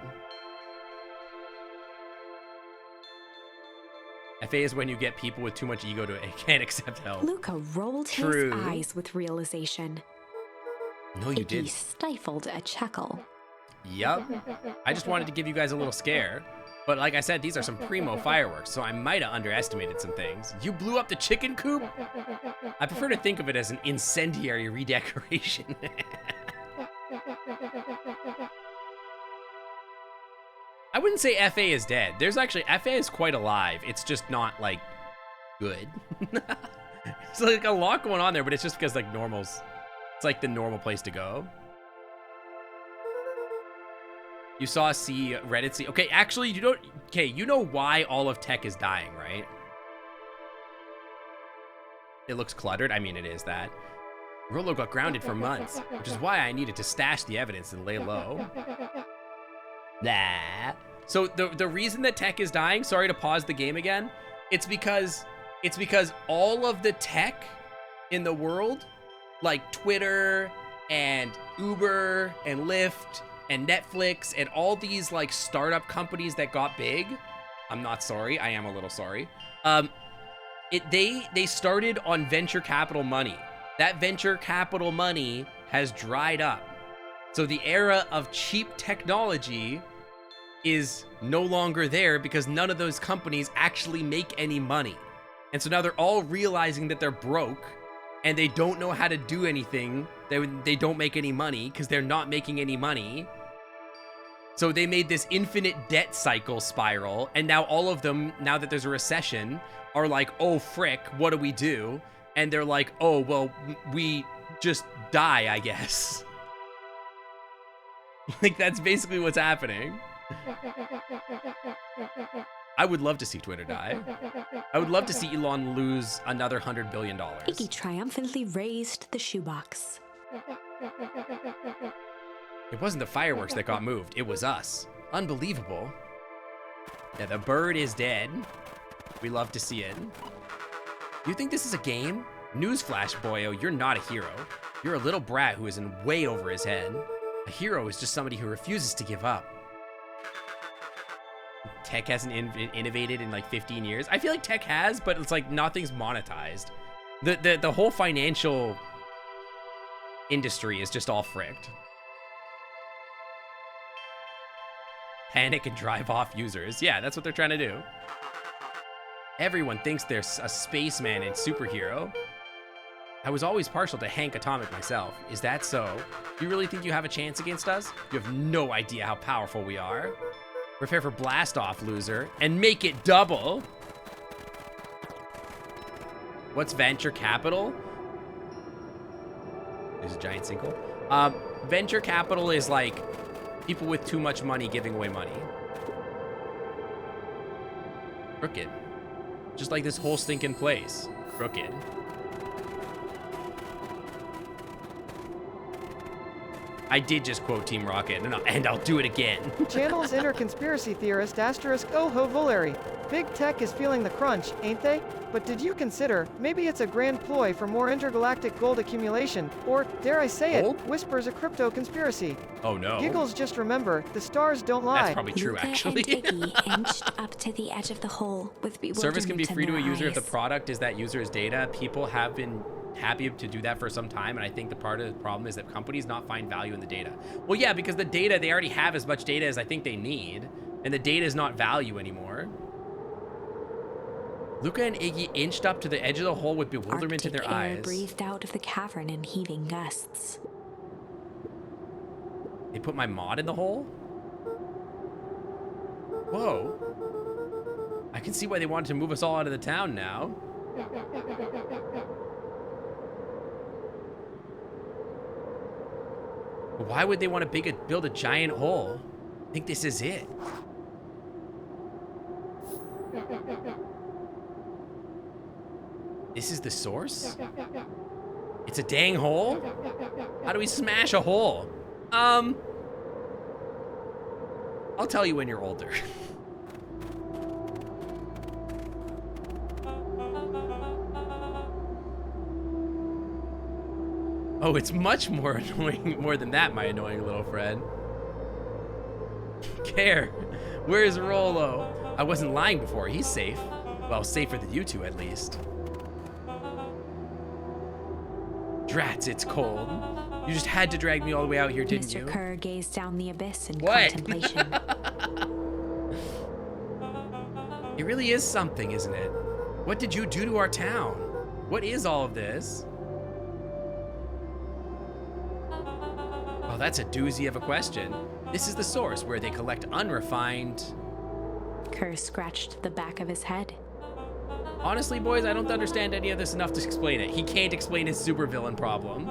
FA is when you get people with too much ego to can't accept help. Luca rolled True. his eyes with realization. No, you Iggy didn't. stifled a chuckle. Yup. I just wanted to give you guys a little scare. But like I said, these are some primo fireworks, so I might have underestimated some things. You blew up the chicken coop? I prefer to think of it as an incendiary redecoration. I wouldn't say FA is dead. There's actually, FA is quite alive. It's just not, like, good. It's like a lot going on there, but it's just because, like, it's like the normal place to go. You saw Reddit C. Okay, actually, you know why all of tech is dying, right? It looks cluttered. I mean, it is that. Rolo got grounded for months, which is why I needed to stash the evidence and lay low. Nah. So the reason that tech is dying, sorry to pause the game again, it's because all of the tech in the world, like Twitter and Uber and Lyft and Netflix and all these like startup companies that got big, I'm not sorry, I am a little sorry. They started on venture capital money. That venture capital money has dried up. So the era of cheap technology is no longer there because none of those companies actually make any money. And so now they're all realizing that they're broke and they don't know how to do anything. They don't make any money because they're not making any money. So they made this infinite debt cycle spiral, and now all of them, now that there's a recession, are like, oh frick, what do we do? And they're like, oh, well, we just die, I guess. Like, that's basically what's happening. I would love to see Twitter die. I would love to see Elon lose another $100 billion. Iggy triumphantly raised the shoebox. It wasn't the fireworks that got moved, it was us. Unbelievable. Yeah, the bird is dead. We love to see it. You think this is a game? Newsflash, boyo, you're not a hero. You're a little brat who is in way over his head. A hero is just somebody who refuses to give up. Tech hasn't innovated in like 15 years. I feel like tech has, but it's like nothing's monetized. The whole financial industry is just all fricked. Panic and drive off users. Yeah, that's what they're trying to do. Everyone thinks they're a spaceman and superhero. I was always partial to Hank Atomic myself. Is that so? Do you really think you have a chance against us? You have no idea how powerful we are. Prepare for blast off, loser, and make it double. What's venture capital? There's a giant sinkhole. Venture capital is like people with too much money giving away money. Crooked. Just like this whole stinking place. Crooked. I did just quote Team Rocket, and I'll do it again. Channel's inner conspiracy theorist asterisk oh ho Voleri. Big tech is feeling the crunch, ain't they? But did you consider, maybe it's a grand ploy for more intergalactic gold accumulation, or, dare I say Gold? it, whispers a crypto conspiracy. Oh no. Giggles, just remember, the stars don't lie. That's probably true, Luca actually. and Iggy inched up to the edge of the hole with bewilderment Service can be in free to a their user if the eyes. product is that user's data. People have been happy to do that for some time, and I think the part of the problem is that companies not find value in the data. Well, yeah, because the data, they already have as much data as I think they need, and the data is not value anymore. Luca and Iggy inched up to the edge of the hole with bewilderment in their Arctic air eyes. breathed out of the cavern in heaving gusts. They put my mod in the hole? Whoa. I can see why they wanted to move us all out of the town now. Why would they want to build a giant hole? I think this is it. This is the source? It's a dang hole? How do we smash a hole? I'll tell you when you're older. Oh, it's much more annoying, more than that, my annoying little friend. Care. Where's Rolo? I wasn't lying before. He's safe. Well, safer than you two, at least. Drats, it's cold. You just had to drag me all the way out here, didn't you? Mr. Kerr gazed down the abyss in What? contemplation. It really is something, isn't it? What did you do to our town? What is all of this? Oh, that's a doozy of a question. This is the source where they collect unrefined... Kerr scratched the back of his head. Honestly, boys, I don't understand any of this enough to explain it. He can't explain his supervillain problem.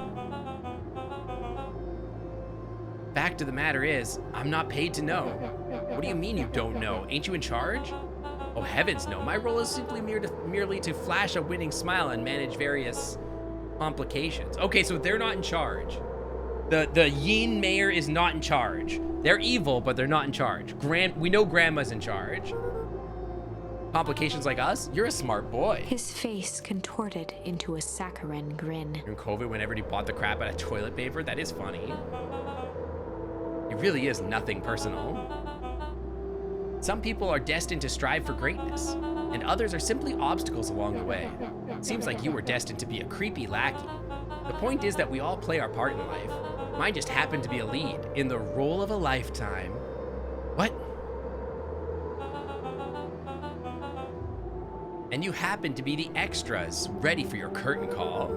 Fact of the matter is, I'm not paid to know. What do you mean you don't know? Ain't you in charge? Oh, heavens no. My role is simply merely to flash a winning smile and manage various complications. Okay, so they're not in charge. The Yin mayor is not in charge. They're evil, but they're not in charge. We know Grandma's in charge. Complications like us? You're a smart boy. His face contorted into a saccharine grin. During COVID, whenever he bought the crap out of toilet paper, that is funny. It really is nothing personal. Some people are destined to strive for greatness, and others are simply obstacles along the way. It seems like you were destined to be a creepy lackey. The point is that we all play our part in life. Mine just happened to be a lead in the role of a lifetime. What? And you happen to be the extras, ready for your curtain call.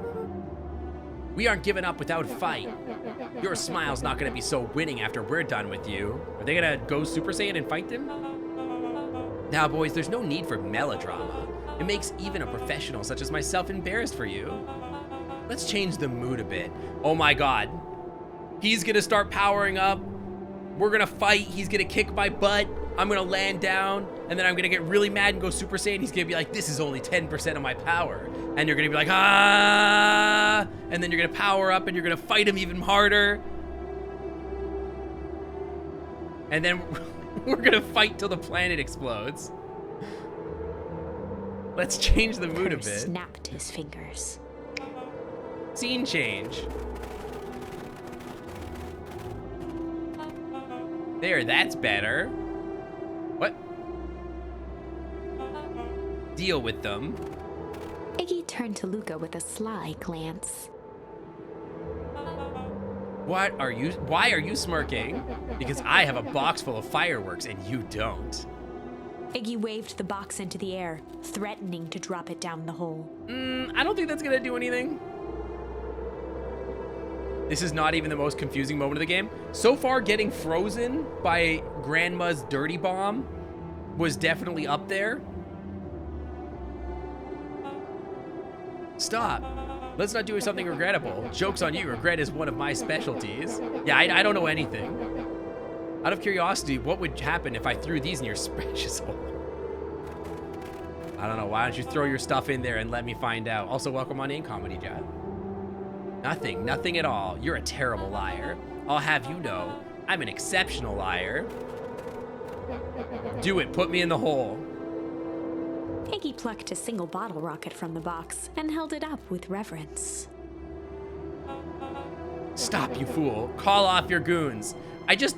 We aren't giving up without a fight. Your smile's not gonna be so winning after we're done with you. Are they gonna go Super Saiyan and fight them? Now, boys, there's no need for melodrama. It makes even a professional such as myself embarrassed for you. Let's change the mood a bit. Oh my God. He's gonna start powering up. We're gonna fight. He's gonna kick my butt. I'm gonna land down, and then I'm gonna get really mad and go Super Saiyan. He's gonna be like, this is only 10% of my power. And you're gonna be like, ah! And then you're gonna power up and you're gonna fight him even harder. And then we're gonna fight till the planet explodes. Let's change the mood a Kerr bit. snapped his fingers. Scene change. There, that's better. What? Deal with them. Iggy turned to Luca with a sly glance. Why are you smirking? Because I have a box full of fireworks and you don't. Iggy waved the box into the air, threatening to drop it down the hole. I don't think that's gonna do anything. This is not even the most confusing moment of the game. So far, getting frozen by Grandma's dirty bomb was definitely up there. Stop. Let's not do something regrettable. Joke's on you. Regret is one of my specialties. Yeah, I don't know anything. Out of curiosity, what would happen if I threw these in your precious hole? I don't know. Why don't you throw your stuff in there and let me find out? Also, welcome on in, Comedy Jet. Nothing. Nothing at all. You're a terrible liar. I'll have you know, I'm an exceptional liar. Do it. Put me in the hole. Iggy plucked a single bottle rocket from the box and held it up with reverence. Stop, you fool. Call off your goons. I just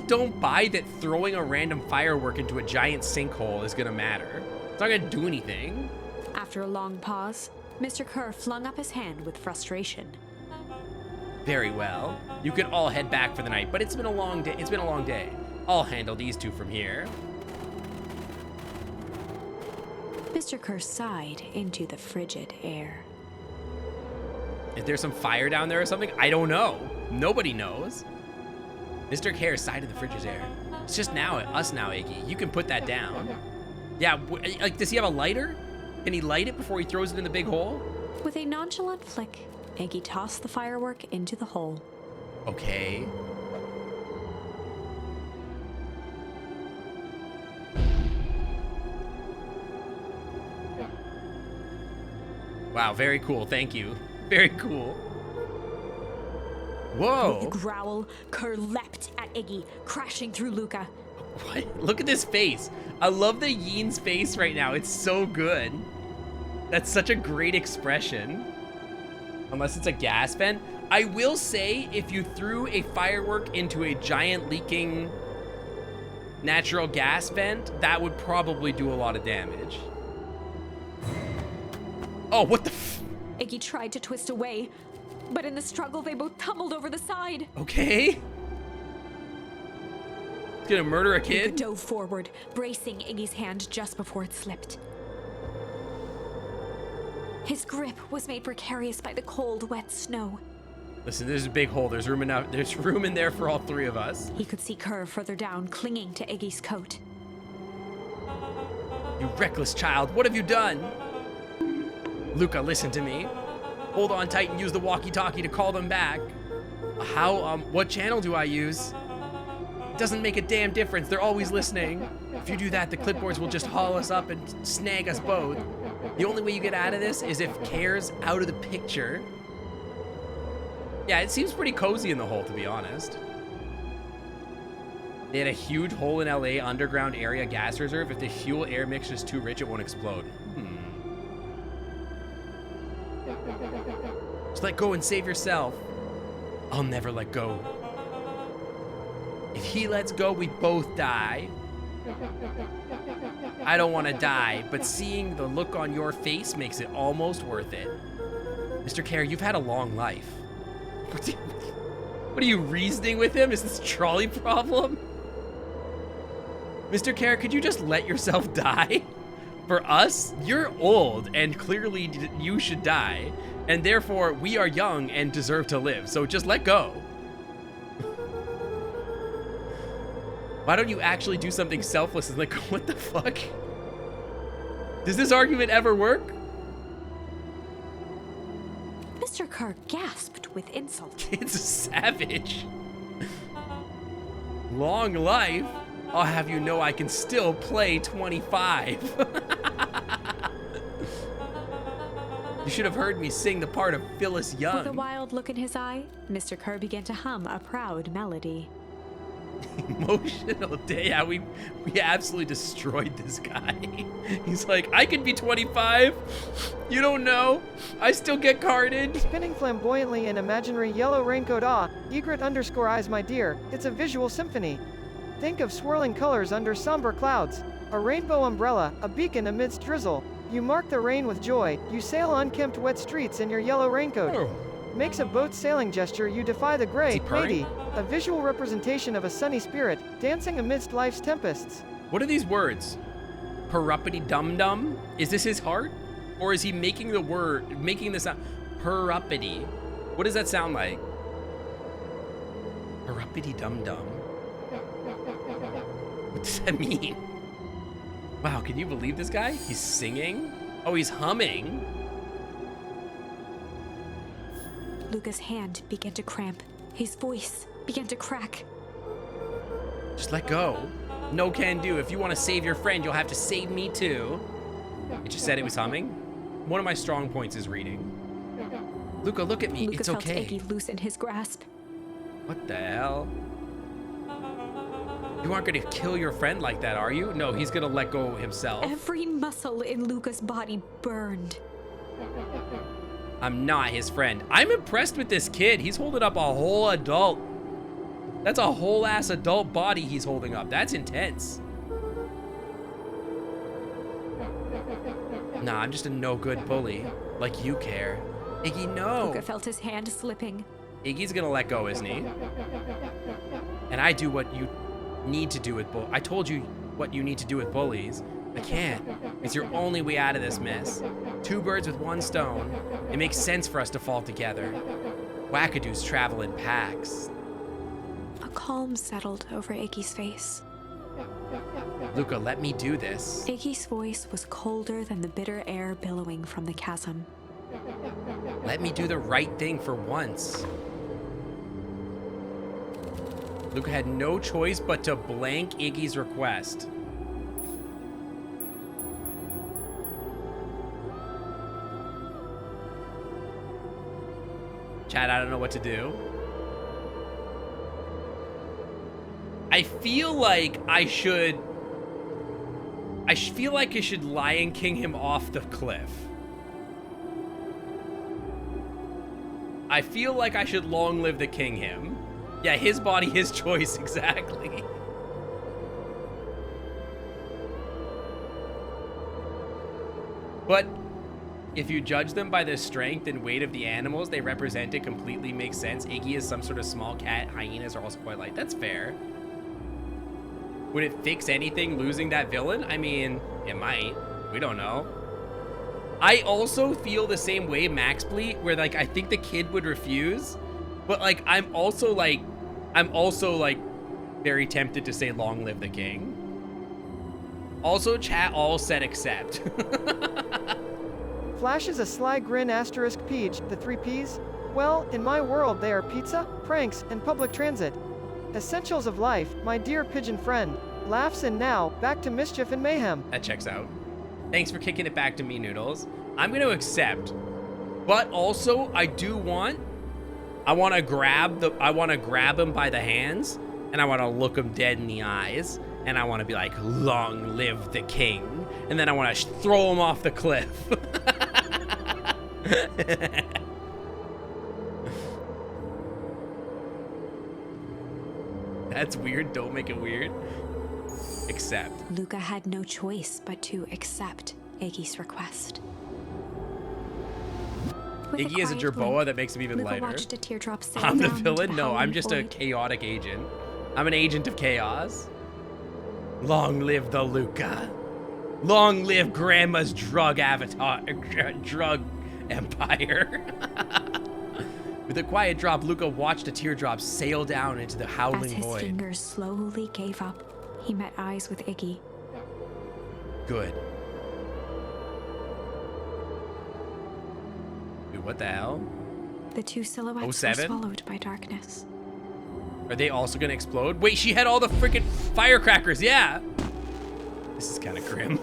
don't buy that throwing a random firework into a giant sinkhole is gonna matter. It's not gonna do anything. After a long pause, Mr. Kerr flung up his hand with frustration. Very well. You can all head back for the night, but it's been a long day. It's been a long day. I'll handle these two from here. Mr. Kerr sighed into the frigid air. If there's some fire down there or something, I don't know. Nobody knows. Mr. Kerr sighed in the frigid air. It's just us now, Iggy. You can put that down. Yeah, like, does he have a lighter? Can he light it before he throws it in the big hole? With a nonchalant flick, Iggy tossed the firework into the hole. Okay. Wow, very cool. Thank you. Very cool. Whoa. With a growl, Kerr leapt at Iggy, crashing through Luca. What? Look at this face. I love the Yeen's face right now. It's so good. That's such a great expression. Unless it's a gas vent. I will say, if you threw a firework into a giant leaking natural gas vent, that would probably do a lot of damage. Oh, what the f— Iggy tried to twist away, but in the struggle, they both tumbled over the side. Okay. It's gonna murder a Luca kid? dove forward, bracing Iggy's hand just before it slipped. His grip was made precarious by the cold, wet snow. Listen, there's a big hole. There's room enough. There's room in there for all three of us. He could see Kerr further down, clinging to Iggy's coat. You reckless child, what have you done? Luca, listen to me. Hold on tight and use the walkie-talkie to call them back. What channel do I use? It doesn't make a damn difference. They're always listening. If you do that, the clipboards will just haul us up and snag us both. The only way you get out of this is if Kerr's out of the picture. Yeah, it seems pretty cozy in the hole, to be honest. They had a huge hole in LA underground area gas reserve. If the fuel air mixture is too rich, it won't explode. Just let go and save yourself. I'll never let go. If he lets go, we both die. I don't want to die, but seeing the look on your face makes it almost worth it. Mr. Kerr, you've had a long life. What are you reasoning with him? Is this a trolley problem? Mr. Kerr, could you just let yourself die? For us, you're old and clearly you should die. And therefore, we are young and deserve to live. So just let go. Why don't you actually do something selfless and like, what the fuck? Does this argument ever work? Mr. Kerr gasped with insult. Kid's a savage. Long life? I'll have you know I can still play 25. You should have heard me sing the part of Phyllis Young. With a wild look in his eye, Mr. Kerr began to hum a proud melody. Emotional day. Yeah, we absolutely destroyed this guy. He's like, I could be 25. You don't know. I still get carded. Spinning flamboyantly in imaginary yellow raincoat. Egret_eyes, my dear. It's a visual symphony. Think of swirling colors under somber clouds. A rainbow umbrella, a beacon amidst drizzle. You mark the rain with joy. You sail unkempt wet streets in your yellow raincoat. Oh. Makes a boat sailing gesture. You defy the gray, Is he purring? matey. A visual representation of a sunny spirit, dancing amidst life's tempests. What are these words? Peruppity dum dum? Is this his heart? Or is he making the sound? Peruppity. What does that sound like? Peruppity dum dum. What does that mean? Wow, can you believe this guy? He's singing? Oh, he's humming. Luca's hand began to cramp. His voice began to crack. Just let go. No can do. If you want to save your friend, you'll have to save me too. It just said it was humming. One of my strong points is reading. Luca, look at me. Luca It's felt okay. Iggy loosen his grasp. What the hell? You aren't gonna kill your friend like that, are you? No, he's gonna let go himself. Every muscle in Luca's body burned. I'm not his friend. I'm impressed with this kid. He's holding up a whole adult. That's a whole ass adult body he's holding up. That's intense. Nah, I'm just a no good bully. Like you care. Iggy, no. Luca felt his hand slipping. Iggy's gonna let go, isn't he? And I do what you need to do with I told you what you need to do with bullies. I can't. It's your only way out of this mess. Two birds with one stone. It makes sense for us to fall together. Wackadoos travel in packs. A calm settled over Iggy's face. Luca, let me do this. Iggy's voice was colder than the bitter air billowing from the chasm. Let me do the right thing for once. Luca had no choice but to blank Iggy's request. Chad, I don't know what to do. I feel like I should Lion King him off the cliff. I feel like I should long live the king him. Yeah, his body, his choice, exactly. But if you judge them by the strength and weight of the animals they represent, it completely makes sense. Iggy is some sort of small cat. Hyenas are also quite light. That's fair. Would it fix anything losing that villain? I mean, it might. We don't know. I also feel the same way Max Bleat, where like I think the kid would refuse, but like I'm also like very tempted to say long live the king. Also, chat all said accept. Flashes a sly grin asterisk Peach, the 3 Ps? Well, in my world they are pizza, pranks, and public transit. Essentials of life, my dear pigeon friend. Laughs and now, back to mischief and mayhem. That checks out. Thanks for kicking it back to me, Noodles. I'm gonna accept. But also, I wanna grab him by the hands, and I wanna look him dead in the eyes, and I wanna be like, long live the king. And then I wanna throw him off the cliff. That's weird, don't make it weird. Accept. Luca had no choice but to accept Iggy's request. With Iggy is a quiet jerboa blink, that makes him even Luca lighter. watched a teardrop sail I'm the down into villain? No, I'm howling just a void. chaotic agent. I'm an agent of chaos. Long live the Luca. Long live Grandma's drug empire. With a quiet drop, Luca watched a teardrop sail down into the As howling his void. fingers slowly gave up, he met eyes with Iggy. Good. Dude, what the hell? The two silhouettes were 07? swallowed by darkness. Are they also gonna explode? Wait, she had all the freaking firecrackers, yeah! This is kind of grim.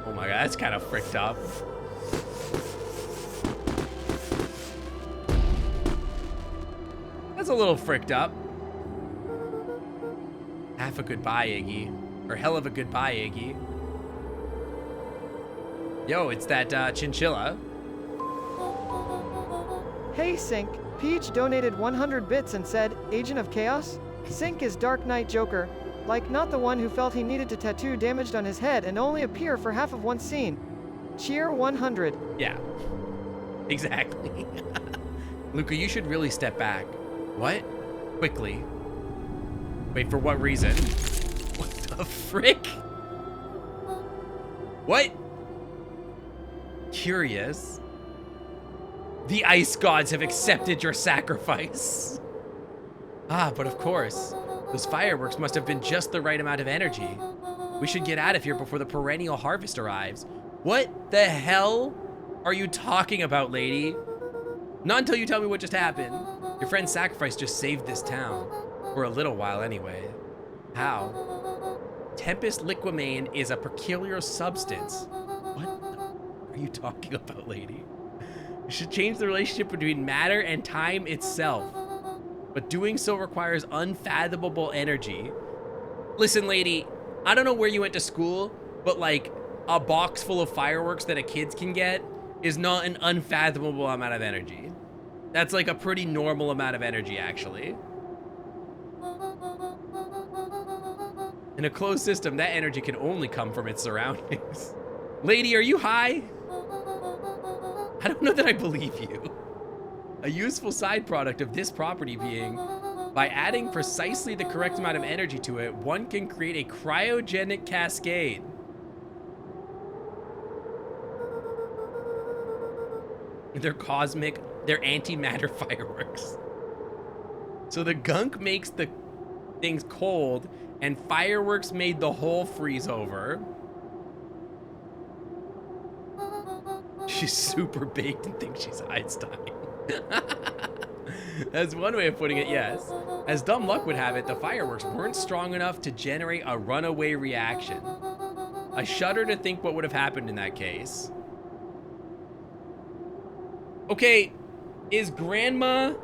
Oh my god, that's kind of fricked up. That's a little fricked up. Half a goodbye, Iggy. Or hell of a goodbye, Iggy. Yo, it's that chinchilla. Hey Sync, Peach donated 100 bits and said, Agent of Chaos? Sync is Dark Knight Joker. Like not the one who felt he needed to tattoo damaged on his head and only appear for half of one scene. Cheer 100. Yeah. Exactly. Luca, you should really step back. What? Quickly. Wait, for what reason? What the frick? What? Curious. The ice gods have accepted your sacrifice. Ah, but of course. Those fireworks must have been just the right amount of energy. We should get out of here before the perennial harvest arrives. What the hell are you talking about, lady? Not until you tell me what just happened. Your friend's sacrifice just saved this town. For a little while, anyway. How? Tempest liquamane is a peculiar substance. What are you talking about, lady? You should change the relationship between matter and time itself. But doing so requires unfathomable energy. Listen, lady, I don't know where you went to school, but like a box full of fireworks that a kid can get is not an unfathomable amount of energy. That's like a pretty normal amount of energy, actually. In a closed system, that energy can only come from its surroundings. Lady, are you high? I don't know that I believe you. A useful side product of this property being, by adding precisely the correct amount of energy to it, one can create a cryogenic cascade. They're antimatter fireworks. So the gunk makes the things cold, and fireworks made the whole freeze over. She's super baked and thinks she's Einstein. That's one way of putting it, yes. As dumb luck would have it, the fireworks weren't strong enough to generate a runaway reaction. I shudder to think what would have happened in that case. Okay, is Grandma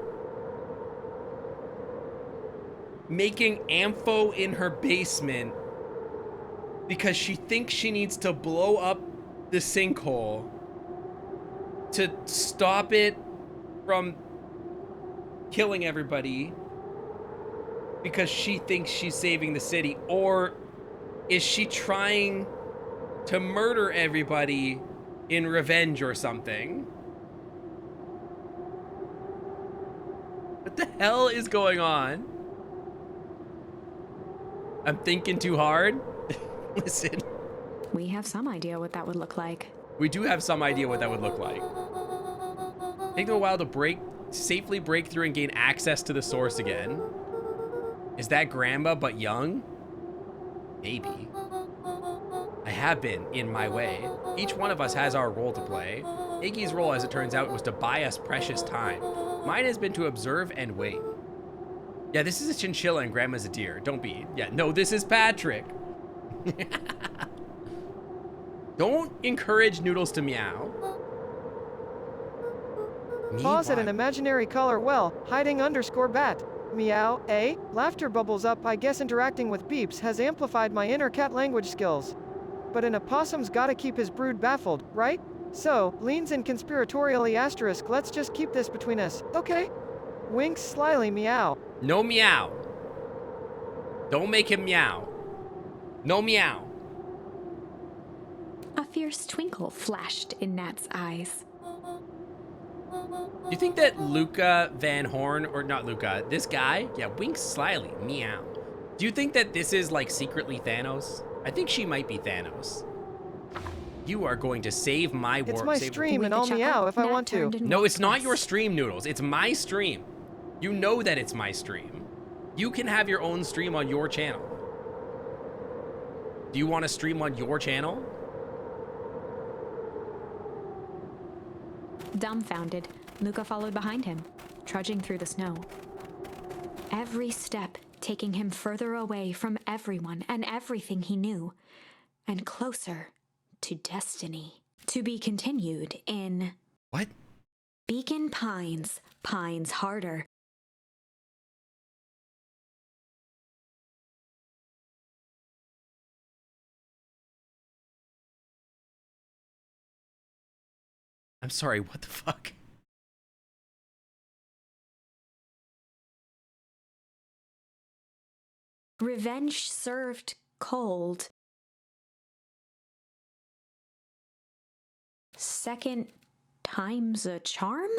making ammo in her basement because she thinks she needs to blow up the sinkhole to stop it from killing everybody because she thinks she's saving the city? Or is she trying to murder everybody in revenge or something? What the hell is going on? I'm thinking too hard. Listen. We have some idea what that would look like. We do have some idea what that would look like. Take them a while to safely break through and gain access to the source again. Is that Grandma but young? Maybe. I have been in my way. Each one of us has our role to play. Iggy's role, as it turns out, was to buy us precious time. Mine has been to observe and wait. Yeah, this is a chinchilla and Grandma's a deer. Don't be. Yeah, no, this is Patrick. Don't encourage Noodles to meow. Pause at an imaginary color well, hiding _bat. Meow, eh? Laughter bubbles up. I guess interacting with beeps has amplified my inner cat language skills. But an opossum's gotta keep his brood baffled, right? So, leans in conspiratorially *, let's just keep this between us, okay? Winks slyly, meow. No meow. Don't make him meow. No meow. A fierce twinkle flashed in Nat's eyes. Do you think that Luca Van Horn, or not Luca, this guy, yeah, winks slyly, meow. Do you think that this is like secretly Thanos? I think she might be Thanos. You are going to save my world. It's my stream and I'll meow if I want to. No, it's not your stream, Noodles. It's my stream. You know that it's my stream. You can have your own stream on your channel. Do you want to stream on your channel? Dumbfounded, Luca followed behind him, trudging through the snow. Every step taking him further away from everyone and everything he knew, and closer to destiny. To be continued in... What? Beacon Pines, Pines Harder. I'm sorry, what the fuck? Revenge served cold. Second time's a charm?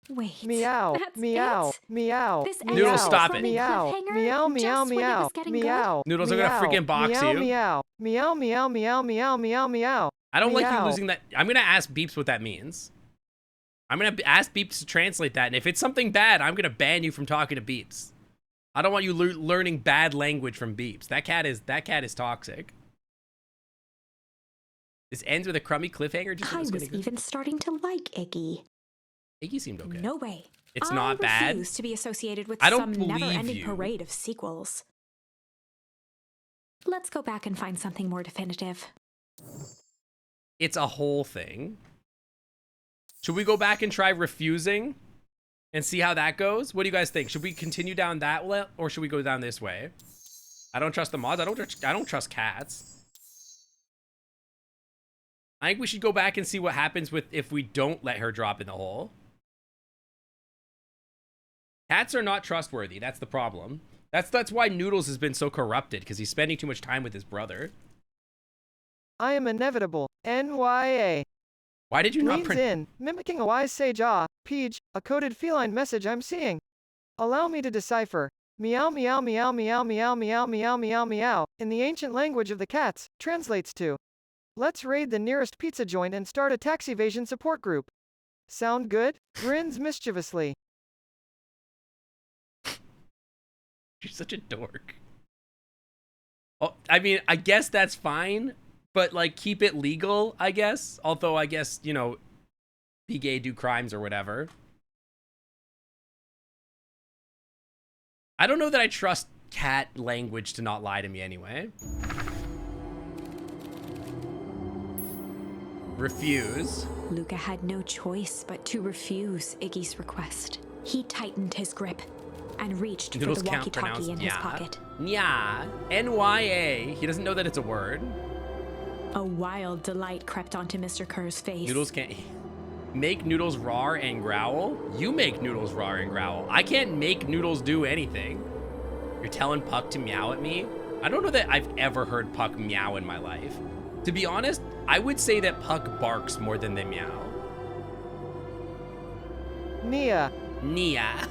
Wait. Meow, that's meow, it? meow, This meow, Noodles, stop it. meow, Cliffhanger meow, meow, just when it was meow, getting meow, Noodles, I'm gonna meow, freaking box meow, you. Meow, meow, meow, meow, meow, meow, meow. I don't like you Meow. losing that. I'm gonna ask Beeps what that means. I'm gonna ask Beeps to translate that, and if it's something bad, I'm gonna ban you from talking to Beeps. I don't want you learning bad language from Beeps. That cat is toxic. This ends with a crummy cliffhanger. I was even starting to like Iggy. Iggy seemed okay. No way. It's not I bad. refuse to be associated with I don't some believe never-ending you. parade of sequels. Let's go back and find something more definitive. It's a whole thing. Should we go back and try refusing and see how that goes? What do you guys think? Should we continue down that way or should we go down this way? I don't trust the mods. I don't trust cats. I think we should go back and see what happens with if we don't let her drop in the hole. Cats are not trustworthy. That's the problem. That's why Noodles has been so corrupted, because he's spending too much time with his brother. I am inevitable. NYA. Why did you not Leans print? in, mimicking a wise sage Peach, a coded feline message I'm seeing. Allow me to decipher. Meow meow meow meow meow meow meow meow meow, in the ancient language of the cats, translates to, let's raid the nearest pizza joint and start a tax evasion support group. Sound good? Grins mischievously. You're such a dork. Oh, I mean, I guess that's fine, but like keep it legal, I guess. Although I guess, you know, be gay, do crimes or whatever. I don't know that I trust cat language to not lie to me anyway. Refuse. Luca had no choice but to refuse Iggy's request. He tightened his grip and reached for Noodles the can't walkie-talkie pronounce in his pocket. Nya. N-Y-A. He doesn't know that it's a word. A wild delight crept onto Mr. Kerr's face. Noodles can't make Noodles roar and growl. You make Noodles roar and growl. I can't make Noodles do anything. You're telling Puck to meow at me? I don't know that I've ever heard Puck meow in my life. To be honest, I would say that Puck barks more than they meow. Nia. Nia.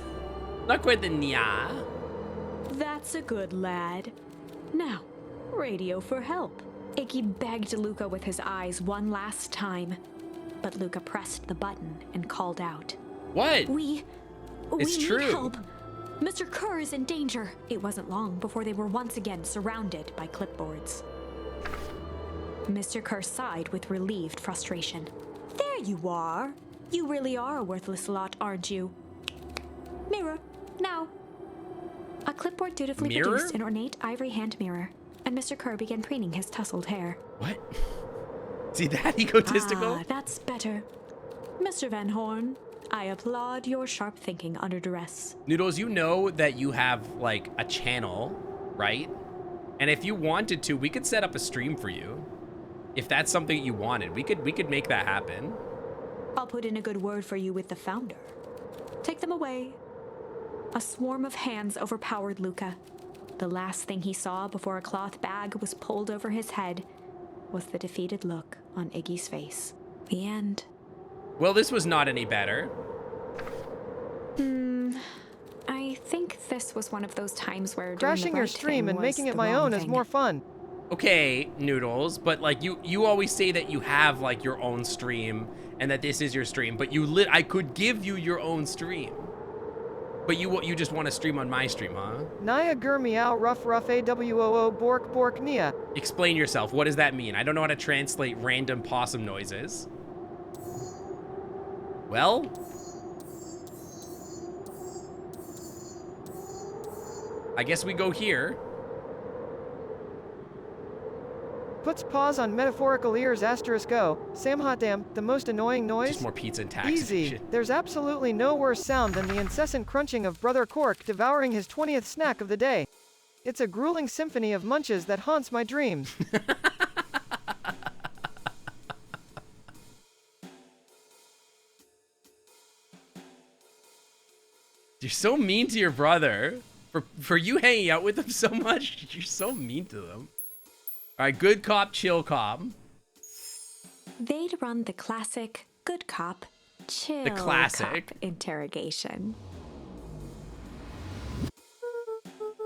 Not quite the Nia. That's a good lad. Now, radio for help. Iggy begged Luca with his eyes one last time, but Luca pressed the button and called out. What? We It's need true. help. Mr. Kerr is in danger. It wasn't long before they were once again surrounded by clipboards. Mr. Kerr sighed with relieved frustration. There you are. You really are a worthless lot, aren't you? Mirror, now. A clipboard dutifully Mirror? produced an ornate ivory hand mirror, and Mr. Kerr began preening his tousled hair. What? See that egotistical? Ah, that's better. Mr. Van Horn, I applaud your sharp thinking under duress. Noodles, you know that you have like a channel, right? And if you wanted to, we could set up a stream for you. If that's something you wanted, we could make that happen. I'll put in a good word for you with the founder. Take them away. A swarm of hands overpowered Luca. The last thing he saw before a cloth bag was pulled over his head was the defeated look on Iggy's face. The end. Well, this was not any better. I think this was one of those times where doing Crashing the your right stream thing and was making it the my wrong own is thing. more fun. Okay, Noodles, but like you always say that you have like your own stream and that this is your stream, but I could give you your own stream. But you just want to stream on my stream, huh? Nia gur meow rough AWOO bork bork Nia. Explain yourself. What does that mean? I don't know how to translate random possum noises. Well, I guess we go here. Puts paws on metaphorical ears asterisk O. Sam Hotdam, the most annoying noise? Just more pizza and tax Easy. evasion. There's absolutely no worse sound than the incessant crunching of Brother Cork devouring his 20th snack of the day. It's a grueling symphony of munches that haunts my dreams. You're so mean to your brother. For you hanging out with him so much, you're so mean to them. All right, good cop, chill cop. They'd run the classic good cop, chill classic. cop interrogation.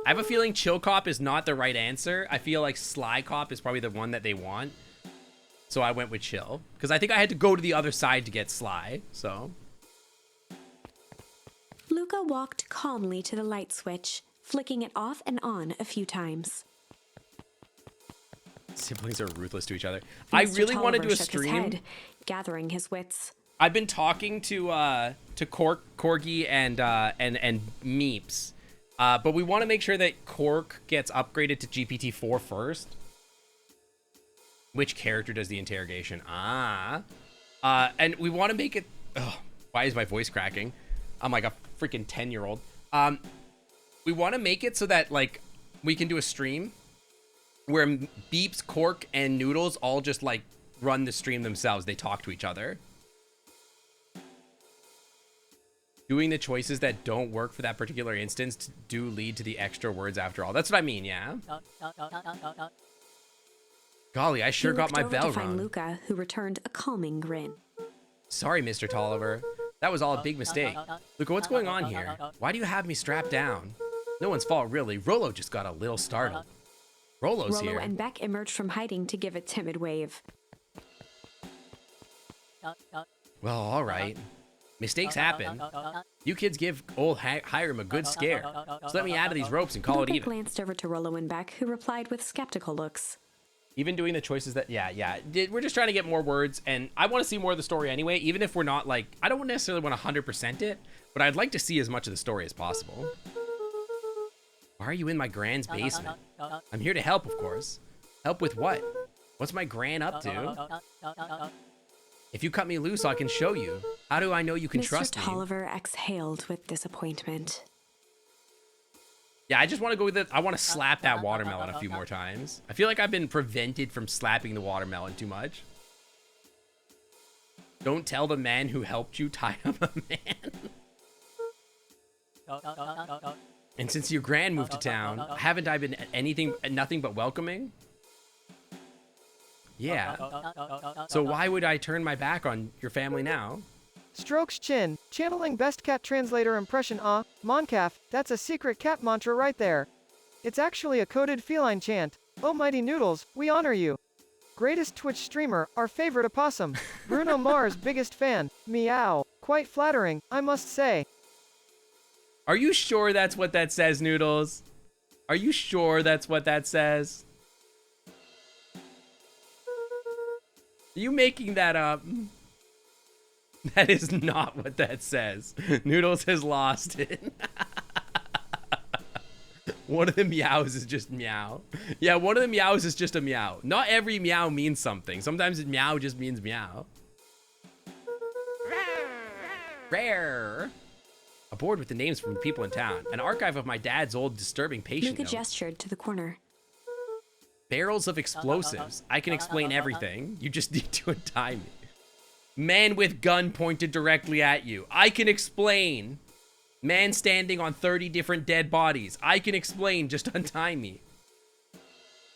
I have a feeling chill cop is not the right answer. I feel like sly cop is probably the one that they want. So I went with chill. Because I think I had to go to the other side to get sly, so. Luca walked calmly to the light switch, flicking it off and on a few times. Siblings are ruthless to each other. I Mr. really want to Tolliver do a shook his stream. head, gathering his wits. I've been talking to Corgi and Meeps, but we want to make sure that Cork gets upgraded to GPT-4 first. Which character does the interrogation? And we want to make it. Oh, why is my voice cracking? I'm like a freaking 10-year-old. We want to make it so that like we can do a stream where Beeps, Cork, and Noodles all just like run the stream themselves. They talk to each other. Doing the choices that don't work for that particular instance do lead to the extra words after all. That's what I mean, yeah? Golly, I sure got my bell to find wrong. Luca, who returned a calming grin. Sorry, Mr. Tolliver. That was all a big mistake. Luca, what's going on here? Why do you have me strapped down? No one's fault, really. Rollo just got a little startled. Rollo's Rollo here. and Beck emerged from hiding to give a timid wave. Well, all right. Mistakes happen. You kids give old Hiram a good scare. So let me out of these ropes and call it Luca even. glanced over to Rollo and Beck, who replied with skeptical looks. Even doing the choices that, yeah. We're just trying to get more words, and I want to see more of the story anyway, even if we're not, like, I don't necessarily want to 100% it, but I'd like to see as much of the story as possible. Why are you in my Gran's basement? I'm here to help, of course. Help with what? What's my Gran up to? If you cut me loose, I can show you. How do I know you can trust me? Mr. Tolliver exhaled with disappointment. Yeah, I just want to go with it. I want to slap that watermelon a few more times. I feel like I've been prevented from slapping the watermelon too much. Don't tell the man who helped you tie up a man. And since your Gran moved to town, haven't I been nothing but welcoming? Yeah. So why would I turn my back on your family now? Strokes chin, channeling best cat translator impression. Moncaf, that's a secret cat mantra right there. It's actually a coded feline chant. Oh mighty Noodles, we honor you. Greatest Twitch streamer, our favorite opossum. Bruno Mars' biggest fan. Meow. Quite flattering, I must say. Are you sure that's what that says, Noodles? Are you sure that's what that says? Are you making that up? That is not what that says. Noodles has lost it. One of the meows is just meow. Yeah, one of the meows is just a meow. Not every meow means something. Sometimes meow just means meow. Rare. A board with the names from the people in town. An archive of my dad's old disturbing patient Luca note. gestured to the corner. Barrels of explosives. I can explain everything. You just need to untie me. Man with gun pointed directly at you. I can explain. Man standing on 30 different dead bodies. I can explain. Just untie me.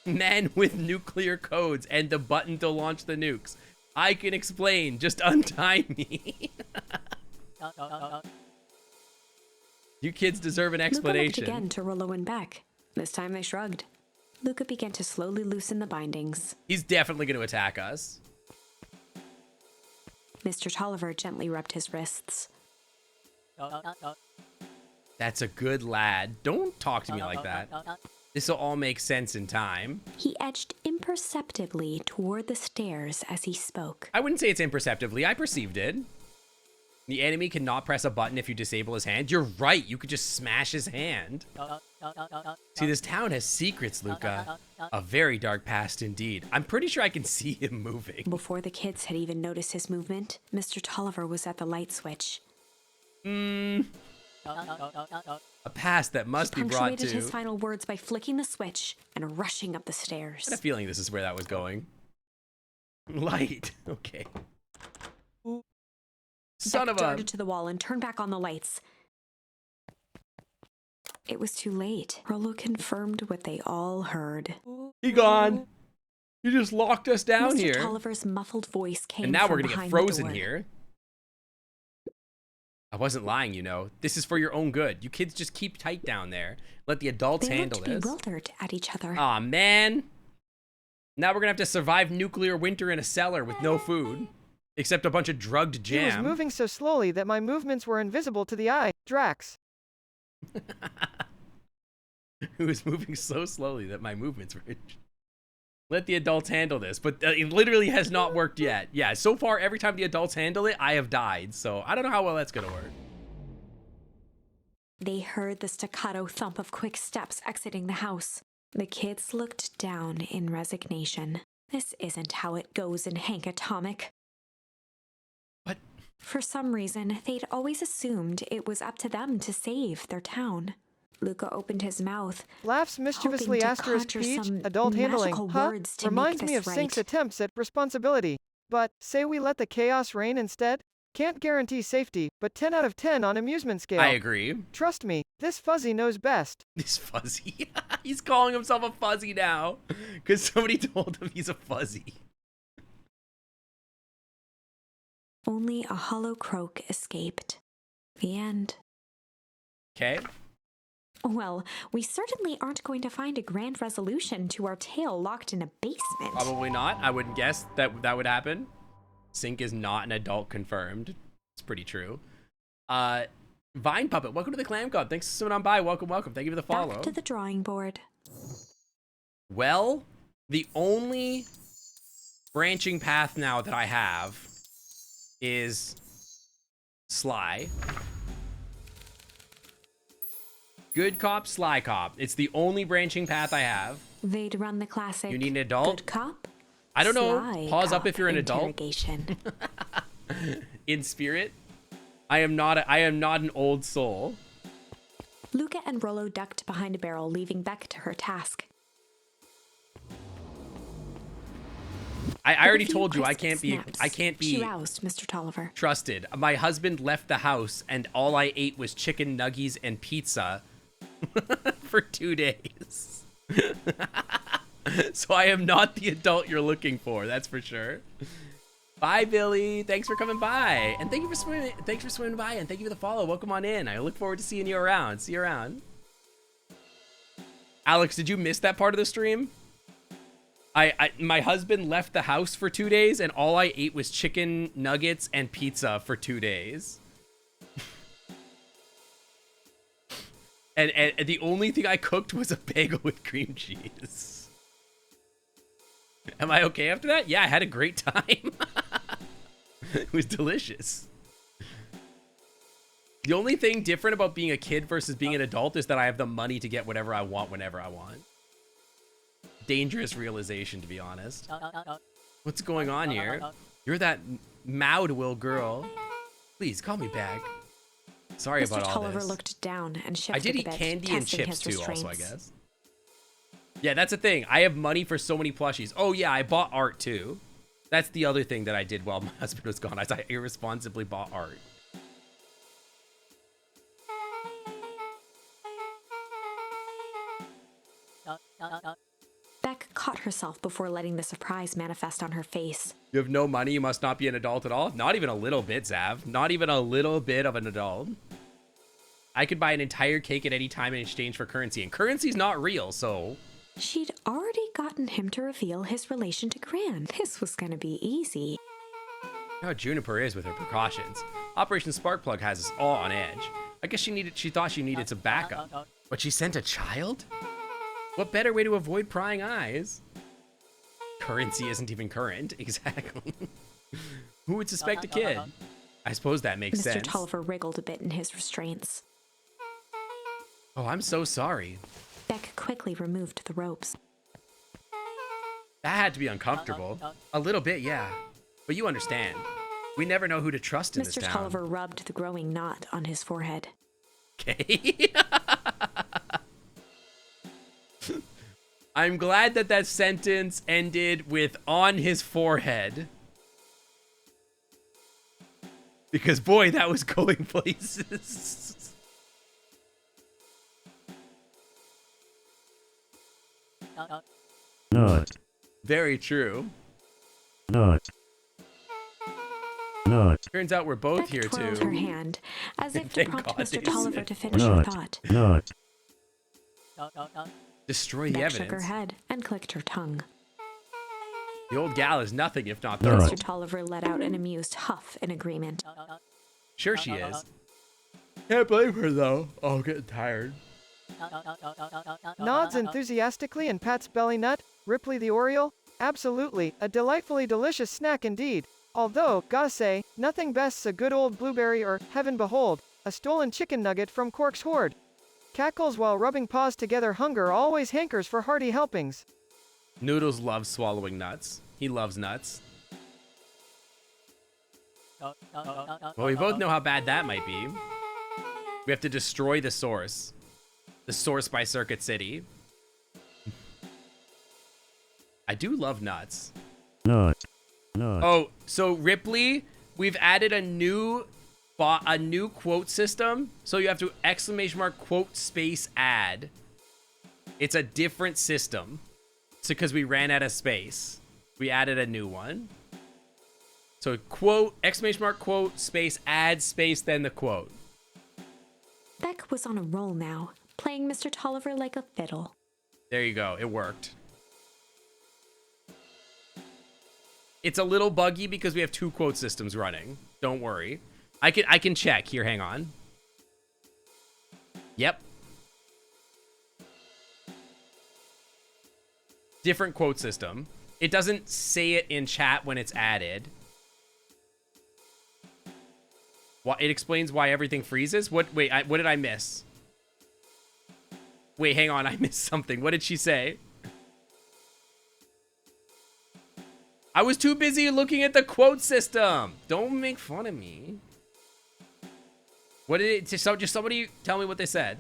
Man with nuclear codes and the button to launch the nukes. I can explain. Just untie me. You kids deserve an explanation. Luca looked again to Rollo and Beck. This time they shrugged. Luca began to slowly loosen the bindings. He's definitely going to attack us. Mr. Tolliver gently rubbed his wrists. That's a good lad. Don't talk to me like that. This'll all make sense in time. He edged imperceptibly toward the stairs as he spoke. I wouldn't say it's imperceptibly. I perceived it. The enemy cannot press a button if you disable his hand. You're right. You could just smash his hand. See, this town has secrets, Luca. A very dark past indeed. I'm pretty sure I can see him moving. Before the kids had even noticed his movement, Mr. Tolliver was at the light switch. A past that must be brought to... Punctuated his final words by flicking the switch and rushing up the stairs. I had a feeling this is where that was going. Light. Okay. Son Beck of a... darted to the wall and turned back on the lights. It was too late. Rollo confirmed what they all heard. He gone. You just locked us down Mr. here. Tolliver's muffled voice came And now from we're gonna get behind frozen the door. here. I wasn't lying, you know. This is for your own good. You kids just keep tight down there. Let the adults They handle looked this. bewildered at each other. Aw, man. Now we're gonna have to survive nuclear winter in a cellar with no food. Except a bunch of drugged He was jam. moving so slowly that my movements were invisible to the eye. Drax. Who was moving so slowly that my movements were... Let the adults handle this. But it literally has not worked yet. Yeah, so far, every time the adults handle it, I have died. So I don't know how well that's going to work. They heard the staccato thump of quick steps exiting the house. The kids looked down in resignation. This isn't how it goes in Hank Atomic. What? For some reason, they'd always assumed it was up to them to save their town. Luca opened his mouth, Laughs mischievously hoping to asterisk conjure Peach, some adult handling, magical huh? words to Reminds make me of this Sync's right. attempts at responsibility. But, say we let the chaos reign instead? Can't guarantee safety, but 10 out of 10 on amusement scale. I agree. Trust me, this fuzzy knows best. This fuzzy. He's calling himself a fuzzy now. Because somebody told him he's a fuzzy. Only a hollow croak escaped. The end. Okay. Well, we certainly aren't going to find a grand resolution to our tale locked in a basement. Probably not. I wouldn't guess that that would happen. Sync is not an adult confirmed. It's pretty true. Vine Puppet, welcome to the Clam God. Thanks for swimming on by. Welcome, welcome. Thank you for the follow. Back to the drawing board. Well, the only branching path now that I have is Sly. Good cop, Sly cop. It's the only branching path I have. They'd run the classic. You need an adult? Good cop. I don't know. Sly Pause up cop if you're an adult. interrogation. In spirit, I am not an old soul. Luca and Rollo ducked behind a barrel, leaving Beck to her task. I With already a few told you I crisp can't be snaps, She roused Mr. Tolliver. trusted. My husband left the house and all I ate was chicken nuggies and pizza for 2 days. So I am not the adult you're looking for, that's for sure. Bye, Billy. Thanks for coming by. And thanks for swimming by, and thank you for the follow. Welcome on in. I look forward to seeing you around. See you around. Alex, did you miss that part of the stream? My husband left the house for 2 days and all I ate was chicken nuggets and pizza for 2 days. and the only thing I cooked was a bagel with cream cheese. Am I okay after that? Yeah, I had a great time. It was delicious. The only thing different about being a kid versus being an adult is that I have the money to get whatever I want whenever I want. Dangerous realization, to be honest. What's going on here? You're that Maudwill girl. Please call me back. Sorry Mr. about all Tolliver this. looked down and I shifted did a eat bit, candy and testing chips his too, also, I restraints. guess. Yeah, that's the thing. I have money for so many plushies. Oh yeah, I bought art too. That's the other thing that I did while my husband was gone. I irresponsibly bought art. Beck caught herself before letting the surprise manifest on her face. You have no money, you must not be an adult at all? Not even a little bit, Zav. Not even a little bit of an adult. I could buy an entire cake at any time in exchange for currency, and currency's not real, so... She'd already gotten him to reveal his relation to Gran. This was gonna be easy. You know how Juniper is with her precautions. Operation Sparkplug has us all on edge. I guess she thought she needed some backup. But she sent a child? What better way to avoid prying eyes? Currency isn't even current. Exactly. Who would suspect a kid? I suppose that makes Mr. sense. Tolliver wriggled a bit in his restraints. Oh, I'm so sorry. Beck quickly removed the ropes. That had to be uncomfortable. A little bit, yeah. But you understand. We never know who to trust in this Mr. town. Tolliver rubbed the growing knot on his forehead. Okay. I'm glad that that sentence ended with on his forehead. Because boy, that was going places. Not. Very true. Not. Not. Turns out we're both Beck here twirled her too. hand, as if to Thank prompt God Mr. they Tolliver said to finish her Not. thought. Not. Destroy the Beck shook her evidence. head and clicked her tongue. The old gal is nothing if not No. thorough. Mr. Tolliver let out an amused huff in agreement. Sure she is. Can't blame her though. Oh, getting tired. Nods enthusiastically and pats belly nut. Ripley the Oriole, Absolutely, a delightfully delicious snack indeed. Although, gotta say, nothing bests a good old blueberry or, heaven behold, a stolen chicken nugget from Quark's hoard. Cackles while rubbing paws together. Hunger always hankers for hearty helpings. Noodles loves swallowing nuts. He loves nuts. Well, we both know how bad that might be. We have to destroy the source. The source by Circuit City. I do love nuts. No. Oh, so Ripley, we've added a new quote system. So you have to exclamation mark quote space add. It's a different system. So because we ran out of space, we added a new one. So quote, exclamation mark quote space add space then the quote. Beck was on a roll now, playing Mr. Tolliver like a fiddle. There you go. It worked. It's a little buggy because we have two quote systems running. Don't worry. I can check. Here, hang on. Yep. Different quote system. It doesn't say it in chat when it's added. It explains why everything freezes. Wait, what did I miss? Wait, hang on. I missed something. What did she say? I was too busy looking at the quote system. Don't make fun of me. What did it? Just somebody tell me what they said.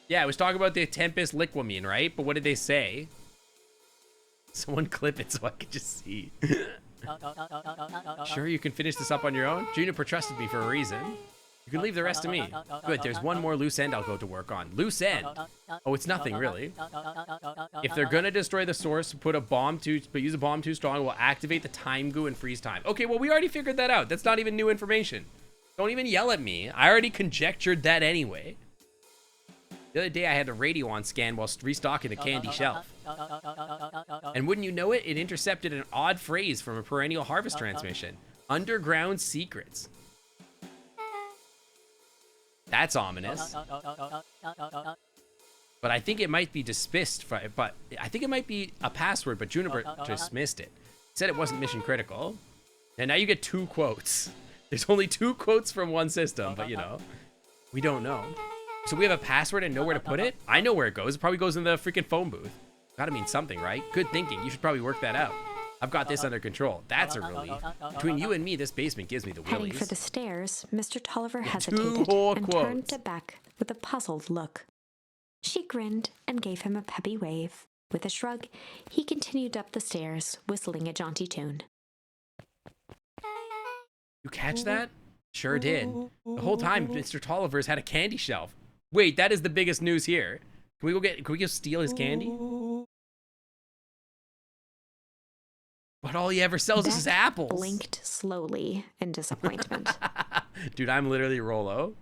Yeah, I was talking about the Tempest Liquamine, right? But what did they say? Someone clip it so I can just see. Sure, you can finish this up on your own? Juniper trusted me for a reason. You can leave the rest to me. Good, there's one more loose end I'll go to work on. Loose end? Oh, it's nothing, really. If they're gonna destroy the source, but use a bomb too strong, we'll activate the time goo and freeze time. Okay, well, we already figured that out. That's not even new information. Don't even yell at me. I already conjectured that anyway. The other day, I had a radio on scan while restocking the candy shelf. And wouldn't you know it, it intercepted an odd phrase from a perennial harvest transmission. Underground secrets. That's ominous. But I think it might be dismissed. But I think it might be a password, but Juniper dismissed it. Said it wasn't mission critical. And now you get two quotes. There's only two quotes from one system, but you know, we don't know. So we have a password and know where to put it? I know where it goes. It probably goes in the freaking phone booth. Gotta mean something, right? Good thinking. You should probably work that out. I've got this under control. That's a relief. Between you and me, this basement gives me the willies. Heading for the stairs, Mr. Tolliver hesitated and turned to Beck with a puzzled look. She grinned and gave him a peppy wave. With a shrug, he continued up the stairs, whistling a jaunty tune. You catch that? Sure did. The whole time, Mr. Tolliver's had a candy shelf. Wait, that is the biggest news here. Can we go steal his candy? But all he ever sells is his apples. Blinked slowly in disappointment. Dude, I'm literally Rolo.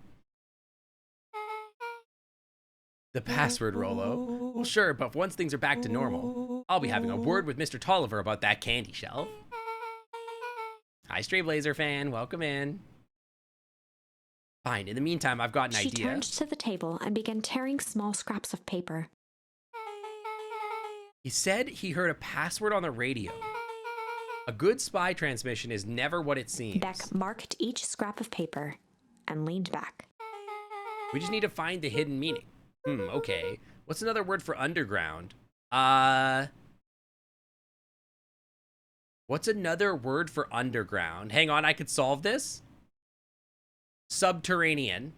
The password, Rolo. Well, sure, but once things are back to normal, I'll be having a word with Mr. Tolliver about that candy shelf. Hi, Stray Blazer fan. Welcome in. Fine. In the meantime, I've got an idea. She turned to the table and began tearing small scraps of paper. He said he heard a password on the radio. A good spy transmission is never what it seems. Beck marked each scrap of paper and leaned back. We just need to find the hidden meaning. Okay. What's another word for underground? What's another word for underground? Hang on, I could solve this. Subterranean.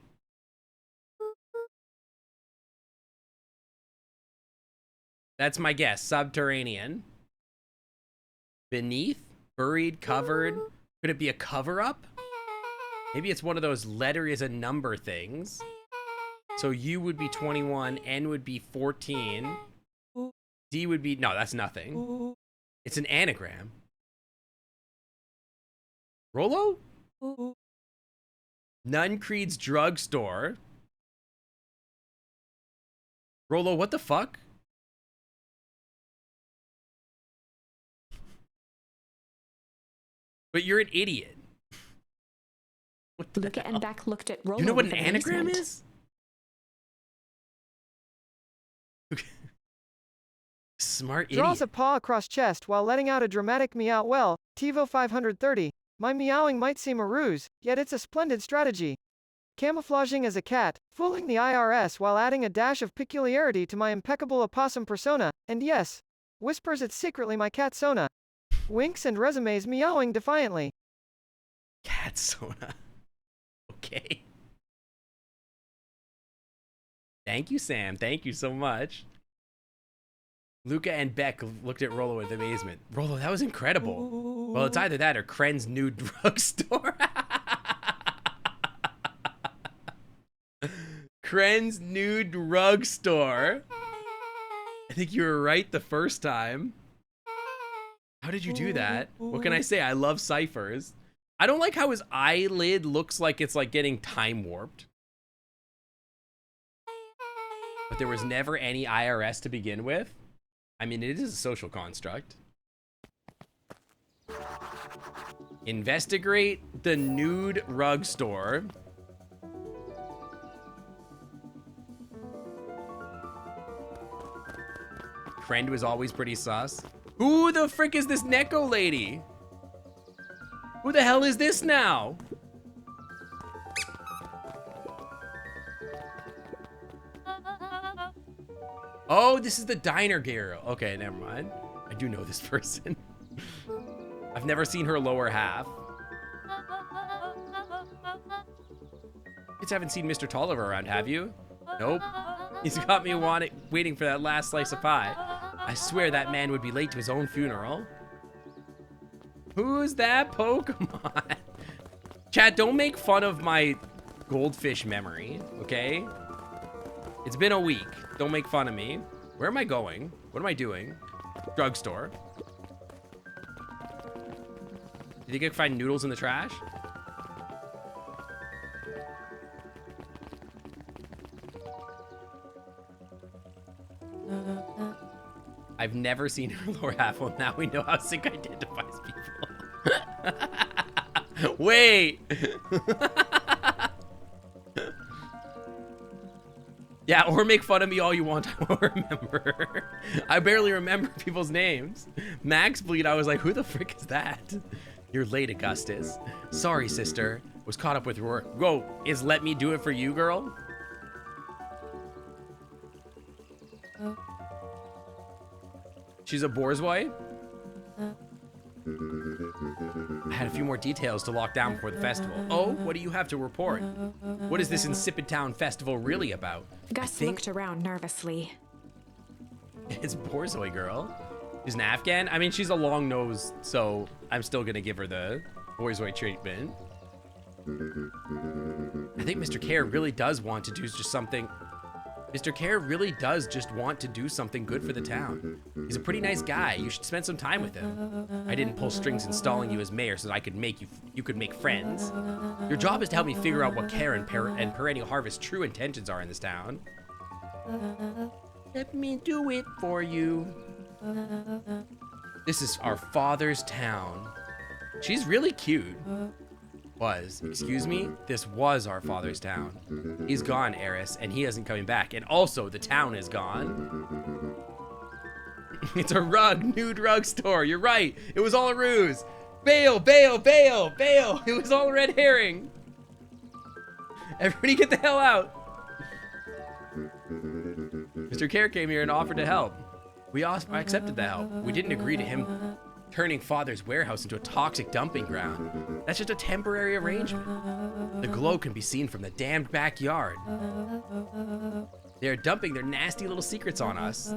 That's my guess. Subterranean. Beneath? Buried? Covered? Could it be a cover-up? Maybe it's one of those letter is a number things. So U would be 21, N would be 14. D would be... No, that's nothing. It's an anagram. Rolo? Nuncreed's drugstore. Rolo, what the fuck? But you're an idiot. What the Luca hell? and Beck looked at Rolo. You know what with an anagram amazement. is? Smart Draws a idiot. paw across chest while letting out a dramatic meow. Well, TiVo 530. My meowing might seem a ruse, yet it's a splendid strategy. Camouflaging as a cat, fooling the IRS while adding a dash of peculiarity to my impeccable opossum persona, and yes, whispers it's secretly my cat Sona. Winks and resumes meowing defiantly. Cat Sona. Okay. Thank you, Sam. Thank you so much. Luca and Beck looked at Rolo with amazement. Rolo, that was incredible. Well, it's either that or Kren's new drugstore. Kren's new drugstore. I think you were right the first time. How did you do that? What can I say? I love ciphers. I don't like how his eyelid looks like it's like getting time warped. But there was never any IRS to begin with. I mean, it is a social construct. Investigate the nude rug store. Friend was always pretty sus. Who the frick is this Neko lady? Who the hell is this now? Oh, this is the diner girl. Okay, never mind. I do know this person. I've never seen her lower half. Kids haven't seen Mr. Tolliver around, have you? Nope. He's got me waiting for that last slice of pie. I swear that man would be late to his own funeral. Who's that Pokemon? Chat, don't make fun of my goldfish memory, okay? It's been a week. Don't make fun of me. Where am I going? What am I doing? Drugstore. Do you think I can find noodles in the trash? I've never seen her lower half. Well, now we know how Sync identifies people. Wait. Yeah, or make fun of me all you want. I won't remember. I barely remember people's names. Max Bleed, I was like, who the frick is that? You're late, Augustus. Sorry, sister. Was caught up with work. Whoa, is let me do it for you, girl? She's a borzoi? I had a few more details to lock down before the festival. Oh, what do you have to report? What is this Insipid Town festival really about? Gus looked around nervously. It's Borzoi girl. She's an Afghan? I mean, she's a long nose, so I'm still gonna give her the Borzoi treatment. I think Mr. Care really does want to do just something. Mr. Care really does just want to do something good for the town. He's a pretty nice guy. You should spend some time with him. I didn't pull strings installing you as mayor so that I could make you could make friends. Your job is to help me figure out what Care and Perennial Harvest's true intentions are in this town. Let me do it for you. This is our father's town. She's really cute. Excuse me? This was our father's town. He's gone, Eris, and he isn't coming back. And also, the town is gone. It's a nude rug store. You're right. It was all a ruse. Bail, bail, bail, bail. It was all a red herring. Everybody get the hell out. Mr. Care came here and offered to help. I accepted the help. We didn't agree to him turning Father's warehouse into a toxic dumping ground. That's just a temporary arrangement. The glow can be seen from the damned backyard. They're dumping their nasty little secrets on us.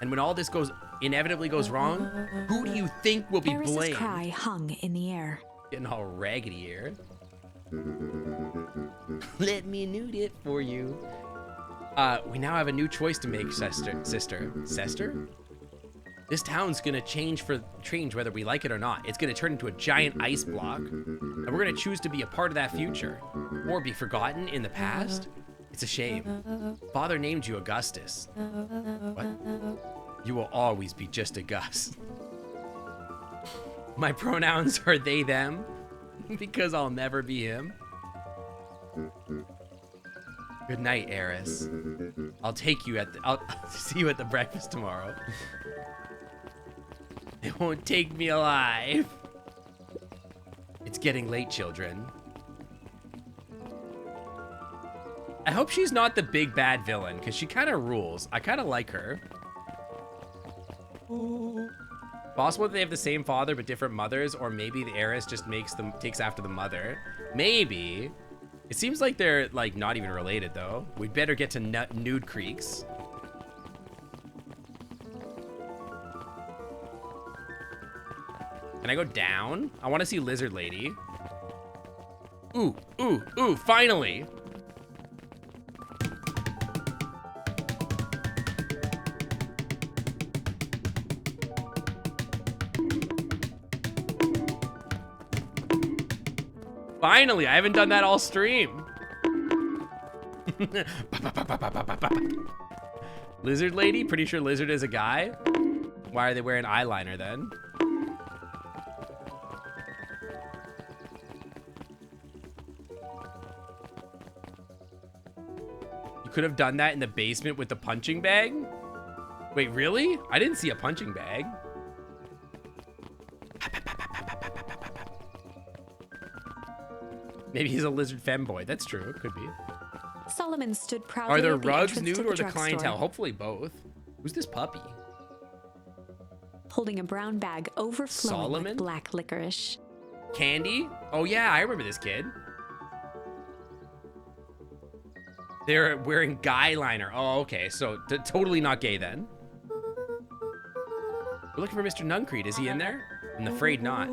And when all this inevitably goes wrong, who do you think will be Eris's blamed? cry hung in the air. Getting all raggedy here. Let me nude it for you. We now have a new choice to make, sister. Sister? This town's gonna change whether we like it or not. It's gonna turn into a giant ice block, and we're gonna choose to be a part of that future, or be forgotten in the past. It's a shame. Father named you Augustus. What? You will always be just a Gus. My pronouns are they, them, because I'll never be him. Good night, Eris. I'll take you at the, I'll see you at the breakfast tomorrow. They won't take me alive. It's getting late, children. I hope she's not the big bad villain, because she kind of rules. I kind of like her. Possible that they have the same father but different mothers, or maybe the heiress just takes after the mother. Maybe. It seems like they're like not even related though. We'd better get to Nude Creeks. Can I go down? I want to see Lizard Lady. Ooh, ooh, ooh, finally. Finally, I haven't done that all stream. Lizard Lady? Pretty sure Lizard is a guy. Why are they wearing eyeliner then? You could have done that in the basement with the punching bag? Wait, really? I didn't see a punching bag. Maybe he's a lizard femboy. That's true. It could be. Solomon stood proudly Are the at the rugs entrance nude to or the drugstore, clientele? Hopefully both. Who's this puppy? holding a brown bag overflowing Solomon? with black licorice. Candy? Oh yeah, I remember this kid. They're wearing guy liner. Oh, okay. So totally not gay then. We're looking for Mr. Nuncreed. Is he in there? I'm afraid not.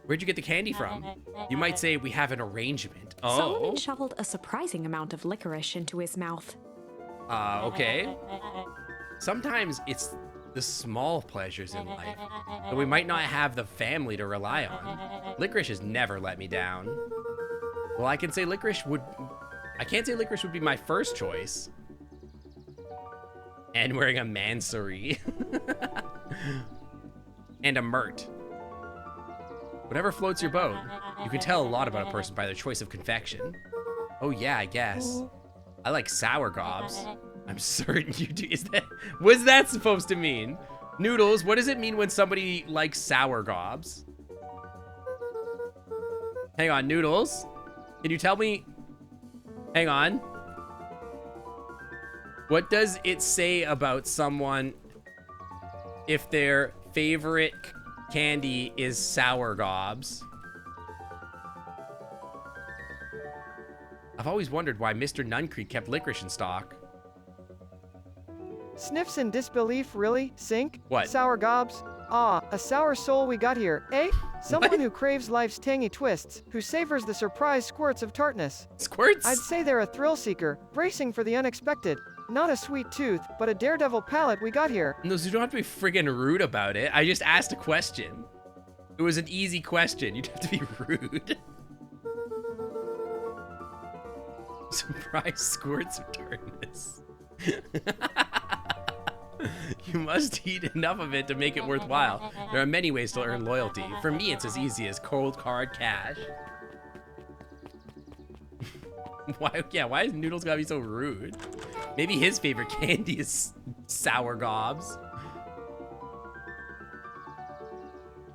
Where'd you get the candy from? You might say we have an arrangement. Oh. Solomon shoveled a surprising amount of licorice into his mouth. Okay. Sometimes it's the small pleasures in life that we might not have the family to rely on. Licorice has never let me down. Well, I can say licorice would... I can't say licorice would be my first choice. And wearing a mansory. And a mert. Whatever floats your boat. You can tell a lot about a person by their choice of confection. Oh yeah, I guess. I like sour gobs. I'm certain you do. What's that supposed to mean? Noodles, what does it mean when somebody likes sour gobs? Hang on, Noodles. Can you tell me? Hang on. What does it say about someone if their favorite candy is sour gobs? I've always wondered why Mr. Nuncreed kept licorice in stock. Sniffs in disbelief, really? Sink? What? Sour gobs? Ah, a sour soul we got here, eh? Someone who craves life's tangy twists, who savors the surprise squirts of tartness. Squirts? I'd say they're a thrill seeker, bracing for the unexpected. Not a sweet tooth, but a daredevil palate we got here. No, so you don't have to be friggin' rude about it. I just asked a question. It was an easy question. You'd have to be rude. Surprise squirts of tartness. You must eat enough of it to make it worthwhile. There are many ways to earn loyalty. For me, it's as easy as cold hard cash. Why is Noodles gotta be so rude? Maybe his favorite candy is sour gobs.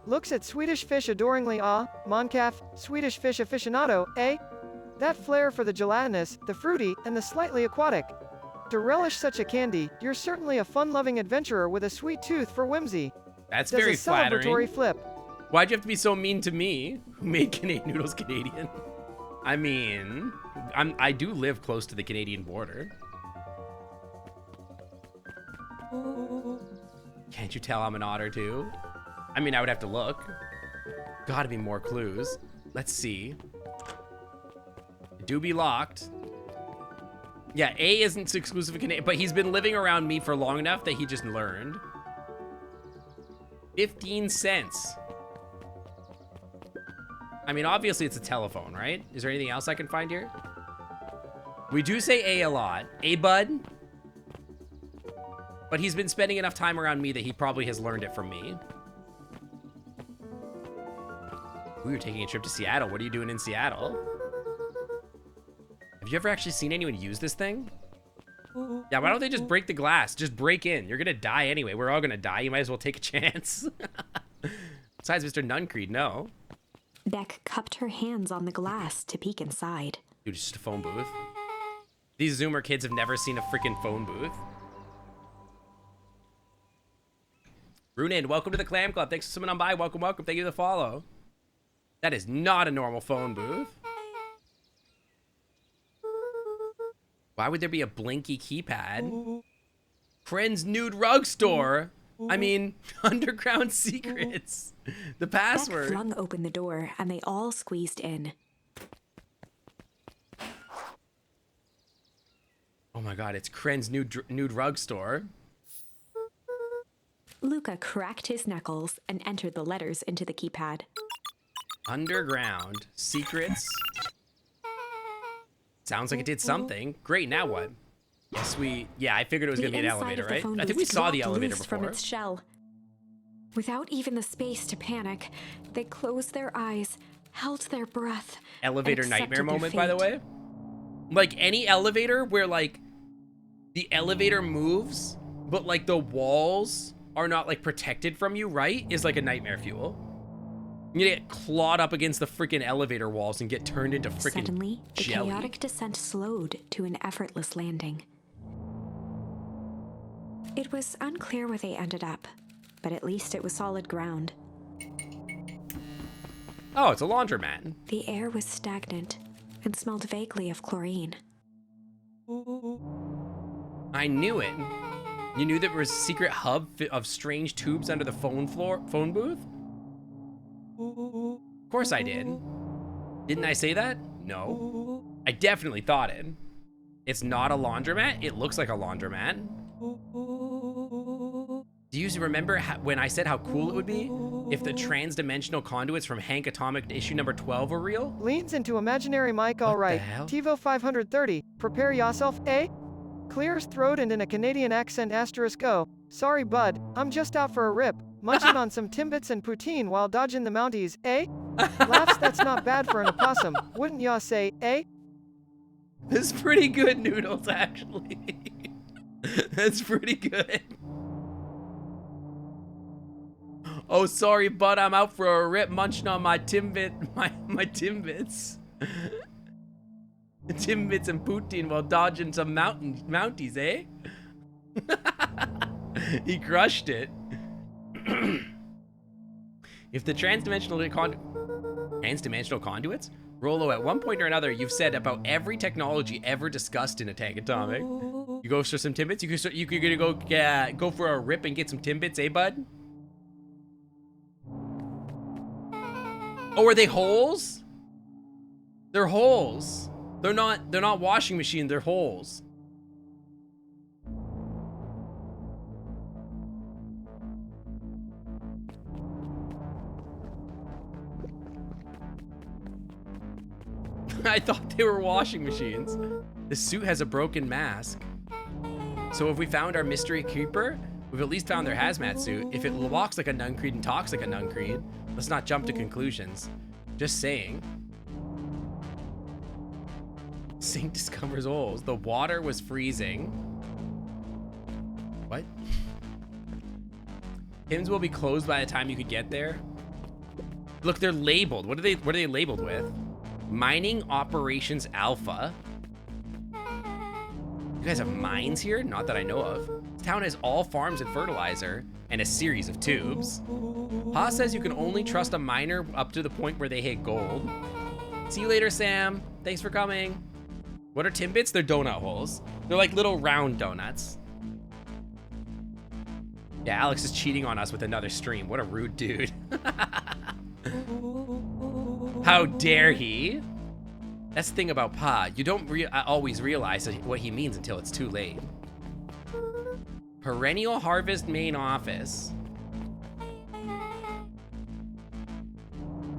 Looks at Swedish fish adoringly. Ah, Moncaf, Swedish fish aficionado, eh? That flair for the gelatinous, the fruity, and the slightly aquatic. To relish such a candy, you're certainly a fun-loving adventurer with a sweet tooth for whimsy. That's Does very a flattering. celebratory flip. Why'd you have to be so mean to me, who made Canadian Noodles Canadian? I mean, I do live close to the Canadian border. Can't you tell I'm an otter too? I mean, I would have to look. Gotta be more clues. Let's see. It do be locked. Yeah, A isn't exclusive to Canadian, but he's been living around me for long enough that he just learned. 15 cents. I mean, obviously it's a telephone, right? Is there anything else I can find here? We do say A a lot. A bud. But he's been spending enough time around me that he probably has learned it from me. We were taking a trip to Seattle. What are you doing in Seattle? Have you ever actually seen anyone use this thing? Yeah, why don't they just break the glass? Just break in. You're gonna die anyway. We're all gonna die. You might as well take a chance. Besides, Mr. Nuncreed, no. Beck cupped her hands on the glass to peek inside. Dude, it's just a phone booth. These Zoomer kids have never seen a freaking phone booth. Runin, welcome to the Clam Club. Thanks for swimming on by. Welcome, welcome. Thank you for the follow. That is not a normal phone booth. Why would there be a blinky keypad? Friend's Nude Rug Store. I mean, Underground Secrets. The password. Beck flung open the door, and they all squeezed in. Oh my god, it's Kren's nude rug store. Luca cracked his knuckles and entered the letters into the keypad. Underground Secrets. Sounds like it did something. Great, now what? Yes, yeah, I figured it was going to be an elevator, right? I think we saw the elevator before. From its shell. Without even the space to panic, they closed their eyes, held their breath. Elevator nightmare moment, by the way. Like any elevator where like the elevator moves, but like the walls are not like protected from you, right? Is like a nightmare fuel. You get clawed up against the freaking elevator walls and get turned into freaking Suddenly, the jelly. chaotic descent slowed to an effortless landing. It was unclear where they ended up, but at least it was solid ground. Oh, it's a laundromat. The air was stagnant and smelled vaguely of chlorine. I knew it. You knew there was a secret hub of strange tubes under the phone booth? Of course I did. Didn't I say that? No. I definitely thought it. It's not a laundromat. It looks like a laundromat. Do you remember when I said how cool it would be if the trans-dimensional conduits from Hank Atomic issue number 12 were real? Leans into imaginary mic, all right. TiVo 530, prepare yourself, eh? Clears throat and in a Canadian accent asterisk O. Sorry, bud, I'm just out for a rip. Munching on some Timbits and poutine while dodging the Mounties, eh? Laughs that's not bad for an opossum, wouldn't ya say, eh? This is pretty good, Noodles, actually. That's pretty good. Oh, sorry, bud, I'm out for a rip munching on my Timbits. My Timbits. Timbits and poutine while dodging some Mounties, eh? He crushed it. If the transdimensional conduits? Rolo, at one point or another, you've said about every technology ever discussed in Attack Atomic. You go for some Timbits? You could go for a rip and get some Timbits, eh, bud? Oh, are they holes? They're holes. They're not washing machine, they're holes. I thought they were washing machines. The suit has a broken mask. So if we found our mystery creeper, we've at least found their hazmat suit. If it walks like a Nuncreed and talks like a Nuncreed, let's not jump to conclusions. Just saying. Sink discovers holes. The water was freezing. What? Hymns will be closed by the time you could get there. Look, they're labeled. What are they labeled with? Mining Operations Alpha. You guys have mines here? Not that I know of. This town has all farms and fertilizer and a series of tubes. Ha says you can only trust a miner up to the point where they hit gold. See you later, Sam. Thanks for coming. What are Timbits? They're donut holes. They're like little round donuts. Yeah, Alex is cheating on us with another stream. What a rude dude. How dare he? That's the thing about Pa. You don't always realize what he means until it's too late. Perennial Harvest main office.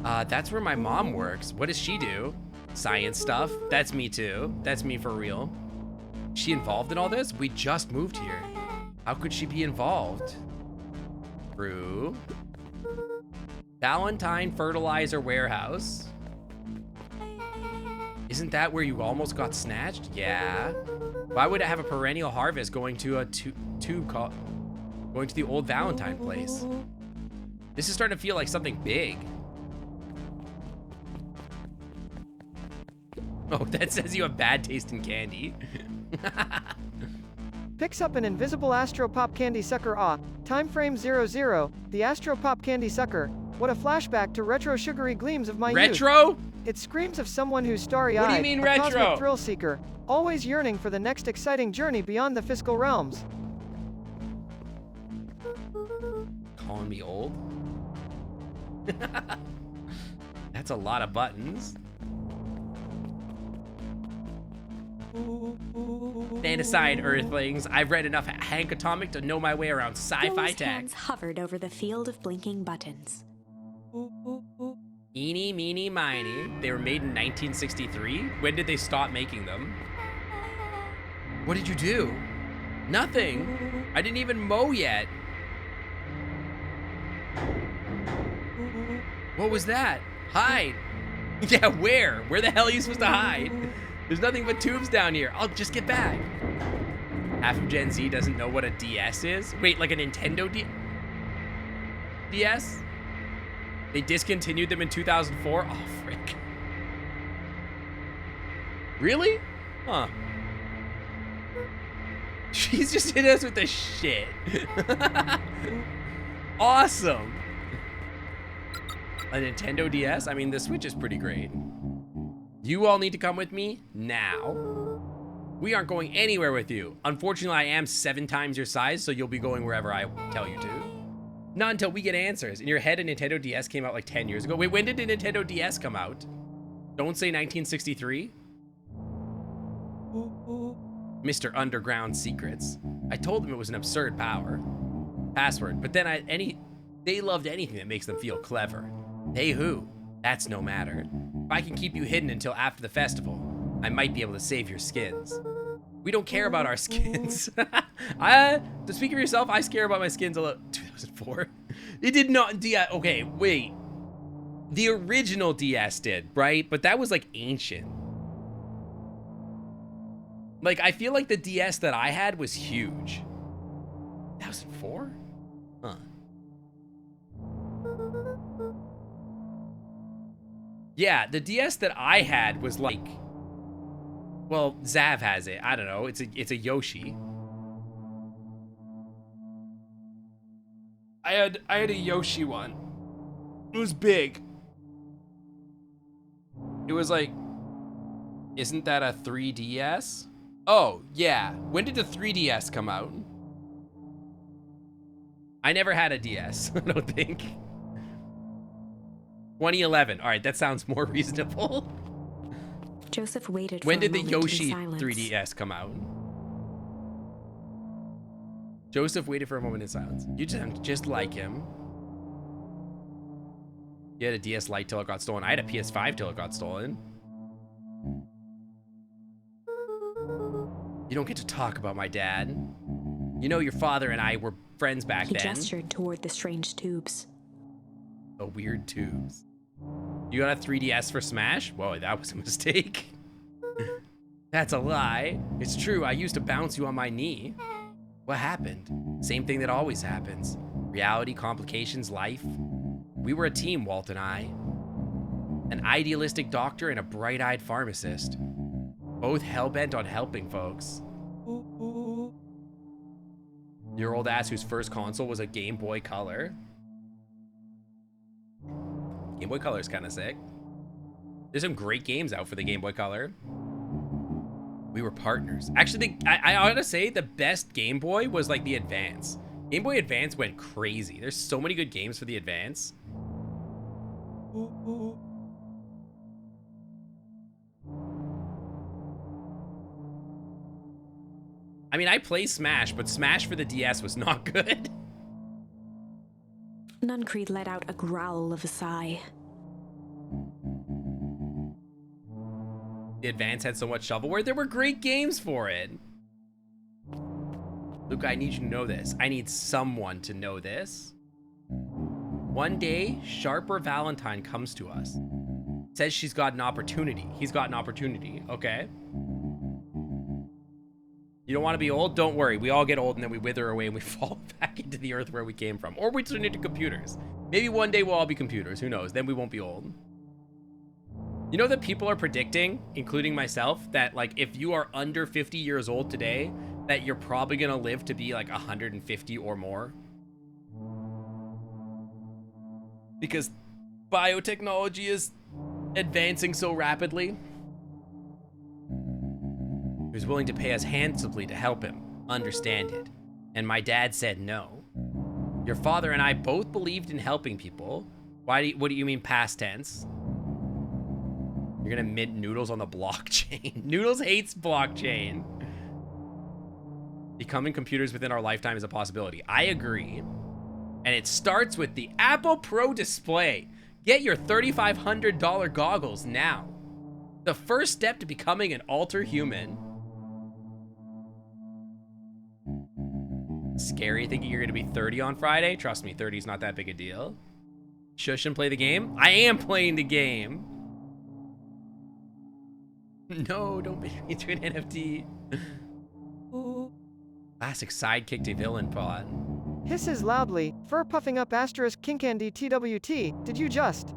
That's where my mom works. What does she do? Science stuff. That's me too. That's me for real. Is she involved in all this? We just moved here. How could she be involved? True. Valentine Fertilizer Warehouse. Isn't that where you almost got snatched? Yeah. Why would I have a perennial harvest going to a going to the old Valentine place? This is starting to feel like something big. Oh, that says you have bad taste in candy. Picks up an invisible Astro Pop Candy Sucker. Time frame 00. The Astro Pop Candy Sucker. What a flashback to retro sugary gleams of my youth. Retro? It screams of someone who's starry-eyed. What do you mean a retro? cosmic thrill seeker, always yearning for the next exciting journey beyond the physical realms. Calling me old? That's a lot of buttons. Stand aside, Earthlings. I've read enough Hank Atomic to know my way around sci-fi Billy's tech. hands hovered over the field of blinking buttons. Eeny, meeny, miny. They were made in 1963? When did they stop making them? What did you do? Nothing. I didn't even mow yet. What was that? Hide. Yeah, where? Where the hell are you supposed to hide? There's nothing but tubes down here. I'll just get back. Half of Gen Z doesn't know what a DS is. Wait, like a Nintendo DS? They discontinued them in 2004? Oh, frick. Really? Huh. She's just hit us with the shit. Awesome. A Nintendo DS? I mean, the Switch is pretty great. You all need to come with me now. We aren't going anywhere with you. Unfortunately, I am 7 times your size, so you'll be going wherever I tell you to. Not until we get answers. In your head, a Nintendo DS came out like 10 years ago. Wait, when did the Nintendo DS come out? Don't say 1963. Mr. Underground Secrets. I told them it was an absurd password, but then they loved anything that makes them feel clever. Hey, who? That's no matter. If I can keep you hidden until after the festival, I might be able to save your skins. We don't care about our skins. To speak for yourself, I care about my skins a lot. 2004? It did not. Okay, wait. The original DS did, right? But that was like ancient. Like, I feel like the DS that I had was huge. 2004? Huh. Yeah, the DS that I had was like, well, Zav has it. I don't know. It's a Yoshi. I had a Yoshi one. It was big. It was like, isn't that a 3DS? Oh, yeah. When did the 3DS come out? I never had a DS, I don't think. 2011. All right, that sounds more reasonable. Joseph waited When for a did the moment in Yoshi silence. 3DS come out? Joseph waited for a moment in silence. You just like him. You had a DS Lite till it got stolen. I had a PS5 till it got stolen. You don't get to talk about my dad. You know your father and I were friends back He then. gestured toward the strange tubes. The weird tubes. You got a 3DS for Smash? Whoa, that was a mistake. That's a lie. It's true, I used to bounce you on my knee. What happened? Same thing that always happens. Reality, complications, life. We were a team, Walt and I. An idealistic doctor and a bright-eyed pharmacist. Both hell-bent on helping folks. Your old ass whose first console was a Game Boy Color. Game Boy Color is kind of sick. There's some great games out for the Game Boy Color. We were partners. Actually, I ought to say the best Game Boy was like the Advance. Game Boy Advance went crazy. There's so many good games for the Advance. I mean, I play Smash, but Smash for the DS was not good. Nuncreed let out a growl of a sigh. The Advance had so much shovelware. There were great games for it. Luke, I need you to know this. I need someone to know this. One day, Sharper Valentine comes to us. Says she's got an opportunity. He's got an opportunity. Okay. You don't want to be old? Don't worry. We all get old and then we wither away and we fall back into the earth where we came from. Or we turn into computers. Maybe one day we'll all be computers. Who knows? Then we won't be old. You know that people are predicting, including myself, that like if you are under 50 years old today, that you're probably going to live to be like 150 or more. Because biotechnology is advancing so rapidly. He was willing to pay us handsomely to help him understand it. And my dad said no. Your father and I both believed in helping people. What do you mean past tense? You're gonna mint Noodles on the blockchain. Noodles hates blockchain. Becoming computers within our lifetime is a possibility. I agree. And it starts with the Apple Pro display. Get your $3,500 goggles now. The first step to becoming an alter human. Scary thinking you're gonna be 30 on Friday? Trust me, 30 is not that big a deal. Shush and play the game? I am playing the game. No, don't make me into an NFT. Classic sidekick to villain pod. Hisses loudly, fur puffing up asterisk kinkandy TWT, did you just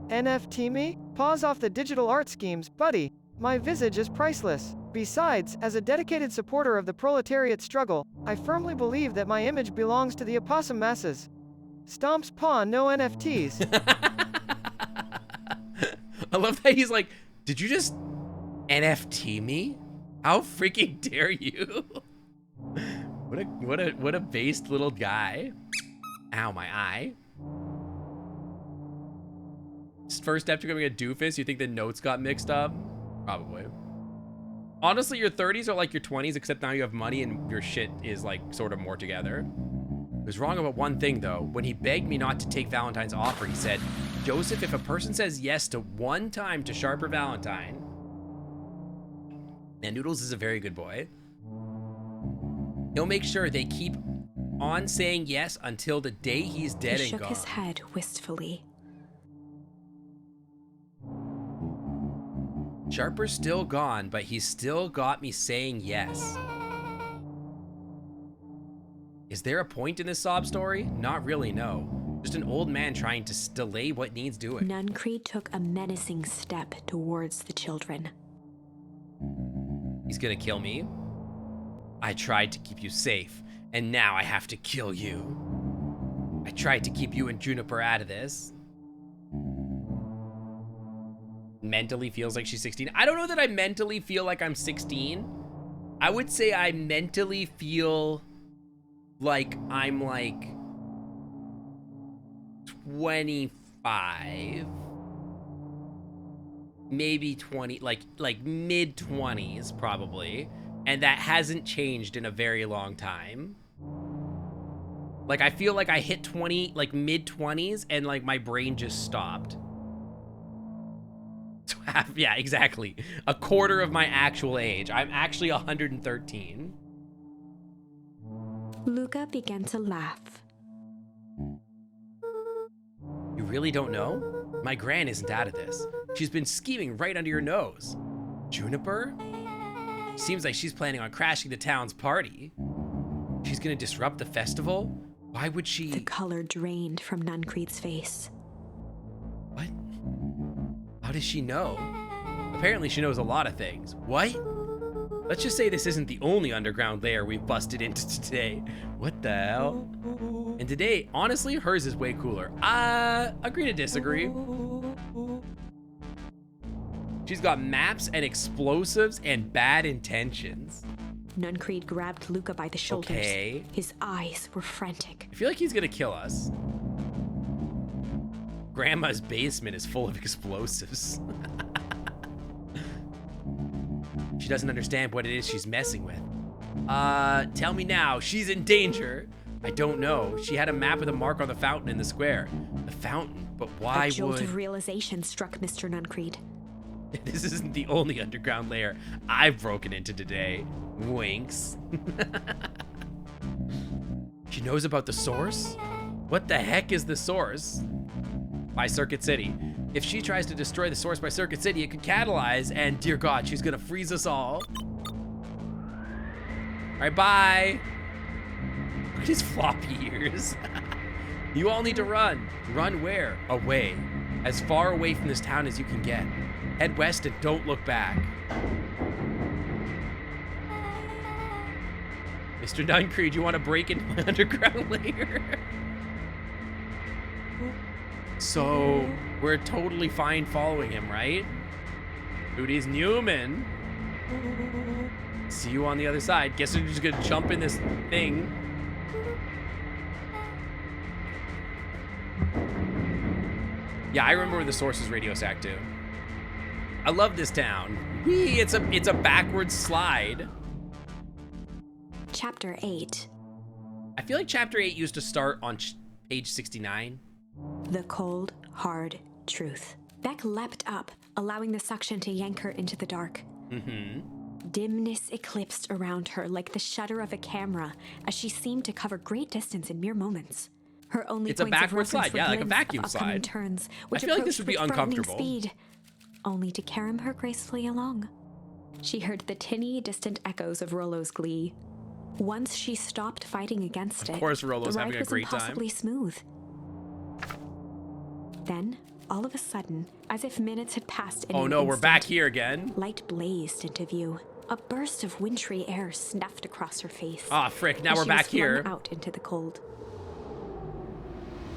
NFT me? Pause off the digital art schemes, buddy. My visage is priceless. Besides, as a dedicated supporter of the proletariat struggle, I firmly believe that my image belongs to the opossum masses. Stomps paw, no NFTs. I love that he's like, did you just NFT me? How freaking dare you? What a based little guy. Ow, my eye. First step to becoming a doofus, you think the notes got mixed up? Probably. Honestly, your 30s are like your 20s, except now you have money and your shit is like sort of more together. He was wrong about one thing though. When he begged me not to take Valentine's offer, he said, Joseph, if a person says yes to one time to Sharper Valentine, and Noodles is a very good boy, he'll make sure they keep on saying yes until the day he's dead He and shook gone. his head wistfully. Sharper's still gone, but he's still got me saying yes. Is there a point in this sob story? Not really, no. Just an old man trying to delay what needs doing. Nuncreed took a menacing step towards the children. He's gonna kill me? I tried to keep you safe, and now I have to kill you. I tried to keep you and Juniper out of this. Mentally feels like she's 16. I don't know that I mentally feel like I'm 16. I would say I mentally feel like I'm like 25, maybe 20, like mid 20s probably, and that hasn't changed in a very long time. Like I feel like I hit 20, like mid 20s, and like my brain just stopped. Yeah, exactly. A quarter of my actual age. I'm actually 113. Luca began to laugh. You really don't know? My gran isn't out of this. She's been scheming right under your nose. Juniper? Seems like she's planning on crashing the town's party. She's gonna disrupt the festival? Why would she? The color drained from Nuncreed's face. What? How does she know? Apparently she knows a lot of things. What? Let's just say this isn't the only underground lair we've busted into today. What the hell? And today, honestly, hers is way cooler. Agree to disagree. She's got maps and explosives and bad intentions. Nuncreed grabbed Luca by the shoulders. Okay. His eyes were frantic. I feel like he's gonna kill us. Grandma's basement is full of explosives. She doesn't understand what it is she's messing with. Tell me now, she's in danger. I don't know. She had a map with a mark on the fountain in the square. The fountain, but why A jolt would... of realization struck Mr. Nuncreed. This isn't the only underground lair I've broken into today. Winks. She knows about the source? What the heck is the source? By Circuit City. If she tries to destroy the source by Circuit City, it could catalyze, and dear God, she's gonna freeze us all. All right, bye. Look at his floppy ears. You all need to run. Run where? Away. As far away from this town as you can get. Head west and don't look back. Mr. Duncreed, you want to break into my underground lair? So, we're totally fine following him, right? Dude, he's Newman. See you on the other side. Guess we're just gonna jump in this thing. Yeah, I remember the Source's Radio Shack too. I love this town. Whee, it's a backwards slide. Chapter 8. I feel like Chapter 8 used to start on page 69. The cold, hard truth. Beck leapt up, allowing the suction to yank her into the dark. Mm-hmm. Dimness eclipsed around her like the shutter of a camera as she seemed to cover great distance in mere moments. Her only It's a points of backward reference slide, were yeah, like a glints vacuum of upcoming slide. turns, I which feel like this approached would be with frightening uncomfortable. speed, only to carry her gracefully along. She heard the tinny, distant echoes of Rollo's glee. Once she stopped fighting against it, Of course, Rollo's the ride having a was great time. impossibly smooth. Then, all of a sudden, as if minutes had passed in Oh an no, we're back instant, here again. light blazed into view. A burst of wintry air snuffed across her face. Ah, frick, now as we're she back was flung here. out into the cold.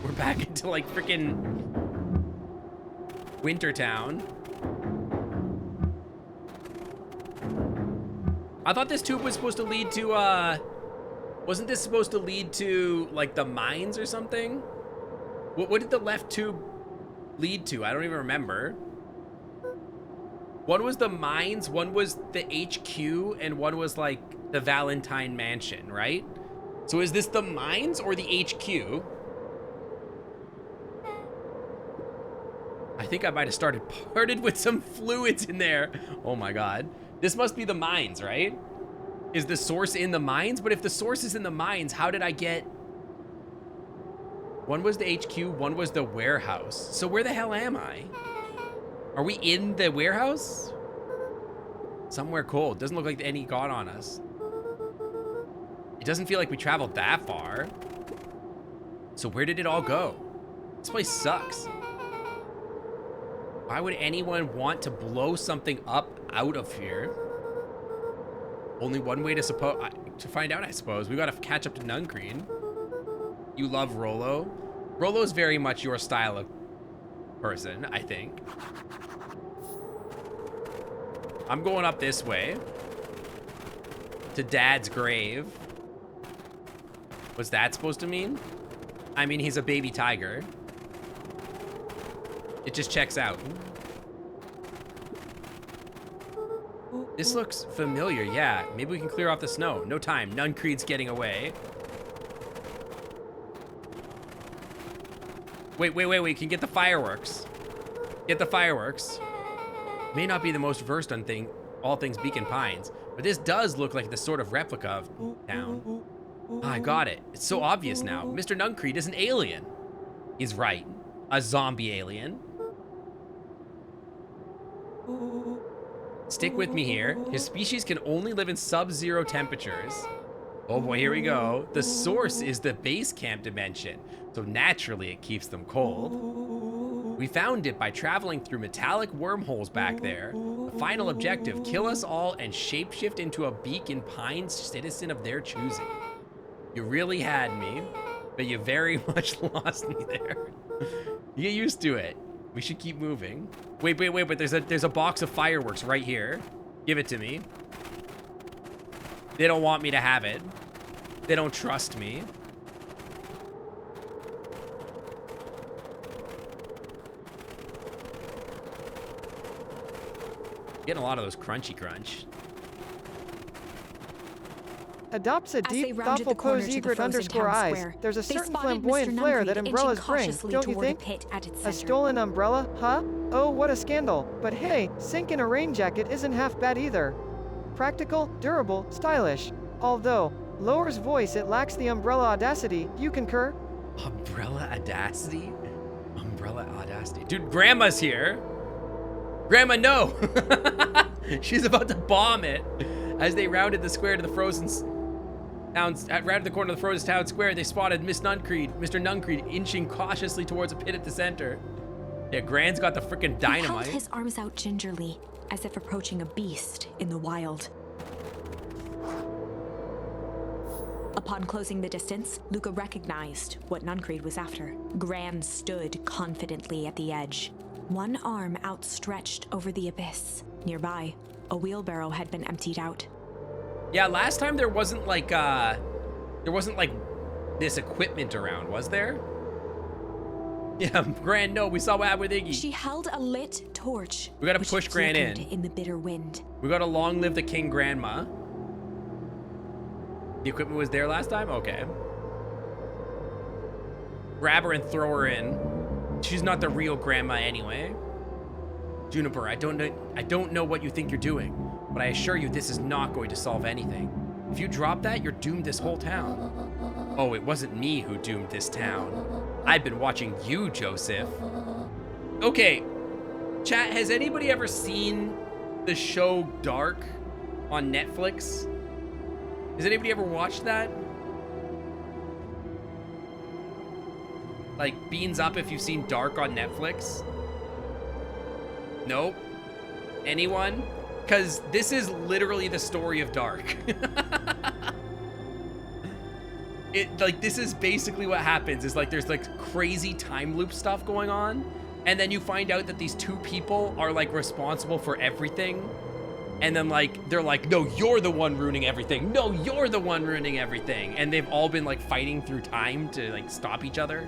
We're back into like freaking Wintertown. I thought this tube was supposed to lead to, wasn't this supposed to lead to like the mines or something? What did the left tube lead to? I don't even remember. One was the mines, one was the HQ, and one was like the Valentine Mansion, right? So is this the mines or the HQ? I think I might have started with some fluids in there. Oh my God. This must be the mines, right? Is the source in the mines? But if the source is in the mines, how did I get... One was the HQ, one was the warehouse. So where the hell am I? Are we in the warehouse? Somewhere cold. Doesn't look like any got on us. It doesn't feel like we traveled that far. So where did it all go? This place sucks. Why would anyone want to blow something up out of here? Only one way to find out, I suppose. We gotta catch up to Nuncreen. You love Rollo. Rollo's very much your style of person, I think. I'm going up this way. To Dad's grave. What's that supposed to mean? I mean, he's a baby tiger. It just checks out. This looks familiar, yeah. Maybe we can clear off the snow. No time. Nuncreed's getting away. Wait. Can get the fireworks. Get the fireworks. May not be the most versed on all things Beacon Pines, but this does look like the sort of replica of town. I got it. It's so obvious now. Mr. Nuncreed is an alien. He's right. A zombie alien. Stick with me here. His species can only live in sub-zero temperatures. Oh boy, here we go. The source is the base camp dimension, so naturally it keeps them cold. We found it by traveling through metallic wormholes back there. The final objective, kill us all and shapeshift into a Beacon Pines citizen of their choosing. You really had me, but you very much lost me there. You get used to it. We should keep moving. Wait, but there's a box of fireworks right here. Give it to me. They don't want me to have it. They don't trust me. Getting a lot of those crunchy crunch. Adopts a As they deep, rounded thoughtful the corner pose to the egret frozen underscore town eyes. square, There's a they certain spotted flamboyant Mr. flair that Nuncreed umbrellas inching bring, cautiously don't you toward think? the pit at its A center. stolen umbrella, huh? Oh, what a scandal. But hey, sink in a rain jacket isn't half bad either. Practical, durable, stylish. Although, Lower's voice, it lacks the umbrella audacity. You concur? Umbrella audacity? Umbrella audacity. Dude, Grandma's here. Grandma, no! She's about to bomb it. As they rounded the square to the frozen town, rounded the corner of the frozen town square, they spotted Mr. Nuncreed inching cautiously towards a pit at the center. Yeah, Gran's got the freaking dynamite. He held his arms out gingerly, as if approaching a beast in the wild. Upon closing the distance, Luca recognized what Nuncreed was after. Gran stood confidently at the edge, one arm outstretched over the abyss. Nearby, a wheelbarrow had been emptied out. Yeah, last time there wasn't like this equipment around, was there? Yeah, Gran, no, we saw what happened with Iggy. She held a lit torch. We gotta which push Gran in. flickered in the bitter wind. We gotta long live the king grandma. The equipment was there last time? Okay. Grab her and throw her in. She's not the real grandma anyway. Juniper, I don't know what you think you're doing, but I assure you this is not going to solve anything. If you drop that, you're doomed this whole town. Oh, it wasn't me who doomed this town. I've been watching you, Joseph. Okay, chat, has anybody ever seen the show Dark on Netflix? Has anybody ever watched that? Like, beans up if you've seen Dark on Netflix. Nope. Anyone? Because this is literally the story of Dark. This is basically what happens, is like there's like crazy time loop stuff going on, and then you find out that these two people are like responsible for everything. And then like, they're like, no, you're the one ruining everything. No, you're the one ruining everything. And they've all been like fighting through time to like stop each other.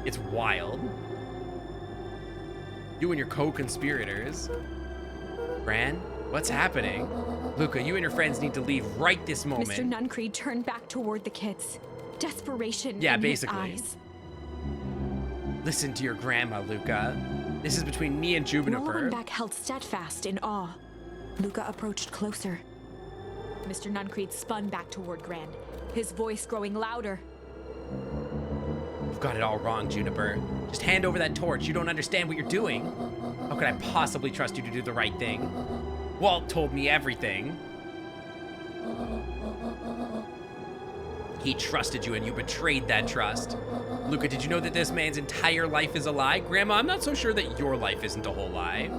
It's wild. You and your co-conspirators. Gran, what's happening? Luca, you and your friends need to leave right this moment. Mr. Nuncreed turned back toward the kids. Desperation Yeah, in basically. his eyes. Listen to your grandma, Luca. This is between me and Juniper. back held steadfast in awe. Luca approached closer. Mr. Nuncreed spun back toward Gran, his voice growing louder. You've got it all wrong, Juniper. Just hand over that torch. You don't understand what you're doing. How could I possibly trust you to do the right thing? Walt told me everything. He trusted you and you betrayed that trust. Luca, did you know that this man's entire life is a lie? Grandma, I'm not so sure that your life isn't a whole lie.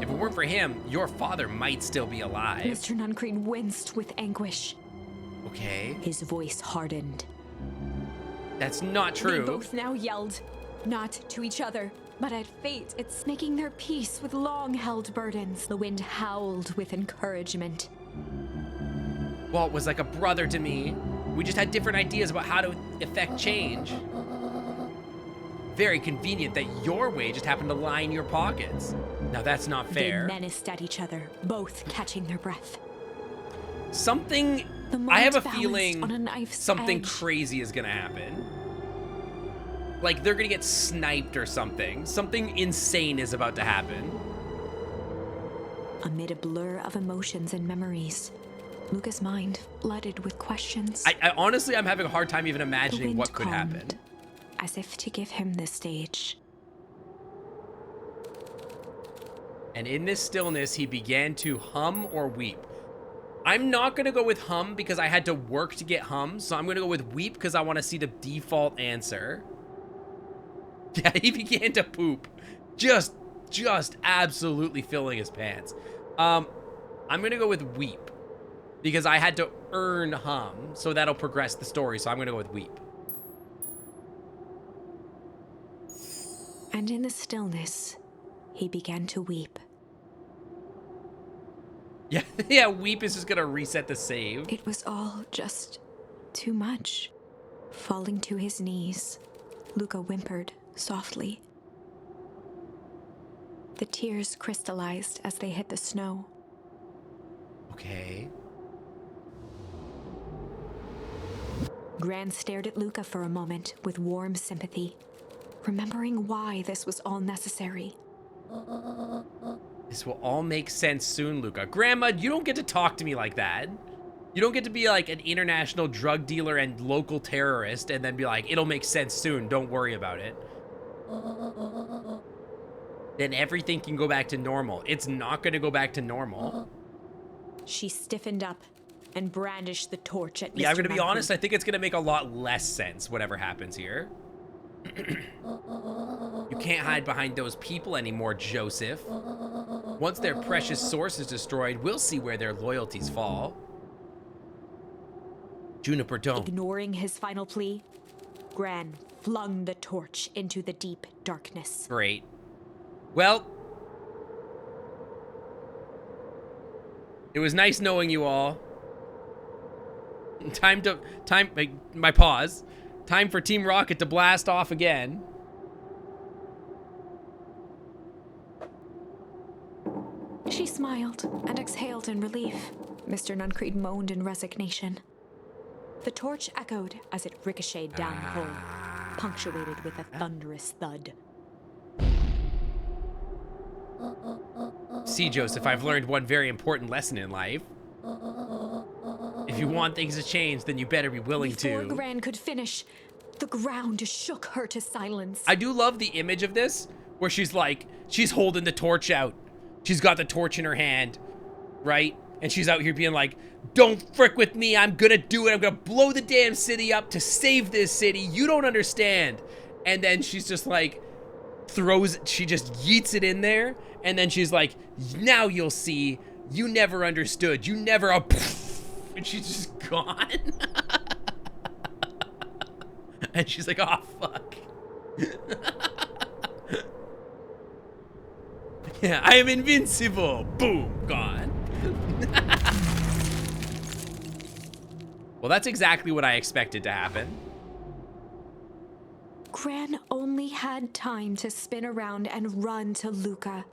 If it weren't for him, your father might still be alive. Mr. Nuncreed winced with anguish. Okay, His voice hardened. that's not They true. both now yelled, not to each other, but at fate. It's making their peace with long-held burdens. The wind howled with encouragement. Walt was like a brother to me. We just had different ideas about how to effect change. Very convenient that your way just happened to line your pockets. Now that's not fair. They menaced at each other, both catching their breath. Something, The I have a mind feeling balanced on a knife's something edge. crazy is gonna happen. Like they're gonna get sniped or something. Something insane is about to happen. Amid a blur of emotions and memories, Luca's mind flooded with questions. I honestly, I'm having a hard time even The imagining wind what could calmed, happen. as if to give him the stage. And in this stillness, he began to hum or weep. I'm not gonna go with hum because I had to work to get hum, so I'm gonna go with weep because I want to see the default answer. Yeah, he began to poop. Just absolutely filling his pants. I'm gonna go with weep because I had to earn hum, so that'll progress the story, so I'm gonna go with weep. And in the stillness, he began to weep. Yeah, yeah, weep is just gonna reset the save. It was all just too much. Falling to his knees, Luca whimpered softly. The tears crystallized as they hit the snow. Okay. Gran stared at Luca for a moment with warm sympathy, remembering why this was all necessary. This will all make sense soon, Luca. Grandma, you don't get to talk to me like that. You don't get to be like an international drug dealer and local terrorist and then be like, it'll make sense soon, don't worry about it. Then everything can go back to normal. It's not going to go back to normal. She stiffened up and brandished the torch at Mr. Yeah, I'm going to be Manfred. honest, I think it's going to make a lot less sense, whatever happens here. You can't hide behind those people anymore, Joseph. Once their precious source is destroyed, we'll see where their loyalties fall. Juniper, don't. Ignoring his final plea, Gran flung the torch into the deep darkness. Great. Well, it was nice knowing you all. My pause. Time for Team Rocket to blast off again. She smiled and exhaled in relief. Mr. Nuncreed moaned in resignation. The torch echoed as it ricocheted down the hole, punctuated with a thunderous thud. See, Joseph, I've learned one very important lesson in life. If you want things to change, then you better be willing Before to. Gran could finish, the ground shook her to silence. I do love the image of this, where she's like, she's holding the torch out. She's got the torch in her hand, right? And she's out here being like, don't frick with me, I'm gonna do it. I'm gonna blow the damn city up to save this city. You don't understand. And then she's just like, she just yeets it in there. And then she's like, now you'll see. You never understood. You never, and she's just gone. And she's like, oh, fuck. Yeah, I am invincible. Boom, gone. Well, that's exactly what I expected to happen. Gran only had time to spin around and run to Luca.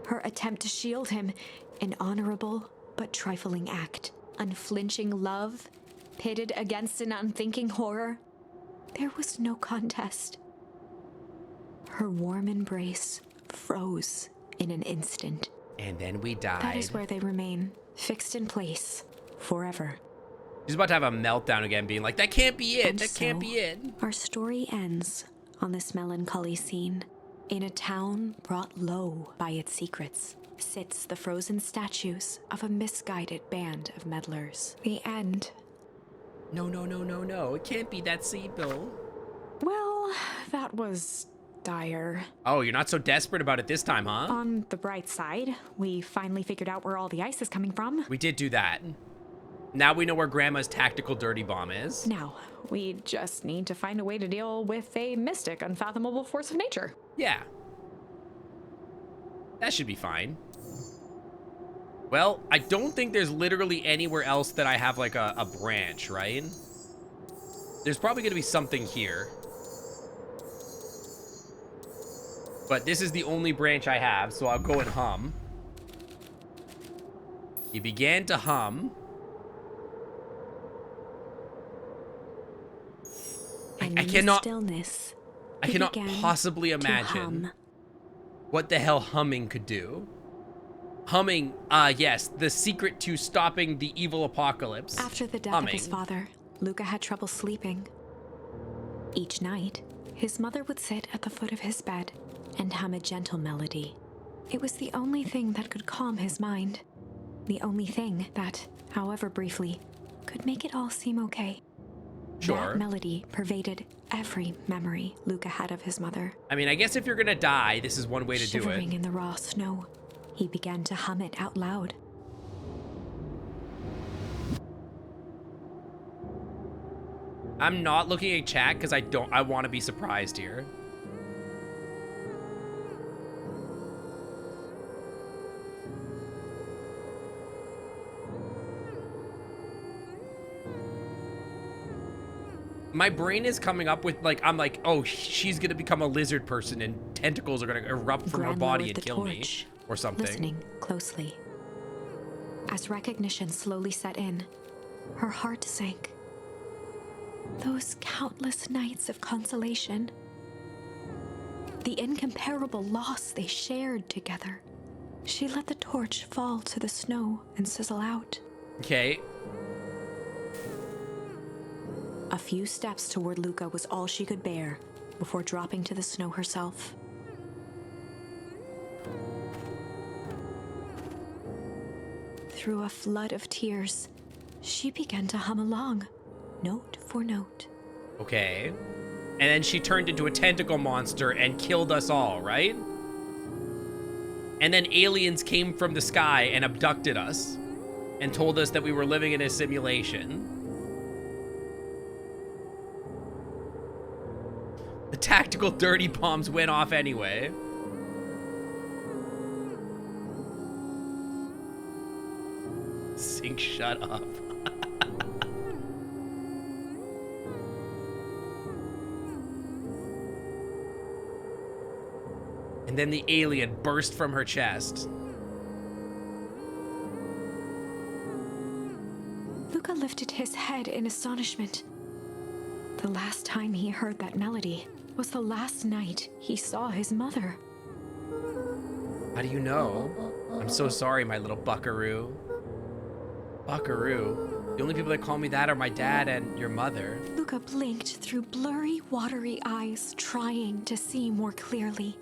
Her attempt to shield him, an honorable but trifling act. Unflinching love, pitted against an unthinking horror. There was no contest. Her warm embrace froze in an instant. And then we died. That is where they remain, fixed in place, forever. She's about to have a meltdown again, being like, that can't be it. And That can't so, be it. Our story ends on this melancholy scene. In a town brought low by its secrets, sits the frozen statues of a misguided band of meddlers. The end. No, no, no, no, no. It can't be that simple. Well, that was dire. Oh, you're not so desperate about it this time, huh? On the bright side, we finally figured out where all the ice is coming from. We did do that. Now we know where Grandma's tactical dirty bomb is. Now, we just need to find a way to deal with a mystic, unfathomable force of nature. Yeah. That should be fine. Well, I don't think there's literally anywhere else that I have like a branch, right? There's probably going to be something here. But this is the only branch I have, so I'll go and hum. He began to hum. And I in cannot- the stillness, I he cannot began possibly to imagine hum. what the hell humming could do. Humming, yes, the secret to stopping the evil apocalypse. After the death of his father, Luca had trouble sleeping. Each night, his mother would sit at the foot of his bed and hum a gentle melody. It was the only thing that could calm his mind. The only thing that, however briefly, could make it all seem okay. Sure. That melody pervaded every memory Luca had of his mother. I mean, I guess if you're gonna die, this is one way to do Shivering it. in the raw snow, he began to hum it out loud. I'm not looking at chat because I want to be surprised here. My brain is coming up with like, I'm like, oh, she's gonna become a lizard person and tentacles are gonna erupt from her Gran body lowered and the kill me torch, or something. listening closely. As recognition slowly set in, her heart sank. Those countless nights of consolation. The incomparable loss they shared together. She let the torch fall to the snow and sizzle out. Okay. A few steps toward Luca was all she could bear before dropping to the snow herself. Through a flood of tears, she began to hum along, note for note. Okay. And then she turned into a tentacle monster and killed us all, right? And then aliens came from the sky and abducted us and told us that we were living in a simulation. The tactical dirty bombs went off anyway. Sink, shut up. And then the alien burst from her chest. Luca lifted his head in astonishment. The last time he heard that melody was the last night he saw his mother. How do you know? I'm so sorry, my little buckaroo. Buckaroo? The only people that call me that are my dad and your mother. Luca blinked through blurry, watery eyes, trying to see more clearly.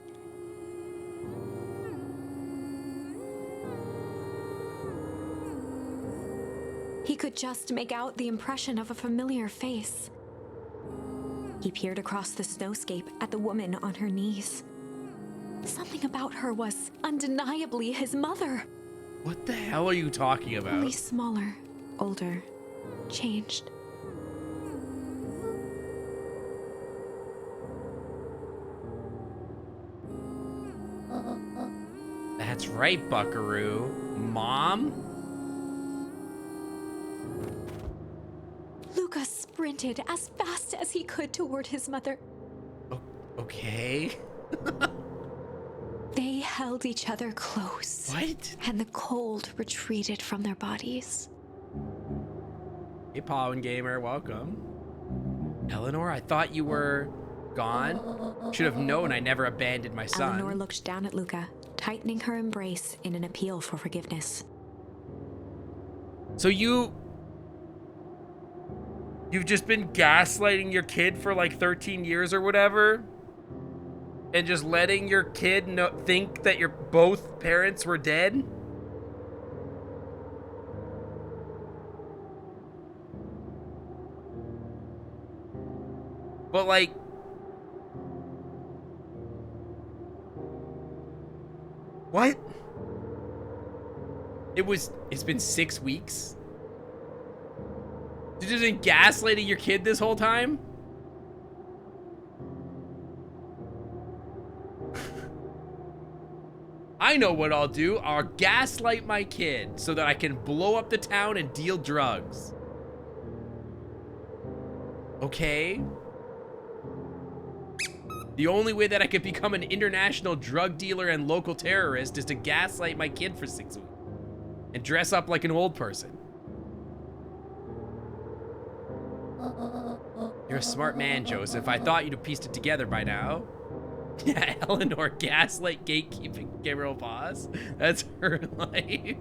He could just make out the impression of a familiar face. He peered across the snowscape at the woman on her knees. Something about her was undeniably his mother. What the hell are you talking Only about? smaller, older, changed. That's right, buckaroo. Mom? Luca sprinted as fast as he could toward his mother. Okay. They held each other close. What? And the cold retreated from their bodies. Hey, Pollen Gamer, welcome. Eleanor, I thought you were gone. Should have known I never abandoned my son. Eleanor looked down at Luca, tightening her embrace in an appeal for forgiveness. So you've just been gaslighting your kid for like 13 years or whatever? And just letting your kid think that your both parents were dead? But like, what? It's been 6 weeks? You just been gaslighting your kid this whole time? I know what I'll do. I'll gaslight my kid so that I can blow up the town and deal drugs. Okay? The only way that I could become an international drug dealer and local terrorist is to gaslight my kid for 6 weeks and dress up like an old person. You're a smart man, Joseph. I thought you'd have pieced it together by now. Yeah, Eleanor, gaslight, gatekeeping, Gabriel Boss. That's her life.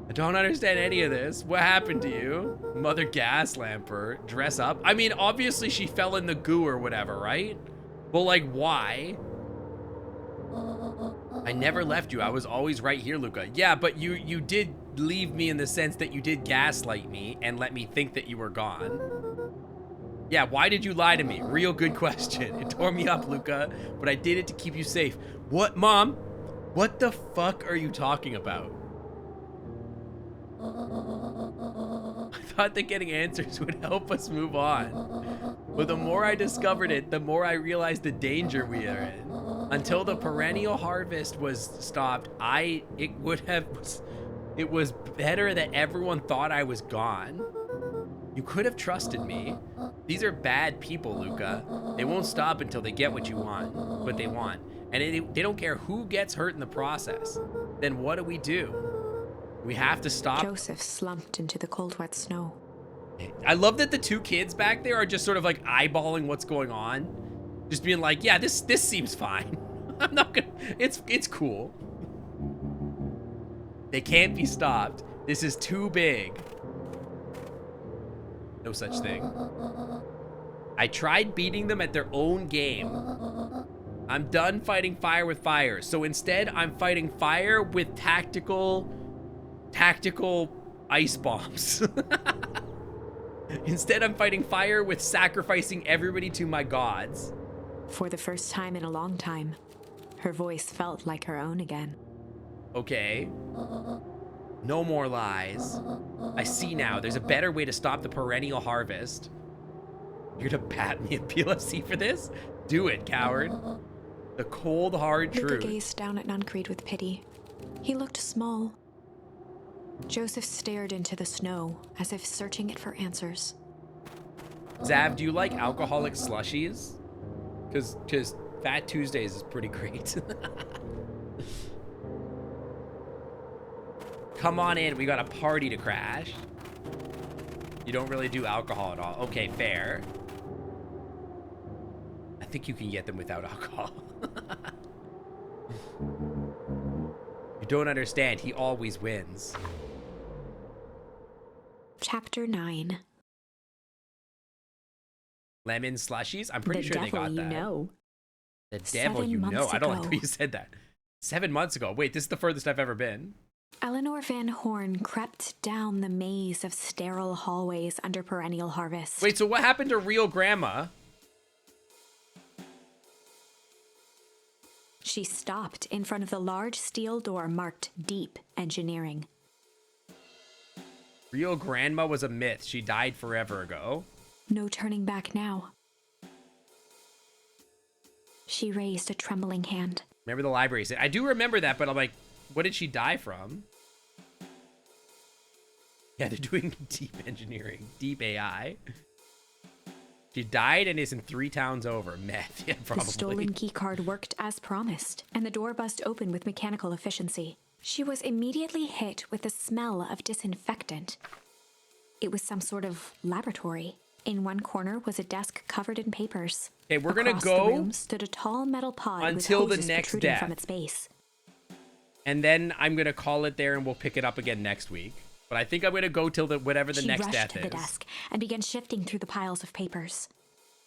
I don't understand any of this. What happened to you? Mother Gaslamper, dress up. I mean, obviously she fell in the goo or whatever, right? But like, why? I never left you. I was always right here, Luca. Yeah, but you did leave me in the sense that you did gaslight me and let me think that you were gone. Yeah, why did you lie to me? Real good question. It tore me up, Luca, but I did it to keep you safe. What, Mom? What the fuck are you talking about? I thought that getting answers would help us move on. But the more I discovered it, the more I realized the danger we are in. Until the perennial harvest was stopped, it was better that everyone thought I was gone. You could have trusted me. These are bad people, Luca. They won't stop until they get what they want. And they don't care who gets hurt in the process. Then what do? We have to stop. Joseph slumped into the cold, wet snow. I love that the two kids back there are just sort of like eyeballing what's going on. Just being like, yeah, this seems fine. I'm not gonna, it's cool. They can't be stopped. This is too big. No such thing. I tried beating them at their own game. I'm done fighting fire with fire. So instead, I'm fighting fire with tactical ice bombs. Instead, I'm fighting fire with sacrificing everybody to my gods. For the first time in a long time, her voice felt like her own again. Okay. No more lies. I see now. There's a better way to stop the perennial harvest. You're gonna bat me at PLFC for this? Do it, coward. The cold, hard Luca truth. gazed down at Nuncreed with pity. He looked small. Joseph stared into the snow, as if searching it for answers. Zav, do you like alcoholic slushies? Cause Fat Tuesdays is pretty great. Come on in, we got a party to crash. You don't really do alcohol at all. Okay, fair. I think you can get them without alcohol. You don't understand, he always wins. Chapter 9. Lemon slushies? I'm pretty The sure they devil got you that. know. The devil 7 you know. months I don't like ago. the way you said that. 7 months ago. Wait, this is the furthest I've ever been. Eleanor Van Horn crept down the maze of sterile hallways under perennial harvest. Wait, so what happened to real grandma? She stopped in front of the large steel door marked Deep Engineering. Real grandma was a myth. She died forever ago. No turning back now. She raised a trembling hand. Remember the library? I do remember that, but I'm like, what did she die from? Yeah, they're doing deep engineering, deep AI. She died and is in 3 towns over. Meth, yeah, probably. The stolen keycard worked as promised, and the door buzzed open with mechanical efficiency. She was immediately hit with the smell of disinfectant. It was some sort of laboratory. In one corner was a desk covered in papers. Okay, we're gonna Across go the room stood a tall metal pod until with the hoses next protruding death. from its base. And then I'm gonna call it there, and we'll pick it up again next week. But I think I'm gonna go till whatever the She next rushed death to is. the desk and began shifting through the piles of papers.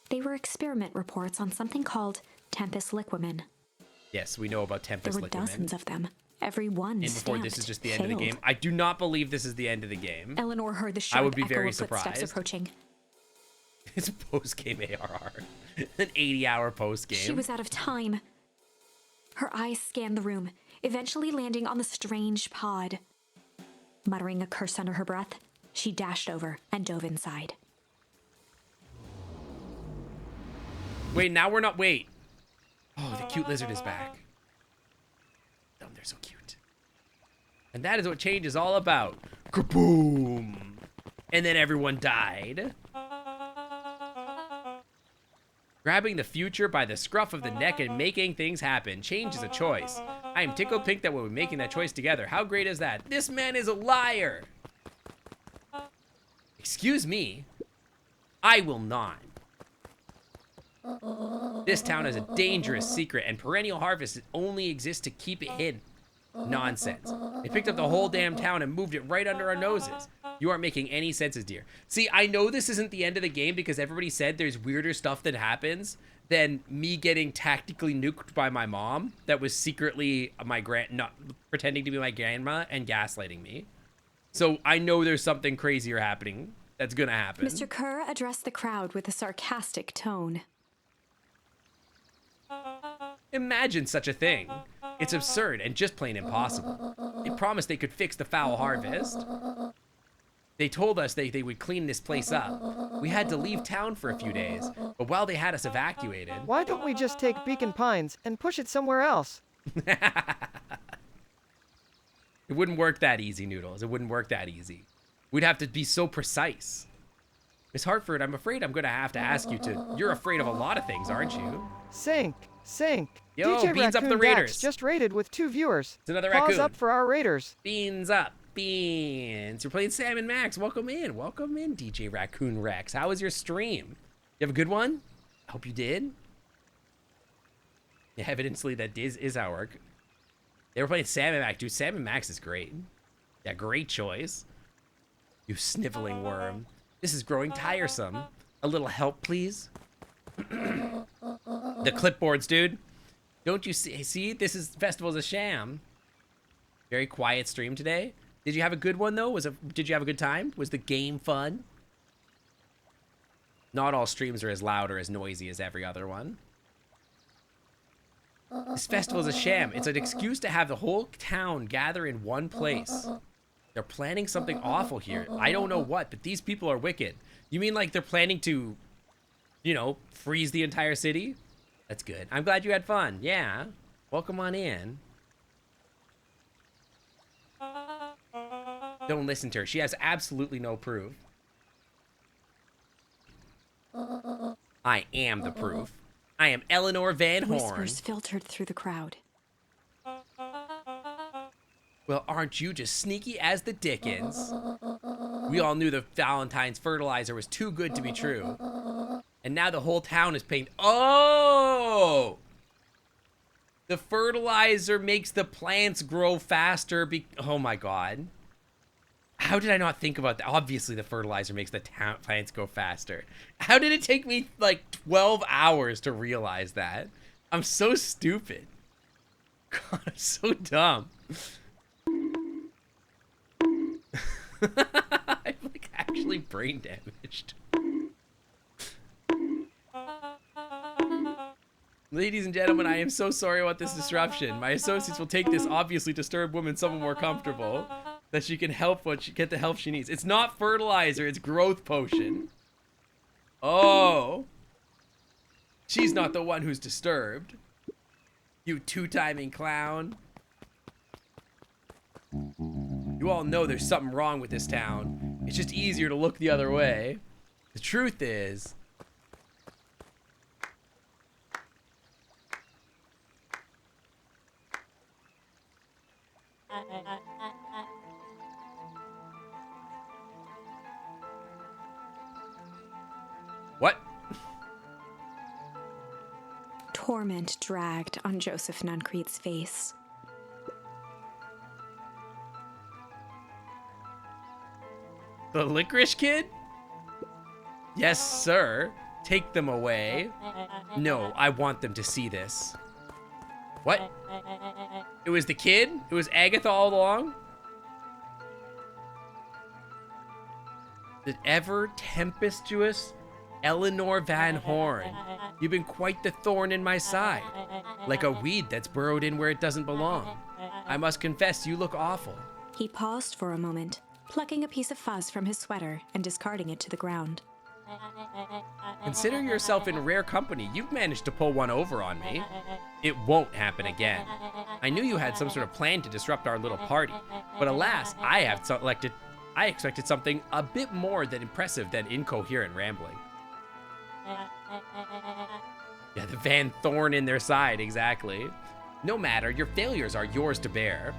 They were experiment reports on something called Tempest Liquamen. Yes, we know about There Tempest were Liquamen. dozens of them. Every one And before stamped, this is just the end of the failed. game. I do not believe this is the end of the game. Eleanor heard the I sharp would be echo very of footsteps surprised. approaching. It's a post-game ARR. An 80-hour post-game. She was out of time. Her eyes scanned the room, eventually landing on the strange pod. Muttering a curse under her breath, she dashed over and dove inside. Wait, now we're not... Wait. Oh, the cute lizard is back. Oh, they're so cute. And that is what change is all about. Kaboom! And then everyone died. Grabbing the future by the scruff of the neck and making things happen. Change is a choice. I am tickled pink that we'll be making that choice together. How great is that? This man is a liar! Excuse me. I will not. This town is a dangerous secret, and perennial harvest only exists to keep it hidden. Nonsense. They picked up the whole damn town and moved it right under our noses. You aren't making any senses, dear. See, I know this isn't the end of the game because everybody said there's weirder stuff that happens than me getting tactically nuked by my mom that was secretly not pretending to be my grandma and gaslighting me. So I know there's something crazier happening that's gonna happen. Mr. Kerr addressed the crowd with a sarcastic tone. Imagine such a thing. It's absurd and just plain impossible. They promised they could fix the foul harvest. They told us they would clean this place up. We had to leave town for a few days, but while they had us evacuated... Why don't we just take Beacon Pines and push it somewhere else? It wouldn't work that easy, Noodles. It wouldn't work that easy. We'd have to be so precise. Miss Hartford, I'm afraid I'm going to have to ask you to... You're afraid of a lot of things, aren't you? Sync. Yo, DJ beans up Raccoon the Raiders. Dax just raided with 2 viewers. It's another Paws raccoon. up for our Raiders. Beans up. Beans. We're playing Sam and Max. Welcome in. Welcome in, DJ Raccoon Rex. How was your stream? You have a good one? I hope you did. Yeah, evidently that is how work. They were playing Sam and Max. Dude, Sam and Max is great. Yeah, great choice. You sniveling worm. This is growing tiresome. A little help, please? The clipboards, dude. Don't you see? See, this is Festival's a sham. Very quiet stream today. Did you have a good one, though? Did you have a good time? Was the game fun? Not all streams are as loud or as noisy as every other one. This festival is a sham. It's an excuse to have the whole town gather in one place. They're planning something awful here. I don't know what, but these people are wicked. You mean like they're planning to, you know, freeze the entire city? That's good. I'm glad you had fun. Yeah. Welcome on in. Don't listen to her. She has absolutely no proof. I am the proof. I am Eleanor Van Horn. Whispers filtered through the crowd. Well, aren't you just sneaky as the dickens? We all knew the Valentine's fertilizer was too good to be true. And now the whole town is paying. Oh! The fertilizer makes the plants grow faster. Oh my god. How did I not think about that? Obviously, the fertilizer makes the plants go faster. How did it take me like 12 hours to realize that? I'm so stupid. God, I'm so dumb. I'm like actually brain damaged. Ladies and gentlemen, I am so sorry about this disruption. My associates will take this obviously disturbed woman somewhere more comfortable, that she can get the help she needs. It's not fertilizer, it's growth potion. Oh. She's not the one who's disturbed. You two-timing clown. You all know there's something wrong with this town. It's just easier to look the other way. The truth is... What? Torment dragged on Joseph Nuncrete's face. The licorice kid? Yes, sir. Take them away. No, I want them to see this. What? It was the kid? It was Agatha all along? The ever tempestuous Eleanor Van Horn. You've been quite the thorn in my side. Like a weed that's burrowed in where it doesn't belong. I must confess, you look awful. He paused for a moment, plucking a piece of fuzz from his sweater and discarding it to the ground. Consider yourself in rare company. You've managed to pull one over on me. It won't happen again. I knew you had some sort of plan to disrupt our little party, but alas, I expected something a bit more than impressive than incoherent rambling. Yeah, the Van Thorn in their side, exactly. No matter, your failures are yours to bear.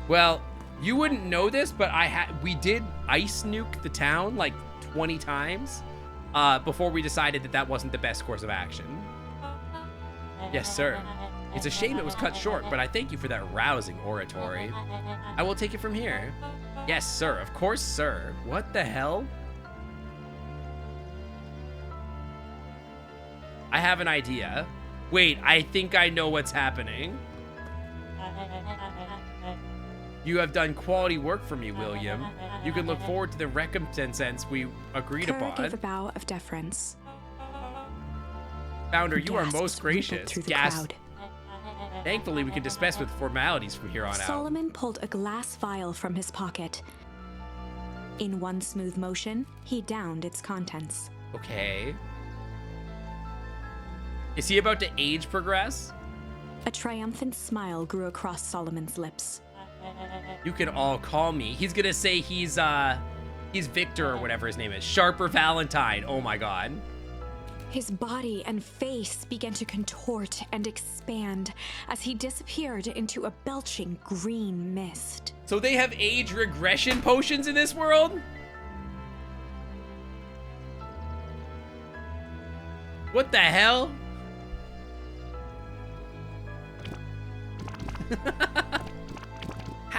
Well, you wouldn't know this, but we did ice nuke the town like 20 times before we decided that wasn't the best course of action. Yes, sir. It's a shame it was cut short, but I thank you for that rousing oratory. I will take it from here. Yes, sir. Of course, sir. What the hell? I have an idea. Wait, I think I know what's happening. You have done quality work for me, William. You can look forward to the recompense we agreed Kerr upon. gave a bow of deference. Founder, you are Gasps most rippled gracious. through the crowd. Thankfully, we can dispense with formalities from here on out. Solomon pulled a glass vial from his pocket. In one smooth motion, he downed its contents. Okay. Is he about to age progress? A triumphant smile grew across Solomon's lips. You can all call me. He's gonna say he's Victor or whatever his name is. Sharper Valentine. Oh my god. His body and face began to contort and expand as he disappeared into a belching green mist. So they have age regression potions in this world? What the hell?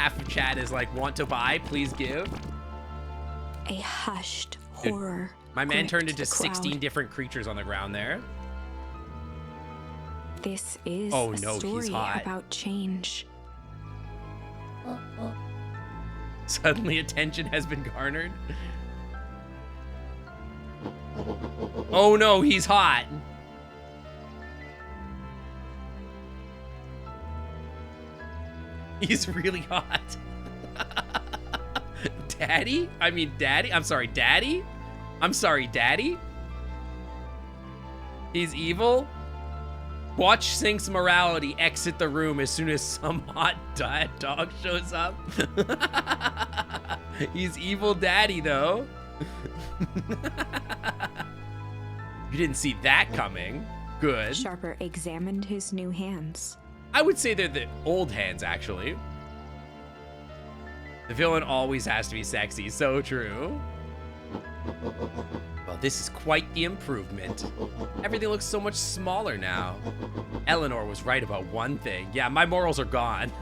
half of chat is like, want to buy, please give. A hushed Dude, horror. My man turned into gripped the crowd. 16 different creatures on the ground there. This is Oh, a no, he's story hot. about change. Suddenly attention has been garnered. Oh no, he's hot. He's really hot. Daddy? I mean, Daddy? I'm sorry, Daddy? I'm sorry, Daddy? He's evil? Watch Sync's morality exit the room as soon as some hot dog shows up. He's evil Daddy, though. You didn't see that coming. Good. Sharper examined his new hands. I would say they're the old hands, actually. The villain always has to be sexy. So true. Well, this is quite the improvement. Everything looks so much smaller now. Eleanor was right about one thing. Yeah, my morals are gone.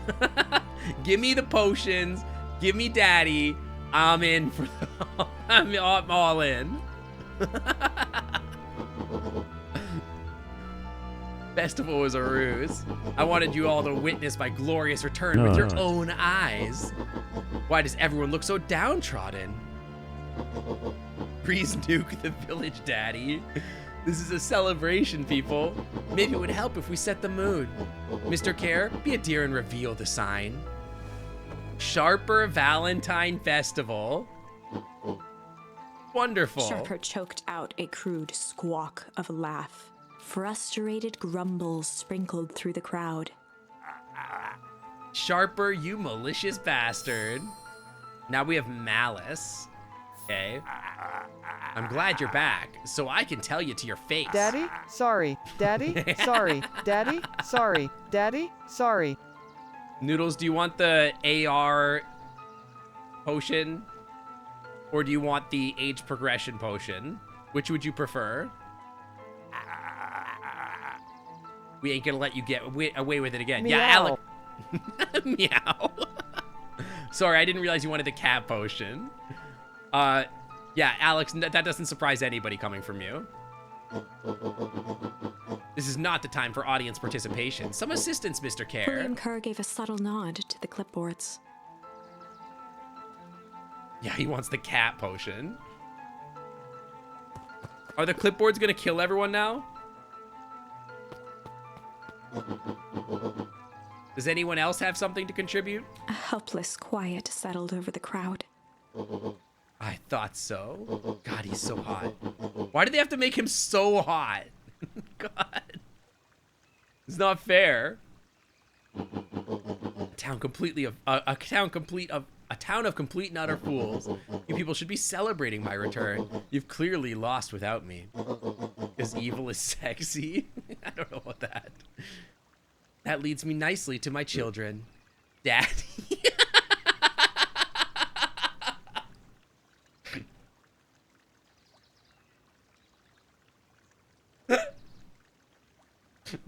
Give me the potions. Give me Daddy. I'm in for the... I'm all in. Festival was a ruse. I wanted you all to witness my glorious return with your own eyes. Why does everyone look so downtrodden? Please nuke the village, Daddy. This is a celebration, people. Maybe it would help if we set the mood. Mr. Care, be a dear and reveal the sign. Sharper Valentine Festival. Wonderful. Sharper choked out a crude squawk of a laugh. Frustrated grumbles sprinkled through the crowd. Sharper, you malicious bastard. Now we have Malice. Okay. I'm glad you're back, so I can tell you to your face. Daddy, sorry. Daddy, sorry. Daddy, sorry. Daddy, sorry. Noodles, do you want the AR potion? Or do you want the age progression potion? Which would you prefer? We ain't gonna let you get away with it again. Meow. Yeah, Alec. Meow. Sorry, I didn't realize you wanted the cat potion. Yeah, Alex, that doesn't surprise anybody coming from you. This is not the time for audience participation. Some assistance, Mr. Care. William Kerr gave a subtle nod to the clipboards. Yeah, he wants the cat potion. Are the clipboards gonna kill everyone now? Does anyone else have something to contribute? A helpless quiet settled over the crowd. I thought so. God, he's so hot. Why do they have to make him so hot? God. It's not fair. A town of complete and utter fools. You people should be celebrating my return. You've clearly lost without me. Because evil is sexy. I don't know about that. That leads me nicely to my children. Daddy.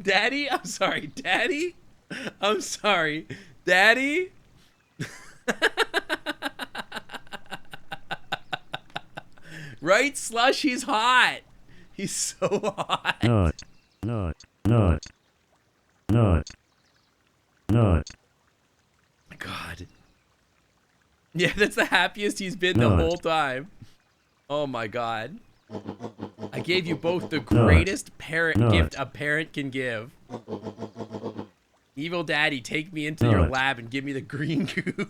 Daddy? I'm sorry. Daddy? I'm sorry. Daddy? Right, Slush? He's hot. He's so hot. God. Yeah, that's the happiest he's been the whole time. Oh my God. I gave you both the greatest parent gift a parent can give. Evil Daddy, take me into your lab and give me the green goo.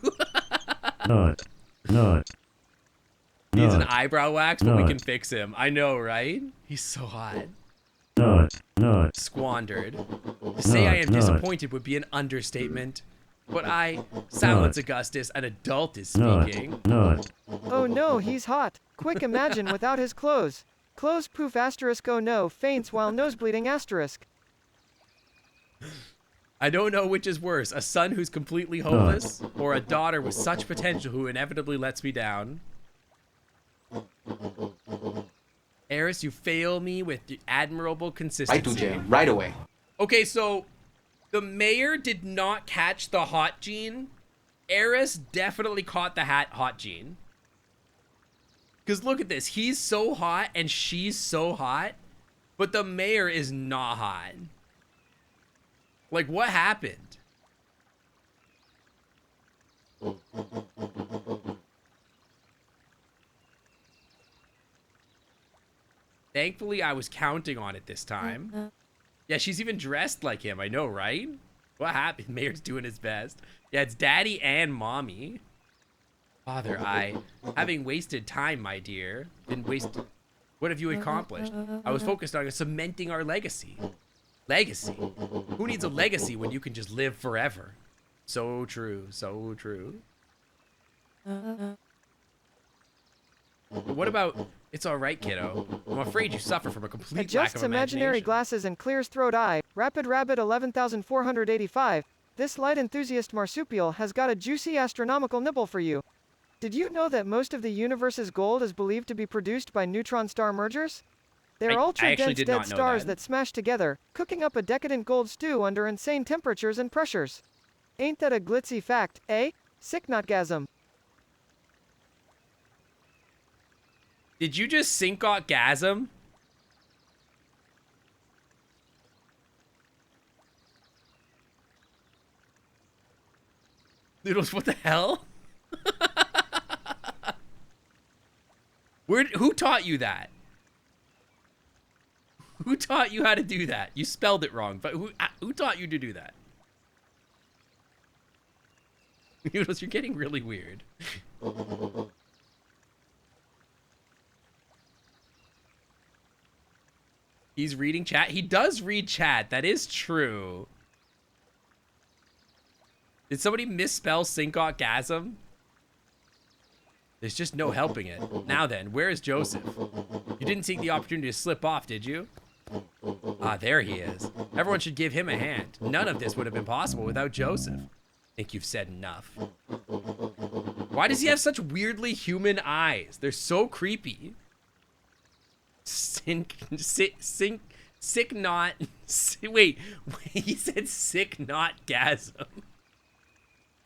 Needs an eyebrow wax, but we can fix him. I know, right? He's so hot. Squandered. To say I am disappointed would be an understatement. But silence Augustus, an adult is speaking. Oh no, he's hot. Quick, imagine without his clothes. Clothes poof asterisk oh no, faints while nosebleeding asterisk. I don't know which is worse, a son who's completely hopeless, or a daughter with such potential who inevitably lets me down. Eris, you fail me with the admirable consistency. Right to jail, right away. Okay, so the mayor did not catch the hot gene, Eris definitely caught the hot gene. Because look at this. He's so hot and she's so hot, but the mayor is not hot. Like, what happened? Thankfully, I was counting on it this time. Yeah, she's even dressed like him. I know, right? What happened? Mayor's doing his best. Yeah, it's daddy and mommy. Father, having wasted time, my dear. Didn't waste. What have you accomplished? I was focused on cementing our legacy. Legacy? Who needs a legacy when you can just live forever? So true, so true. What about, it's all right, kiddo. I'm afraid you suffer from a complete lack Adjusts of imaginary imagination. glasses and clears throat eye. Rapid Rabbit 11,485. This light enthusiast marsupial has got a juicy astronomical nibble for you. Did you know that most of the universe's gold is believed to be produced by neutron star mergers? They're I actually ultra-dense did dead not know stars that. that smash together, cooking up a decadent gold stew under insane temperatures and pressures. Ain't that a glitzy fact, eh? Sick notgasm. Did you just sync-gasm? Noodles, what the hell? Who taught you that? Who taught you how to do that? You spelled it wrong, but who taught you to do that? Noodles, you're getting really weird. He's reading chat. He does read chat. That is true. Did somebody misspell sync-gasm? There's just no helping it. Now then, where is Joseph? You didn't seek the opportunity to slip off, did you? Ah, there he is. Everyone should give him a hand. None of this would have been possible without Joseph. I think you've said enough. Why does he have such weirdly human eyes? They're so creepy. Sick not. Wait, he said sick not gasm.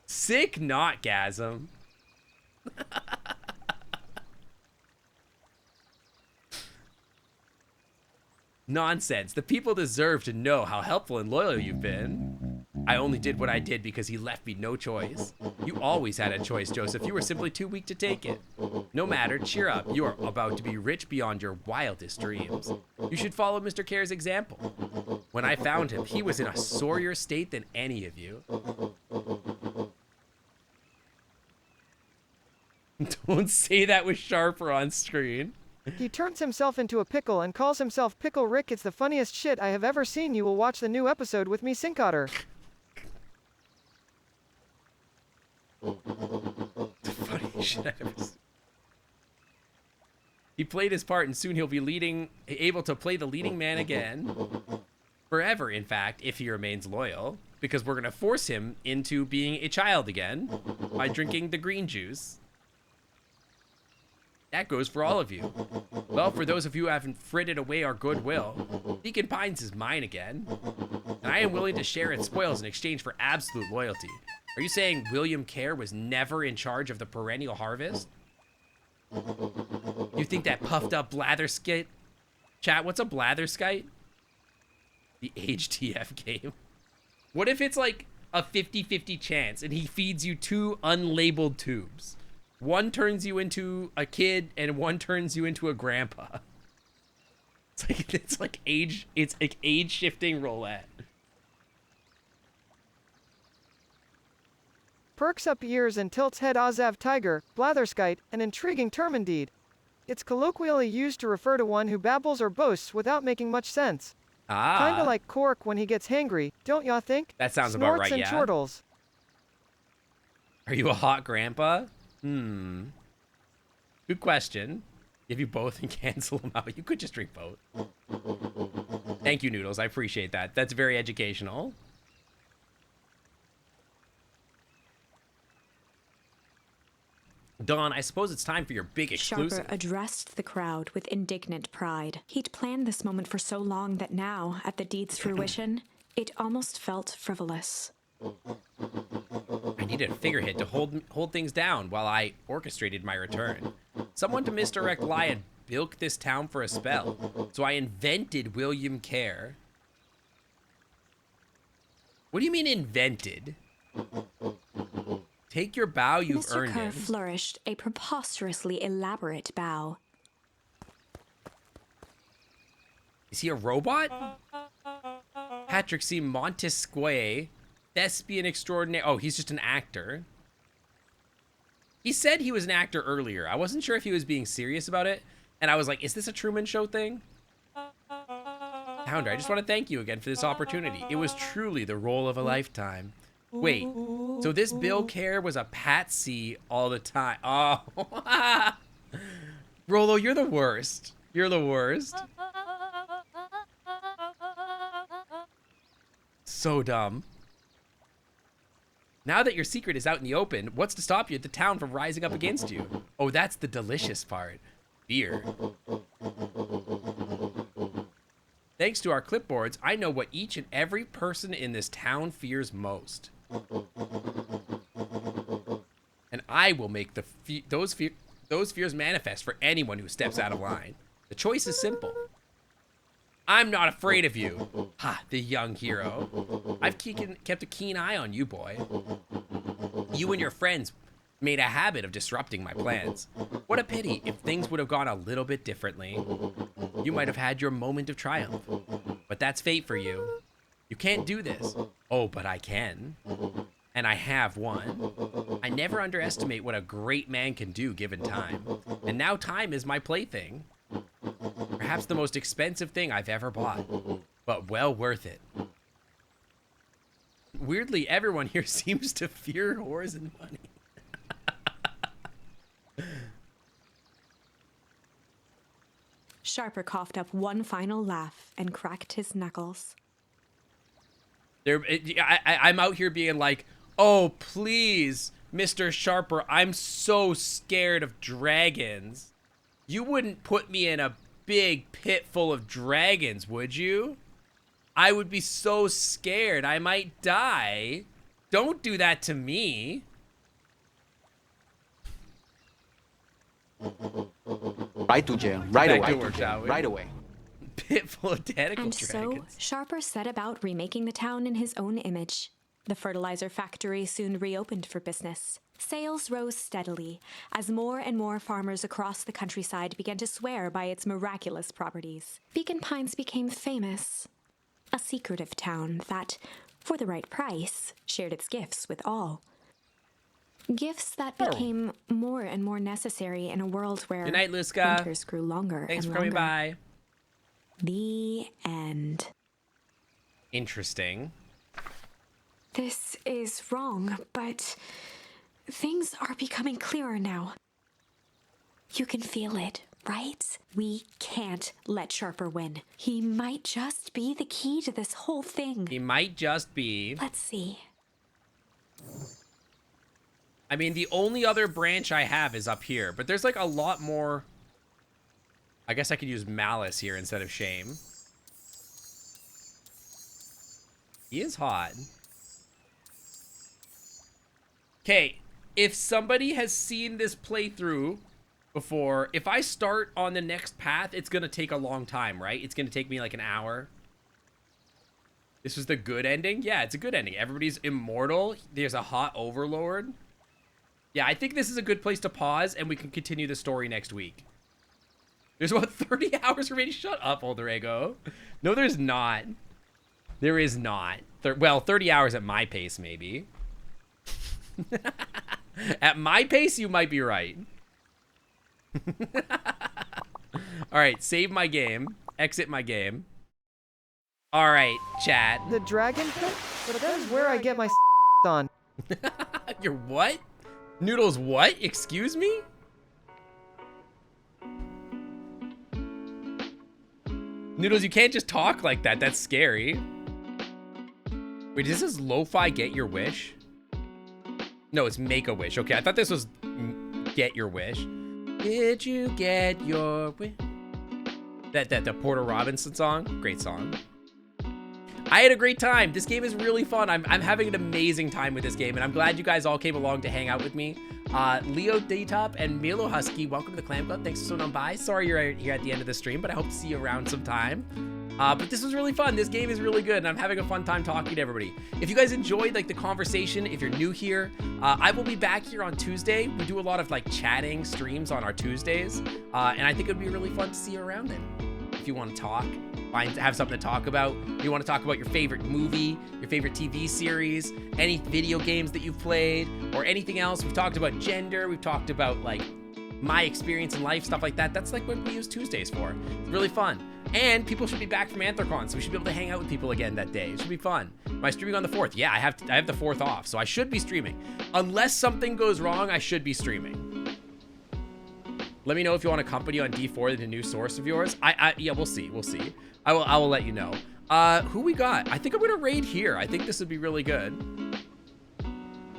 Sick not gasm. Nonsense. The people deserve to know how helpful and loyal you've been. I only did what I did because he left me no choice. You always had a choice, Joseph. You were simply too weak to take it. No matter, cheer up. You are about to be rich beyond your wildest dreams. You should follow Mr. Care's example. When I found him, he was in a sorrier state than any of you. Don't say that with Sharper on screen. He turns himself into a pickle and calls himself Pickle Rick. It's the funniest shit I have ever seen. You will watch the new episode with me, Sinkotter. The funniest shit I've ever seen. He played his part, and soon he'll be able to play the leading man again. Forever, in fact, if he remains loyal. Because we're going to force him into being a child again by drinking the green juice. That goes for all of you. Well, for those of you who haven't frittered away our goodwill, Deacon Pines is mine again. And I am willing to share its spoils in exchange for absolute loyalty. Are you saying William Care was never in charge of the perennial harvest? You think that puffed up blatherskite? Chat, what's a blatherskite? The HTF game. What if it's like a 50-50 chance and he feeds you 2 unlabeled tubes? One turns you into a kid and one turns you into a grandpa. It's like age shifting roulette. Perks up ears and tilts head. Ozav tiger, blatherskite, an intriguing term indeed. It's colloquially used to refer to one who babbles or boasts without making much sense. Kinda like Cork when he gets hangry, don't y'all think? That sounds Snorts about right, and yeah. chortles. Are you a hot grandpa? Good question. Give you both and cancel them out. You could just drink both. Thank you, Noodles. I appreciate that. That's very educational. Dawn, I suppose it's time for your big exclusive. Sharper addressed the crowd with indignant pride. He'd planned this moment for so long that now, at the deed's fruition, it almost felt frivolous. I needed a figurehead to hold things down while I orchestrated my return. Someone to misdirect, lie, and bilk this town for a spell. So I invented William Kerr. What do you mean invented? Take your bow, you've Mr. earned Kerr it. flourished a preposterously elaborate bow. Is he a robot? Patrick C. Montesquieu, thespian extraordinaire. Oh, he's just an actor. He said he was an actor earlier. I wasn't sure if he was being serious about it. And I was like, is this a Truman Show thing? Founder, I just want to thank you again for this opportunity. It was truly the role of a lifetime. Wait, so this Bill Kerr was a patsy all the time. Oh, Rolo, you're the worst. You're the worst. So dumb. Now that your secret is out in the open, what's to stop you at the town from rising up against you? Oh, that's the delicious part. Fear. Thanks to our clipboards, I know what each and every person in this town fears most. And I will make those fears manifest for anyone who steps out of line. The choice is simple. I'm not afraid of you. Ha, the young hero. I've kept a keen eye on you, boy. You and your friends made a habit of disrupting my plans. What a pity if things would have gone a little bit differently. You might have had your moment of triumph. But that's fate for you. You can't do this. Oh, but I can. And I have won. I never underestimate what a great man can do given time. And now time is my plaything. Perhaps the most expensive thing I've ever bought, but well worth it. Weirdly, everyone here seems to fear whores and money. Sharper coughed up one final laugh and cracked his knuckles. I'm out here being like, oh, please, Mr. Sharper, I'm so scared of dragons. You wouldn't put me in a big pit full of dragons, would you? I would be so scared I might die. Don't do that to me. Right to jail. Right Back away. to work, shall we? Right away. Pit full of tentacle And so, dragons. Sharper set about remaking the town in his own image. The fertilizer factory soon reopened for business. Sales rose steadily as more and more farmers across the countryside began to swear by its miraculous properties. Beacon Pines became famous, a secretive town that, for the right price, shared its gifts with all. Gifts that became more and more necessary in a world where Good night, Liska. winters grew longer Thanks and for coming longer. by. The end. Interesting. This is wrong, but things are becoming clearer now. You can feel it, right? We can't let Sharper win. He might just be the key to this whole thing. He might just be. Let's see. I mean, the only other branch I have is up here, but there's like a lot more. I guess I could use malice here instead of shame. He is hot. Okay, if somebody has seen this playthrough before, if I start on the next path, it's gonna take a long time, right? It's gonna take me like an hour. This was the good ending? Yeah, it's a good ending. Everybody's immortal. There's a hot overlord. Yeah, I think this is a good place to pause, and we can continue the story next week. There's about 30 hours remaining. Shut up, Older Ego. No, there's not. There is not. Well, 30 hours at my pace, maybe. At my pace, you might be right. All right, save my game. Exit my game. All right, chat. The dragon pit? But that is where I get my on. Your what? Noodles what? Excuse me? Noodles, you can't just talk like that. That's scary. Wait, is this lo-fi get your wish? No, it's make a wish. Okay, I thought this was get your wish. Did you get your wish? That the Porter Robinson song? Great song. I had a great time. This game is really fun. I'm having an amazing time with this game, and I'm glad you guys all came along to hang out with me. Leo Daytop and Milo Husky, welcome to the Clam Club. Thanks for swinging on by. Sorry you're here at the end of the stream, but I hope to see you around sometime. But this was really fun. This game is really good, and I'm having a fun time talking to everybody. If you guys enjoyed like the conversation, if you're new here, I will be back here on Tuesday. We do a lot of like chatting streams on our Tuesdays, and I think it would be really fun to see you around then. If you want to talk, have something to talk about, you want to talk about your favorite movie, your favorite TV series, any video games that you've played, or anything else. We've talked about gender, we've talked about like my experience in life, stuff like that. That's like what we use Tuesdays for. It's really fun. And people should be back from Anthrocon, so we should be able to hang out with people again that day. It should be fun. Am I streaming on the 4th? Yeah, I have the 4th off, so I should be streaming. Unless something goes wrong, I should be streaming. Let me know if you want to accompany on D4 the new source of yours. Yeah, we'll see. I will let you know. Who we got? I think I'm gonna raid here. I think this would be really good.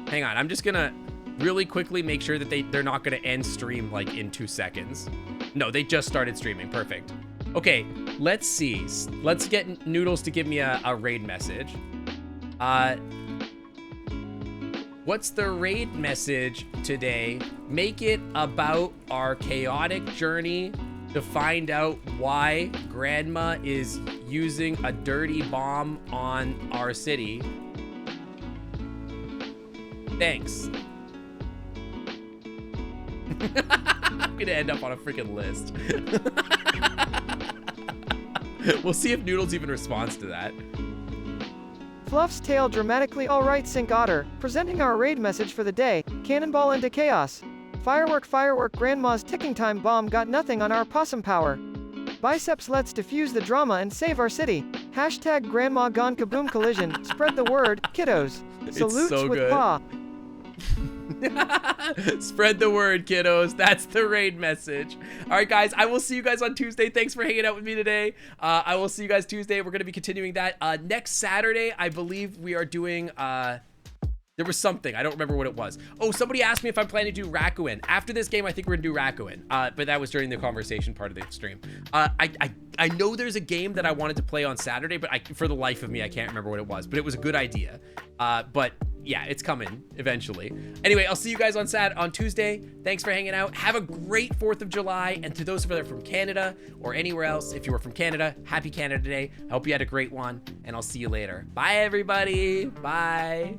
Hang on, I'm just gonna really quickly make sure that they're not gonna end stream like in 2 seconds. No, they just started streaming. Perfect. Okay, let's see. Let's get Noodles to give me a raid message. What's the raid message today? Make it about our chaotic journey to find out why Grandma is using a dirty bomb on our city. Thanks. I'm gonna end up on a freaking list. We'll see if Noodles even responds to that. Fluff's tail dramatically alright Sync Otter, presenting our raid message for the day, cannonball into chaos. Firework, Grandma's ticking time bomb got nothing on our possum power. Biceps, let's defuse the drama and save our city. Hashtag Grandma Gone Kaboom Collision, spread the word, kiddos. Salutes so with good. paw. Spread the word, kiddos. That's the raid message. All right, guys, I will see you guys on Tuesday. Thanks for hanging out with me today. I will see you guys Tuesday. We're going to be continuing that. Next Saturday, I believe we are doing... there was something. I don't remember what it was. Oh, somebody asked me if I'm planning to do Rakuen. After this game, I think we're going to do Rakuen. But that was during the conversation part of the stream. I know there's a game that I wanted to play on Saturday, but for the life of me, I can't remember what it was. But it was a good idea. But yeah, it's coming eventually. Anyway, I'll see you guys on Tuesday. Thanks for hanging out. Have a great 4th of July. And to those of you that are from Canada or anywhere else, if you were from Canada, happy Canada Day. I hope you had a great one. And I'll see you later. Bye, everybody. Bye.